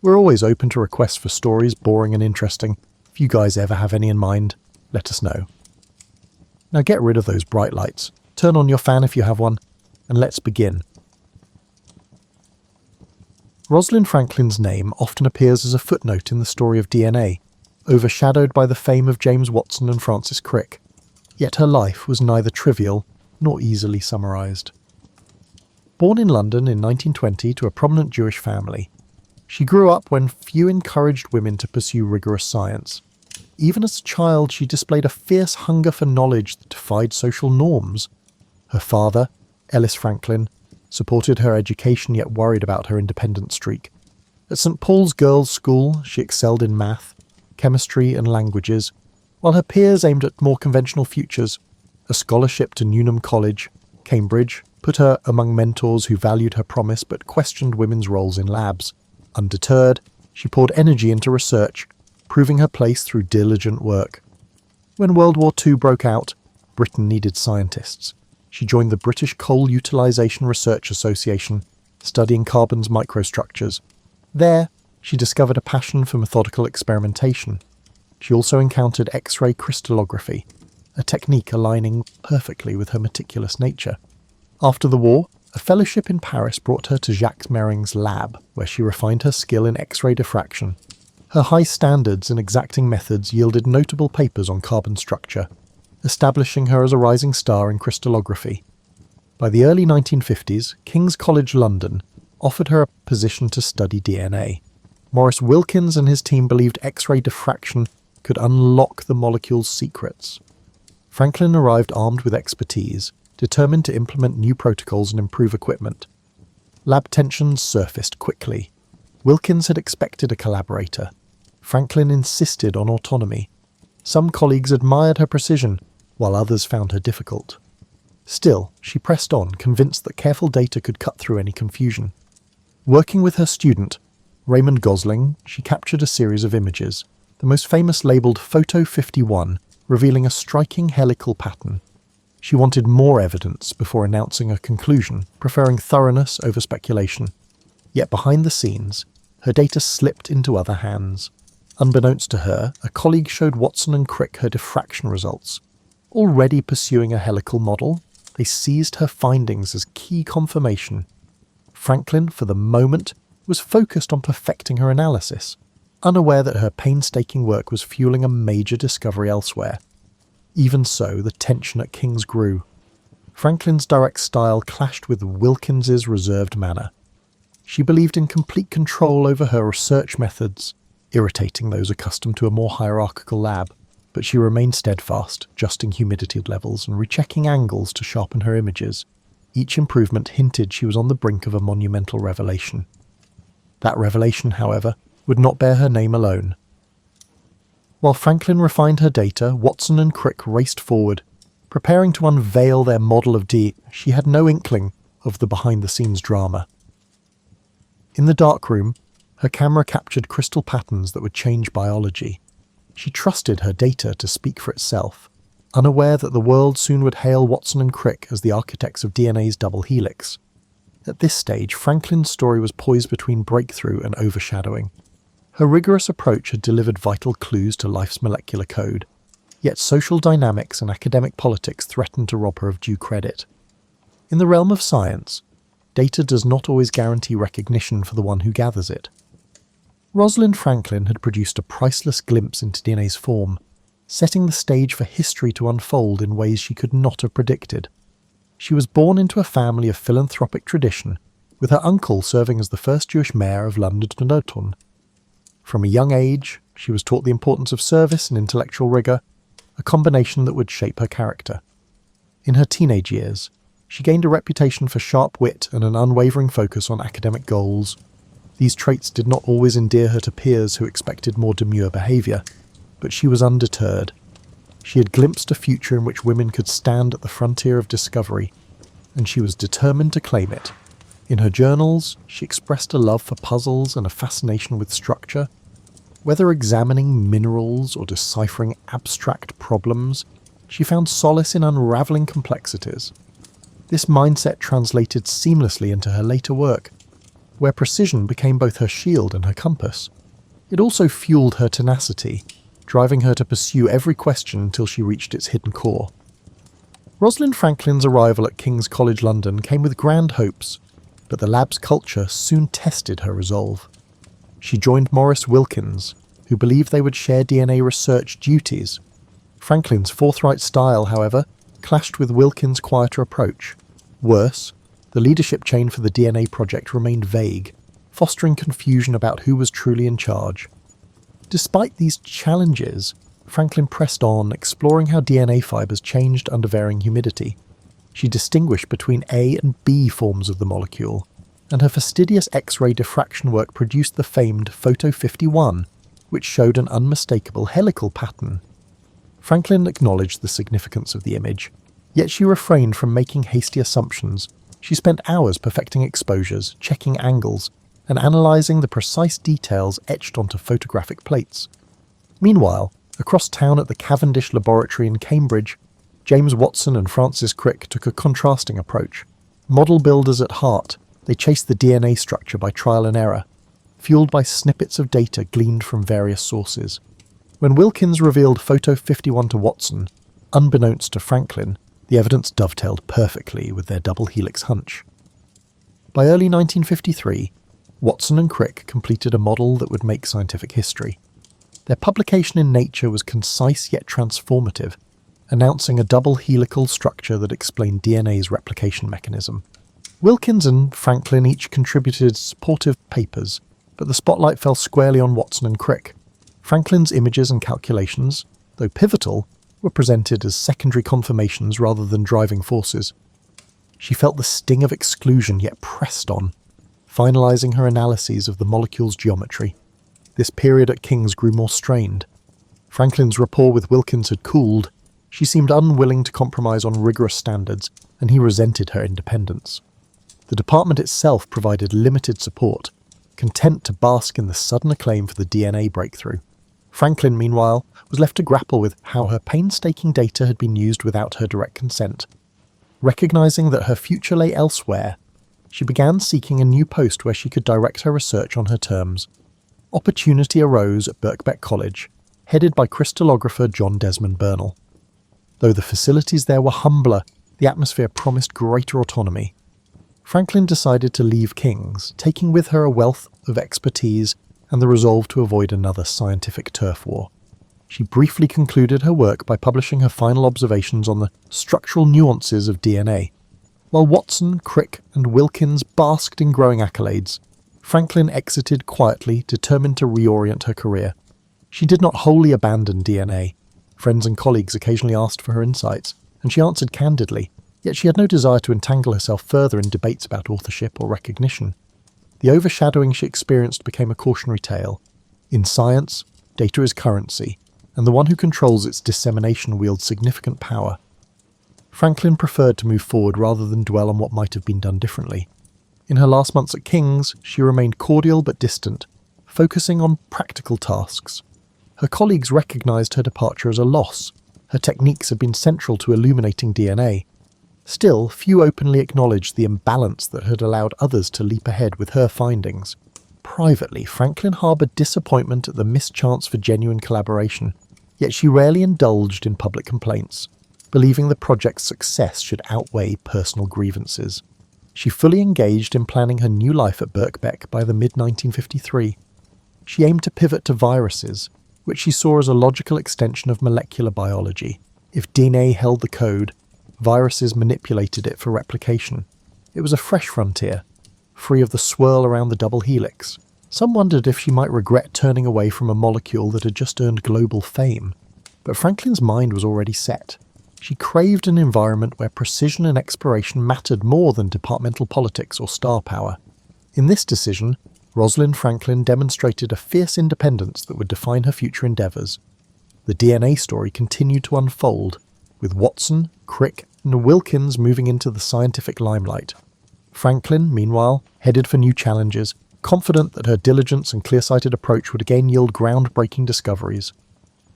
We're always open to requests for stories boring and interesting. If you guys ever have any in mind, let us know. Now get rid of those bright lights, turn on your fan if you have one, and let's begin. Rosalind Franklin's name often appears as a footnote in the story of DNA, overshadowed by the fame of James Watson and Francis Crick. Yet her life was neither trivial nor easily summarised. Born in London in 1920 to a prominent Jewish family, she grew up when few encouraged women to pursue rigorous science. Even as a child, she displayed a fierce hunger for knowledge that defied social norms. Her father, Ellis Franklin, supported her education yet worried about her independent streak. At St Paul's Girls' School, she excelled in math, chemistry and languages, while her peers aimed at more conventional futures. A scholarship to Newnham College, Cambridge, put her among mentors who valued her promise but questioned women's roles in labs. Undeterred, she poured energy into research, proving her place through diligent work. When World War II broke out, Britain needed scientists. She joined the British Coal Utilisation Research Association, studying carbon's microstructures. There, she discovered a passion for methodical experimentation. She also encountered X-ray crystallography, a technique aligning perfectly with her meticulous nature. After the war, a fellowship in Paris brought her to Jacques Méring's lab, where she refined her skill in X-ray diffraction. Her high standards and exacting methods yielded notable papers on carbon structure, establishing her as a rising star in crystallography. By the early 1950s, King's College London offered her a position to study DNA. Maurice Wilkins and his team believed X-ray diffraction could unlock the molecule's secrets. Franklin arrived armed with expertise, determined to implement new protocols and improve equipment. Lab tensions surfaced quickly. Wilkins had expected a collaborator. Franklin insisted on autonomy. Some colleagues admired her precision, while others found her difficult. Still, she pressed on, convinced that careful data could cut through any confusion. Working with her student, Raymond Gosling, she captured a series of images, the most famous labelled Photo 51, revealing a striking helical pattern. She wanted more evidence before announcing a conclusion, preferring thoroughness over speculation. Yet behind the scenes, her data slipped into other hands. Unbeknownst to her, a colleague showed Watson and Crick her diffraction results. Already pursuing a helical model, they seized her findings as key confirmation. Franklin, for the moment, was focused on perfecting her analysis, unaware that her painstaking work was fueling a major discovery elsewhere. Even so, the tension at King's grew. Franklin's direct style clashed with Wilkins's reserved manner. She believed in complete control over her research methods, irritating those accustomed to a more hierarchical lab, but she remained steadfast, adjusting humidity levels and rechecking angles to sharpen her images. Each improvement hinted she was on the brink of a monumental revelation. That revelation, however, would not bear her name alone. While Franklin refined her data, Watson and Crick raced forward, preparing to unveil their model of she had no inkling of the behind-the-scenes drama. In the darkroom, her camera captured crystal patterns that would change biology. She trusted her data to speak for itself, unaware that the world soon would hail Watson and Crick as the architects of DNA's double helix. At this stage, Franklin's story was poised between breakthrough and overshadowing. Her rigorous approach had delivered vital clues to life's molecular code, yet social dynamics and academic politics threatened to rob her of due credit. In the realm of science, data does not always guarantee recognition for the one who gathers it. Rosalind Franklin had produced a priceless glimpse into DNA's form, setting the stage for history to unfold in ways she could not have predicted. She was born into a family of philanthropic tradition, with her uncle serving as the first Jewish mayor of London. From a young age, she was taught the importance of service and intellectual rigour, a combination that would shape her character. In her teenage years, she gained a reputation for sharp wit and an unwavering focus on academic goals. These traits did not always endear her to peers who expected more demure behaviour, but she was undeterred. She had glimpsed a future in which women could stand at the frontier of discovery, and she was determined to claim it. In her journals, she expressed a love for puzzles and a fascination with structure. Whether examining minerals or deciphering abstract problems, she found solace in unravelling complexities. This mindset translated seamlessly into her later work, where precision became both her shield and her compass. It also fueled her tenacity, driving her to pursue every question until she reached its hidden core. Rosalind Franklin's arrival at King's College London came with grand hopes, but the lab's culture soon tested her resolve. She joined Maurice Wilkins, who believed they would share DNA research duties. Franklin's forthright style, however, clashed with Wilkins' quieter approach. Worse, the leadership chain for the DNA project remained vague, fostering confusion about who was truly in charge. Despite these challenges, Franklin pressed on, exploring how DNA fibers changed under varying humidity. She distinguished between A and B forms of the molecule, and her fastidious X-ray diffraction work produced the famed Photo 51, which showed an unmistakable helical pattern. Franklin acknowledged the significance of the image, yet she refrained from making hasty assumptions. She spent hours perfecting exposures, checking angles, and analysing the precise details etched onto photographic plates. Meanwhile, across town at the Cavendish Laboratory in Cambridge, James Watson and Francis Crick took a contrasting approach. Model builders at heart, they chased the DNA structure by trial and error, fueled by snippets of data gleaned from various sources. When Wilkins revealed Photo 51 to Watson, unbeknownst to Franklin, the evidence dovetailed perfectly with their double helix hunch. By early 1953, Watson and Crick completed a model that would make scientific history. Their publication in Nature was concise yet transformative, announcing a double helical structure that explained DNA's replication mechanism. Wilkins and Franklin each contributed supportive papers, but the spotlight fell squarely on Watson and Crick. Franklin's images and calculations, though pivotal, were presented as secondary confirmations rather than driving forces. She felt the sting of exclusion yet pressed on, finalising her analyses of the molecule's geometry. This period at King's grew more strained. Franklin's rapport with Wilkins had cooled. She seemed unwilling to compromise on rigorous standards, and he resented her independence. The department itself provided limited support, content to bask in the sudden acclaim for the DNA breakthrough. Franklin, meanwhile, was left to grapple with how her painstaking data had been used without her direct consent. Recognising that her future lay elsewhere, she began seeking a new post where she could direct her research on her terms. Opportunity arose at Birkbeck College, headed by crystallographer John Desmond Burnell. Though the facilities there were humbler, the atmosphere promised greater autonomy. Franklin decided to leave King's, taking with her a wealth of expertise and the resolve to avoid another scientific turf war. She briefly concluded her work by publishing her final observations on the structural nuances of DNA. While Watson, Crick, and Wilkins basked in growing accolades, Franklin exited quietly, determined to reorient her career. She did not wholly abandon DNA. Friends and colleagues occasionally asked for her insights, and she answered candidly, yet she had no desire to entangle herself further in debates about authorship or recognition. The overshadowing she experienced became a cautionary tale. In science, data is currency, and the one who controls its dissemination wields significant power. Franklin preferred to move forward rather than dwell on what might have been done differently. In her last months at King's, she remained cordial but distant, focusing on practical tasks. Her colleagues recognised her departure as a loss. Her techniques had been central to illuminating DNA. Still, few openly acknowledged the imbalance that had allowed others to leap ahead with her findings. Privately, Franklin harboured disappointment at the missed chance for genuine collaboration, yet she rarely indulged in public complaints, believing the project's success should outweigh personal grievances. She fully engaged in planning her new life at Birkbeck by the mid-1953. She aimed to pivot to viruses, which she saw as a logical extension of molecular biology. If DNA held the code, viruses manipulated it for replication. It was a fresh frontier, free of the swirl around the double helix. Some wondered if she might regret turning away from a molecule that had just earned global fame. But Franklin's mind was already set. She craved an environment where precision and exploration mattered more than departmental politics or star power. In this decision, Rosalind Franklin demonstrated a fierce independence that would define her future endeavours. The DNA story continued to unfold, with Watson, Crick, and Wilkins moving into the scientific limelight. Franklin, meanwhile, headed for new challenges, confident that her diligence and clear-sighted approach would again yield groundbreaking discoveries.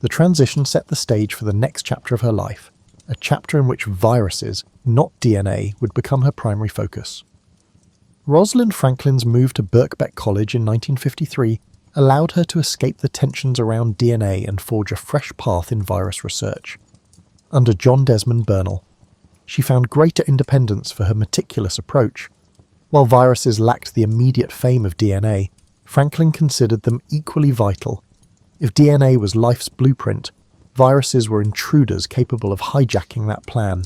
The transition set the stage for the next chapter of her life, a chapter in which viruses, not DNA, would become her primary focus. Rosalind Franklin's move to Birkbeck College in 1953 allowed her to escape the tensions around DNA and forge a fresh path in virus research. Under John Desmond Bernal, she found greater independence for her meticulous approach. While viruses lacked the immediate fame of DNA, Franklin considered them equally vital. If DNA was life's blueprint, viruses were intruders capable of hijacking that plan.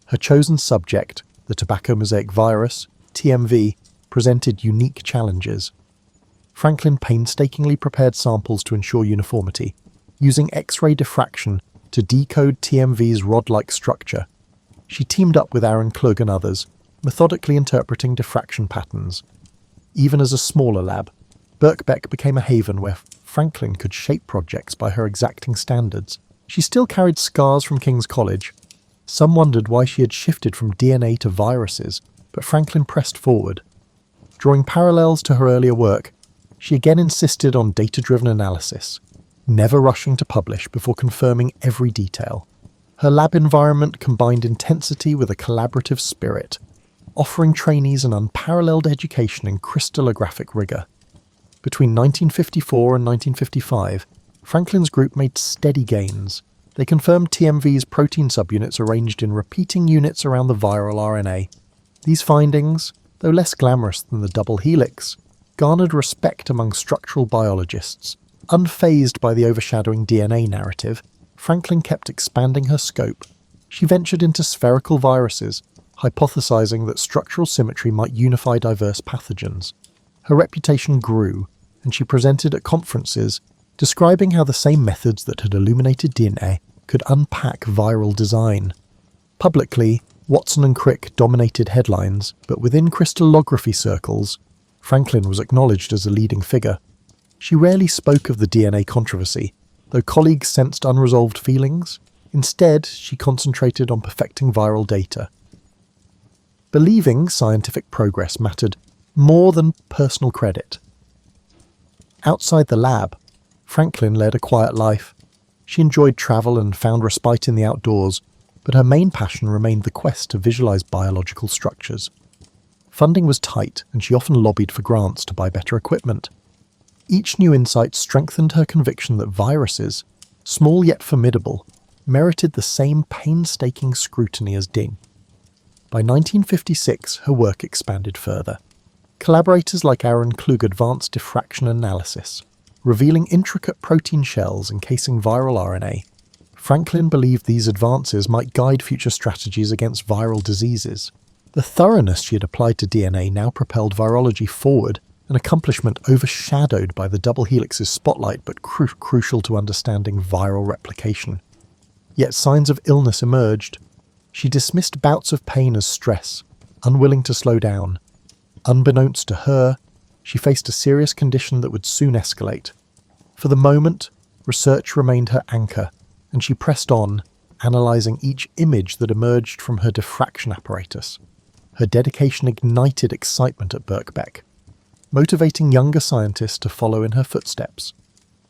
Her chosen subject, the tobacco mosaic virus, TMV, presented unique challenges. Franklin painstakingly prepared samples to ensure uniformity, using X-ray diffraction to decode TMV's rod-like structure. She teamed up with Aaron Klug and others, methodically interpreting diffraction patterns. Even as a smaller lab, Birkbeck became a haven where Franklin could shape projects by her exacting standards. She still carried scars from King's College. Some wondered why she had shifted from DNA to viruses, but Franklin pressed forward. Drawing parallels to her earlier work, she again insisted on data-driven analysis, never rushing to publish before confirming every detail. Her lab environment combined intensity with a collaborative spirit, offering trainees an unparalleled education in crystallographic rigor. Between 1954 and 1955, Franklin's group made steady gains. They confirmed TMV's protein subunits arranged in repeating units around the viral RNA. These findings, though less glamorous than the double helix, garnered respect among structural biologists. Unfazed by the overshadowing DNA narrative, Franklin kept expanding her scope. She ventured into spherical viruses, hypothesizing that structural symmetry might unify diverse pathogens. Her reputation grew, and she presented at conferences, describing how the same methods that had illuminated DNA could unpack viral design. Publicly, Watson and Crick dominated headlines, but within crystallography circles, Franklin was acknowledged as a leading figure. She rarely spoke of the DNA controversy, though colleagues sensed unresolved feelings. Instead, she concentrated on perfecting viral data. Believing scientific progress mattered more than personal credit. Outside the lab, Franklin led a quiet life. She enjoyed travel and found respite in the outdoors, but her main passion remained the quest to visualize biological structures. Funding was tight, and she often lobbied for grants to buy better equipment. Each new insight strengthened her conviction that viruses, small yet formidable, merited the same painstaking scrutiny as DNA. By 1956, her work expanded further. Collaborators like Aaron Klug advanced diffraction analysis, revealing intricate protein shells encasing viral RNA. Franklin believed these advances might guide future strategies against viral diseases. The thoroughness she had applied to DNA now propelled virology forward, an accomplishment overshadowed by the double helix's spotlight but crucial to understanding viral replication. Yet signs of illness emerged. She dismissed bouts of pain as stress, unwilling to slow down. Unbeknownst to her, she faced a serious condition that would soon escalate. For the moment, research remained her anchor, and she pressed on, analysing each image that emerged from her diffraction apparatus. Her dedication ignited excitement at Birkbeck, motivating younger scientists to follow in her footsteps.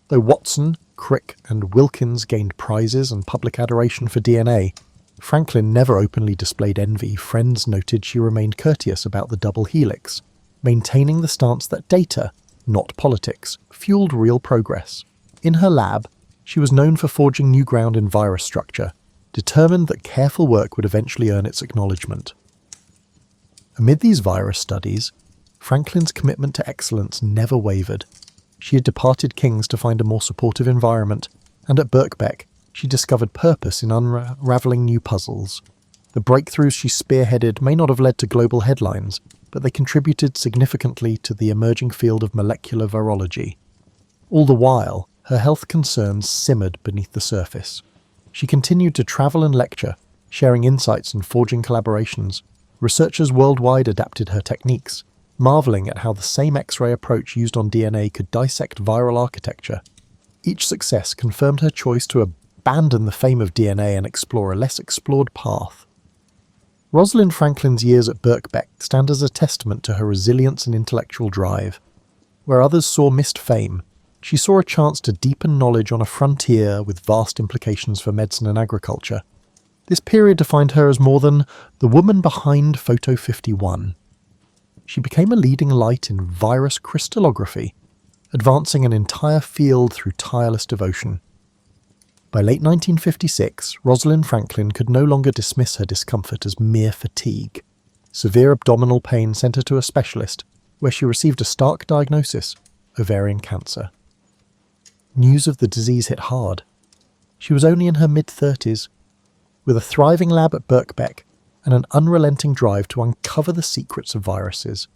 Though Watson, Crick, and Wilkins gained prizes and public adoration for DNA, Franklin never openly displayed envy. Friends noted she remained courteous about the double helix, maintaining the stance that data, not politics, fueled real progress. In her lab, she was known for forging new ground in virus structure, determined that careful work would eventually earn its acknowledgement. Amid these virus studies, Franklin's commitment to excellence never wavered. She had departed King's to find a more supportive environment, and at Birkbeck, she discovered purpose in unravelling new puzzles. The breakthroughs she spearheaded may not have led to global headlines, but they contributed significantly to the emerging field of molecular virology. All the while, her health concerns simmered beneath the surface. She continued to travel and lecture, sharing insights and forging collaborations. Researchers worldwide adapted her techniques, marvelling at how the same X-ray approach used on DNA could dissect viral architecture. Each success confirmed her choice to abandon the fame of DNA and explore a less explored path. Rosalind Franklin's years at Birkbeck stand as a testament to her resilience and intellectual drive. Where others saw missed fame, she saw a chance to deepen knowledge on a frontier with vast implications for medicine and agriculture. This period defined her as more than the woman behind Photo 51. She became a leading light in virus crystallography, advancing an entire field through tireless devotion. By late 1956, Rosalind Franklin could no longer dismiss her discomfort as mere fatigue. Severe abdominal pain sent her to a specialist, where she received a stark diagnosis: ovarian cancer. News of the disease hit hard. She was only in her mid-30s, with a thriving lab at Birkbeck and an unrelenting drive to uncover the secrets of viruses.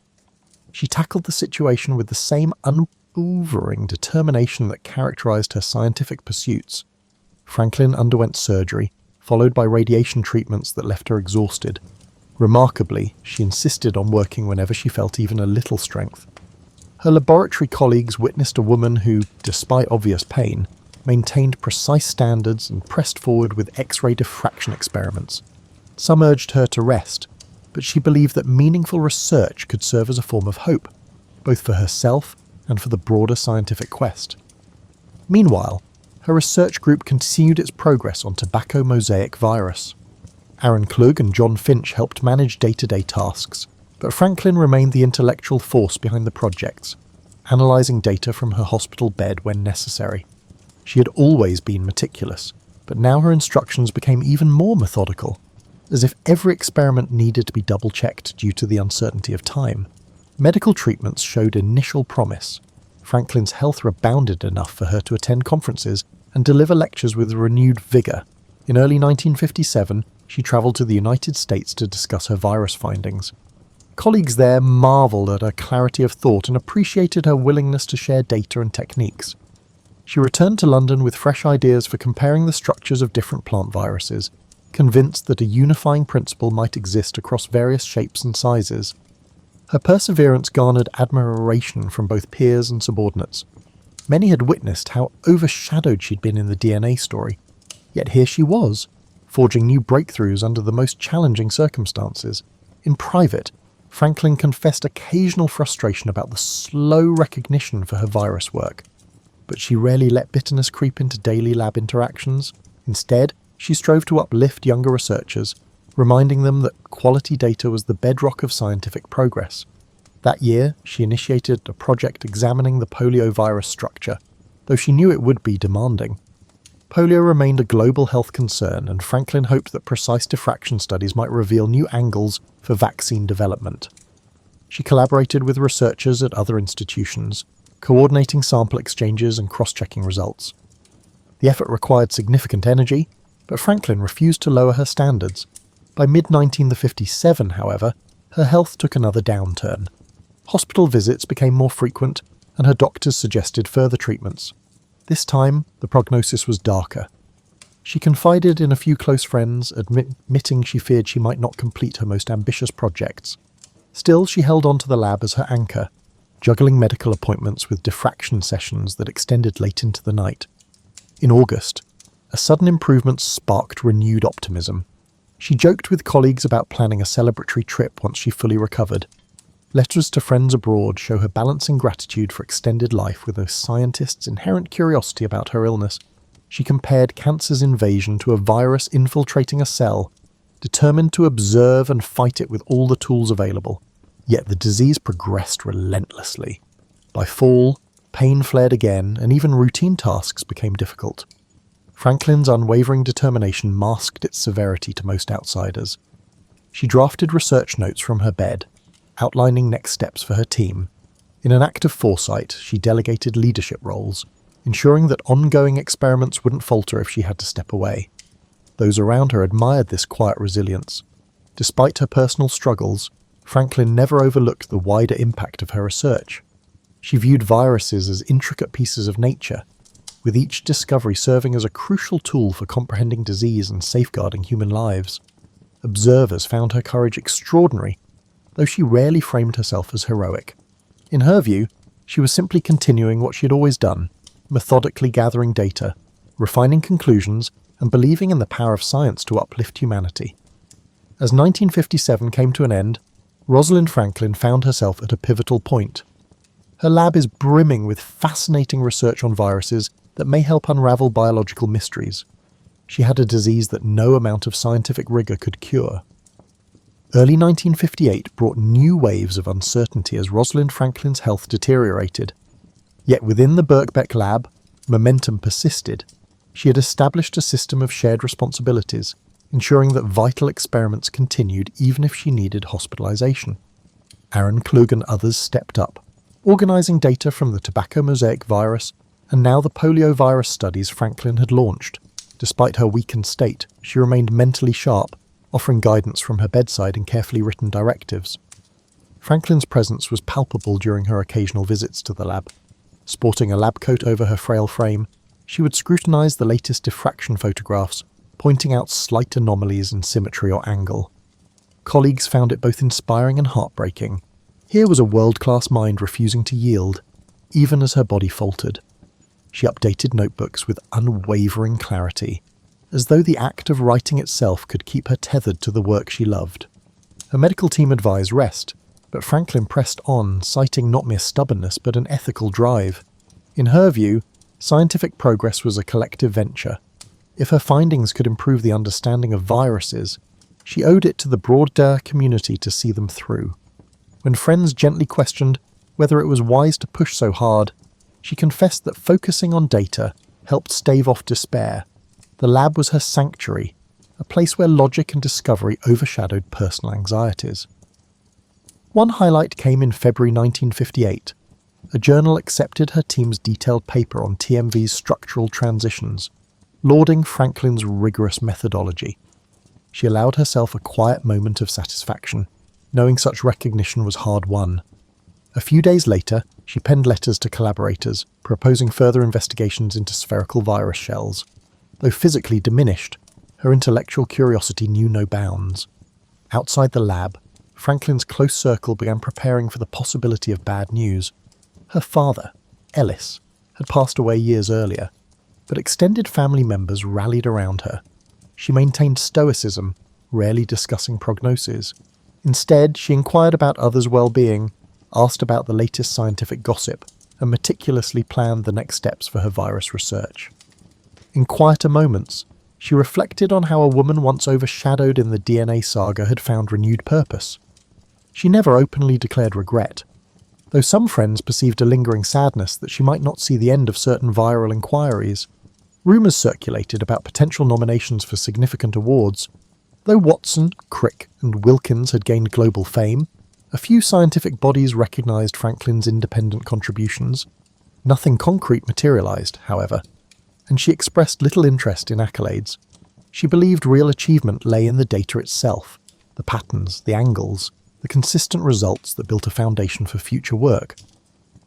She tackled the situation with the same unwavering determination that characterized her scientific pursuits. Franklin underwent surgery, followed by radiation treatments that left her exhausted. Remarkably, she insisted on working whenever she felt even a little strength. Her laboratory colleagues witnessed a woman who, despite obvious pain, maintained precise standards and pressed forward with X-ray diffraction experiments. Some urged her to rest, but she believed that meaningful research could serve as a form of hope, both for herself and for the broader scientific quest. Meanwhile, her research group continued its progress on tobacco mosaic virus. Aaron Klug and John Finch helped manage day-to-day tasks, but Franklin remained the intellectual force behind the projects, analysing data from her hospital bed when necessary. She had always been meticulous, but now her instructions became even more methodical, as if every experiment needed to be double-checked due to the uncertainty of time. Medical treatments showed initial promise. Franklin's health rebounded enough for her to attend conferences and deliver lectures with renewed vigour. In early 1957, she travelled to the United States to discuss her virus findings. Colleagues there marvelled at her clarity of thought and appreciated her willingness to share data and techniques. She returned to London with fresh ideas for comparing the structures of different plant viruses, convinced that a unifying principle might exist across various shapes and sizes. Her perseverance garnered admiration from both peers and subordinates. Many had witnessed how overshadowed she'd been in the DNA story, yet here she was, forging new breakthroughs under the most challenging circumstances. In private, Franklin confessed occasional frustration about the slow recognition for her virus work, but she rarely let bitterness creep into daily lab interactions. Instead, she strove to uplift younger researchers, reminding them that quality data was the bedrock of scientific progress. That year, she initiated a project examining the poliovirus structure, though she knew it would be demanding. Polio remained a global health concern, and Franklin hoped that precise diffraction studies might reveal new angles for vaccine development. She collaborated with researchers at other institutions, coordinating sample exchanges and cross-checking results. The effort required significant energy, but Franklin refused to lower her standards. By mid-1957, however, her health took another downturn. Hospital visits became more frequent, and her doctors suggested further treatments. This time, the prognosis was darker. She confided in a few close friends, admitting she feared she might not complete her most ambitious projects. Still, she held on to the lab as her anchor, juggling medical appointments with diffraction sessions that extended late into the night. In August, a sudden improvement sparked renewed optimism. She joked with colleagues about planning a celebratory trip once she fully recovered. Letters to friends abroad show her balancing gratitude for extended life with a scientist's inherent curiosity about her illness. She compared cancer's invasion to a virus infiltrating a cell, determined to observe and fight it with all the tools available. Yet the disease progressed relentlessly. By fall, pain flared again, and even routine tasks became difficult. Franklin's unwavering determination masked its severity to most outsiders. She drafted research notes from her bed, outlining next steps for her team. In an act of foresight, she delegated leadership roles, ensuring that ongoing experiments wouldn't falter if she had to step away. Those around her admired this quiet resilience. Despite her personal struggles, Franklin never overlooked the wider impact of her research. She viewed viruses as intricate pieces of nature, with each discovery serving as a crucial tool for comprehending disease and safeguarding human lives. Observers found her courage extraordinary, though she rarely framed herself as heroic. In her view, she was simply continuing what she had always done, methodically gathering data, refining conclusions, and believing in the power of science to uplift humanity. As 1957 came to an end, Rosalind Franklin found herself at a pivotal point. Her lab is brimming with fascinating research on viruses that may help unravel biological mysteries. She had a disease that no amount of scientific rigour could cure. Early 1958 brought new waves of uncertainty as Rosalind Franklin's health deteriorated. Yet within the Birkbeck lab, momentum persisted. She had established a system of shared responsibilities, ensuring that vital experiments continued even if she needed hospitalisation. Aaron Klug and others stepped up, organising data from the tobacco mosaic virus and now the poliovirus studies Franklin had launched. Despite her weakened state, she remained mentally sharp, offering guidance from her bedside in carefully written directives. Franklin's presence was palpable during her occasional visits to the lab. Sporting a lab coat over her frail frame, she would scrutinise the latest diffraction photographs, pointing out slight anomalies in symmetry or angle. Colleagues found it both inspiring and heartbreaking. Here was a world-class mind refusing to yield, even as her body faltered. She updated notebooks with unwavering clarity, as though the act of writing itself could keep her tethered to the work she loved. Her medical team advised rest, but Franklin pressed on, citing not mere stubbornness but an ethical drive. In her view, scientific progress was a collective venture. If her findings could improve the understanding of viruses, she owed it to the broader community to see them through. When friends gently questioned whether it was wise to push so hard, she confessed that focusing on data helped stave off despair. The lab was her sanctuary, a place where logic and discovery overshadowed personal anxieties. One highlight came in February 1958. A journal accepted her team's detailed paper on TMV's structural transitions, lauding Franklin's rigorous methodology. She allowed herself a quiet moment of satisfaction, knowing such recognition was hard-won. A few days later, she penned letters to collaborators, proposing further investigations into spherical virus shells. Though physically diminished, her intellectual curiosity knew no bounds. Outside the lab, Franklin's close circle began preparing for the possibility of bad news. Her father, Ellis, had passed away years earlier, but extended family members rallied around her. She maintained stoicism, rarely discussing prognoses. Instead, she inquired about others' well-being, asked about the latest scientific gossip, and meticulously planned the next steps for her virus research. In quieter moments, she reflected on how a woman once overshadowed in the DNA saga had found renewed purpose. She never openly declared regret, though some friends perceived a lingering sadness that she might not see the end of certain viral inquiries. Rumours circulated about potential nominations for significant awards. Though Watson, Crick, and Wilkins had gained global fame, a few scientific bodies recognised Franklin's independent contributions. Nothing concrete materialised, however, and she expressed little interest in accolades. She believed real achievement lay in the data itself, the patterns, the angles, the consistent results that built a foundation for future work.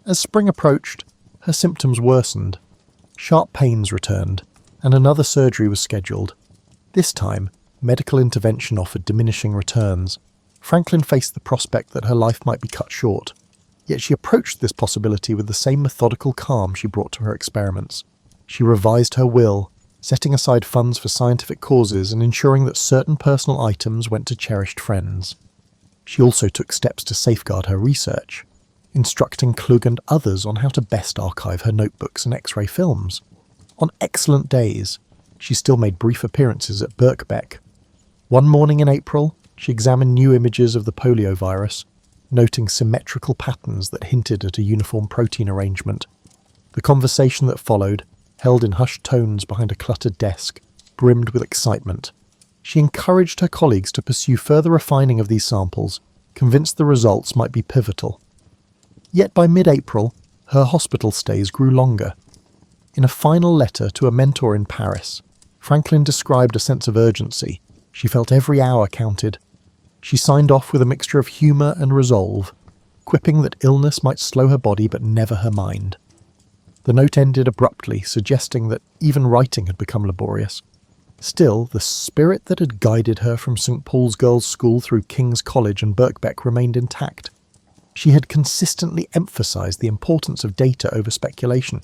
As spring approached, her symptoms worsened. Sharp pains returned, and another surgery was scheduled. This time, medical intervention offered diminishing returns. Franklin faced the prospect that her life might be cut short. Yet she approached this possibility with the same methodical calm she brought to her experiments. She revised her will, setting aside funds for scientific causes and ensuring that certain personal items went to cherished friends. She also took steps to safeguard her research, instructing Klug and others on how to best archive her notebooks and X-ray films. On excellent days, she still made brief appearances at Birkbeck. One morning in April, she examined new images of the poliovirus, noting symmetrical patterns that hinted at a uniform protein arrangement. The conversation that followed, held in hushed tones behind a cluttered desk, brimmed with excitement. She encouraged her colleagues to pursue further refining of these samples, convinced the results might be pivotal. Yet by mid-April, her hospital stays grew longer. In a final letter to a mentor in Paris, Franklin described a sense of urgency. She felt every hour counted. She signed off with a mixture of humour and resolve, quipping that illness might slow her body but never her mind. The note ended abruptly, suggesting that even writing had become laborious. Still, the spirit that had guided her from St. Paul's Girls' School through King's College and Birkbeck remained intact. She had consistently emphasised the importance of data over speculation.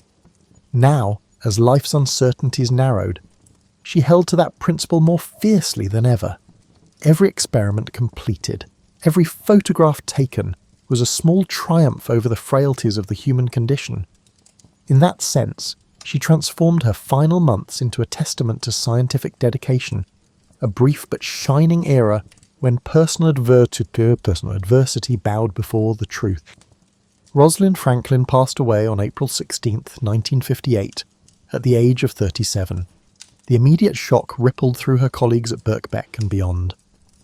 Now, as life's uncertainties narrowed, she held to that principle more fiercely than ever. Every experiment completed, every photograph taken, was a small triumph over the frailties of the human condition. In that sense, She transformed her final months into a testament to scientific dedication, a brief but shining era when personal adversity bowed before the truth. Rosalind Franklin passed away on April 16, 1958, at the age of 37. The immediate shock rippled through her colleagues at Birkbeck and beyond.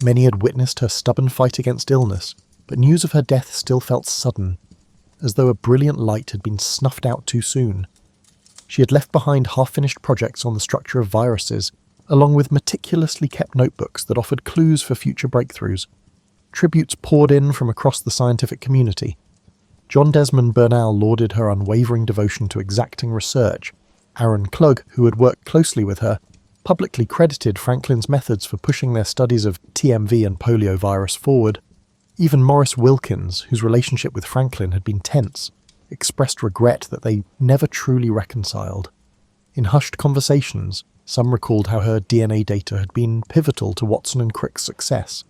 Many had witnessed her stubborn fight against illness, but news of her death still felt sudden, as though a brilliant light had been snuffed out too soon. She had left behind half-finished projects on the structure of viruses, along with meticulously kept notebooks that offered clues for future breakthroughs. Tributes poured in from across the scientific community. John Desmond Bernal lauded her unwavering devotion to exacting research. Aaron Klug, who had worked closely with her, publicly credited Franklin's methods for pushing their studies of TMV and poliovirus forward. Even Maurice Wilkins, whose relationship with Franklin had been tense, expressed regret that they never truly reconciled. In hushed conversations, some recalled how her DNA data had been pivotal to Watson and Crick's success,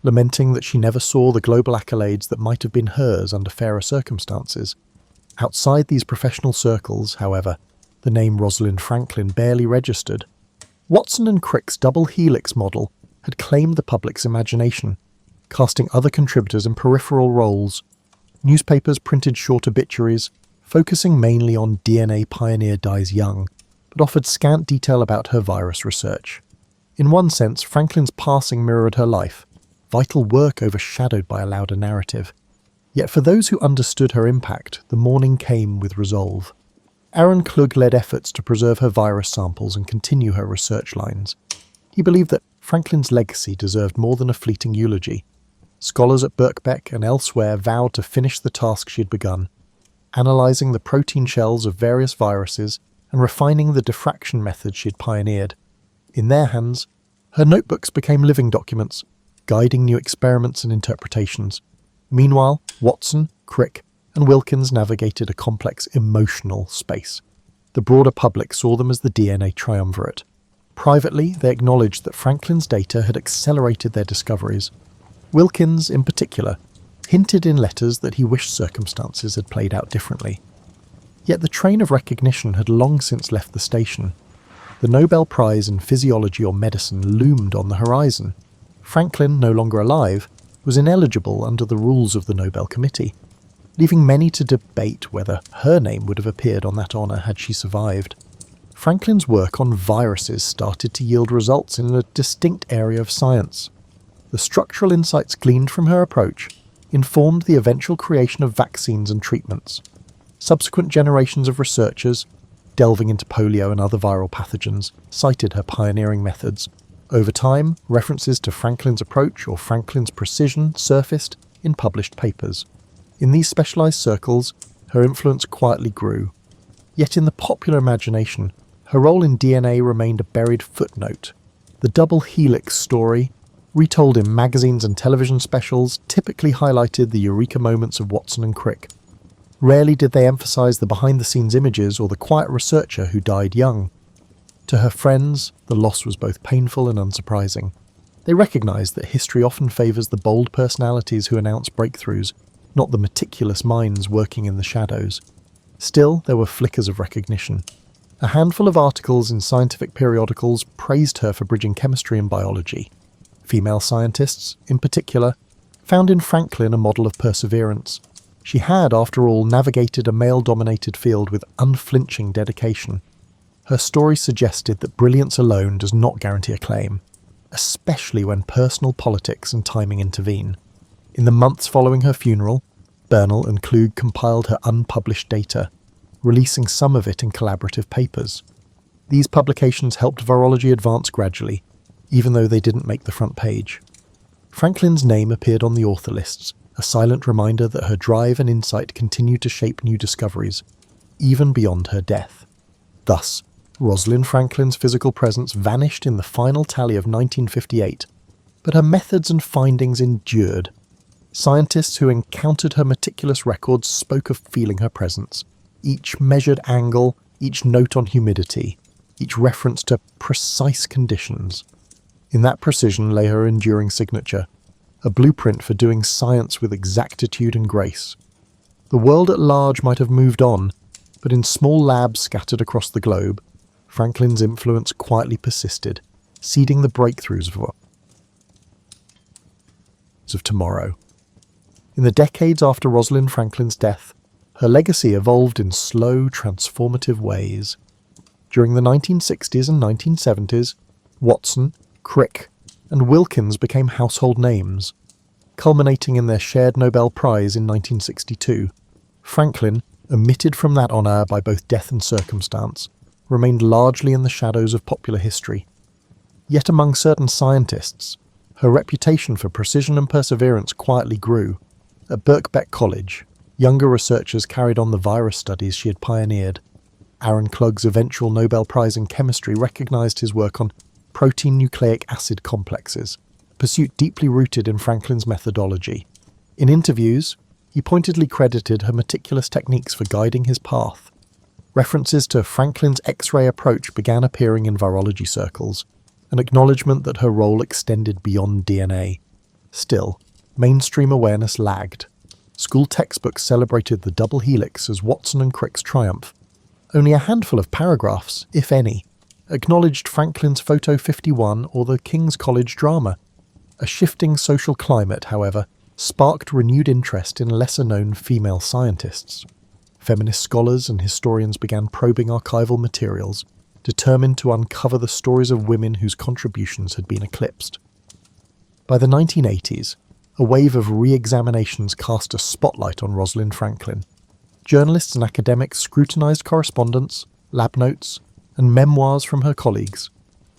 lamenting that she never saw the global accolades that might have been hers under fairer circumstances. Outside these professional circles, however, the name Rosalind Franklin barely registered. Watson and Crick's double helix model had claimed the public's imagination, casting other contributors in peripheral roles. Newspapers printed short obituaries, focusing mainly on DNA pioneer dies young, but offered scant detail about her virus research. In one sense, Franklin's passing mirrored her life, vital work overshadowed by a louder narrative. Yet for those who understood her impact, the mourning came with resolve. Aaron Klug led efforts to preserve her virus samples and continue her research lines. He believed that Franklin's legacy deserved more than a fleeting eulogy. Scholars at Birkbeck and elsewhere vowed to finish the task she had begun, analysing the protein shells of various viruses and refining the diffraction methods she had pioneered. In their hands, her notebooks became living documents, guiding new experiments and interpretations. Meanwhile, Watson, Crick, and Wilkins navigated a complex emotional space. The broader public saw them as the DNA triumvirate. Privately, they acknowledged that Franklin's data had accelerated their discoveries. Wilkins, in particular, hinted in letters that he wished circumstances had played out differently. Yet the train of recognition had long since left the station. The Nobel Prize in Physiology or Medicine loomed on the horizon. Franklin, no longer alive, was ineligible under the rules of the Nobel Committee, leaving many to debate whether her name would have appeared on that honour had she survived. Franklin's work on viruses started to yield results in a distinct area of science. The structural insights gleaned from her approach informed the eventual creation of vaccines and treatments. Subsequent generations of researchers, delving into polio and other viral pathogens, cited her pioneering methods. Over time, references to Franklin's approach or Franklin's precision surfaced in published papers. In these specialised circles, her influence quietly grew. Yet in the popular imagination, her role in DNA remained a buried footnote. The double helix story, retold in magazines and television specials, typically highlighted the eureka moments of Watson and Crick. Rarely did they emphasise the behind-the-scenes images or the quiet researcher who died young. To her friends, the loss was both painful and unsurprising. They recognised that history often favours the bold personalities who announce breakthroughs, not the meticulous minds working in the shadows. Still, there were flickers of recognition. A handful of articles in scientific periodicals praised her for bridging chemistry and biology. Female scientists, in particular, found in Franklin a model of perseverance. She had, after all, navigated a male-dominated field with unflinching dedication. Her story suggested that brilliance alone does not guarantee acclaim, especially when personal politics and timing intervene. In the months following her funeral, Bernal and Klug compiled her unpublished data, releasing some of it in collaborative papers. These publications helped virology advance gradually, even though they didn't make the front page. Franklin's name appeared on the author lists, a silent reminder that her drive and insight continued to shape new discoveries, even beyond her death. Thus, Rosalind Franklin's physical presence vanished in the final tally of 1958, but her methods and findings endured. Scientists who encountered her meticulous records spoke of feeling her presence. Each measured angle, each note on humidity, each reference to precise conditions. In that precision lay her enduring signature, a blueprint for doing science with exactitude and grace. The world at large might have moved on, But in small labs scattered across the globe, Franklin's influence quietly persisted, seeding the breakthroughs of tomorrow. In the decades after Rosalind Franklin's death, her legacy evolved in slow, transformative ways. During the 1960s and 1970s, Watson, Crick, and Wilkins became household names. Culminating in their shared Nobel Prize in 1962, Franklin, omitted from that honour by both death and circumstance, remained largely in the shadows of popular history. Yet among certain scientists, her reputation for precision and perseverance quietly grew. At Birkbeck College, younger researchers carried on the virus studies she had pioneered. Aaron Klug's eventual Nobel Prize in Chemistry recognised his work on protein nucleic acid complexes, a pursuit deeply rooted in Franklin's methodology. In interviews, he pointedly credited her meticulous techniques for guiding his path. References to Franklin's X-ray approach began appearing in virology circles, an acknowledgement that her role extended beyond DNA. Still, mainstream awareness lagged. School textbooks celebrated the double helix as Watson and Crick's triumph. Only a handful of paragraphs, if any, acknowledged Franklin's Photo 51 or the King's College drama. A shifting social climate, however, sparked renewed interest in lesser-known female scientists. Feminist scholars and historians began probing archival materials, determined to uncover the stories of women whose contributions had been eclipsed. By the 1980s, a wave of re-examinations cast a spotlight on Rosalind Franklin. Journalists and academics scrutinised correspondence, lab notes, and memoirs from her colleagues.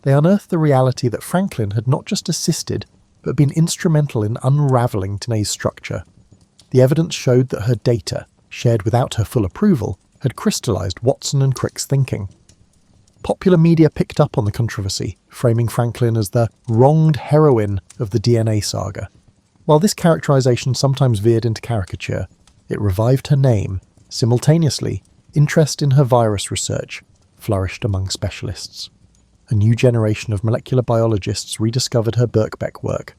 They unearthed the reality that Franklin had not just assisted, but been instrumental in unravelling DNA's structure. The evidence showed that her data, shared without her full approval, had crystallised Watson and Crick's thinking. Popular media picked up on the controversy, framing Franklin as the wronged heroine of the DNA saga. While this characterisation sometimes veered into caricature, it revived her name. Simultaneously, interest in her virus research flourished among specialists. A new generation of molecular biologists rediscovered her Birkbeck work,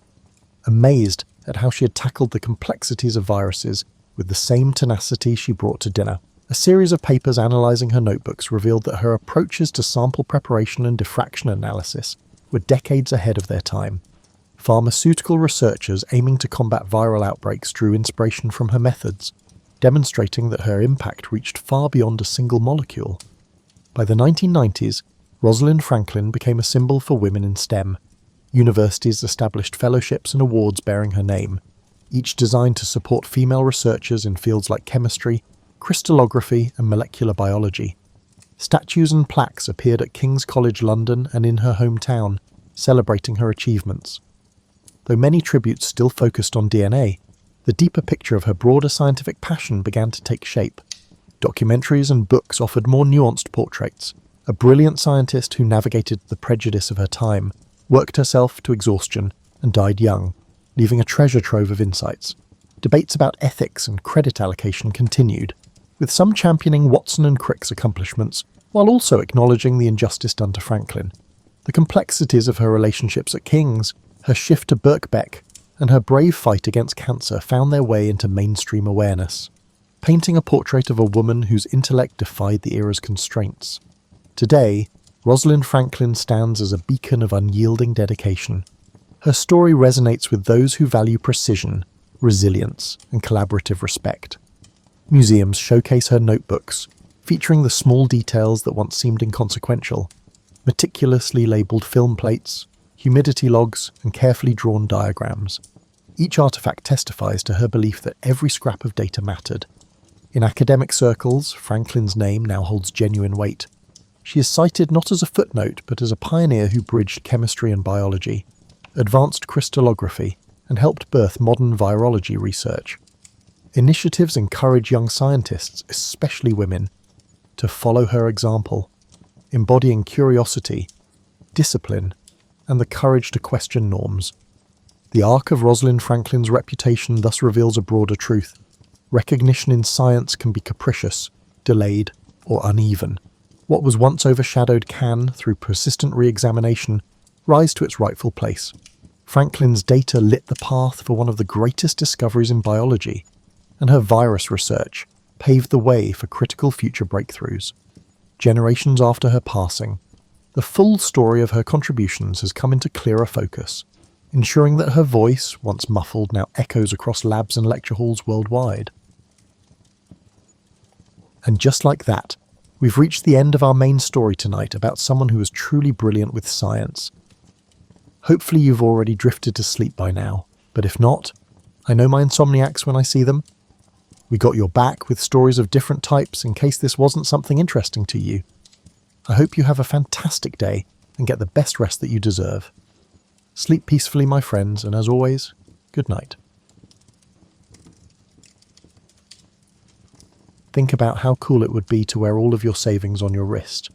amazed at how she had tackled the complexities of viruses with the same tenacity she brought to dinner. A series of papers analysing her notebooks revealed that her approaches to sample preparation and diffraction analysis were decades ahead of their time. Pharmaceutical researchers aiming to combat viral outbreaks drew inspiration from her methods, demonstrating that her impact reached far beyond a single molecule. By the 1990s, Rosalind Franklin became a symbol for women in STEM. Universities established fellowships and awards bearing her name, each designed to support female researchers in fields like chemistry, crystallography, and molecular biology. Statues and plaques appeared at King's College London and in her hometown, celebrating her achievements. Though many tributes still focused on DNA, the deeper picture of her broader scientific passion began to take shape. Documentaries and books offered more nuanced portraits. A brilliant scientist who navigated the prejudice of her time, worked herself to exhaustion, and died young, leaving a treasure trove of insights. Debates about ethics and credit allocation continued, with some championing Watson and Crick's accomplishments, while also acknowledging the injustice done to Franklin. The complexities of her relationships at King's, her shift to Birkbeck, and her brave fight against cancer found their way into mainstream awareness, painting a portrait of a woman whose intellect defied the era's constraints. Today, Rosalind Franklin stands as a beacon of unyielding dedication. Her story resonates with those who value precision, resilience, and collaborative respect. Museums showcase her notebooks, featuring the small details that once seemed inconsequential, meticulously labelled film plates, humidity logs, and carefully drawn diagrams. Each artifact testifies to her belief that every scrap of data mattered. In academic circles, Franklin's name now holds genuine weight. She is cited not as a footnote, but as a pioneer who bridged chemistry and biology, advanced crystallography, and helped birth modern virology research. Initiatives encourage young scientists, especially women, to follow her example, embodying curiosity, discipline, and the courage to question norms. The arc of Rosalind Franklin's reputation thus reveals a broader truth. Recognition in science can be capricious, delayed, or uneven. What was once overshadowed can, through persistent re-examination, rise to its rightful place. Franklin's data lit the path for one of the greatest discoveries in biology, and her virus research paved the way for critical future breakthroughs. Generations after her passing, the full story of her contributions has come into clearer focus, ensuring that her voice, once muffled, now echoes across labs and lecture halls worldwide. And just like that, we've reached the end of our main story tonight about someone who was truly brilliant with science. Hopefully you've already drifted to sleep by now, but if not, I know my insomniacs when I see them. We got your back with stories of different types in case this wasn't something interesting to you. I hope you have a fantastic day and get the best rest that you deserve. Sleep peacefully, my friends, and as always, good night. Think about how cool it would be to wear all of your savings on your wrist.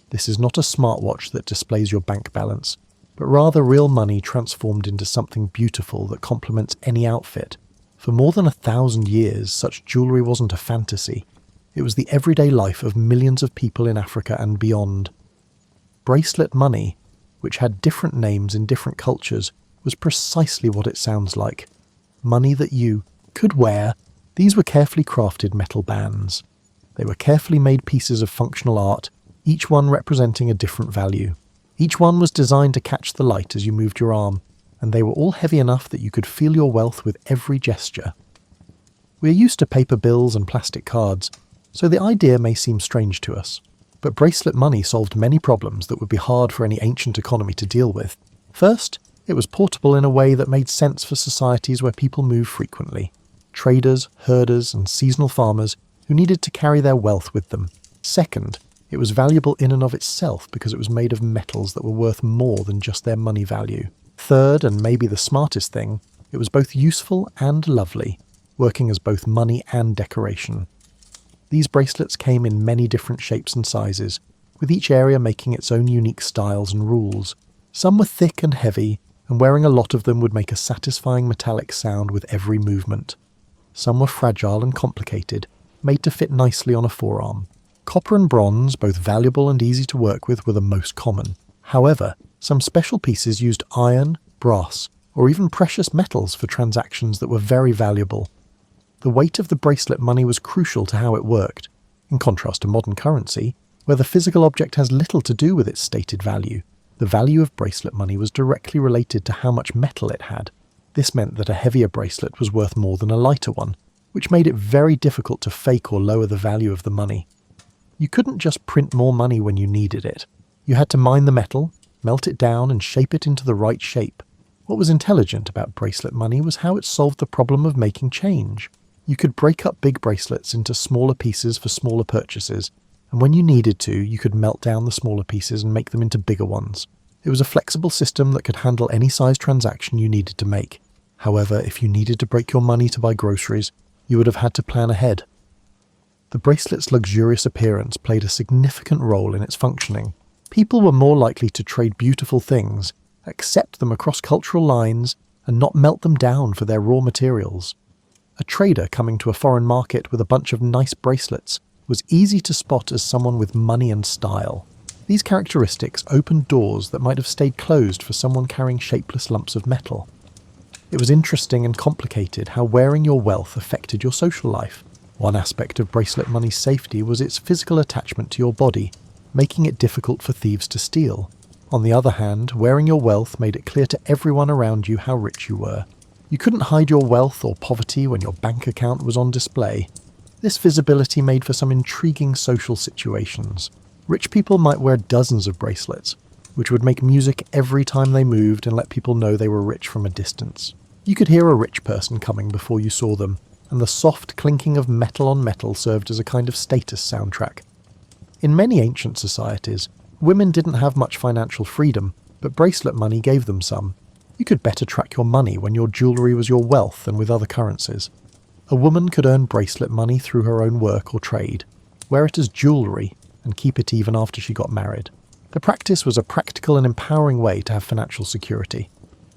This is not a smartwatch that displays your bank balance, but rather real money transformed into something beautiful that complements any outfit. For more than 1,000 years, such jewellery wasn't a fantasy. It was the everyday life of millions of people in Africa and beyond. Bracelet money, which had different names in different cultures, was precisely what it sounds like. Money that you could wear. These were carefully crafted metal bands. They were carefully made pieces of functional art, each one representing a different value. Each one was designed to catch the light as you moved your arm, and they were all heavy enough that you could feel your wealth with every gesture. We are used to paper bills and plastic cards, so the idea may seem strange to us. But bracelet money solved many problems that would be hard for any ancient economy to deal with. First, it was portable in a way that made sense for societies where people move frequently. Traders, herders, and seasonal farmers who needed to carry their wealth with them. Second, it was valuable in and of itself because it was made of metals that were worth more than just their money value. Third, and maybe the smartest thing, it was both useful and lovely, working as both money and decoration. These bracelets came in many different shapes and sizes, with each area making its own unique styles and rules. Some were thick and heavy, and wearing a lot of them would make a satisfying metallic sound with every movement. Some were fragile and complicated, made to fit nicely on a forearm. Copper and bronze, both valuable and easy to work with, were the most common. However, some special pieces used iron, brass, or even precious metals for transactions that were very valuable. The weight of the bracelet money was crucial to how it worked, in contrast to modern currency, where the physical object has little to do with its stated value. The value of bracelet money was directly related to how much metal it had. This meant that a heavier bracelet was worth more than a lighter one, which made it very difficult to fake or lower the value of the money. You couldn't just print more money when you needed it. You had to mine the metal, melt it down, and shape it into the right shape. What was intelligent about bracelet money was how it solved the problem of making change. You could break up big bracelets into smaller pieces for smaller purchases, and when you needed to, you could melt down the smaller pieces and make them into bigger ones. It was a flexible system that could handle any size transaction you needed to make. However, if you needed to break your money to buy groceries, you would have had to plan ahead. The bracelet's luxurious appearance played a significant role in its functioning. People were more likely to trade beautiful things, accept them across cultural lines, and not melt them down for their raw materials. A trader coming to a foreign market with a bunch of nice bracelets was easy to spot as someone with money and style. These characteristics opened doors that might have stayed closed for someone carrying shapeless lumps of metal. It was interesting and complicated how wearing your wealth affected your social life. One aspect of bracelet money's safety was its physical attachment to your body, making it difficult for thieves to steal. On the other hand, wearing your wealth made it clear to everyone around you how rich you were. You couldn't hide your wealth or poverty when your bank account was on display. This visibility made for some intriguing social situations. Rich people might wear dozens of bracelets, which would make music every time they moved and let people know they were rich from a distance. You could hear a rich person coming before you saw them, and the soft clinking of metal on metal served as a kind of status soundtrack. In many ancient societies, women didn't have much financial freedom, but bracelet money gave them some. You could better track your money when your jewellery was your wealth than with other currencies. A woman could earn bracelet money through her own work or trade, wear it as jewellery, and keep it even after she got married. The practice was a practical and empowering way to have financial security.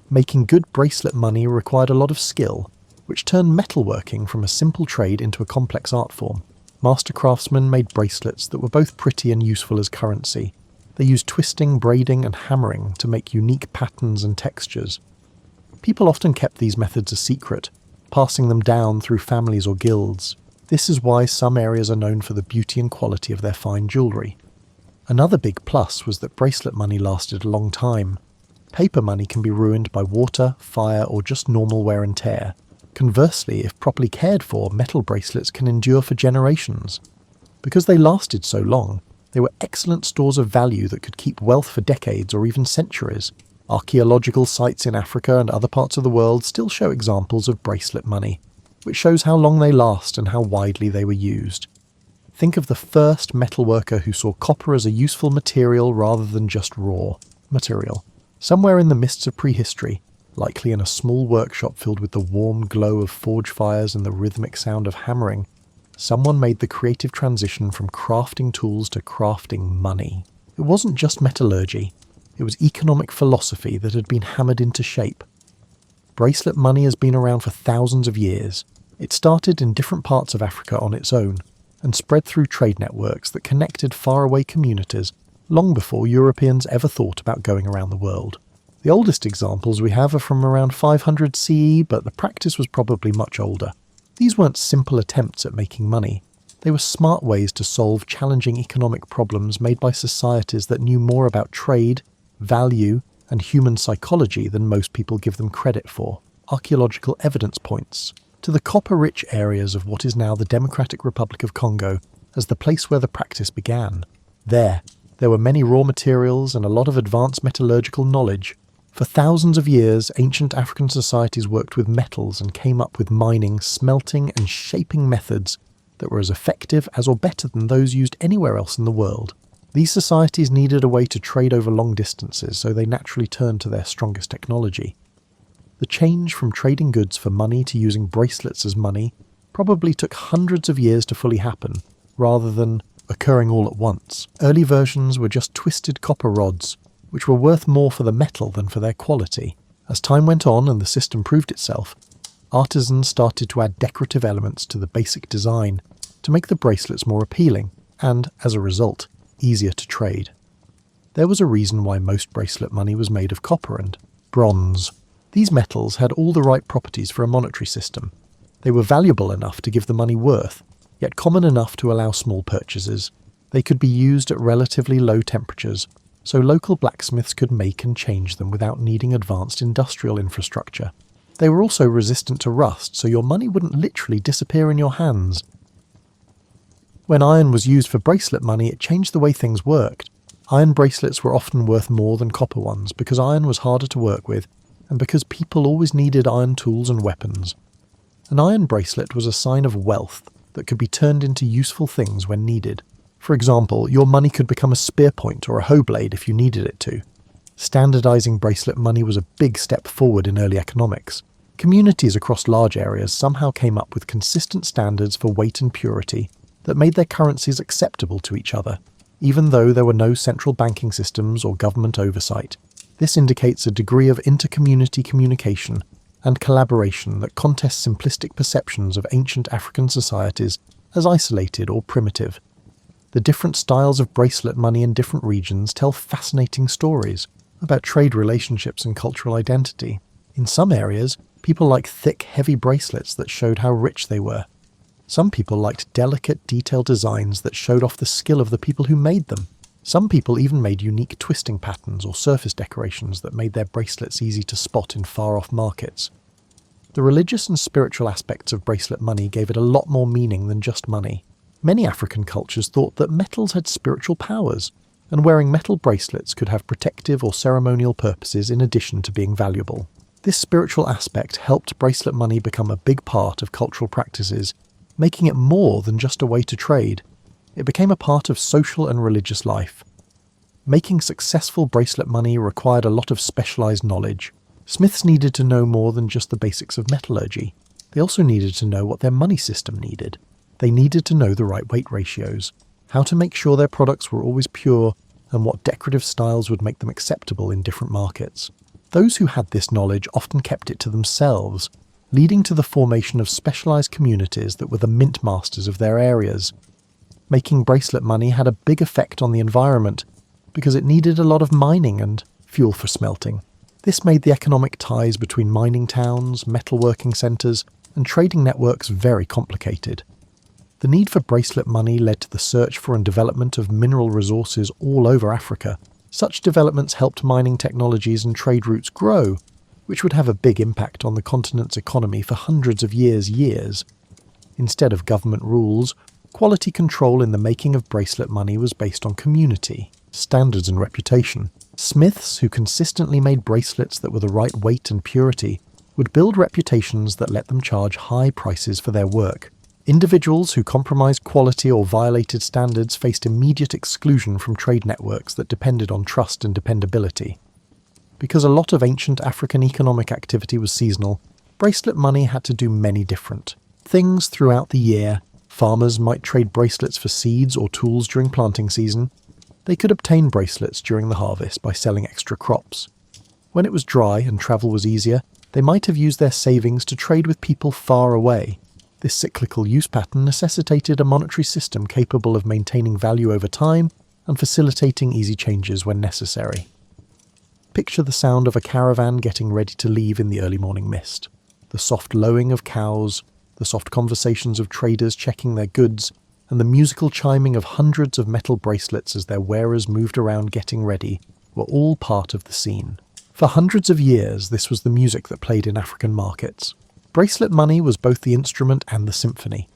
Making good bracelet money required a lot of skill, which turned metalworking from a simple trade into a complex art form. Master craftsmen made bracelets that were both pretty and useful as currency. They used twisting, braiding, and hammering to make unique patterns and textures. People often kept these methods a secret, passing them down through families or guilds. This is why some areas are known for the beauty and quality of their fine jewellery. Another big plus was that bracelet money lasted a long time. Paper money can be ruined by water, fire, or just normal wear and tear. Conversely, if properly cared for, metal bracelets can endure for generations. Because they lasted so long, they were excellent stores of value that could keep wealth for decades or even centuries. Archaeological sites in Africa and other parts of the world still show examples of bracelet money, which shows how long they last and how widely they were used. Think of the first metalworker who saw copper as a useful material rather than just raw material. Somewhere in the mists of prehistory, likely in a small workshop filled with the warm glow of forge fires and the rhythmic sound of hammering, someone made the creative transition from crafting tools to crafting money. It wasn't just metallurgy, it was economic philosophy that had been hammered into shape. Bracelet money has been around for thousands of years. It started in different parts of Africa on its own, and spread through trade networks that connected faraway communities long before Europeans ever thought about going around the world. The oldest examples we have are from around 500 CE, but the practice was probably much older. These weren't simple attempts at making money. They were smart ways to solve challenging economic problems made by societies that knew more about trade, value, and human psychology than most people give them credit for. Archaeological evidence points to the copper-rich areas of what is now the Democratic Republic of Congo as the place where the practice began. There were many raw materials and a lot of advanced metallurgical knowledge. For thousands of years, ancient African societies worked with metals and came up with mining, smelting, and shaping methods that were as effective as or better than those used anywhere else in the world. These societies needed a way to trade over long distances, so they naturally turned to their strongest technology. The change from trading goods for money to using bracelets as money probably took hundreds of years to fully happen, rather than occurring all at once. Early versions were just twisted copper rods, which were worth more for the metal than for their quality. As time went on and the system proved itself, artisans started to add decorative elements to the basic design to make the bracelets more appealing and, as a result, easier to trade. There was a reason why most bracelet money was made of copper and bronze. These metals had all the right properties for a monetary system. They were valuable enough to give the money worth, yet common enough to allow small purchases. They could be used at relatively low temperatures, so local blacksmiths could make and change them without needing advanced industrial infrastructure. They were also resistant to rust, so your money wouldn't literally disappear in your hands. When iron was used for bracelet money, it changed the way things worked. Iron bracelets were often worth more than copper ones because iron was harder to work with, and because people always needed iron tools and weapons. An iron bracelet was a sign of wealth that could be turned into useful things when needed. For example, your money could become a spear point or a hoe blade if you needed it to. Standardizing bracelet money was a big step forward in early economics. Communities across large areas somehow came up with consistent standards for weight and purity that made their currencies acceptable to each other, even though there were no central banking systems or government oversight. This indicates a degree of inter-community communication and collaboration that contests simplistic perceptions of ancient African societies as isolated or primitive. The different styles of bracelet money in different regions tell fascinating stories about trade relationships and cultural identity. In some areas, people liked thick, heavy bracelets that showed how rich they were. Some people liked delicate, detailed designs that showed off the skill of the people who made them. Some people even made unique twisting patterns or surface decorations that made their bracelets easy to spot in far-off markets. The religious and spiritual aspects of bracelet money gave it a lot more meaning than just money. Many African cultures thought that metals had spiritual powers, and wearing metal bracelets could have protective or ceremonial purposes in addition to being valuable. This spiritual aspect helped bracelet money become a big part of cultural practices, making it more than just a way to trade. It became a part of social and religious life. Making successful bracelet money required a lot of specialized knowledge. Smiths needed to know more than just the basics of metallurgy. They also needed to know what their money system needed. They needed to know the right weight ratios, how to make sure their products were always pure, and what decorative styles would make them acceptable in different markets. Those who had this knowledge often kept it to themselves, leading to the formation of specialized communities that were the mint masters of their areas. Making bracelet money had a big effect on the environment because it needed a lot of mining and fuel for smelting. This made the economic ties between mining towns, metalworking centers, and trading networks very complicated. The need for bracelet money led to the search for and development of mineral resources all over Africa. Such developments helped mining technologies and trade routes grow, which would have a big impact on the continent's economy for hundreds of years. Instead of government rules, quality control in the making of bracelet money was based on community, standards and reputation. Smiths who consistently made bracelets that were the right weight and purity would build reputations that let them charge high prices for their work. Individuals who compromised quality or violated standards faced immediate exclusion from trade networks that depended on trust and dependability. Because a lot of ancient African economic activity was seasonal, bracelet money had to do many different things throughout the year. Farmers might trade bracelets for seeds or tools during planting season. They could obtain bracelets during the harvest by selling extra crops. When it was dry and travel was easier, they might have used their savings to trade with people far away. This cyclical use pattern necessitated a monetary system capable of maintaining value over time and facilitating easy changes when necessary. Picture the sound of a caravan getting ready to leave in the early morning mist. The soft lowing of cows, the soft conversations of traders checking their goods, and the musical chiming of hundreds of metal bracelets as their wearers moved around getting ready were all part of the scene. For hundreds of years, this was the music that played in African markets. Bracelet money was both the instrument and the symphony.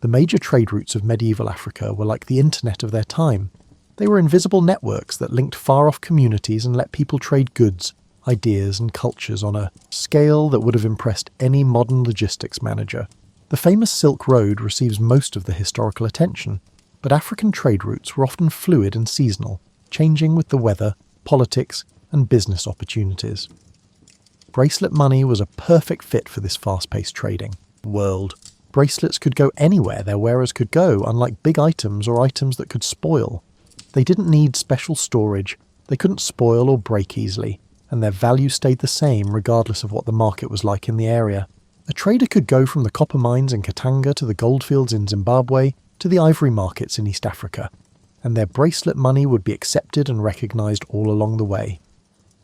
The major trade routes of medieval Africa were like the internet of their time. They were invisible networks that linked far-off communities and let people trade goods, ideas and cultures on a scale that would have impressed any modern logistics manager. The famous Silk Road receives most of the historical attention, but African trade routes were often fluid and seasonal, changing with the weather, politics, and business opportunities. Bracelet money was a perfect fit for this fast-paced trading world. Bracelets could go anywhere their wearers could go, unlike big items or items that could spoil. They didn't need special storage, they couldn't spoil or break easily, and their value stayed the same regardless of what the market was like in the area. A trader could go from the copper mines in Katanga to the goldfields in Zimbabwe to the ivory markets in East Africa, and their bracelet money would be accepted and recognised all along the way.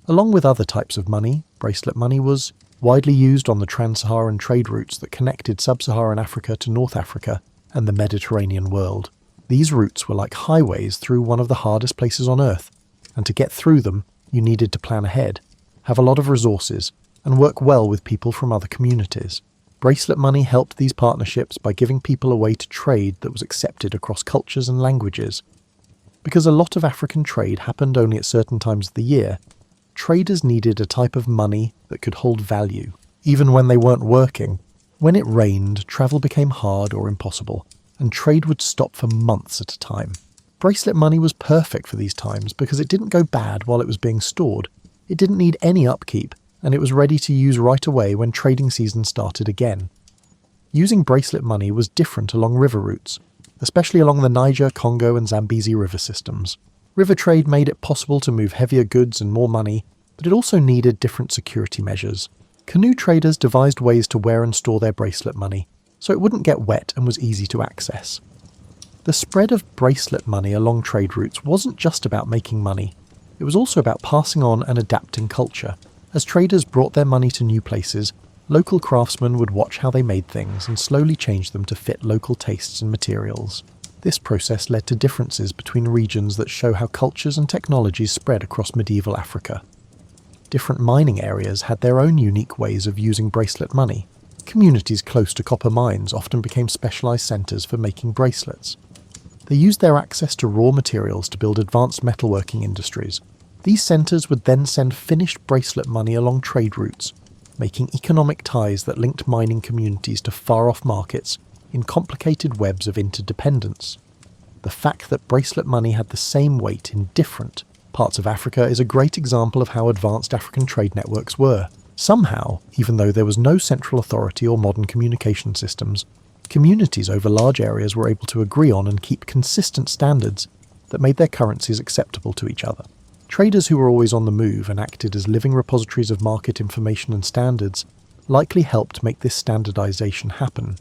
Along with other types of money, bracelet money was widely used on the trans-Saharan trade routes that connected sub-Saharan Africa to North Africa and the Mediterranean world. These routes were like highways through one of the hardest places on Earth, and to get through them, you needed to plan ahead, have a lot of resources, and work well with people from other communities. Bracelet money helped these partnerships by giving people a way to trade that was accepted across cultures and languages. Because a lot of African trade happened only at certain times of the year, traders needed a type of money that could hold value, even when they weren't working. When it rained, travel became hard or impossible, and trade would stop for months at a time. Bracelet money was perfect for these times because it didn't go bad while it was being stored. It didn't need any upkeep, and it was ready to use right away when trading season started again. Using bracelet money was different along river routes, especially along the Niger, Congo and Zambezi river systems. River trade made it possible to move heavier goods and more money, but it also needed different security measures. Canoe traders devised ways to wear and store their bracelet money, so it wouldn't get wet and was easy to access. The spread of bracelet money along trade routes wasn't just about making money, it was also about passing on and adapting culture. As traders brought their money to new places, local craftsmen would watch how they made things and slowly change them to fit local tastes and materials. This process led to differences between regions that show how cultures and technologies spread across medieval Africa. Different mining areas had their own unique ways of using bracelet money. Communities close to copper mines often became specialised centres for making bracelets. They used their access to raw materials to build advanced metalworking industries. These centres would then send finished bracelet money along trade routes, making economic ties that linked mining communities to far-off markets in complicated webs of interdependence. The fact that bracelet money had the same weight in different parts of Africa is a great example of how advanced African trade networks were. Somehow, even though there was no central authority or modern communication systems, communities over large areas were able to agree on and keep consistent standards that made their currencies acceptable to each other. Traders who were always on the move and acted as living repositories of market information and standards likely helped make this standardization happen.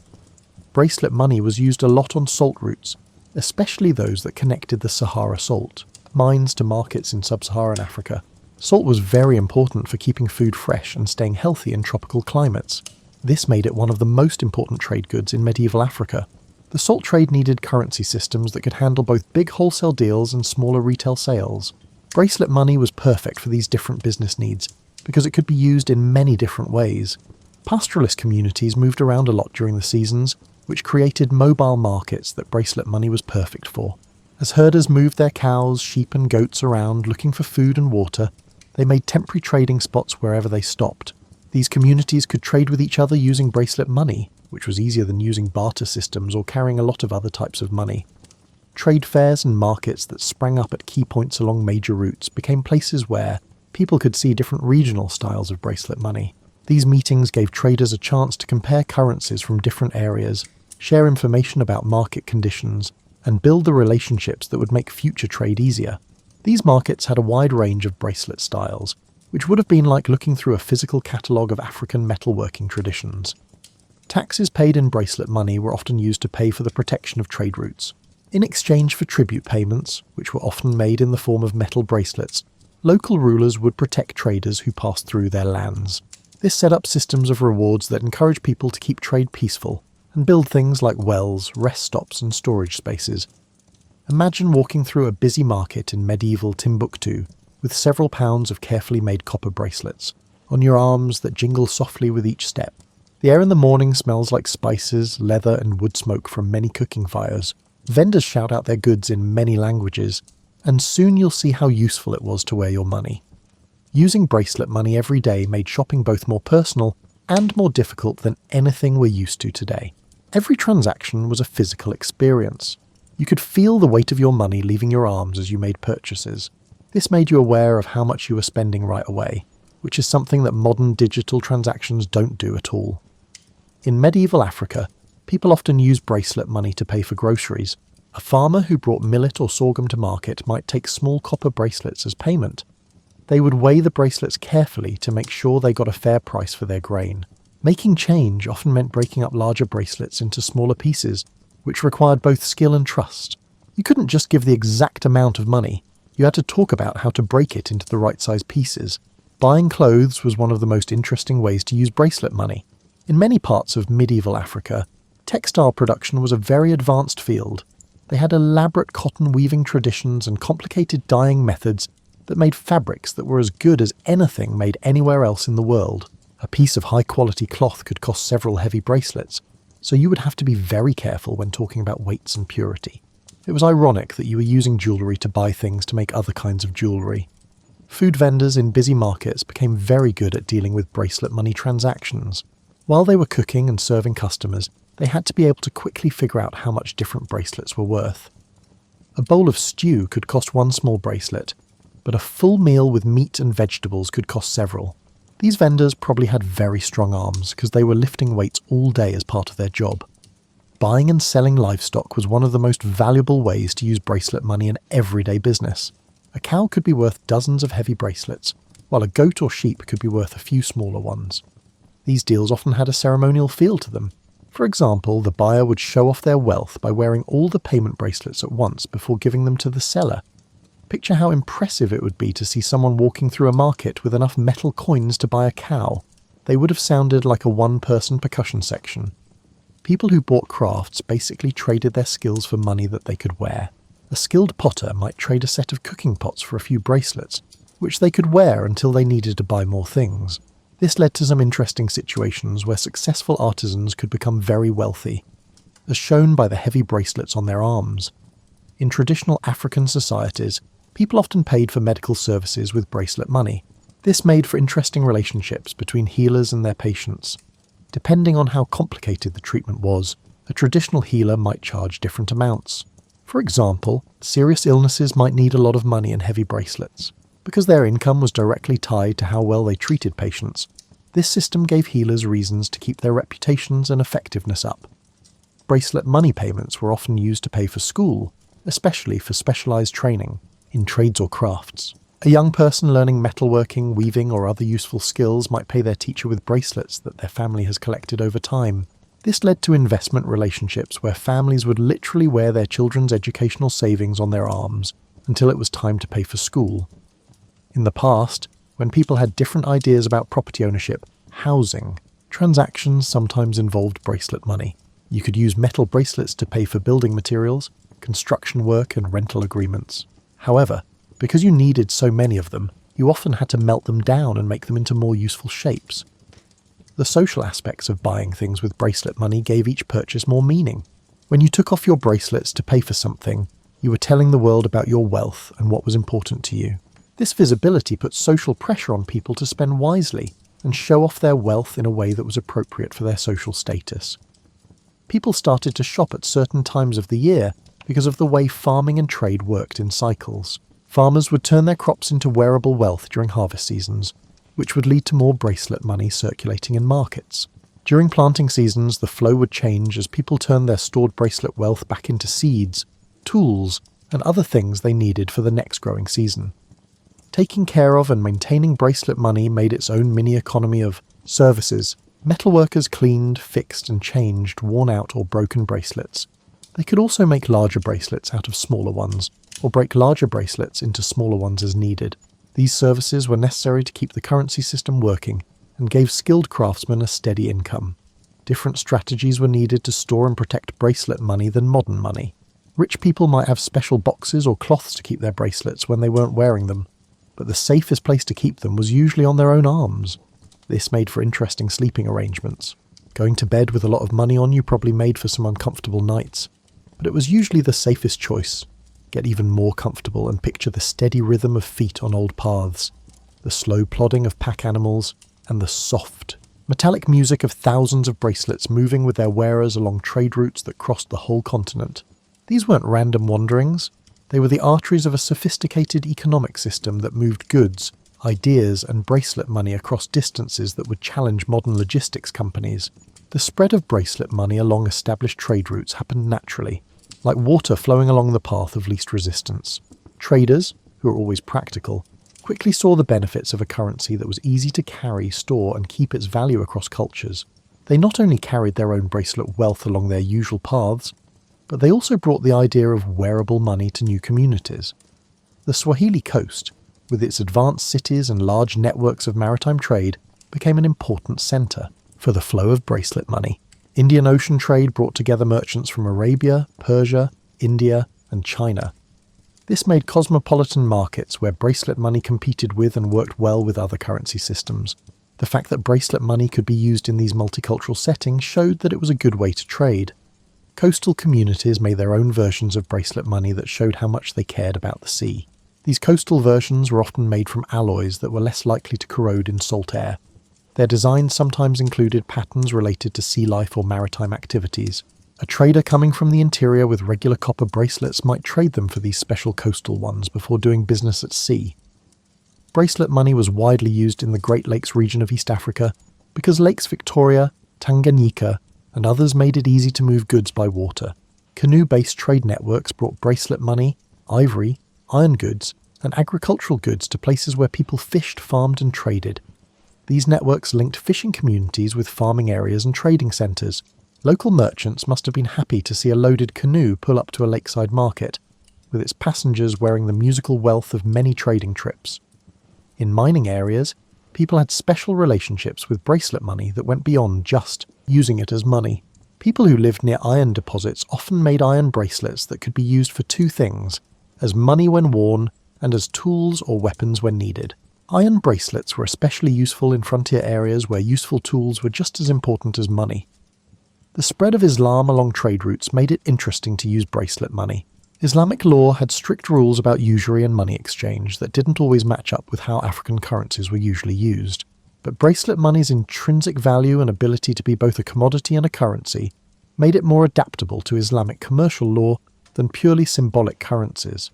Bracelet money was used a lot on salt routes, especially those that connected the Sahara Salt, mines to markets in sub-Saharan Africa. Salt was very important for keeping food fresh and staying healthy in tropical climates. This made it one of the most important trade goods in medieval Africa. The salt trade needed currency systems that could handle both big wholesale deals and smaller retail sales. Bracelet money was perfect for these different business needs, because it could be used in many different ways. Pastoralist communities moved around a lot during the seasons, which created mobile markets that bracelet money was perfect for. As herders moved their cows, sheep and goats around looking for food and water, they made temporary trading spots wherever they stopped. These communities could trade with each other using bracelet money, which was easier than using barter systems or carrying a lot of other types of money. Trade fairs and markets that sprang up at key points along major routes became places where people could see different regional styles of bracelet money. These meetings gave traders a chance to compare currencies from different areas, share information about market conditions, and build the relationships that would make future trade easier. These markets had a wide range of bracelet styles, which would have been like looking through a physical catalogue of African metalworking traditions. Taxes paid in bracelet money were often used to pay for the protection of trade routes. In exchange for tribute payments, which were often made in the form of metal bracelets, local rulers would protect traders who passed through their lands. This set up systems of rewards that encourage people to keep trade peaceful and build things like wells, rest stops and storage spaces. Imagine walking through a busy market in medieval Timbuktu with several pounds of carefully made copper bracelets on your arms that jingle softly with each step. The air in the morning smells like spices, leather and wood smoke from many cooking fires. Vendors shout out their goods in many languages, and soon you'll see how useful it was to wear your money. Using bracelet money every day made shopping both more personal and more difficult than anything we're used to today. Every transaction was a physical experience. You could feel the weight of your money leaving your arms as you made purchases. This made you aware of how much you were spending right away, which is something that modern digital transactions don't do at all. In medieval Africa, people often used bracelet money to pay for groceries. A farmer who brought millet or sorghum to market might take small copper bracelets as payment. They would weigh the bracelets carefully to make sure they got a fair price for their grain. Making change often meant breaking up larger bracelets into smaller pieces, which required both skill and trust. You couldn't just give the exact amount of money. You had to talk about how to break it into the right size pieces. Buying clothes was one of the most interesting ways to use bracelet money. In many parts of medieval Africa, textile production was a very advanced field. They had elaborate cotton weaving traditions and complicated dyeing methods that made fabrics that were as good as anything made anywhere else in the world. A piece of high-quality cloth could cost several heavy bracelets, so you would have to be very careful when talking about weights and purity. It was ironic that you were using jewellery to buy things to make other kinds of jewellery. Food vendors in busy markets became very good at dealing with bracelet money transactions. While they were cooking and serving customers, they had to be able to quickly figure out how much different bracelets were worth. A bowl of stew could cost one small bracelet, but a full meal with meat and vegetables could cost several. These vendors probably had very strong arms because they were lifting weights all day as part of their job. Buying and selling livestock was one of the most valuable ways to use bracelet money in everyday business. A cow could be worth dozens of heavy bracelets, while a goat or sheep could be worth a few smaller ones. These deals often had a ceremonial feel to them. For example, the buyer would show off their wealth by wearing all the payment bracelets at once before giving them to the seller. Picture how impressive it would be to see someone walking through a market with enough metal coins to buy a cow. They would have sounded like a one-person percussion section. People who bought crafts basically traded their skills for money that they could wear. A skilled potter might trade a set of cooking pots for a few bracelets, which they could wear until they needed to buy more things. This led to some interesting situations where successful artisans could become very wealthy, as shown by the heavy bracelets on their arms. In traditional African societies, people often paid for medical services with bracelet money. This made for interesting relationships between healers and their patients. Depending on how complicated the treatment was, a traditional healer might charge different amounts. For example, serious illnesses might need a lot of money and heavy bracelets. Because their income was directly tied to how well they treated patients, this system gave healers reasons to keep their reputations and effectiveness up. Bracelet money payments were often used to pay for school, especially for specialized training in trades or crafts. A young person learning metalworking, weaving, or other useful skills might pay their teacher with bracelets that their family has collected over time. This led to investment relationships where families would literally wear their children's educational savings on their arms until it was time to pay for school. In the past, when people had different ideas about property ownership, housing, transactions sometimes involved bracelet money. You could use metal bracelets to pay for building materials, construction work and rental agreements. However, because you needed so many of them, you often had to melt them down and make them into more useful shapes. The social aspects of buying things with bracelet money gave each purchase more meaning. When you took off your bracelets to pay for something, you were telling the world about your wealth and what was important to you. This visibility put social pressure on people to spend wisely and show off their wealth in a way that was appropriate for their social status. People started to shop at certain times of the year because of the way farming and trade worked in cycles. Farmers would turn their crops into wearable wealth during harvest seasons, which would lead to more bracelet money circulating in markets. During planting seasons, the flow would change as people turned their stored bracelet wealth back into seeds, tools, and other things they needed for the next growing season. Taking care of and maintaining bracelet money made its own mini-economy of services. Metalworkers cleaned, fixed and changed worn out or broken bracelets. They could also make larger bracelets out of smaller ones, or break larger bracelets into smaller ones as needed. These services were necessary to keep the currency system working and gave skilled craftsmen a steady income. Different strategies were needed to store and protect bracelet money than modern money. Rich people might have special boxes or cloths to keep their bracelets when they weren't wearing them, but the safest place to keep them was usually on their own arms. This made for interesting sleeping arrangements. Going to bed with a lot of money on you probably made for some uncomfortable nights, but it was usually the safest choice. Get even more comfortable and picture the steady rhythm of feet on old paths, the slow plodding of pack animals, and the soft, metallic music of thousands of bracelets moving with their wearers along trade routes that crossed the whole continent. These weren't random wanderings. They were the arteries of a sophisticated economic system that moved goods, ideas and bracelet money across distances that would challenge modern logistics companies. The spread of bracelet money along established trade routes happened naturally, like water flowing along the path of least resistance. Traders, who were always practical, quickly saw the benefits of a currency that was easy to carry, store and keep its value across cultures. They not only carried their own bracelet wealth along their usual paths, but they also brought the idea of wearable money to new communities. The Swahili coast, with its advanced cities and large networks of maritime trade, became an important centre for the flow of bracelet money. Indian Ocean trade brought together merchants from Arabia, Persia, India, and China. This made cosmopolitan markets where bracelet money competed with and worked well with other currency systems. The fact that bracelet money could be used in these multicultural settings showed that it was a good way to trade. Coastal communities made their own versions of bracelet money that showed how much they cared about the sea. These coastal versions were often made from alloys that were less likely to corrode in salt air. Their designs sometimes included patterns related to sea life or maritime activities. A trader coming from the interior with regular copper bracelets might trade them for these special coastal ones before doing business at sea. Bracelet money was widely used in the Great Lakes region of East Africa because Lakes Victoria, Tanganyika, and others made it easy to move goods by water. Canoe-based trade networks brought bracelet money, ivory, iron goods, and agricultural goods to places where people fished, farmed and traded. These networks linked fishing communities with farming areas and trading centres. Local merchants must have been happy to see a loaded canoe pull up to a lakeside market, with its passengers wearing the musical wealth of many trading trips. In mining areas, people had special relationships with bracelet money that went beyond just using it as money. People who lived near iron deposits often made iron bracelets that could be used for two things: as money when worn, and as tools or weapons when needed. Iron bracelets were especially useful in frontier areas where useful tools were just as important as money. The spread of Islam along trade routes made it interesting to use bracelet money. Islamic law had strict rules about usury and money exchange that didn't always match up with how African currencies were usually used. But bracelet money's intrinsic value and ability to be both a commodity and a currency made it more adaptable to Islamic commercial law than purely symbolic currencies.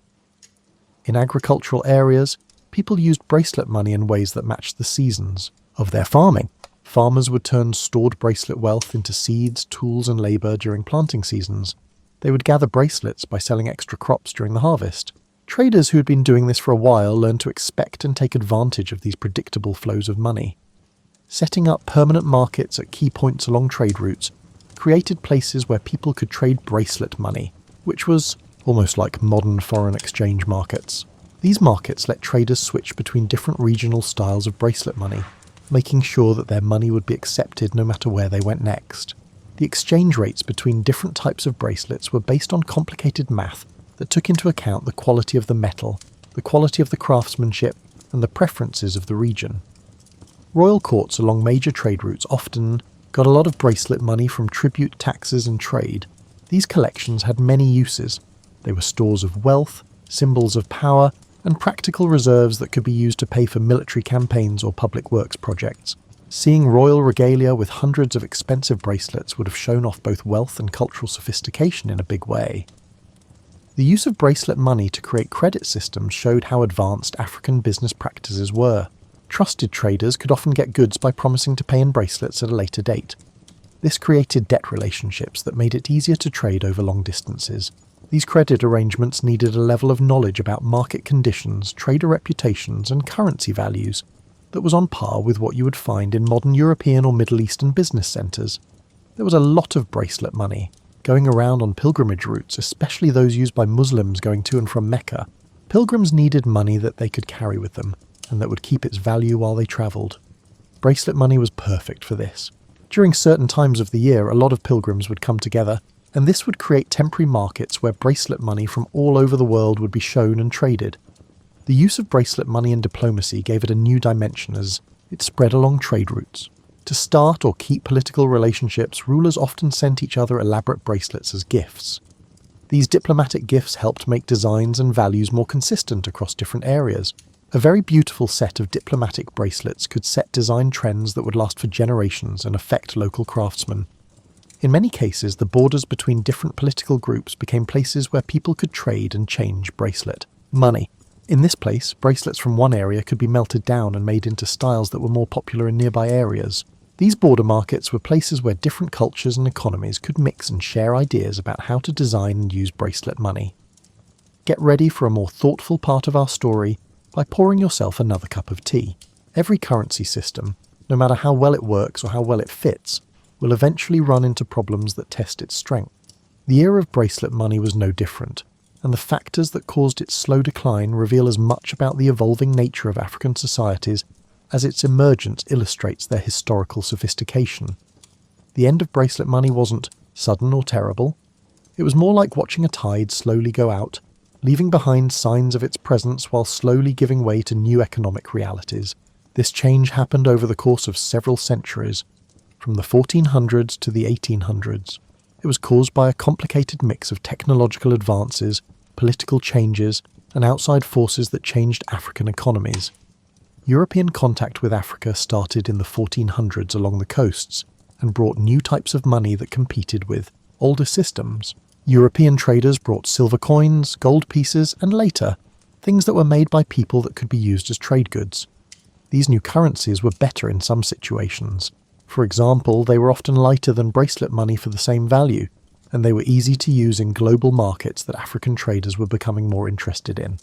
In agricultural areas, people used bracelet money in ways that matched the seasons of their farming. Farmers would turn stored bracelet wealth into seeds, tools and labour during planting seasons. They would gather bracelets by selling extra crops during the harvest. Traders who had been doing this for a while learned to expect and take advantage of these predictable flows of money. Setting up permanent markets at key points along trade routes created places where people could trade bracelet money, which was almost like modern foreign exchange markets. These markets let traders switch between different regional styles of bracelet money, making sure that their money would be accepted no matter where they went next. The exchange rates between different types of bracelets were based on complicated math that took into account the quality of the metal, the quality of the craftsmanship, and the preferences of the region. Royal courts along major trade routes often got a lot of bracelet money from tribute, taxes, and trade. These collections had many uses. They were stores of wealth, symbols of power, and practical reserves that could be used to pay for military campaigns or public works projects. Seeing royal regalia with hundreds of expensive bracelets would have shown off both wealth and cultural sophistication in a big way. The use of bracelet money to create credit systems showed how advanced African business practices were. Trusted traders could often get goods by promising to pay in bracelets at a later date. This created debt relationships that made it easier to trade over long distances. These credit arrangements needed a level of knowledge about market conditions, trader reputations, and currency values that was on par with what you would find in modern European or Middle Eastern business centres. There was a lot of bracelet money going around on pilgrimage routes, especially those used by Muslims going to and from Mecca. Pilgrims needed money that they could carry with them, and that would keep its value while they travelled. Bracelet money was perfect for this. During certain times of the year, a lot of pilgrims would come together, and this would create temporary markets where bracelet money from all over the world would be shown and traded. The use of bracelet money in diplomacy gave it a new dimension as it spread along trade routes. To start or keep political relationships, rulers often sent each other elaborate bracelets as gifts. These diplomatic gifts helped make designs and values more consistent across different areas. A very beautiful set of diplomatic bracelets could set design trends that would last for generations and affect local craftsmen. In many cases, the borders between different political groups became places where people could trade and change bracelet money. In this place, bracelets from one area could be melted down and made into styles that were more popular in nearby areas. These border markets were places where different cultures and economies could mix and share ideas about how to design and use bracelet money. Get ready for a more thoughtful part of our story by pouring yourself another cup of tea. Every currency system, no matter how well it works or how well it fits, will eventually run into problems that test its strength. The era of bracelet money was no different, and the factors that caused its slow decline reveal as much about the evolving nature of African societies as its emergence illustrates their historical sophistication. The end of bracelet money wasn't sudden or terrible. It was more like watching a tide slowly go out, leaving behind signs of its presence while slowly giving way to new economic realities. This change happened over the course of several centuries, from the 1400s to the 1800s. It was caused by a complicated mix of technological advances, political changes, and outside forces that changed African economies. European contact with Africa started in the 1400s along the coasts and brought new types of money that competed with older systems. European traders brought silver coins, gold pieces, and later, things that were made by people that could be used as trade goods. These new currencies were better in some situations. For example, they were often lighter than bracelet money for the same value, and they were easy to use in global markets that African traders were becoming more interested in.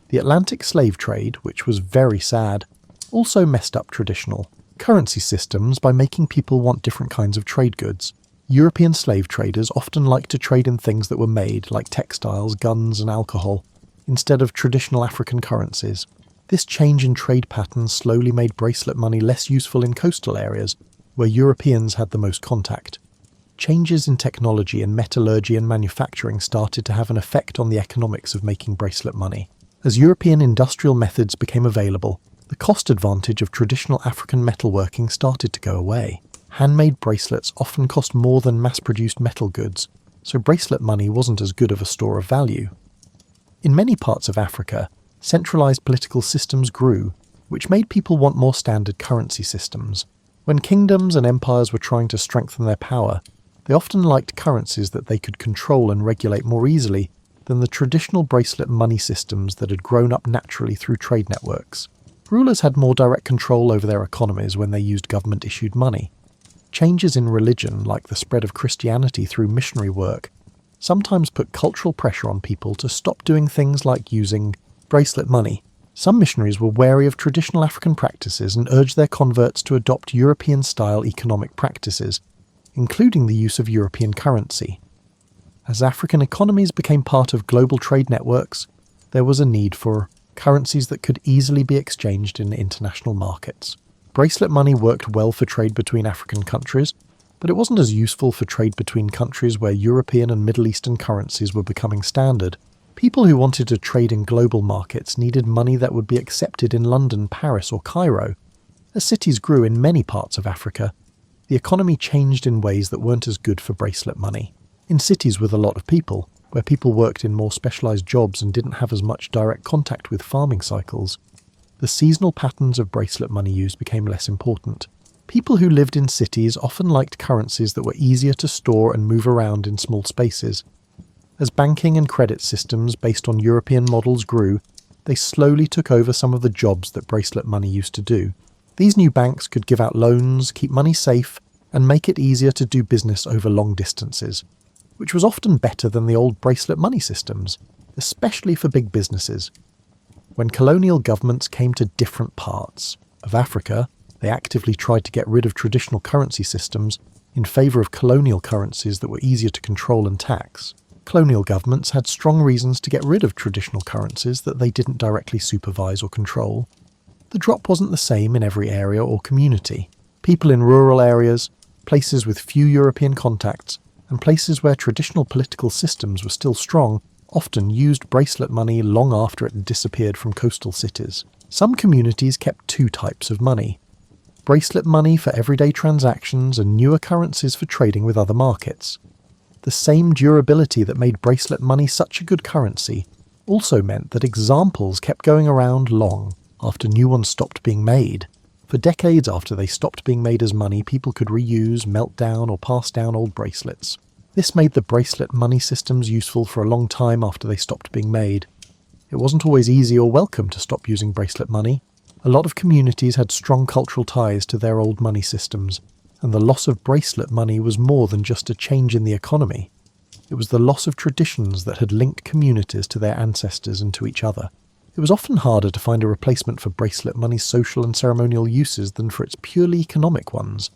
The Atlantic slave trade, which was very sad, also messed up traditional currency systems by making people want different kinds of trade goods. European slave traders often liked to trade in things that were made, like textiles, guns, and alcohol, instead of traditional African currencies. This change in trade patterns slowly made bracelet money less useful in coastal areas, where Europeans had the most contact. Changes in technology in metallurgy and manufacturing started to have an effect on the economics of making bracelet money. As European industrial methods became available, the cost advantage of traditional African metalworking started to go away. Handmade bracelets often cost more than mass-produced metal goods, so bracelet money wasn't as good of a store of value. In many parts of Africa, centralized political systems grew, which made people want more standard currency systems. When kingdoms and empires were trying to strengthen their power, they often liked currencies that they could control and regulate more easily than the traditional bracelet money systems that had grown up naturally through trade networks. Rulers had more direct control over their economies when they used government-issued money. Changes in religion, like the spread of Christianity through missionary work, sometimes put cultural pressure on people to stop doing things like using bracelet money. Some missionaries were wary of traditional African practices and urged their converts to adopt European-style economic practices, including the use of European currency. As African economies became part of global trade networks, there was a need for currencies that could easily be exchanged in international markets. Bracelet money worked well for trade between African countries, but it wasn't as useful for trade between countries where European and Middle Eastern currencies were becoming standard. People who wanted to trade in global markets needed money that would be accepted in London, Paris, or Cairo. As cities grew in many parts of Africa, the economy changed in ways that weren't as good for bracelet money. In cities with a lot of people, where people worked in more specialised jobs and didn't have as much direct contact with farming cycles, the seasonal patterns of bracelet money use became less important. People who lived in cities often liked currencies that were easier to store and move around in small spaces. As banking and credit systems based on European models grew, they slowly took over some of the jobs that bracelet money used to do. These new banks could give out loans, keep money safe, and make it easier to do business over long distances, which was often better than the old bracelet money systems, especially for big businesses. When colonial governments came to different parts of Africa, they actively tried to get rid of traditional currency systems in favour of colonial currencies that were easier to control and tax. Colonial governments had strong reasons to get rid of traditional currencies that they didn't directly supervise or control. The drop wasn't the same in every area or community. People in rural areas, places with few European contacts, and places where traditional political systems were still strong often used bracelet money long after it had disappeared from coastal cities. Some communities kept two types of money: bracelet money for everyday transactions and newer currencies for trading with other markets. The same durability that made bracelet money such a good currency also meant that examples kept going around long after new ones stopped being made. For decades after they stopped being made as money, people could reuse, melt down, or pass down old bracelets. This made the bracelet money systems useful for a long time after they stopped being made. It wasn't always easy or welcome to stop using bracelet money. A lot of communities had strong cultural ties to their old money systems, and the loss of bracelet money was more than just a change in the economy. It was the loss of traditions that had linked communities to their ancestors and to each other. It was often harder to find a replacement for bracelet money's social and ceremonial uses than for its purely economic ones.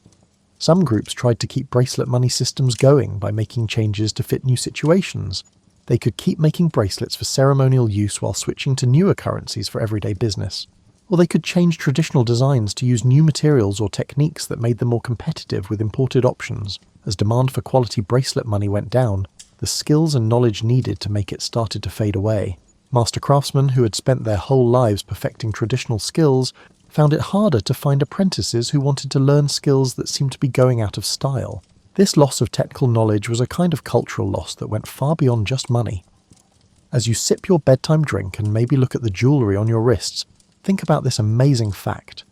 Some groups tried to keep bracelet money systems going by making changes to fit new situations. They could keep making bracelets for ceremonial use while switching to newer currencies for everyday business. Or they could change traditional designs to use new materials or techniques that made them more competitive with imported options. As demand for quality bracelet money went down, the skills and knowledge needed to make it started to fade away. Master craftsmen who had spent their whole lives perfecting traditional skills found it harder to find apprentices who wanted to learn skills that seemed to be going out of style. This loss of technical knowledge was a kind of cultural loss that went far beyond just money. As you sip your bedtime drink and maybe look at the jewellery on your wrists, think about this amazing fact: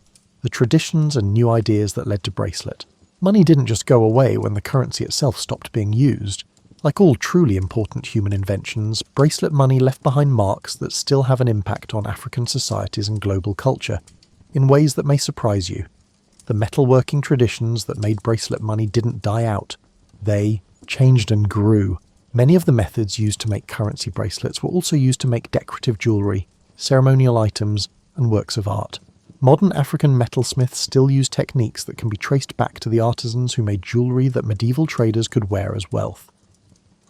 the traditions and new ideas that led to bracelet. Money didn't just go away when the currency itself stopped being used. Like all truly important human inventions, bracelet money left behind marks that still have an impact on African societies and global culture, in ways that may surprise you. The metalworking traditions that made bracelet money didn't die out. They changed and grew. Many of the methods used to make currency bracelets were also used to make decorative jewellery, ceremonial items, and works of art. Modern African metalsmiths still use techniques that can be traced back to the artisans who made jewellery that medieval traders could wear as wealth.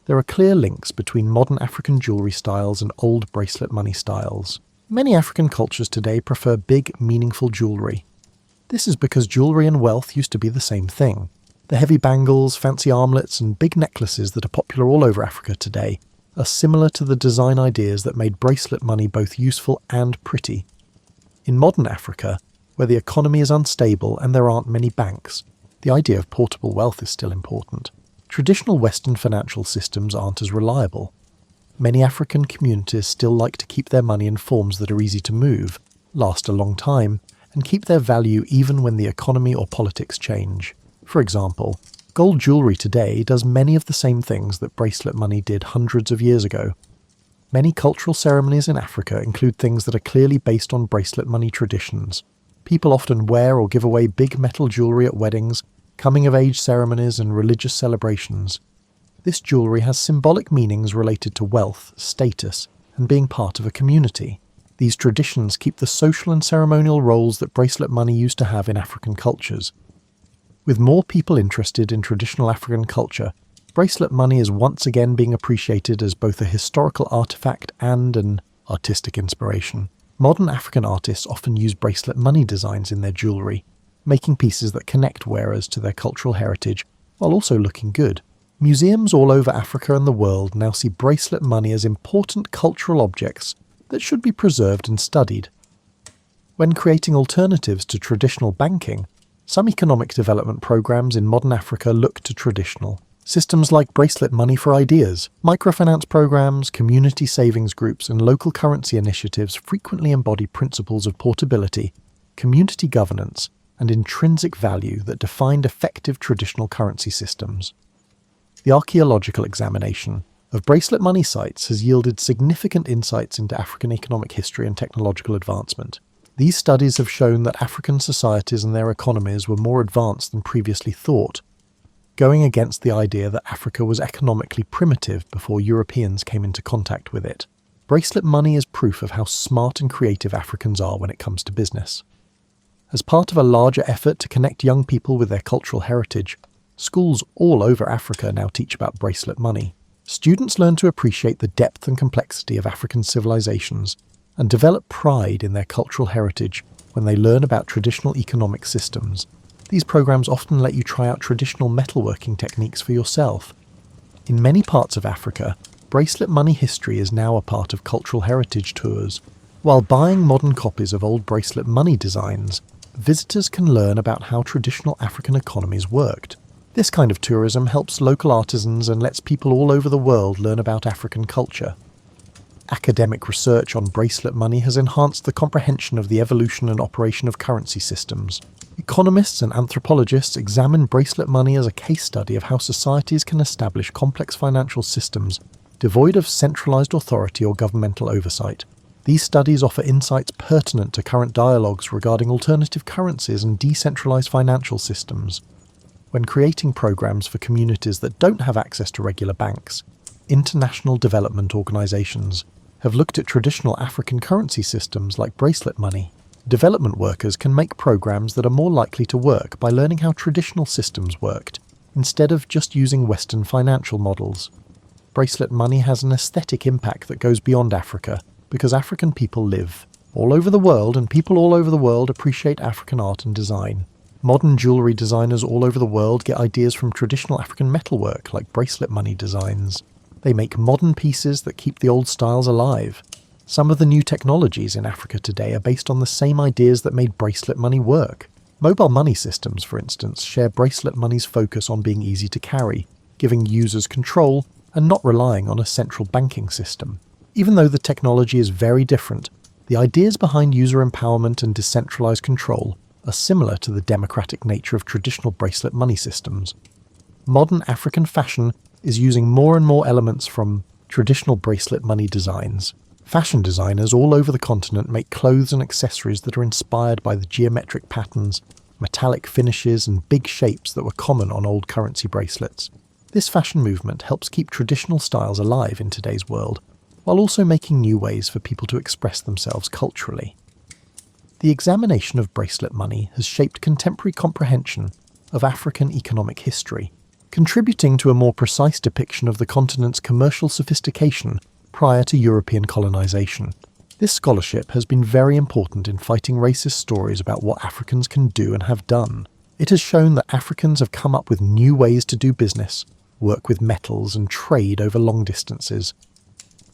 There are clear links between modern African jewellery styles and old bracelet money styles. Many African cultures today prefer big, meaningful jewellery. This is because jewellery and wealth used to be the same thing. The heavy bangles, fancy armlets, and big necklaces that are popular all over Africa today are similar to the design ideas that made bracelet money both useful and pretty. In modern Africa, where the economy is unstable and there aren't many banks, the idea of portable wealth is still important. Traditional Western financial systems aren't as reliable. Many African communities still like to keep their money in forms that are easy to move, last a long time, and keep their value even when the economy or politics change. For example, gold jewellery today does many of the same things that bracelet money did hundreds of years ago. Many cultural ceremonies in Africa include things that are clearly based on bracelet money traditions. People often wear or give away big metal jewellery at weddings, coming-of-age ceremonies, and religious celebrations. This jewellery has symbolic meanings related to wealth, status, and being part of a community. These traditions keep the social and ceremonial roles that bracelet money used to have in African cultures. With more people interested in traditional African culture, bracelet money is once again being appreciated as both a historical artifact and an artistic inspiration. Modern African artists often use bracelet money designs in their jewellery, making pieces that connect wearers to their cultural heritage while also looking good. Museums all over Africa and the world now see bracelet money as important cultural objects that should be preserved and studied. When creating alternatives to traditional banking, some economic development programs in modern Africa look to traditional systems like bracelet money for ideas. Microfinance programs, community savings groups, and local currency initiatives frequently embody principles of portability, community governance, and intrinsic value that defined effective traditional currency systems. The archaeological examination of bracelet money sites has yielded significant insights into African economic history and technological advancement. These studies have shown that African societies and their economies were more advanced than previously thought, going against the idea that Africa was economically primitive before Europeans came into contact with it. Bracelet money is proof of how smart and creative Africans are when it comes to business. As part of a larger effort to connect young people with their cultural heritage, schools all over Africa now teach about bracelet money. Students learn to appreciate the depth and complexity of African civilizations and develop pride in their cultural heritage when they learn about traditional economic systems. These programs often let you try out traditional metalworking techniques for yourself. In many parts of Africa, bracelet money history is now a part of cultural heritage tours. While buying modern copies of old bracelet money designs, visitors can learn about how traditional African economies worked. This kind of tourism helps local artisans and lets people all over the world learn about African culture. Academic research on bracelet money has enhanced the comprehension of the evolution and operation of currency systems. Economists and anthropologists examine bracelet money as a case study of how societies can establish complex financial systems devoid of centralized authority or governmental oversight. These studies offer insights pertinent to current dialogues regarding alternative currencies and decentralized financial systems. When creating programs for communities that don't have access to regular banks, international development organizations have looked at traditional African currency systems like bracelet money. Development workers can make programs that are more likely to work by learning how traditional systems worked, instead of just using Western financial models. Bracelet money has an aesthetic impact that goes beyond Africa, because African people live all over the world, and people all over the world appreciate African art and design. Modern jewellery designers all over the world get ideas from traditional African metalwork, like bracelet money designs. They make modern pieces that keep the old styles alive. Some of the new technologies in Africa today are based on the same ideas that made bracelet money work. Mobile money systems, for instance, share bracelet money's focus on being easy to carry, giving users control and not relying on a central banking system. Even though the technology is very different, the ideas behind user empowerment and decentralized control are similar to the democratic nature of traditional bracelet money systems. Modern African fashion is using more and more elements from traditional bracelet money designs. Fashion designers all over the continent make clothes and accessories that are inspired by the geometric patterns, metallic finishes, and big shapes that were common on old currency bracelets. This fashion movement helps keep traditional styles alive in today's world, while also making new ways for people to express themselves culturally. The examination of bracelet money has shaped contemporary comprehension of African economic history, contributing to a more precise depiction of the continent's commercial sophistication prior to European colonization. This scholarship has been very important in fighting racist stories about what Africans can do and have done. It has shown that Africans have come up with new ways to do business, work with metals, and trade over long distances.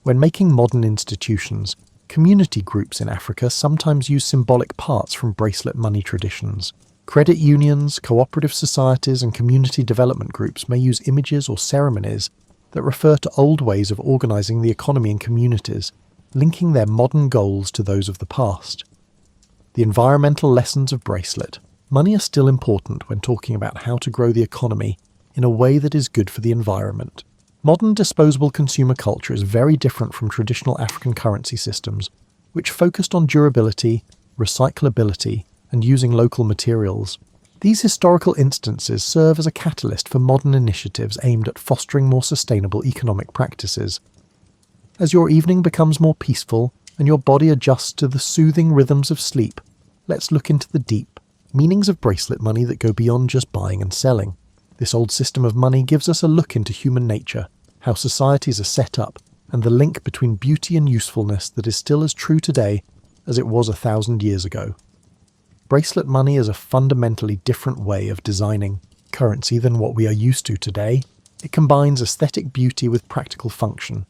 When making modern institutions, community groups in Africa sometimes use symbolic parts from bracelet money traditions. Credit unions, cooperative societies, and community development groups may use images or ceremonies that refer to old ways of organizing the economy in communities, linking their modern goals to those of the past. The environmental lessons of bracelet money are still important when talking about how to grow the economy in a way that is good for the environment. Modern disposable consumer culture is very different from traditional African currency systems, which focused on durability, recyclability, and using local materials. These historical instances serve as a catalyst for modern initiatives aimed at fostering more sustainable economic practices. As your evening becomes more peaceful and your body adjusts to the soothing rhythms of sleep, let's look into the deep meanings of bracelet money that go beyond just buying and selling. This old system of money gives us a look into human nature, how societies are set up, and the link between beauty and usefulness that is still as true today as it was 1,000 years ago. Bracelet money is a fundamentally different way of designing currency than what we are used to today. It combines aesthetic beauty with practical function.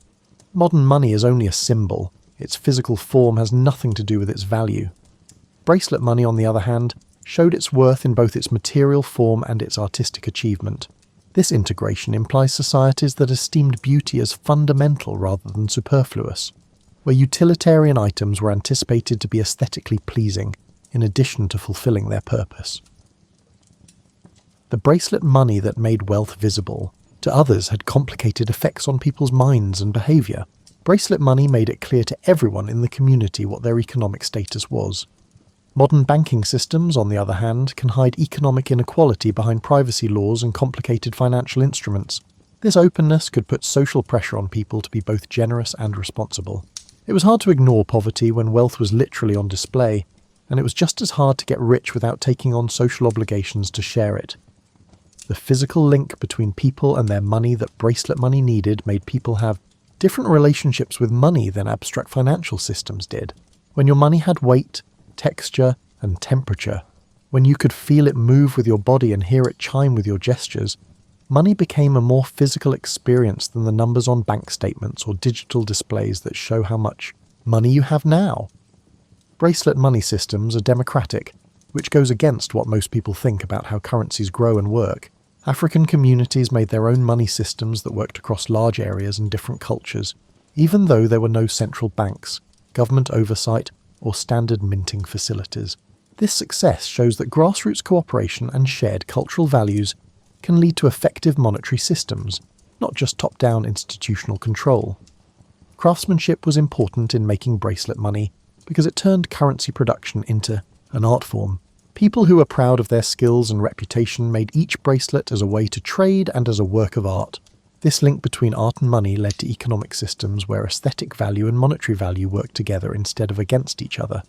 Modern money is only a symbol. Its physical form has nothing to do with its value. Bracelet money, on the other hand, showed its worth in both its material form and its artistic achievement. This integration implies societies that esteemed beauty as fundamental rather than superfluous, where utilitarian items were anticipated to be aesthetically pleasing, in addition to fulfilling their purpose. The bracelet money that made wealth visible to others had complicated effects on people's minds and behaviour. Bracelet money made it clear to everyone in the community what their economic status was. Modern banking systems, on the other hand, can hide economic inequality behind privacy laws and complicated financial instruments. This openness could put social pressure on people to be both generous and responsible. It was hard to ignore poverty when wealth was literally on display, and it was just as hard to get rich without taking on social obligations to share it. The physical link between people and their money that bracelet money needed made people have different relationships with money than abstract financial systems did. When your money had weight, texture, and temperature, when you could feel it move with your body and hear it chime with your gestures, money became a more physical experience than the numbers on bank statements or digital displays that show how much money you have now. Bracelet money systems are democratic, which goes against what most people think about how currencies grow and work. African communities made their own money systems that worked across large areas and different cultures, even though there were no central banks, government oversight, or standard minting facilities. This success shows that grassroots cooperation and shared cultural values can lead to effective monetary systems, not just top-down institutional control. Craftsmanship was important in making bracelet money because it turned currency production into an art form. People who were proud of their skills and reputation made each bracelet as a way to trade and as a work of art. This link between art and money led to economic systems where aesthetic value and monetary value worked together instead of against each other.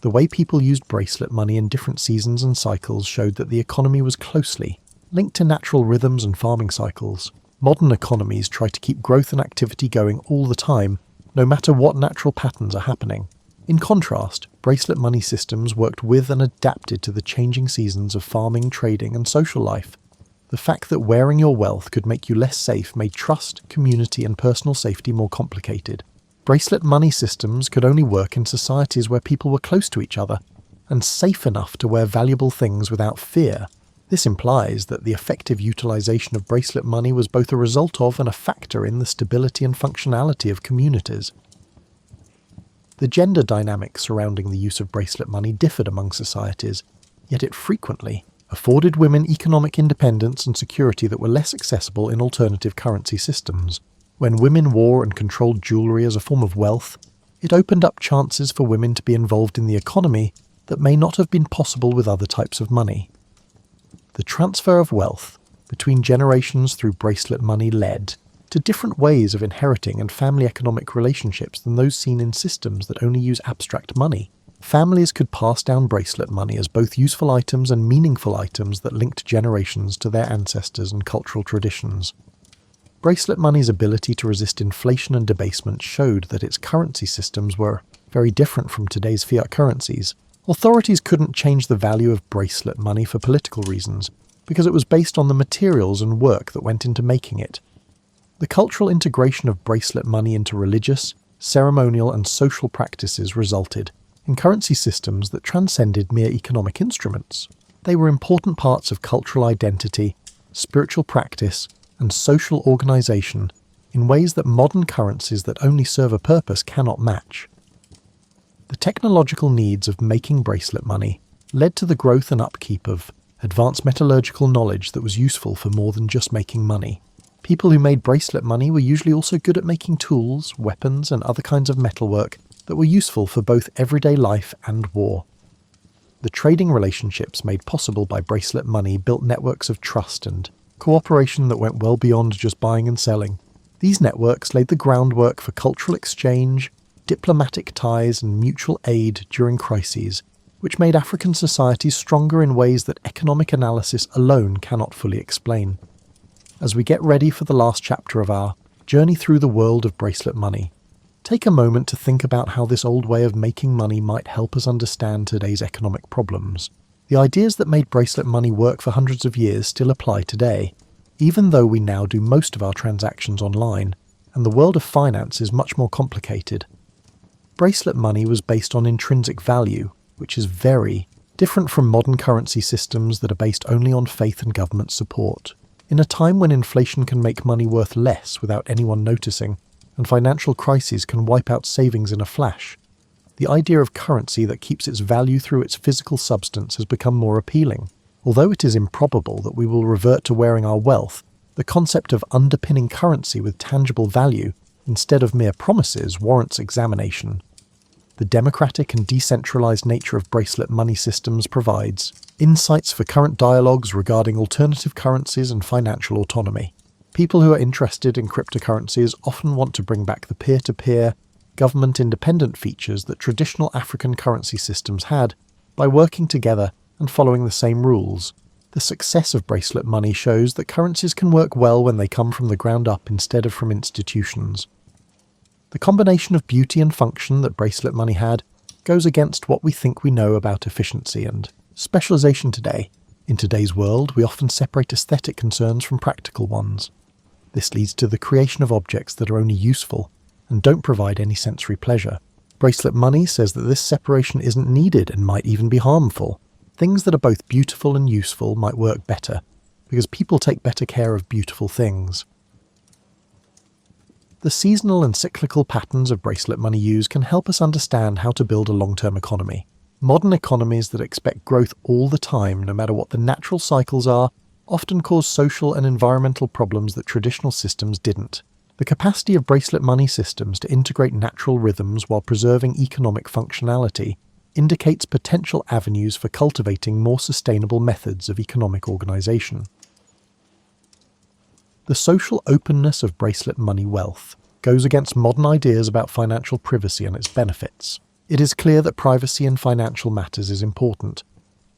The way people used bracelet money in different seasons and cycles showed that the economy was closely linked to natural rhythms and farming cycles. Modern economies try to keep growth and activity going all the time, no matter what natural patterns are happening. In contrast, bracelet money systems worked with and adapted to the changing seasons of farming, trading, and social life. The fact that wearing your wealth could make you less safe made trust, community, and personal safety more complicated. Bracelet money systems could only work in societies where people were close to each other and safe enough to wear valuable things without fear. This implies that the effective utilization of bracelet money was both a result of and a factor in the stability and functionality of communities. The gender dynamics surrounding the use of bracelet money differed among societies, yet it frequently afforded women economic independence and security that were less accessible in alternative currency systems. When women wore and controlled jewellery as a form of wealth, it opened up chances for women to be involved in the economy that may not have been possible with other types of money. The transfer of wealth between generations through bracelet money led to different ways of inheriting and family economic relationships than those seen in systems that only use abstract money. Families could pass down bracelet money as both useful items and meaningful items that linked generations to their ancestors and cultural traditions. Bracelet money's ability to resist inflation and debasement showed that its currency systems were very different from today's fiat currencies. Authorities couldn't change the value of bracelet money for political reasons, because it was based on the materials and work that went into making it. The cultural integration of bracelet money into religious, ceremonial, and social practices resulted in currency systems that transcended mere economic instruments. They were important parts of cultural identity, spiritual practice, and social organization in ways that modern currencies that only serve a purpose cannot match. The technological needs of making bracelet money led to the growth and upkeep of advanced metallurgical knowledge that was useful for more than just making money. People who made bracelet money were usually also good at making tools, weapons, and other kinds of metalwork that were useful for both everyday life and war. The trading relationships made possible by bracelet money built networks of trust and cooperation that went well beyond just buying and selling. These networks laid the groundwork for cultural exchange, diplomatic ties, and mutual aid during crises, which made African societies stronger in ways that economic analysis alone cannot fully explain. As we get ready for the last chapter of our journey through the world of bracelet money, take a moment to think about how this old way of making money might help us understand today's economic problems. The ideas that made bracelet money work for hundreds of years still apply today, even though we now do most of our transactions online, and the world of finance is much more complicated. Bracelet money was based on intrinsic value, which is very different from modern currency systems that are based only on faith and government support. In a time when inflation can make money worth less without anyone noticing, and financial crises can wipe out savings in a flash, the idea of currency that keeps its value through its physical substance has become more appealing. Although it is improbable that we will revert to wearing our wealth, the concept of underpinning currency with tangible value instead of mere promises warrants examination. The democratic and decentralized nature of bracelet money systems provides insights for current dialogues regarding alternative currencies and financial autonomy. People who are interested in cryptocurrencies often want to bring back the peer-to-peer, government-independent features that traditional African currency systems had by working together and following the same rules. The success of bracelet money shows that currencies can work well when they come from the ground up instead of from institutions. The combination of beauty and function that bracelet money had goes against what we think we know about efficiency and specialization today. In today's world, we often separate aesthetic concerns from practical ones. This leads to the creation of objects that are only useful and don't provide any sensory pleasure. Bracelet money says that this separation isn't needed and might even be harmful. Things that are both beautiful and useful might work better, because people take better care of beautiful things. The seasonal and cyclical patterns of bracelet money use can help us understand how to build a long-term economy. Modern economies that expect growth all the time, no matter what the natural cycles are, often cause social and environmental problems that traditional systems didn't. The capacity of bracelet money systems to integrate natural rhythms while preserving economic functionality indicates potential avenues for cultivating more sustainable methods of economic organization. The social openness of bracelet money wealth goes against modern ideas about financial privacy and its benefits. It is clear that privacy in financial matters is important,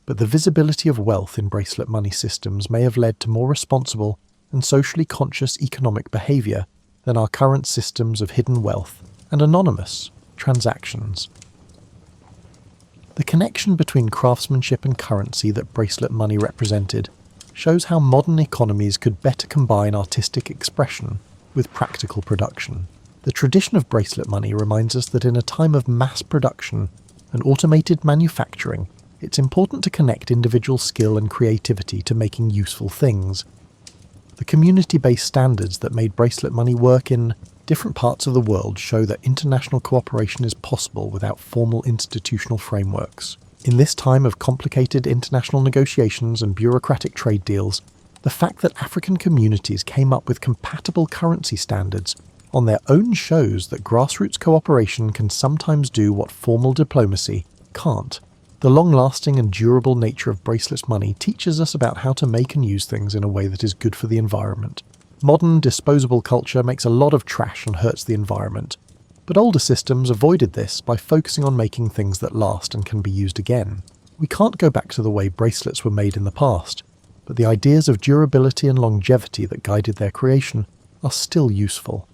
but the visibility of wealth in bracelet money systems may have led to more responsible and socially conscious economic behavior than our current systems of hidden wealth and anonymous transactions. The connection between craftsmanship and currency that bracelet money represented shows how modern economies could better combine artistic expression with practical production. The tradition of bracelet money reminds us that in a time of mass production and automated manufacturing, it's important to connect individual skill and creativity to making useful things. The community-based standards that made bracelet money work in different parts of the world show that international cooperation is possible without formal institutional frameworks. In this time of complicated international negotiations and bureaucratic trade deals, the fact that African communities came up with compatible currency standards on their own shows that grassroots cooperation can sometimes do what formal diplomacy can't. The long-lasting and durable nature of bracelet money teaches us about how to make and use things in a way that is good for the environment. Modern, disposable culture makes a lot of trash and hurts the environment, but older systems avoided this by focusing on making things that last and can be used again. We can't go back to the way bracelets were made in the past, but the ideas of durability and longevity that guided their creation are still useful.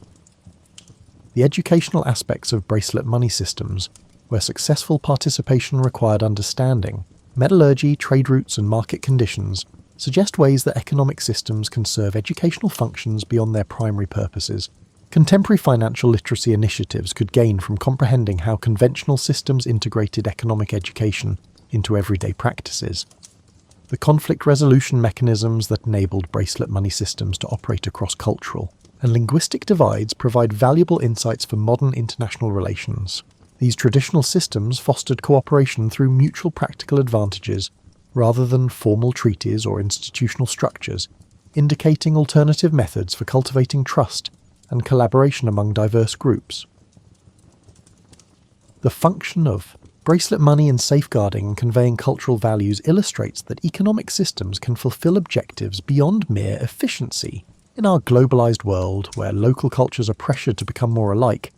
The educational aspects of bracelet money systems, where successful participation required understanding, metallurgy, trade routes and market conditions, suggest ways that economic systems can serve educational functions beyond their primary purposes. Contemporary financial literacy initiatives could gain from comprehending how conventional systems integrated economic education into everyday practices. The conflict resolution mechanisms that enabled bracelet money systems to operate across cultural and linguistic divides provide valuable insights for modern international relations. These traditional systems fostered cooperation through mutual practical advantages rather than formal treaties or institutional structures, indicating alternative methods for cultivating trust and collaboration among diverse groups. The function of bracelet money in safeguarding and conveying cultural values illustrates that economic systems can fulfill objectives beyond mere efficiency. In our globalized world, where local cultures are pressured to become more alike,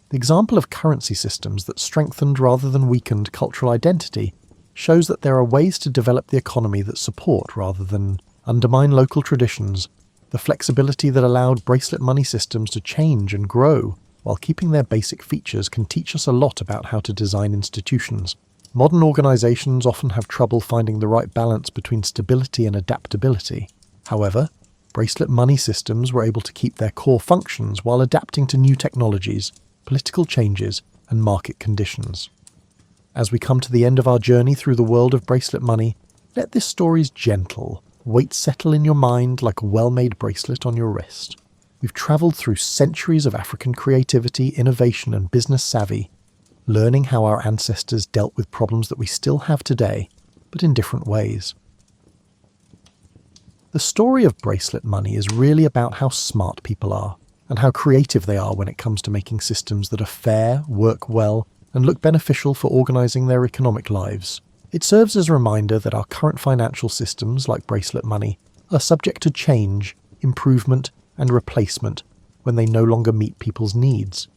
the example of currency systems that strengthened rather than weakened cultural identity shows that there are ways to develop the economy that support rather than undermine local traditions. The flexibility that allowed bracelet money systems to change and grow while keeping their basic features can teach us a lot about how to design institutions. Modern organizations often have trouble finding the right balance between stability and adaptability. However, bracelet money systems were able to keep their core functions while adapting to new technologies, political changes, and market conditions. As we come to the end of our journey through the world of bracelet money, let this story's gentle weight settle in your mind like a well-made bracelet on your wrist. We've travelled through centuries of African creativity, innovation, and business savvy, learning how our ancestors dealt with problems that we still have today, but in different ways. The story of bracelet money is really about how smart people are, and how creative they are when it comes to making systems that are fair, work well, and look beneficial for organising their economic lives. It serves as a reminder that our current financial systems, like bracelet money, are subject to change, improvement, and replacement when they no longer meet people's needs.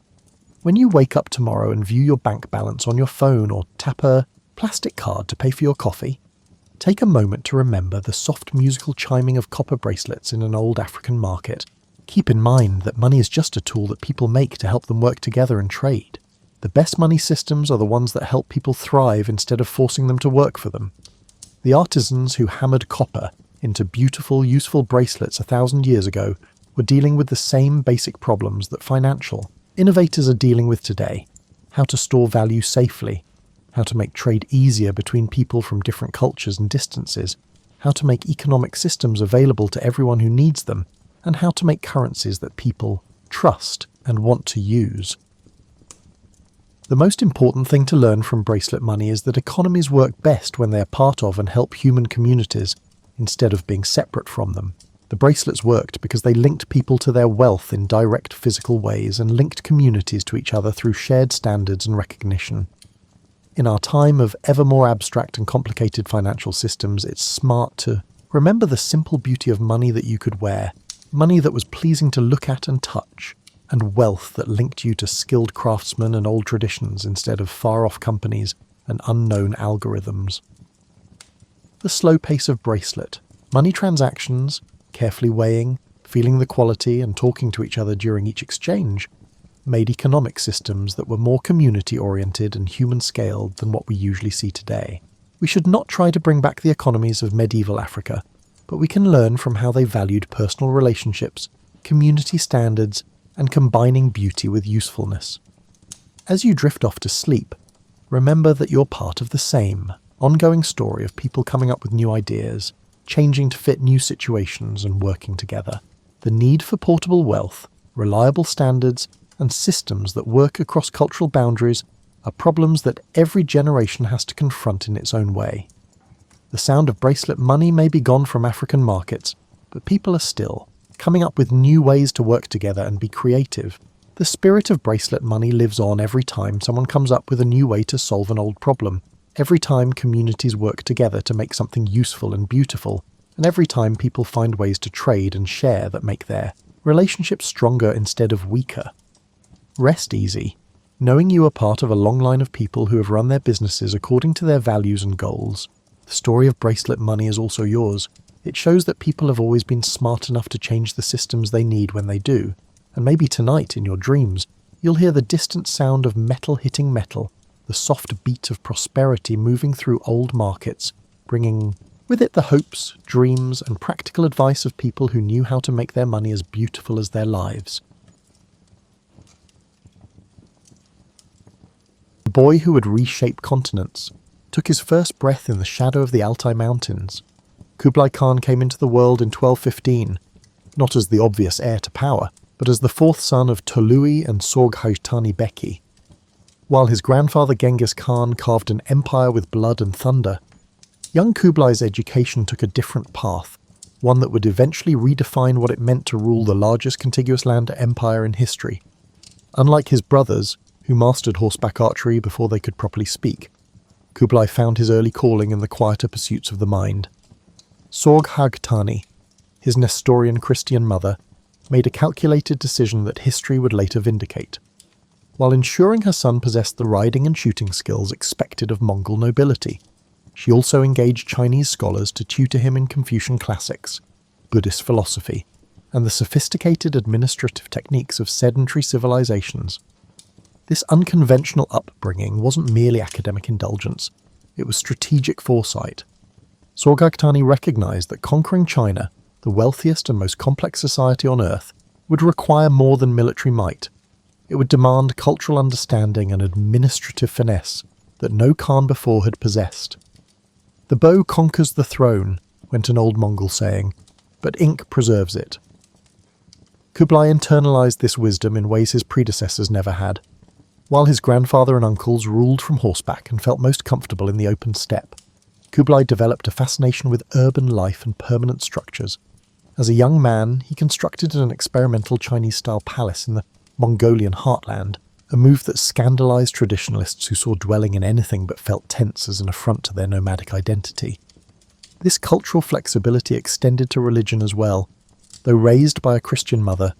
When you wake up tomorrow and view your bank balance on your phone or tap a plastic card to pay for your coffee, take a moment to remember the soft musical chiming of copper bracelets in an old African market. Keep in mind that money is just a tool that people make to help them work together and trade. The best money systems are the ones that help people thrive instead of forcing them to work for them. The artisans who hammered copper into beautiful, useful bracelets 1,000 years ago were dealing with the same basic problems that financial innovators are dealing with today: how to store value safely, how to make trade easier between people from different cultures and distances, how to make economic systems available to everyone who needs them, and how to make currencies that people trust and want to use. The most important thing to learn from bracelet money is that economies work best when they are part of and help human communities instead of being separate from them. The bracelets worked because they linked people to their wealth in direct physical ways and linked communities to each other through shared standards and recognition. In our time of ever more abstract and complicated financial systems, it's smart to remember the simple beauty of money that you could wear, money that was pleasing to look at and touch, and wealth that linked you to skilled craftsmen and old traditions instead of far-off companies and unknown algorithms. The slow pace of bracelet, money transactions, carefully weighing, feeling the quality and talking to each other during each exchange, made economic systems that were more community-oriented and human-scaled than what we usually see today. We should not try to bring back the economies of medieval Africa, but we can learn from how they valued personal relationships, community standards, and combining beauty with usefulness. As you drift off to sleep, remember that you're part of the same ongoing story of people coming up with new ideas, changing to fit new situations and working together. The need for portable wealth, reliable standards, and systems that work across cultural boundaries are problems that every generation has to confront in its own way. The sound of bracelet money may be gone from African markets, but people are still coming up with new ways to work together and be creative. The spirit of bracelet money lives on every time someone comes up with a new way to solve an old problem, every time communities work together to make something useful and beautiful, and every time people find ways to trade and share that make their relationships stronger instead of weaker. Rest easy, knowing you are part of a long line of people who have run their businesses according to their values and goals. The story of bracelet money is also yours. It shows that people have always been smart enough to change the systems they need when they do, and maybe tonight, in your dreams, you'll hear the distant sound of metal hitting metal, the soft beat of prosperity moving through old markets, bringing with it the hopes, dreams, and practical advice of people who knew how to make their money as beautiful as their lives. The boy who would reshape continents took his first breath in the shadow of the Altai Mountains. Kublai Khan came into the world in 1215, not as the obvious heir to power, but as the fourth son of Tolui and Sorghajtani Beki. While his grandfather Genghis Khan carved an empire with blood and thunder, young Kublai's education took a different path, one that would eventually redefine what it meant to rule the largest contiguous land empire in history. Unlike his brothers, who mastered horseback archery before they could properly speak, Kublai found his early calling in the quieter pursuits of the mind. Sorghajtani, his Nestorian Christian mother, made a calculated decision that history would later vindicate. While ensuring her son possessed the riding and shooting skills expected of Mongol nobility, she also engaged Chinese scholars to tutor him in Confucian classics, Buddhist philosophy, and the sophisticated administrative techniques of sedentary civilizations. This unconventional upbringing wasn't merely academic indulgence, It was strategic foresight. Sorghaghtani recognized that conquering China, the wealthiest and most complex society on Earth, would require more than military might. It would demand cultural understanding and administrative finesse that no Khan before had possessed. "The bow conquers the throne," went an old Mongol saying, "but ink preserves it." Kublai internalized this wisdom in ways his predecessors never had. While his grandfather and uncles ruled from horseback and felt most comfortable in the open steppe, Kublai developed a fascination with urban life and permanent structures. As a young man, he constructed an experimental Chinese-style palace in the Mongolian heartland, a move that scandalized traditionalists who saw dwelling in anything but felt tense as an affront to their nomadic identity. This cultural flexibility extended to religion as well. Though raised by a Christian mother,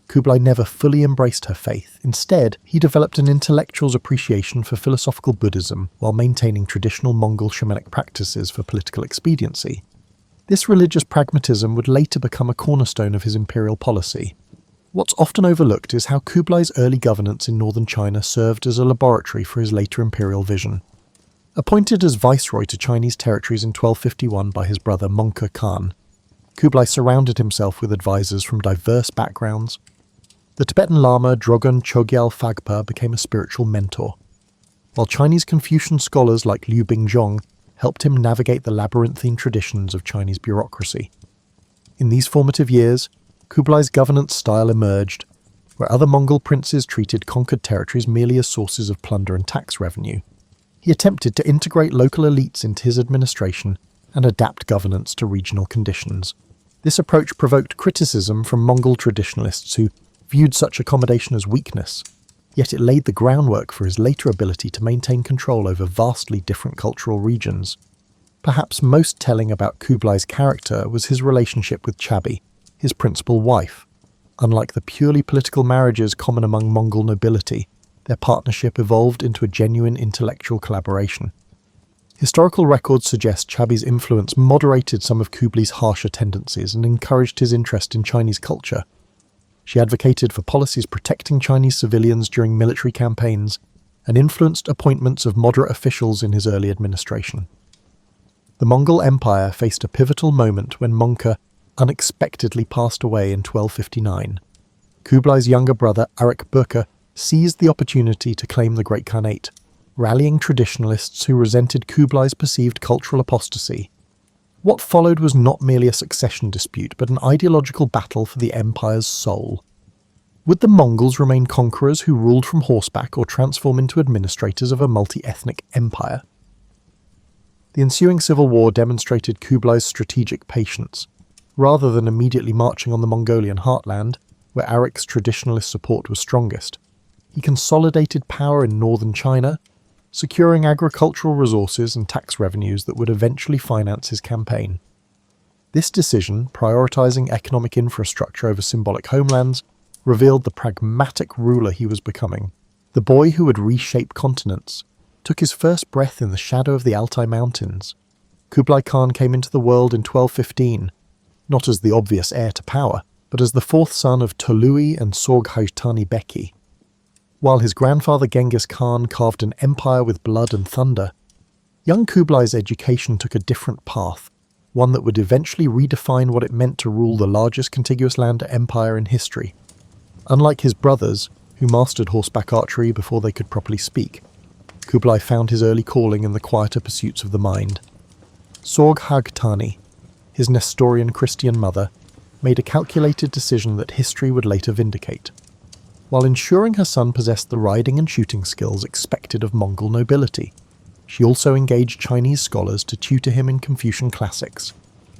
Kublai never fully embraced her faith. Instead, he developed an intellectual's appreciation for philosophical Buddhism while maintaining traditional Mongol shamanic practices for political expediency. This religious pragmatism would later become a cornerstone of his imperial policy. What's often overlooked is how Kublai's early governance in northern China served as a laboratory for his later imperial vision. Appointed as viceroy to Chinese territories in 1251 by his brother Mongke Khan, Kublai surrounded himself with advisors from diverse backgrounds. The Tibetan Lama Drogon Chogyal Phagpa became a spiritual mentor, while Chinese Confucian scholars like Liu Bingzhong helped him navigate the labyrinthine traditions of Chinese bureaucracy. In these formative years, Kublai's governance style emerged, where other Mongol princes treated conquered territories merely as sources of plunder and tax revenue. He attempted to integrate local elites into his administration and adapt governance to regional conditions. This approach provoked criticism from Mongol traditionalists who viewed such accommodation as weakness, yet it laid the groundwork for his later ability to maintain control over vastly different cultural regions. Perhaps most telling about Kublai's character was his relationship with Chabi, his principal wife. Unlike the purely political marriages common among Mongol nobility, their partnership evolved into a genuine intellectual collaboration. Historical records suggest Chabi's influence moderated some of Kublai's harsher tendencies and encouraged his interest in Chinese culture. She advocated for policies protecting Chinese civilians during military campaigns and influenced appointments of moderate officials in his early administration. The Mongol Empire faced a pivotal moment when Mongke unexpectedly passed away in 1259. Kublai's younger brother Arik Böke seized the opportunity to claim the Great Khanate, rallying traditionalists who resented Kublai's perceived cultural apostasy. What followed was not merely a succession dispute, but an ideological battle for the empire's soul. Would the Mongols remain conquerors who ruled from horseback or transform into administrators of a multi-ethnic empire? The ensuing civil war demonstrated Kublai's strategic patience. Rather than immediately marching on the Mongolian heartland, where Arik's traditionalist support was strongest, he consolidated power in northern China, securing agricultural resources and tax revenues that would eventually finance his campaign. This decision, prioritizing economic infrastructure over symbolic homelands, revealed the pragmatic ruler he was becoming. The boy who would reshape continents took his first breath in the shadow of the Altai Mountains. Kublai Khan came into the world in 1215, not as the obvious heir to power, but as the fourth son of Tolui and Sorghaghtani Beki. While his grandfather Genghis Khan carved an empire with blood and thunder, young Kublai's education took a different path, one that would eventually redefine what it meant to rule the largest contiguous land empire in history. Unlike his brothers, who mastered horseback archery before they could properly speak, Kublai found his early calling in the quieter pursuits of the mind. Sorghaghtani, his Nestorian Christian mother, made a calculated decision that history would later vindicate. While ensuring her son possessed the riding and shooting skills expected of Mongol nobility, she also engaged Chinese scholars to tutor him in Confucian classics,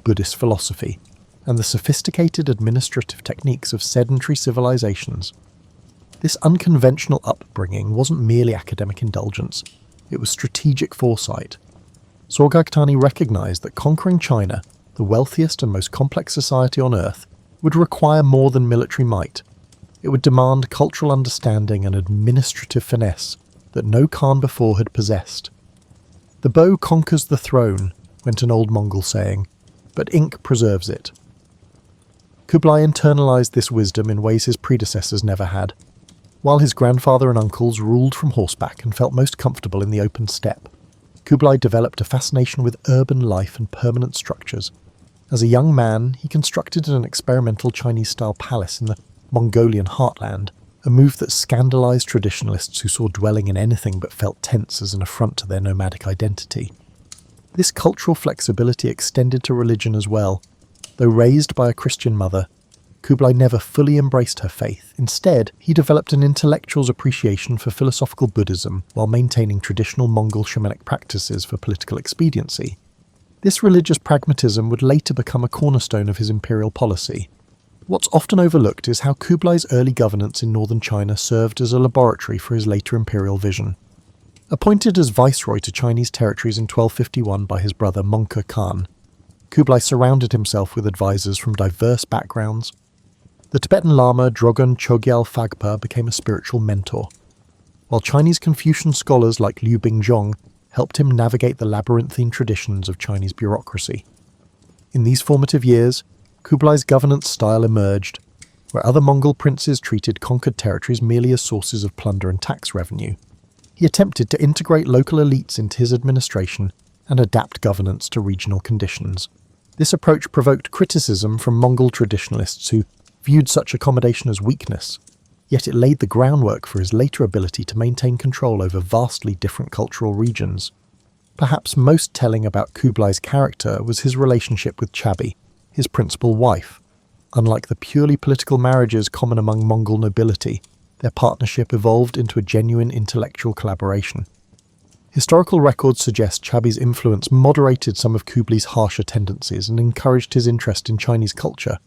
Buddhist philosophy, and the sophisticated administrative techniques of sedentary civilizations. This unconventional upbringing wasn't merely academic indulgence, it was strategic foresight. Sorghaghtani recognized that conquering China, the wealthiest and most complex society on Earth, would require more than military might. It would demand cultural understanding and administrative finesse that no Khan before had possessed. "The bow conquers the throne," went an old Mongol saying, "but ink preserves it." Kublai internalized this wisdom in ways his predecessors never had. While his grandfather and uncles ruled from horseback and felt most comfortable in the open steppe, Kublai developed a fascination with urban life and permanent structures. As a young man, he constructed an experimental Chinese-style palace in the Mongolian heartland, a move that scandalized traditionalists who saw dwelling in anything but felt tense as an affront to their nomadic identity. This cultural flexibility extended to religion as well. Though raised by a Christian mother, Kublai never fully embraced her faith. Instead, he developed an intellectual's appreciation for philosophical Buddhism while maintaining traditional Mongol shamanic practices for political expediency. This religious pragmatism would later become a cornerstone of his imperial policy. What's often overlooked is how Kublai's early governance in northern China served as a laboratory for his later imperial vision. Appointed as viceroy to Chinese territories in 1251 by his brother Mongke Khan, Kublai surrounded himself with advisors from diverse backgrounds. The Tibetan Lama Drogon Chogyal Phagpa became a spiritual mentor, while Chinese Confucian scholars like Liu Bingzhong helped him navigate the labyrinthine traditions of Chinese bureaucracy. In these formative years, Kublai's governance style emerged, where other Mongol princes treated conquered territories merely as sources of plunder and tax revenue. He attempted to integrate local elites into his administration and adapt governance to regional conditions. This approach provoked criticism from Mongol traditionalists who viewed such accommodation as weakness, yet it laid the groundwork for his later ability to maintain control over vastly different cultural regions. Perhaps most telling about Kublai's character was his relationship with Chabi, his principal wife. Unlike the purely political marriages common among Mongol nobility, their partnership evolved into a genuine intellectual collaboration. Historical records suggest Chabi's influence moderated some of Kublai's harsher tendencies and encouraged his interest in Chinese culture.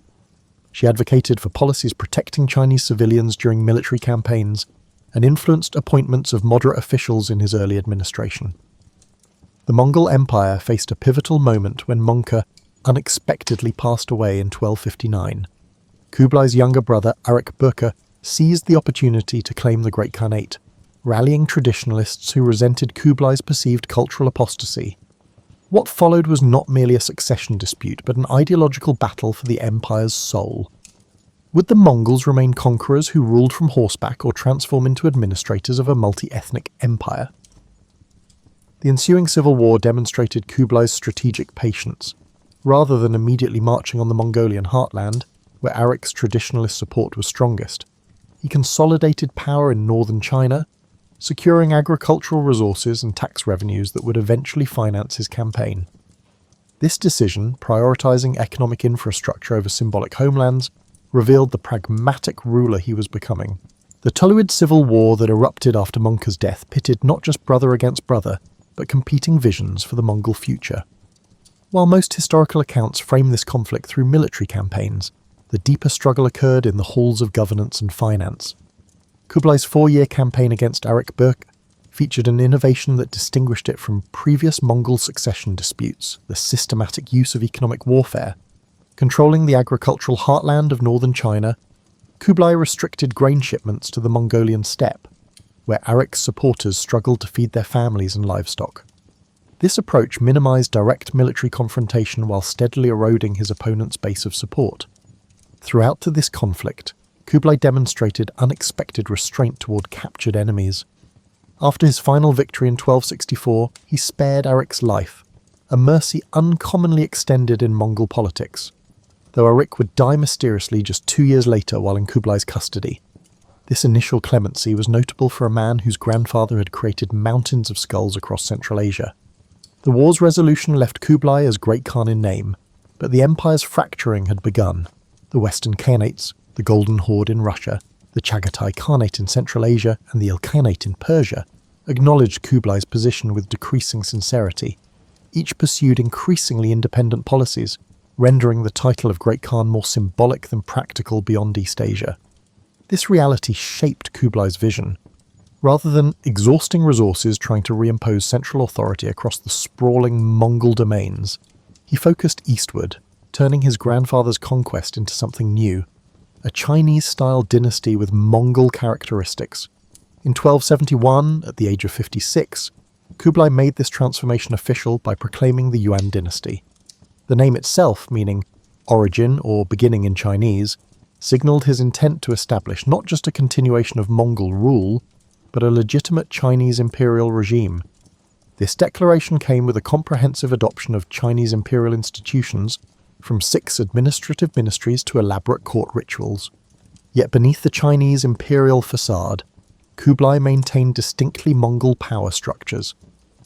She advocated for policies protecting Chinese civilians during military campaigns and influenced appointments of moderate officials in his early administration. The Mongol Empire faced a pivotal moment when Mongke unexpectedly passed away in 1259. Kublai's younger brother Arik Burka seized the opportunity to claim the Great Khanate, rallying traditionalists who resented Kublai's perceived cultural apostasy. What followed was not merely a succession dispute, but an ideological battle for the empire's soul. Would the Mongols remain conquerors who ruled from horseback or transform into administrators of a multi-ethnic empire? The ensuing civil war demonstrated Kublai's strategic patience. Rather than immediately marching on the Mongolian heartland, where Arik's traditionalist support was strongest, he consolidated power in northern China, securing agricultural resources and tax revenues that would eventually finance his campaign. This decision, prioritizing economic infrastructure over symbolic homelands, revealed the pragmatic ruler he was becoming. The Toluid civil war that erupted after Mongke's death pitted not just brother against brother, but competing visions for the Mongol future. While most historical accounts frame this conflict through military campaigns, the deeper struggle occurred in the halls of governance and finance. Kublai's 4-year campaign against Arik Burke featured an innovation that distinguished it from previous Mongol succession disputes: the systematic use of economic warfare. Controlling the agricultural heartland of northern China, Kublai restricted grain shipments to the Mongolian steppe, where Arik's supporters struggled to feed their families and livestock. This approach minimized direct military confrontation while steadily eroding his opponent's base of support. Throughout this conflict, Kublai demonstrated unexpected restraint toward captured enemies. After his final victory in 1264, he spared Arik's life, a mercy uncommonly extended in Mongol politics, though Arik would die mysteriously just 2 years later while in Kublai's custody. This initial clemency was notable for a man whose grandfather had created mountains of skulls across Central Asia. The war's resolution left Kublai as Great Khan in name, but the empire's fracturing had begun. The Western Khanates, the Golden Horde in Russia, the Chagatai Khanate in Central Asia, and the Ilkhanate in Persia, acknowledged Kublai's position with decreasing sincerity. Each pursued increasingly independent policies, rendering the title of Great Khan more symbolic than practical beyond East Asia. This reality shaped Kublai's vision. Rather than exhausting resources trying to reimpose central authority across the sprawling Mongol domains, he focused eastward, turning his grandfather's conquest into something new, a Chinese-style dynasty with Mongol characteristics. In 1271, at the age of 56, Kublai made this transformation official by proclaiming the Yuan dynasty. The name itself, meaning origin or beginning in Chinese, signaled his intent to establish not just a continuation of Mongol rule, but a legitimate Chinese imperial regime. This declaration came with a comprehensive adoption of Chinese imperial institutions, from 6 administrative ministries to elaborate court rituals. Yet beneath the Chinese imperial facade, Kublai maintained distinctly Mongol power structures.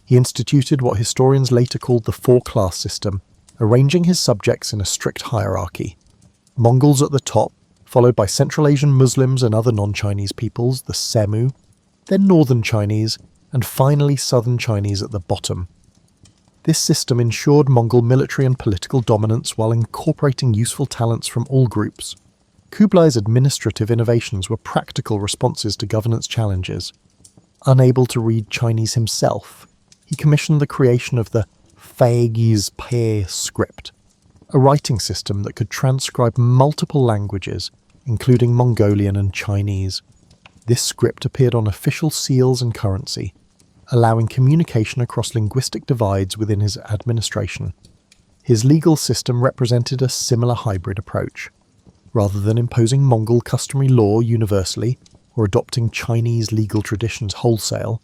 He instituted what historians later called the four-class system, arranging his subjects in a strict hierarchy. Mongols at the top, followed by Central Asian Muslims and other non-Chinese peoples, the Semu, then Northern Chinese, and finally Southern Chinese at the bottom. This system ensured Mongol military and political dominance while incorporating useful talents from all groups. Kublai's administrative innovations were practical responses to governance challenges. Unable to read Chinese himself, he commissioned the creation of the Faegi's Pe script, a writing system that could transcribe multiple languages, including Mongolian and Chinese. This script appeared on official seals and currency, allowing communication across linguistic divides within his administration. His legal system represented a similar hybrid approach. Rather than imposing Mongol customary law universally or adopting Chinese legal traditions wholesale,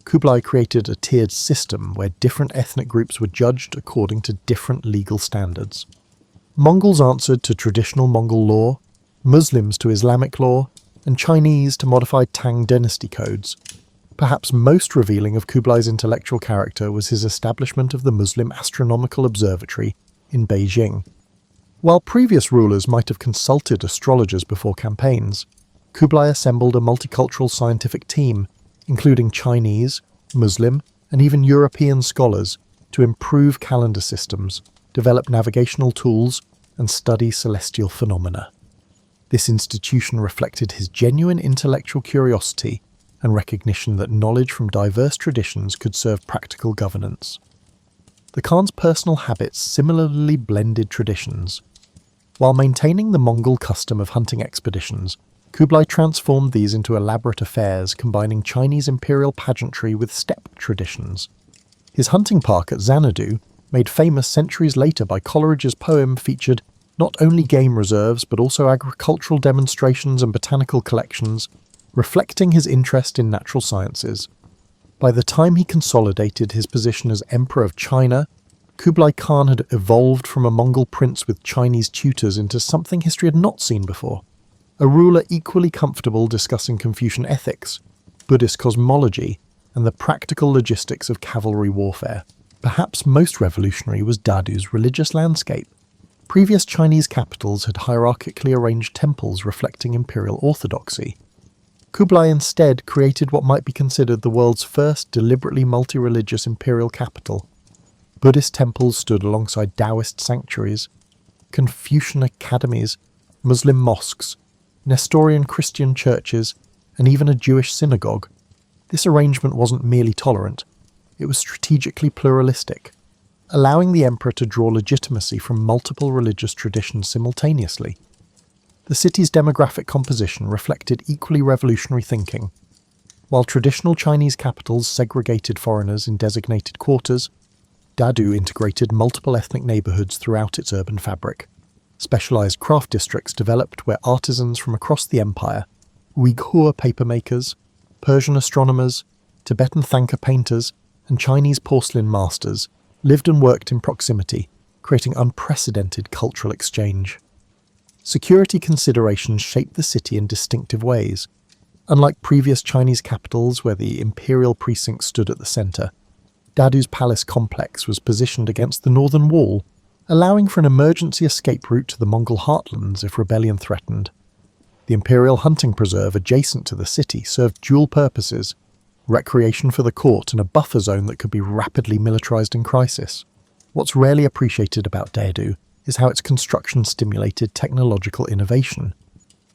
Kublai created a tiered system where different ethnic groups were judged according to different legal standards. Mongols answered to traditional Mongol law, Muslims to Islamic law, and Chinese to modified Tang dynasty codes. Perhaps most revealing of Kublai's intellectual character was his establishment of the Muslim Astronomical Observatory in Beijing. While previous rulers might have consulted astrologers before campaigns, Kublai assembled a multicultural scientific team, including Chinese, Muslim, and even European scholars, to improve calendar systems, develop navigational tools, and study celestial phenomena. This institution reflected his genuine intellectual curiosity and recognition that knowledge from diverse traditions could serve practical governance. The Khan's personal habits similarly blended traditions. While maintaining the Mongol custom of hunting expeditions, Kublai transformed these into elaborate affairs, combining Chinese imperial pageantry with steppe traditions. His hunting park at Xanadu, made famous centuries later by Coleridge's poem, featured not only game reserves but also agricultural demonstrations and botanical collections, reflecting his interest in natural sciences. By the time he consolidated his position as Emperor of China, Kublai Khan had evolved from a Mongol prince with Chinese tutors into something history had not seen before. A ruler equally comfortable discussing Confucian ethics, Buddhist cosmology, and the practical logistics of cavalry warfare. Perhaps most revolutionary was Dadu's religious landscape. Previous Chinese capitals had hierarchically arranged temples reflecting imperial orthodoxy. Kublai instead created what might be considered the world's first deliberately multi-religious imperial capital. Buddhist temples stood alongside Taoist sanctuaries, Confucian academies, Muslim mosques, Nestorian Christian churches, and even a Jewish synagogue. This arrangement wasn't merely tolerant, it was strategically pluralistic, allowing the emperor to draw legitimacy from multiple religious traditions simultaneously. The city's demographic composition reflected equally revolutionary thinking. While traditional Chinese capitals segregated foreigners in designated quarters, Dadu integrated multiple ethnic neighborhoods throughout its urban fabric. Specialized craft districts developed where artisans from across the empire, Uyghur papermakers, Persian astronomers, Tibetan Thangka painters, and Chinese porcelain masters lived and worked in proximity, creating unprecedented cultural exchange. Security considerations shaped the city in distinctive ways. Unlike previous Chinese capitals where the imperial precinct stood at the center, Dadu's palace complex was positioned against the northern wall, allowing for an emergency escape route to the Mongol heartlands if rebellion threatened. The imperial hunting preserve adjacent to the city served dual purposes: recreation for the court and a buffer zone that could be rapidly militarized in crisis. What's rarely appreciated about Dadu is how its construction stimulated technological innovation.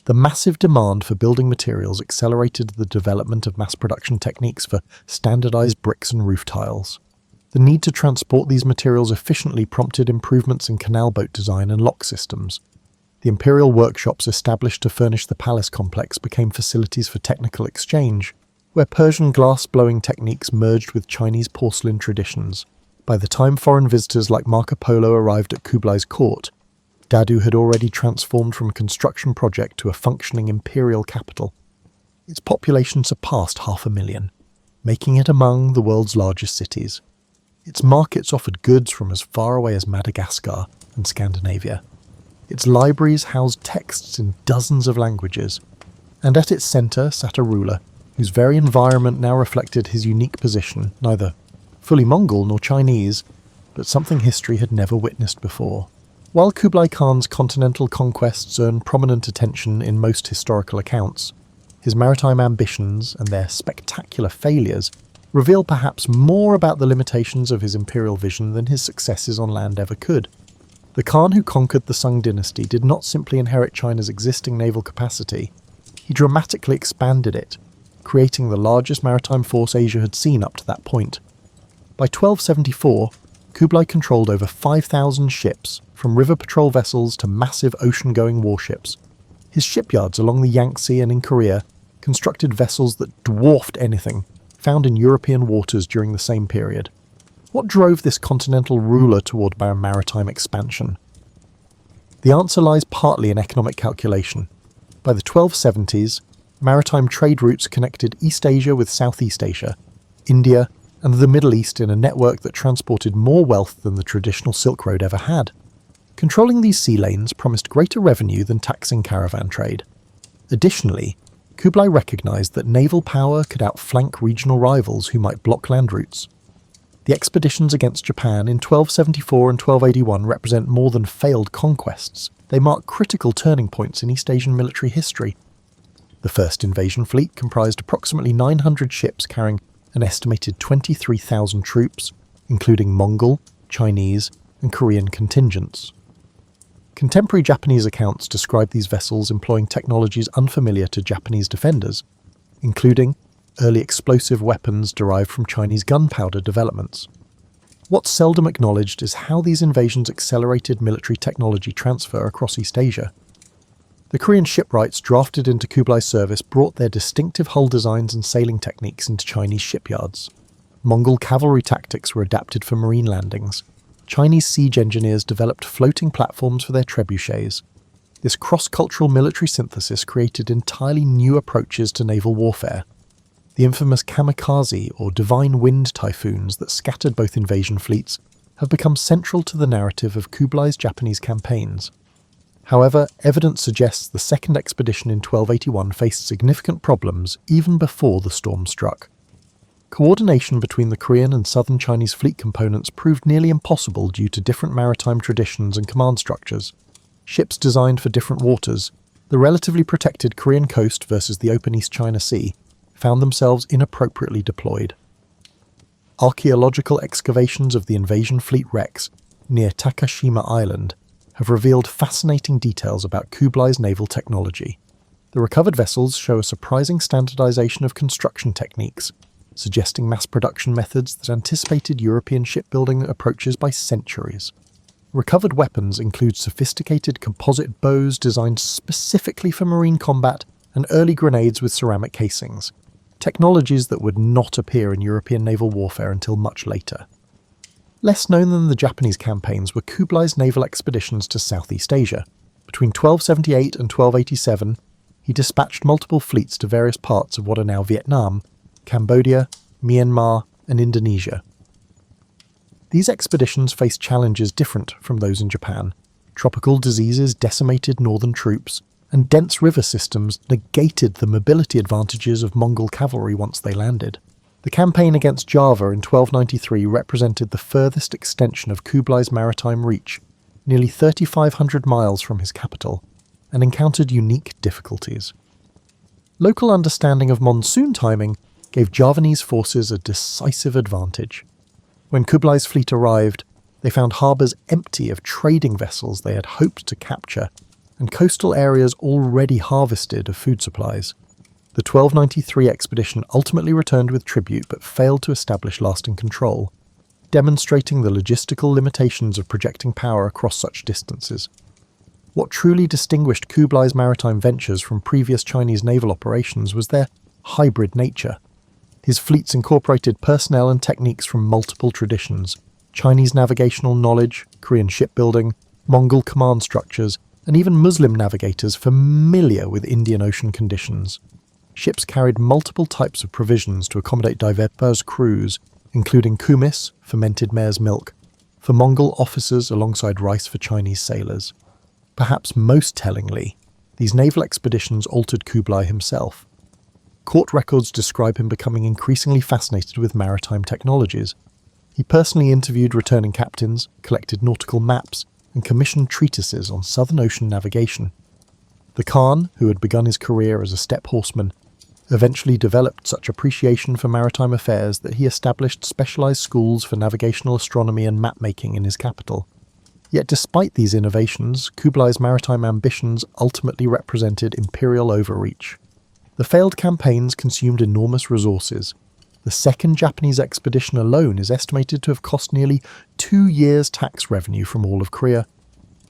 The massive demand for building materials accelerated the development of mass production techniques for standardized bricks and roof tiles. The need to transport these materials efficiently prompted improvements in canal boat design and lock systems. The imperial workshops established to furnish the palace complex became facilities for technical exchange, where Persian glass-blowing techniques merged with Chinese porcelain traditions. By the time foreign visitors like Marco Polo arrived at Kublai's court, Dadu had already transformed from a construction project to a functioning imperial capital. Its population surpassed 500,000. making it among the world's largest cities. Its markets offered goods from as far away as Madagascar and Scandinavia. Its libraries housed texts in dozens of languages, and at its centre sat a ruler whose very environment now reflected his unique position, neither fully Mongol nor Chinese, but something history had never witnessed before. While Kublai Khan's continental conquests earn prominent attention in most historical accounts, his maritime ambitions and their spectacular failures reveal perhaps more about the limitations of his imperial vision than his successes on land ever could. The Khan who conquered the Sung dynasty did not simply inherit China's existing naval capacity, he dramatically expanded it, creating the largest maritime force Asia had seen up to that point. By 1274, Kublai controlled over 5,000 ships, from river patrol vessels to massive ocean-going warships. His shipyards along the Yangtze and in Korea constructed vessels that dwarfed anything found in European waters during the same period. What drove this continental ruler toward maritime expansion? The answer lies partly in economic calculation. By the 1270s, maritime trade routes connected East Asia with Southeast Asia, India, and the Middle East in a network that transported more wealth than the traditional Silk Road ever had. Controlling these sea lanes promised greater revenue than taxing caravan trade. Additionally, Kublai recognized that naval power could outflank regional rivals who might block land routes. The expeditions against Japan in 1274 and 1281 represent more than failed conquests. They mark critical turning points in East Asian military history. The first invasion fleet comprised approximately 900 ships carrying an estimated 23,000 troops, including Mongol, Chinese, and Korean contingents. Contemporary Japanese accounts describe these vessels employing technologies unfamiliar to Japanese defenders, including early explosive weapons derived from Chinese gunpowder developments. What's seldom acknowledged is how these invasions accelerated military technology transfer across East Asia. The Korean shipwrights drafted into Kublai's service brought their distinctive hull designs and sailing techniques into Chinese shipyards. Mongol cavalry tactics were adapted for marine landings. Chinese siege engineers developed floating platforms for their trebuchets. This cross-cultural military synthesis created entirely new approaches to naval warfare. The infamous kamikaze or divine wind typhoons that scattered both invasion fleets have become central to the narrative of Kublai's Japanese campaigns. However, evidence suggests the second expedition in 1281 faced significant problems even before the storm struck. Coordination between the Korean and southern Chinese fleet components proved nearly impossible due to different maritime traditions and command structures. Ships designed for different waters, the relatively protected Korean coast versus the open East China Sea, found themselves inappropriately deployed. Archaeological excavations of the invasion fleet wrecks near Takashima Island have revealed fascinating details about Kublai's naval technology. The recovered vessels show a surprising standardization of construction techniques, suggesting mass production methods that anticipated European shipbuilding approaches by centuries. Recovered weapons include sophisticated composite bows designed specifically for marine combat and early grenades with ceramic casings, technologies that would not appear in European naval warfare until much later. Less known than the Japanese campaigns were Kublai's naval expeditions to Southeast Asia. Between 1278 and 1287, he dispatched multiple fleets to various parts of what are now Vietnam, Cambodia, Myanmar, and Indonesia. These expeditions faced challenges different from those in Japan. Tropical diseases decimated northern troops, and dense river systems negated the mobility advantages of Mongol cavalry once they landed. The campaign against Java in 1293 represented the furthest extension of Kublai's maritime reach, nearly 3,500 miles from his capital, and encountered unique difficulties. Local understanding of monsoon timing gave Javanese forces a decisive advantage. When Kublai's fleet arrived, they found harbours empty of trading vessels they had hoped to capture, and coastal areas already harvested of food supplies. The 1293 expedition ultimately returned with tribute but failed to establish lasting control, demonstrating the logistical limitations of projecting power across such distances. What truly distinguished Kublai's maritime ventures from previous Chinese naval operations was their hybrid nature. His fleets incorporated personnel and techniques from multiple traditions: Chinese navigational knowledge, Korean shipbuilding, Mongol command structures, and even Muslim navigators familiar with Indian Ocean conditions. ships carried multiple types of provisions to accommodate diverse crews, including kumis, fermented mare's milk, for Mongol officers alongside rice for Chinese sailors. Perhaps most tellingly, these naval expeditions altered Kublai himself. Court records describe him becoming increasingly fascinated with maritime technologies. He personally interviewed returning captains, collected nautical maps, and commissioned treatises on Southern Ocean navigation. The Khan, who had begun his career as a steppe horseman, eventually developed such appreciation for maritime affairs that he established specialized schools for navigational astronomy and map-making in his capital. Yet despite these innovations, Kublai's maritime ambitions ultimately represented imperial overreach. The failed campaigns consumed enormous resources. The second Japanese expedition alone is estimated to have cost nearly 2 years' tax revenue from all of Korea.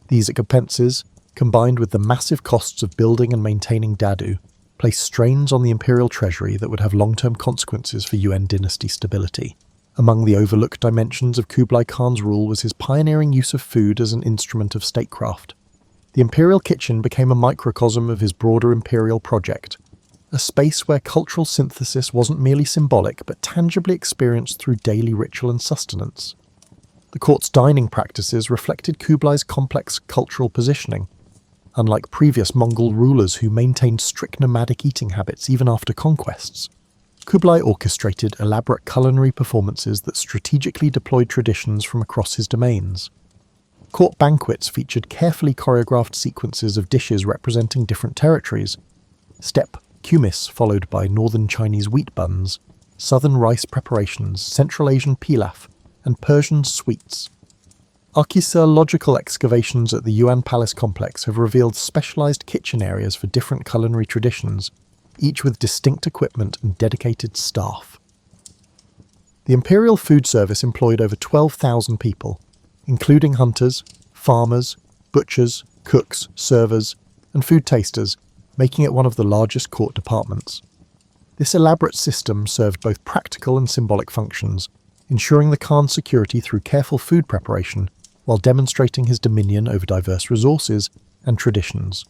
These expenses, combined with the massive costs of building and maintaining Dadu, placed strains on the imperial treasury that would have long-term consequences for Yuan dynasty stability. Among the overlooked dimensions of Kublai Khan's rule was his pioneering use of food as an instrument of statecraft. The imperial kitchen became a microcosm of his broader imperial project, a space where cultural synthesis wasn't merely symbolic but tangibly experienced through daily ritual and sustenance. The court's dining practices reflected Kublai's complex cultural positioning. Unlike previous Mongol rulers who maintained strict nomadic eating habits even after conquests, Kublai orchestrated elaborate culinary performances that strategically deployed traditions from across his domains. Court banquets featured carefully choreographed sequences of dishes representing different territories: steppe kumis followed by northern Chinese wheat buns, southern rice preparations, Central Asian pilaf, and Persian sweets. Archaeological excavations at the Yuan Palace complex have revealed specialized kitchen areas for different culinary traditions, each with distinct equipment and dedicated staff. The Imperial Food Service employed over 12,000 people, including hunters, farmers, butchers, cooks, servers, and food tasters, making it one of the largest court departments. This elaborate system served both practical and symbolic functions, ensuring the Khan's security through careful food preparation, while demonstrating his dominion over diverse resources and traditions.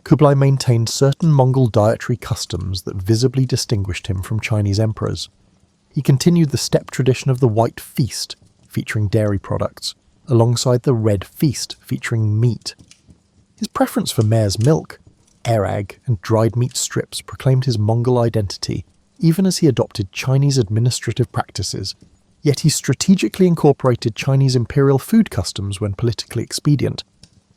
Kublai maintained certain Mongol dietary customs that visibly distinguished him from Chinese emperors. He continued the steppe tradition of the White Feast, featuring dairy products, alongside the Red Feast, featuring meat. His preference for mare's milk, erag, and dried meat strips proclaimed his Mongol identity, even as he adopted Chinese administrative practices. Yet he strategically incorporated Chinese imperial food customs when politically expedient,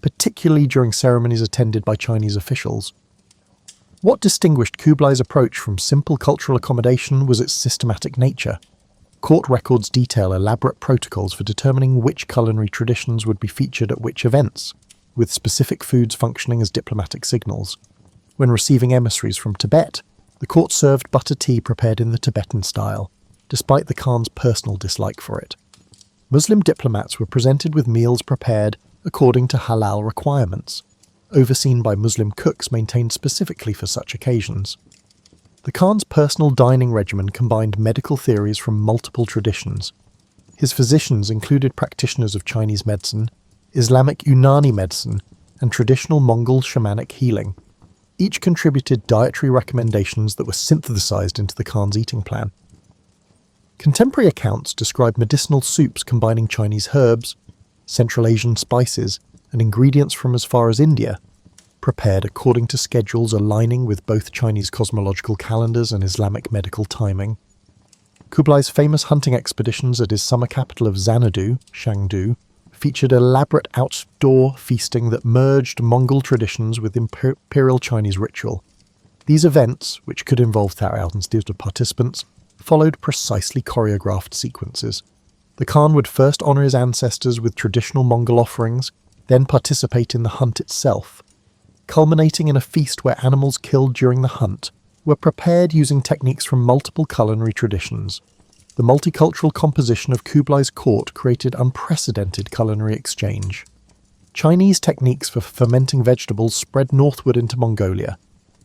particularly during ceremonies attended by Chinese officials. What distinguished Kublai's approach from simple cultural accommodation was its systematic nature. Court records detail elaborate protocols for determining which culinary traditions would be featured at which events, with specific foods functioning as diplomatic signals. When receiving emissaries from Tibet, the court served butter tea prepared in the Tibetan style, despite the Khan's personal dislike for it. Muslim diplomats were presented with meals prepared according to halal requirements, overseen by Muslim cooks maintained specifically for such occasions. The Khan's personal dining regimen combined medical theories from multiple traditions. His physicians included practitioners of Chinese medicine, Islamic Unani medicine, and traditional Mongol shamanic healing. Each contributed dietary recommendations that were synthesized into the Khan's eating plan. Contemporary accounts describe medicinal soups combining Chinese herbs, Central Asian spices, and ingredients from as far as India, prepared according to schedules aligning with both Chinese cosmological calendars and Islamic medical timing. Kublai's famous hunting expeditions at his summer capital of Xanadu, Shangdu, featured elaborate outdoor feasting that merged Mongol traditions with imperial Chinese ritual. These events, which could involve thousands of participants, followed precisely choreographed sequences. The Khan would first honour his ancestors with traditional Mongol offerings, then participate in the hunt itself, culminating in a feast where animals killed during the hunt were prepared using techniques from multiple culinary traditions. The multicultural composition of Kublai's court created unprecedented culinary exchange. Chinese techniques for fermenting vegetables spread northward into Mongolia.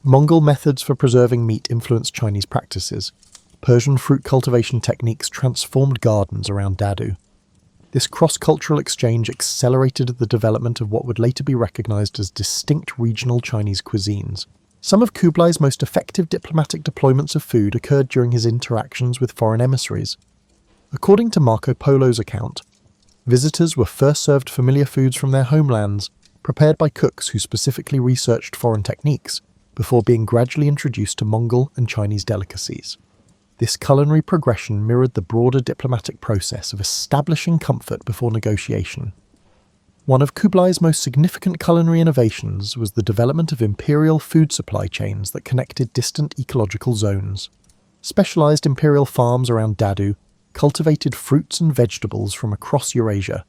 Mongol methods for preserving meat influenced Chinese practices. Persian fruit cultivation techniques transformed gardens around Dadu. This cross-cultural exchange accelerated the development of what would later be recognized as distinct regional Chinese cuisines. Some of Kublai's most effective diplomatic deployments of food occurred during his interactions with foreign emissaries. According to Marco Polo's account, visitors were first served familiar foods from their homelands, prepared by cooks who specifically researched foreign techniques, before being gradually introduced to Mongol and Chinese delicacies. This culinary progression mirrored the broader diplomatic process of establishing comfort before negotiation. One of Kublai's most significant culinary innovations was the development of imperial food supply chains that connected distant ecological zones. Specialized imperial farms around Dadu cultivated fruits and vegetables from across Eurasia.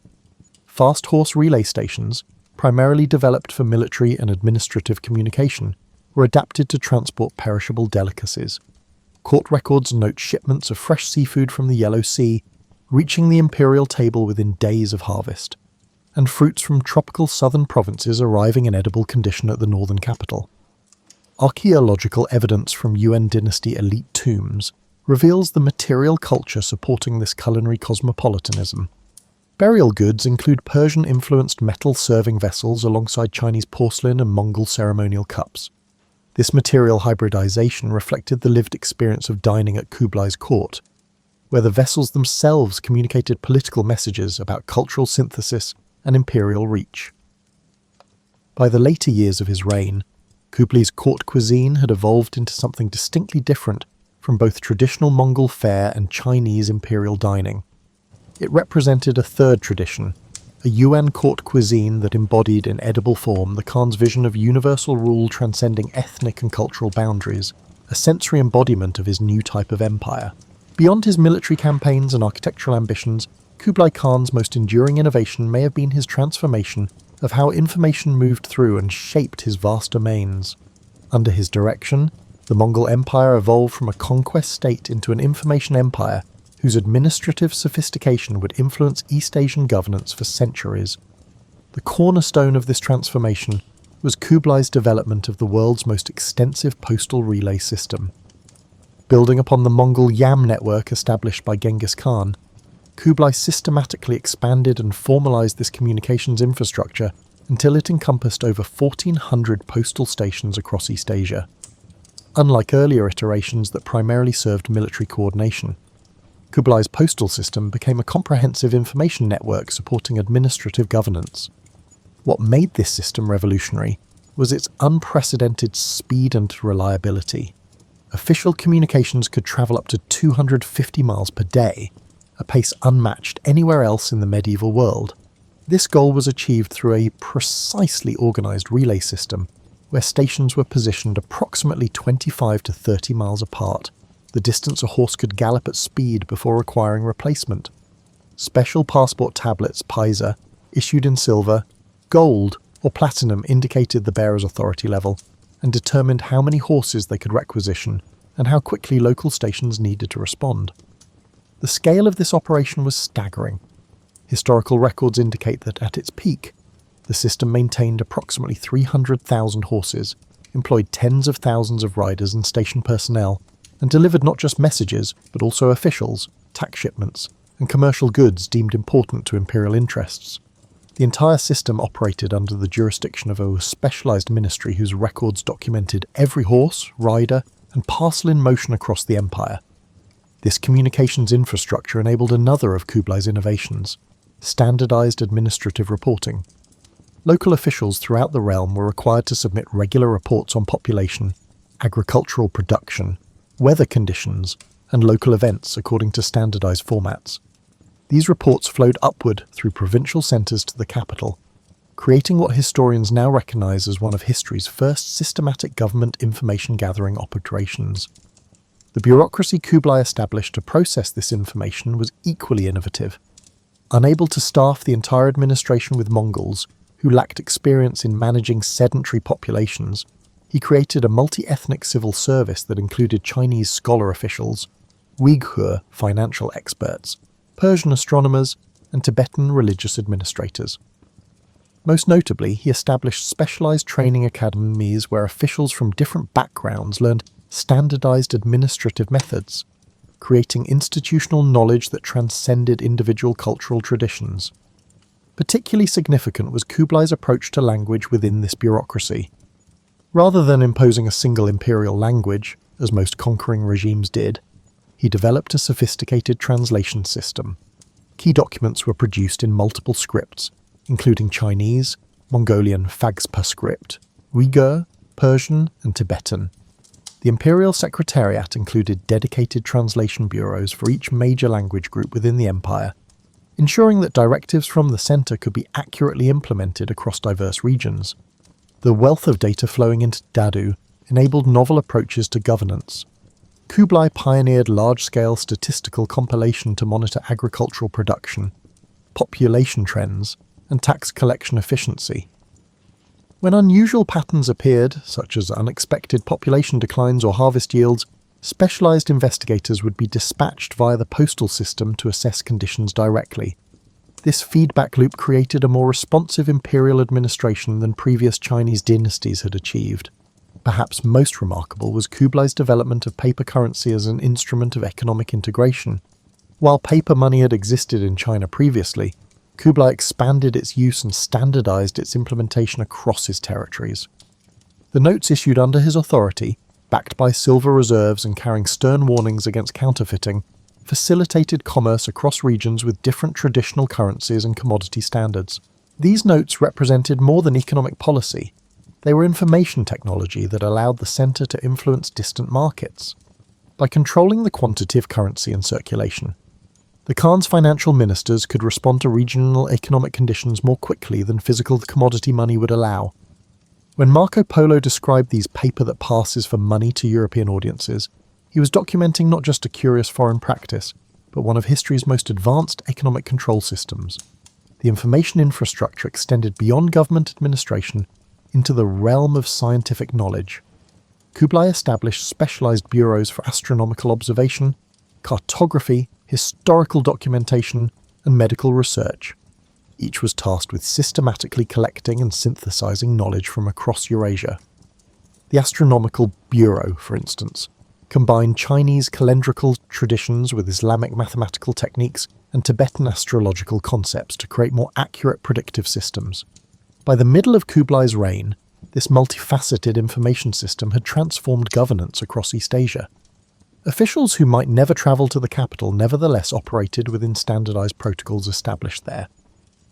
Fast horse relay stations, primarily developed for military and administrative communication, were adapted to transport perishable delicacies. Court records note shipments of fresh seafood from the Yellow Sea, reaching the imperial table within days of harvest, and fruits from tropical southern provinces arriving in edible condition at the northern capital. Archaeological evidence from Yuan dynasty elite tombs reveals the material culture supporting this culinary cosmopolitanism. Burial goods include Persian-influenced metal serving vessels alongside Chinese porcelain and Mongol ceremonial cups. This material hybridization reflected the lived experience of dining at Kublai's court, where the vessels themselves communicated political messages about cultural synthesis and imperial reach. By the later years of his reign, Kublai's court cuisine had evolved into something distinctly different from both traditional Mongol fare and Chinese imperial dining. It represented a third tradition, a Yuan court cuisine that embodied in edible form the Khan's vision of universal rule transcending ethnic and cultural boundaries, a sensory embodiment of his new type of empire. Beyond his military campaigns and architectural ambitions, Kublai Khan's most enduring innovation may have been his transformation of how information moved through and shaped his vast domains. Under his direction, the Mongol Empire evolved from a conquest state into an information empire whose administrative sophistication would influence East Asian governance for centuries. The cornerstone of this transformation was Kublai's development of the world's most extensive postal relay system. Building upon the Mongol Yam network established by Genghis Khan, Kublai systematically expanded and formalized this communications infrastructure until it encompassed over 1,400 postal stations across East Asia. Unlike earlier iterations that primarily served military coordination, Kublai's postal system became a comprehensive information network supporting administrative governance. What made this system revolutionary was its unprecedented speed and reliability. Official communications could travel up to 250 miles per day, a pace unmatched anywhere else in the medieval world. This goal was achieved through a precisely organized relay system, where stations were positioned approximately 25 to 30 miles apart, the distance a horse could gallop at speed before requiring replacement. Special passport tablets, paisa, issued in silver, gold, or platinum indicated the bearer's authority level and determined how many horses they could requisition and how quickly local stations needed to respond. The scale of this operation was staggering. Historical records indicate that at its peak, the system maintained approximately 300,000 horses, employed tens of thousands of riders and station personnel, and delivered not just messages, but also officials, tax shipments, and commercial goods deemed important to imperial interests. The entire system operated under the jurisdiction of a specialized ministry whose records documented every horse, rider, and parcel in motion across the empire. This communications infrastructure enabled another of Kublai's innovations, standardized administrative reporting. Local officials throughout the realm were required to submit regular reports on population, agricultural production, weather conditions, and local events according to standardized formats. These reports flowed upward through provincial centers to the capital, creating what historians now recognize as one of history's first systematic government information gathering operations. The bureaucracy Kublai established to process this information was equally innovative. Unable to staff the entire administration with Mongols, who lacked experience in managing sedentary populations, he created a multi-ethnic civil service that included Chinese scholar officials, Uyghur financial experts, Persian astronomers, and Tibetan religious administrators. Most notably, he established specialized training academies where officials from different backgrounds learned standardized administrative methods, creating institutional knowledge that transcended individual cultural traditions. Particularly significant was Kublai's approach to language within this bureaucracy. Rather than imposing a single imperial language, as most conquering regimes did, he developed a sophisticated translation system. Key documents were produced in multiple scripts, including Chinese, Mongolian Fagspa script, Uyghur, Persian, and Tibetan. The imperial secretariat included dedicated translation bureaus for each major language group within the empire, ensuring that directives from the centre could be accurately implemented across diverse regions. The wealth of data flowing into Dadu enabled novel approaches to governance. Kublai pioneered large-scale statistical compilation to monitor agricultural production, population trends, and tax collection efficiency. When unusual patterns appeared, such as unexpected population declines or harvest yields, specialized investigators would be dispatched via the postal system to assess conditions directly. This feedback loop created a more responsive imperial administration than previous Chinese dynasties had achieved. Perhaps most remarkable was Kublai's development of paper currency as an instrument of economic integration. While paper money had existed in China previously, Kublai expanded its use and standardized its implementation across his territories. The notes issued under his authority, backed by silver reserves and carrying stern warnings against counterfeiting, facilitated commerce across regions with different traditional currencies and commodity standards. These notes represented more than economic policy. They were information technology that allowed the centre to influence distant markets. By controlling the quantity of currency in circulation, the Khan's financial ministers could respond to regional economic conditions more quickly than physical commodity money would allow. When Marco Polo described these paper that passes for money to European audiences, he was documenting not just a curious foreign practice, but one of history's most advanced economic control systems. The information infrastructure extended beyond government administration into the realm of scientific knowledge. Kublai established specialized bureaus for astronomical observation, cartography, historical documentation, and medical research. Each was tasked with systematically collecting and synthesizing knowledge from across Eurasia. The Astronomical Bureau, for instance, combined Chinese calendrical traditions with Islamic mathematical techniques and Tibetan astrological concepts to create more accurate predictive systems. By the middle of Kublai's reign, this multifaceted information system had transformed governance across East Asia. Officials who might never travel to the capital nevertheless operated within standardized protocols established there.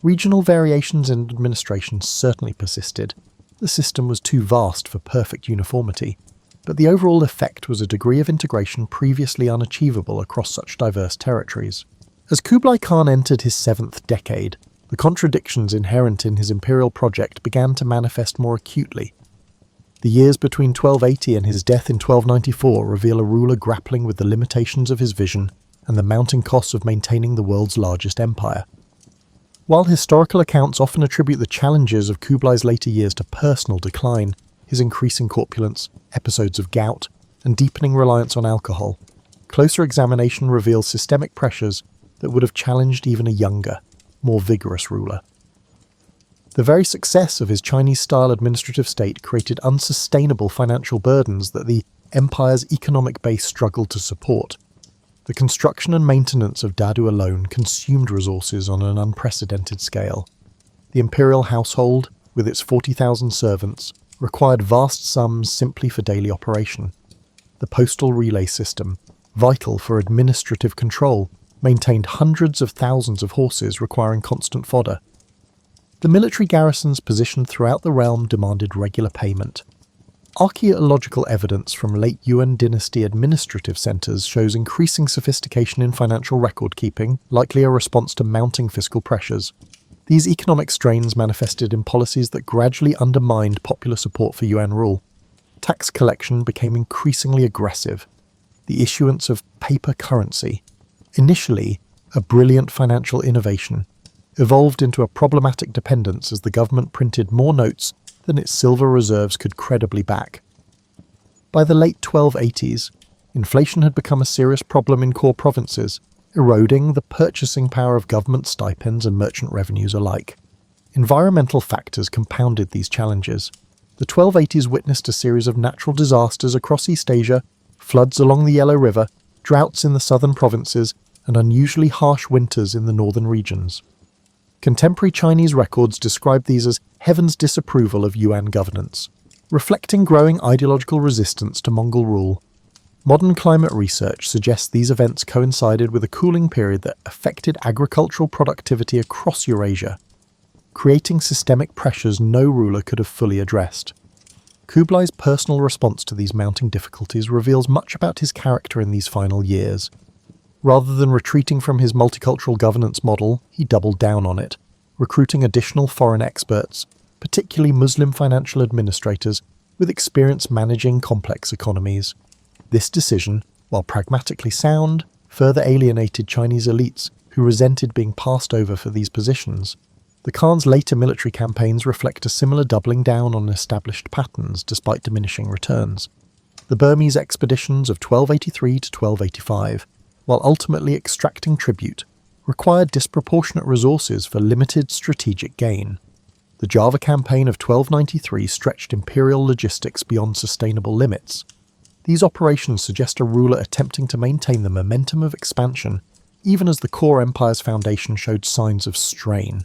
Regional variations in administration certainly persisted. The system was too vast for perfect uniformity, but the overall effect was a degree of integration previously unachievable across such diverse territories. As Kublai Khan entered his 7th decade, the contradictions inherent in his imperial project began to manifest more acutely. The years between 1280 and his death in 1294 reveal a ruler grappling with the limitations of his vision and the mounting costs of maintaining the world's largest empire. While historical accounts often attribute the challenges of Kublai's later years to personal decline, his increasing corpulence, episodes of gout, and deepening reliance on alcohol, closer examination reveals systemic pressures that would have challenged even a younger, more vigorous ruler. The very success of his Chinese-style administrative state created unsustainable financial burdens that the empire's economic base struggled to support. The construction and maintenance of Dadu alone consumed resources on an unprecedented scale. The imperial household, with its 40,000 servants, required vast sums simply for daily operation. The postal relay system, vital for administrative control, maintained hundreds of thousands of horses requiring constant fodder. The military garrisons positioned throughout the realm demanded regular payment. Archaeological evidence from late Yuan dynasty administrative centres shows increasing sophistication in financial record-keeping, likely a response to mounting fiscal pressures. These economic strains manifested in policies that gradually undermined popular support for Yuan rule. Tax collection became increasingly aggressive. The issuance of paper currency, initially a brilliant financial innovation, evolved into a problematic dependence as the government printed more notes than its silver reserves could credibly back. By the late 1280s, inflation had become a serious problem in core provinces, eroding the purchasing power of government stipends and merchant revenues alike. Environmental factors compounded these challenges. The 1280s witnessed a series of natural disasters across East Asia, floods along the Yellow River, droughts in the southern provinces, and unusually harsh winters in the northern regions. Contemporary Chinese records describe these as heaven's disapproval of Yuan governance. Reflecting growing ideological resistance to Mongol rule, modern climate research suggests these events coincided with a cooling period that affected agricultural productivity across Eurasia, creating systemic pressures no ruler could have fully addressed. Kublai's personal response to these mounting difficulties reveals much about his character in these final years. Rather than retreating from his multicultural governance model, he doubled down on it, recruiting additional foreign experts, particularly Muslim financial administrators with experience managing complex economies. This decision, while pragmatically sound, further alienated Chinese elites who resented being passed over for these positions. The Khan's later military campaigns reflect a similar doubling down on established patterns despite diminishing returns. The Burmese expeditions of 1283 to 1285, while ultimately extracting tribute, required disproportionate resources for limited strategic gain. The Java campaign of 1293 stretched imperial logistics beyond sustainable limits. These operations suggest a ruler attempting to maintain the momentum of expansion, even as the core empire's foundation showed signs of strain.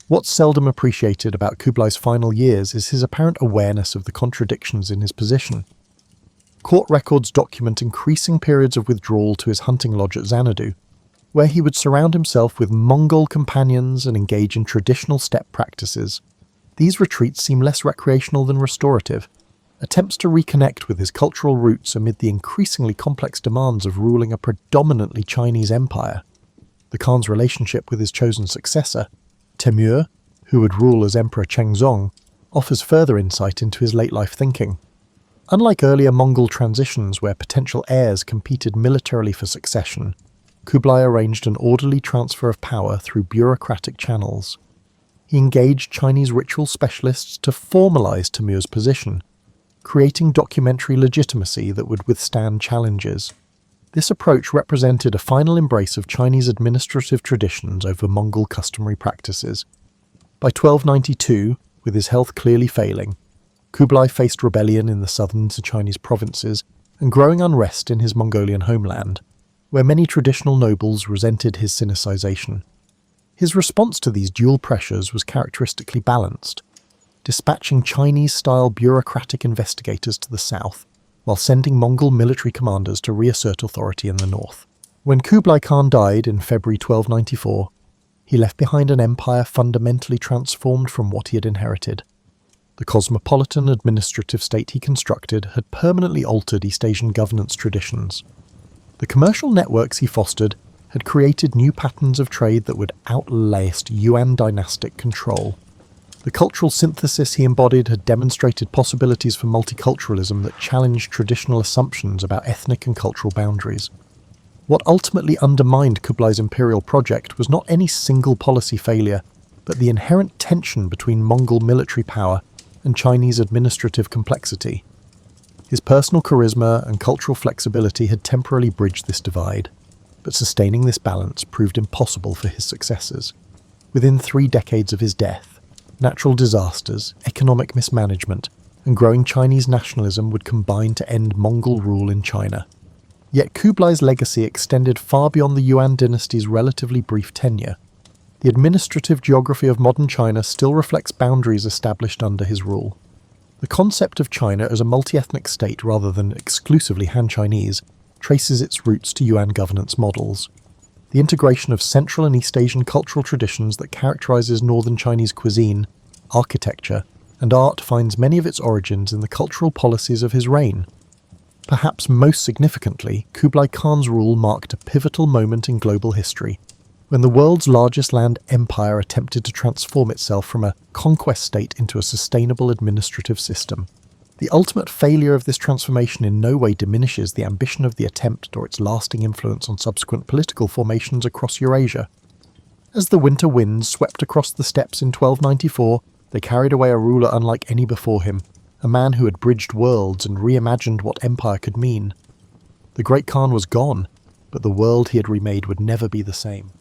What's seldom appreciated about Kublai's final years is his apparent awareness of the contradictions in his position. Court records document increasing periods of withdrawal to his hunting lodge at Xanadu, where he would surround himself with Mongol companions and engage in traditional steppe practices. These retreats seem less recreational than restorative, attempts to reconnect with his cultural roots amid the increasingly complex demands of ruling a predominantly Chinese empire. The Khan's relationship with his chosen successor, Temür, who would rule as Emperor Chengzong, offers further insight into his late-life thinking. Unlike earlier Mongol transitions where potential heirs competed militarily for succession, Kublai arranged an orderly transfer of power through bureaucratic channels. He engaged Chinese ritual specialists to formalize Temür's position, creating documentary legitimacy that would withstand challenges. This approach represented a final embrace of Chinese administrative traditions over Mongol customary practices. By 1292, with his health clearly failing, Kublai faced rebellion in the southern Chinese provinces and growing unrest in his Mongolian homeland, where many traditional nobles resented his Sinicization. His response to these dual pressures was characteristically balanced, dispatching Chinese-style bureaucratic investigators to the south, while sending Mongol military commanders to reassert authority in the north. When Kublai Khan died in February 1294, he left behind an empire fundamentally transformed from what he had inherited. The cosmopolitan administrative state he constructed had permanently altered East Asian governance traditions. The commercial networks he fostered had created new patterns of trade that would outlast Yuan dynastic control. The cultural synthesis he embodied had demonstrated possibilities for multiculturalism that challenged traditional assumptions about ethnic and cultural boundaries. What ultimately undermined Kublai's imperial project was not any single policy failure, but the inherent tension between Mongol military power and Chinese administrative complexity. His personal charisma and cultural flexibility had temporarily bridged this divide, but sustaining this balance proved impossible for his successors. Within 3 decades of his death, natural disasters, economic mismanagement, and growing Chinese nationalism would combine to end Mongol rule in China. Yet Kublai's legacy extended far beyond the Yuan dynasty's relatively brief tenure. The administrative geography of modern China still reflects boundaries established under his rule. The concept of China as a multi-ethnic state rather than exclusively Han Chinese traces its roots to Yuan governance models. The integration of Central and East Asian cultural traditions that characterizes northern Chinese cuisine, architecture, and art finds many of its origins in the cultural policies of his reign. Perhaps most significantly, Kublai Khan's rule marked a pivotal moment in global history, when the world's largest land empire attempted to transform itself from a conquest state into a sustainable administrative system. The ultimate failure of this transformation in no way diminishes the ambition of the attempt or its lasting influence on subsequent political formations across Eurasia. As the winter winds swept across the steppes in 1294, they carried away a ruler unlike any before him, a man who had bridged worlds and reimagined what empire could mean. The great Khan was gone, but the world he had remade would never be the same.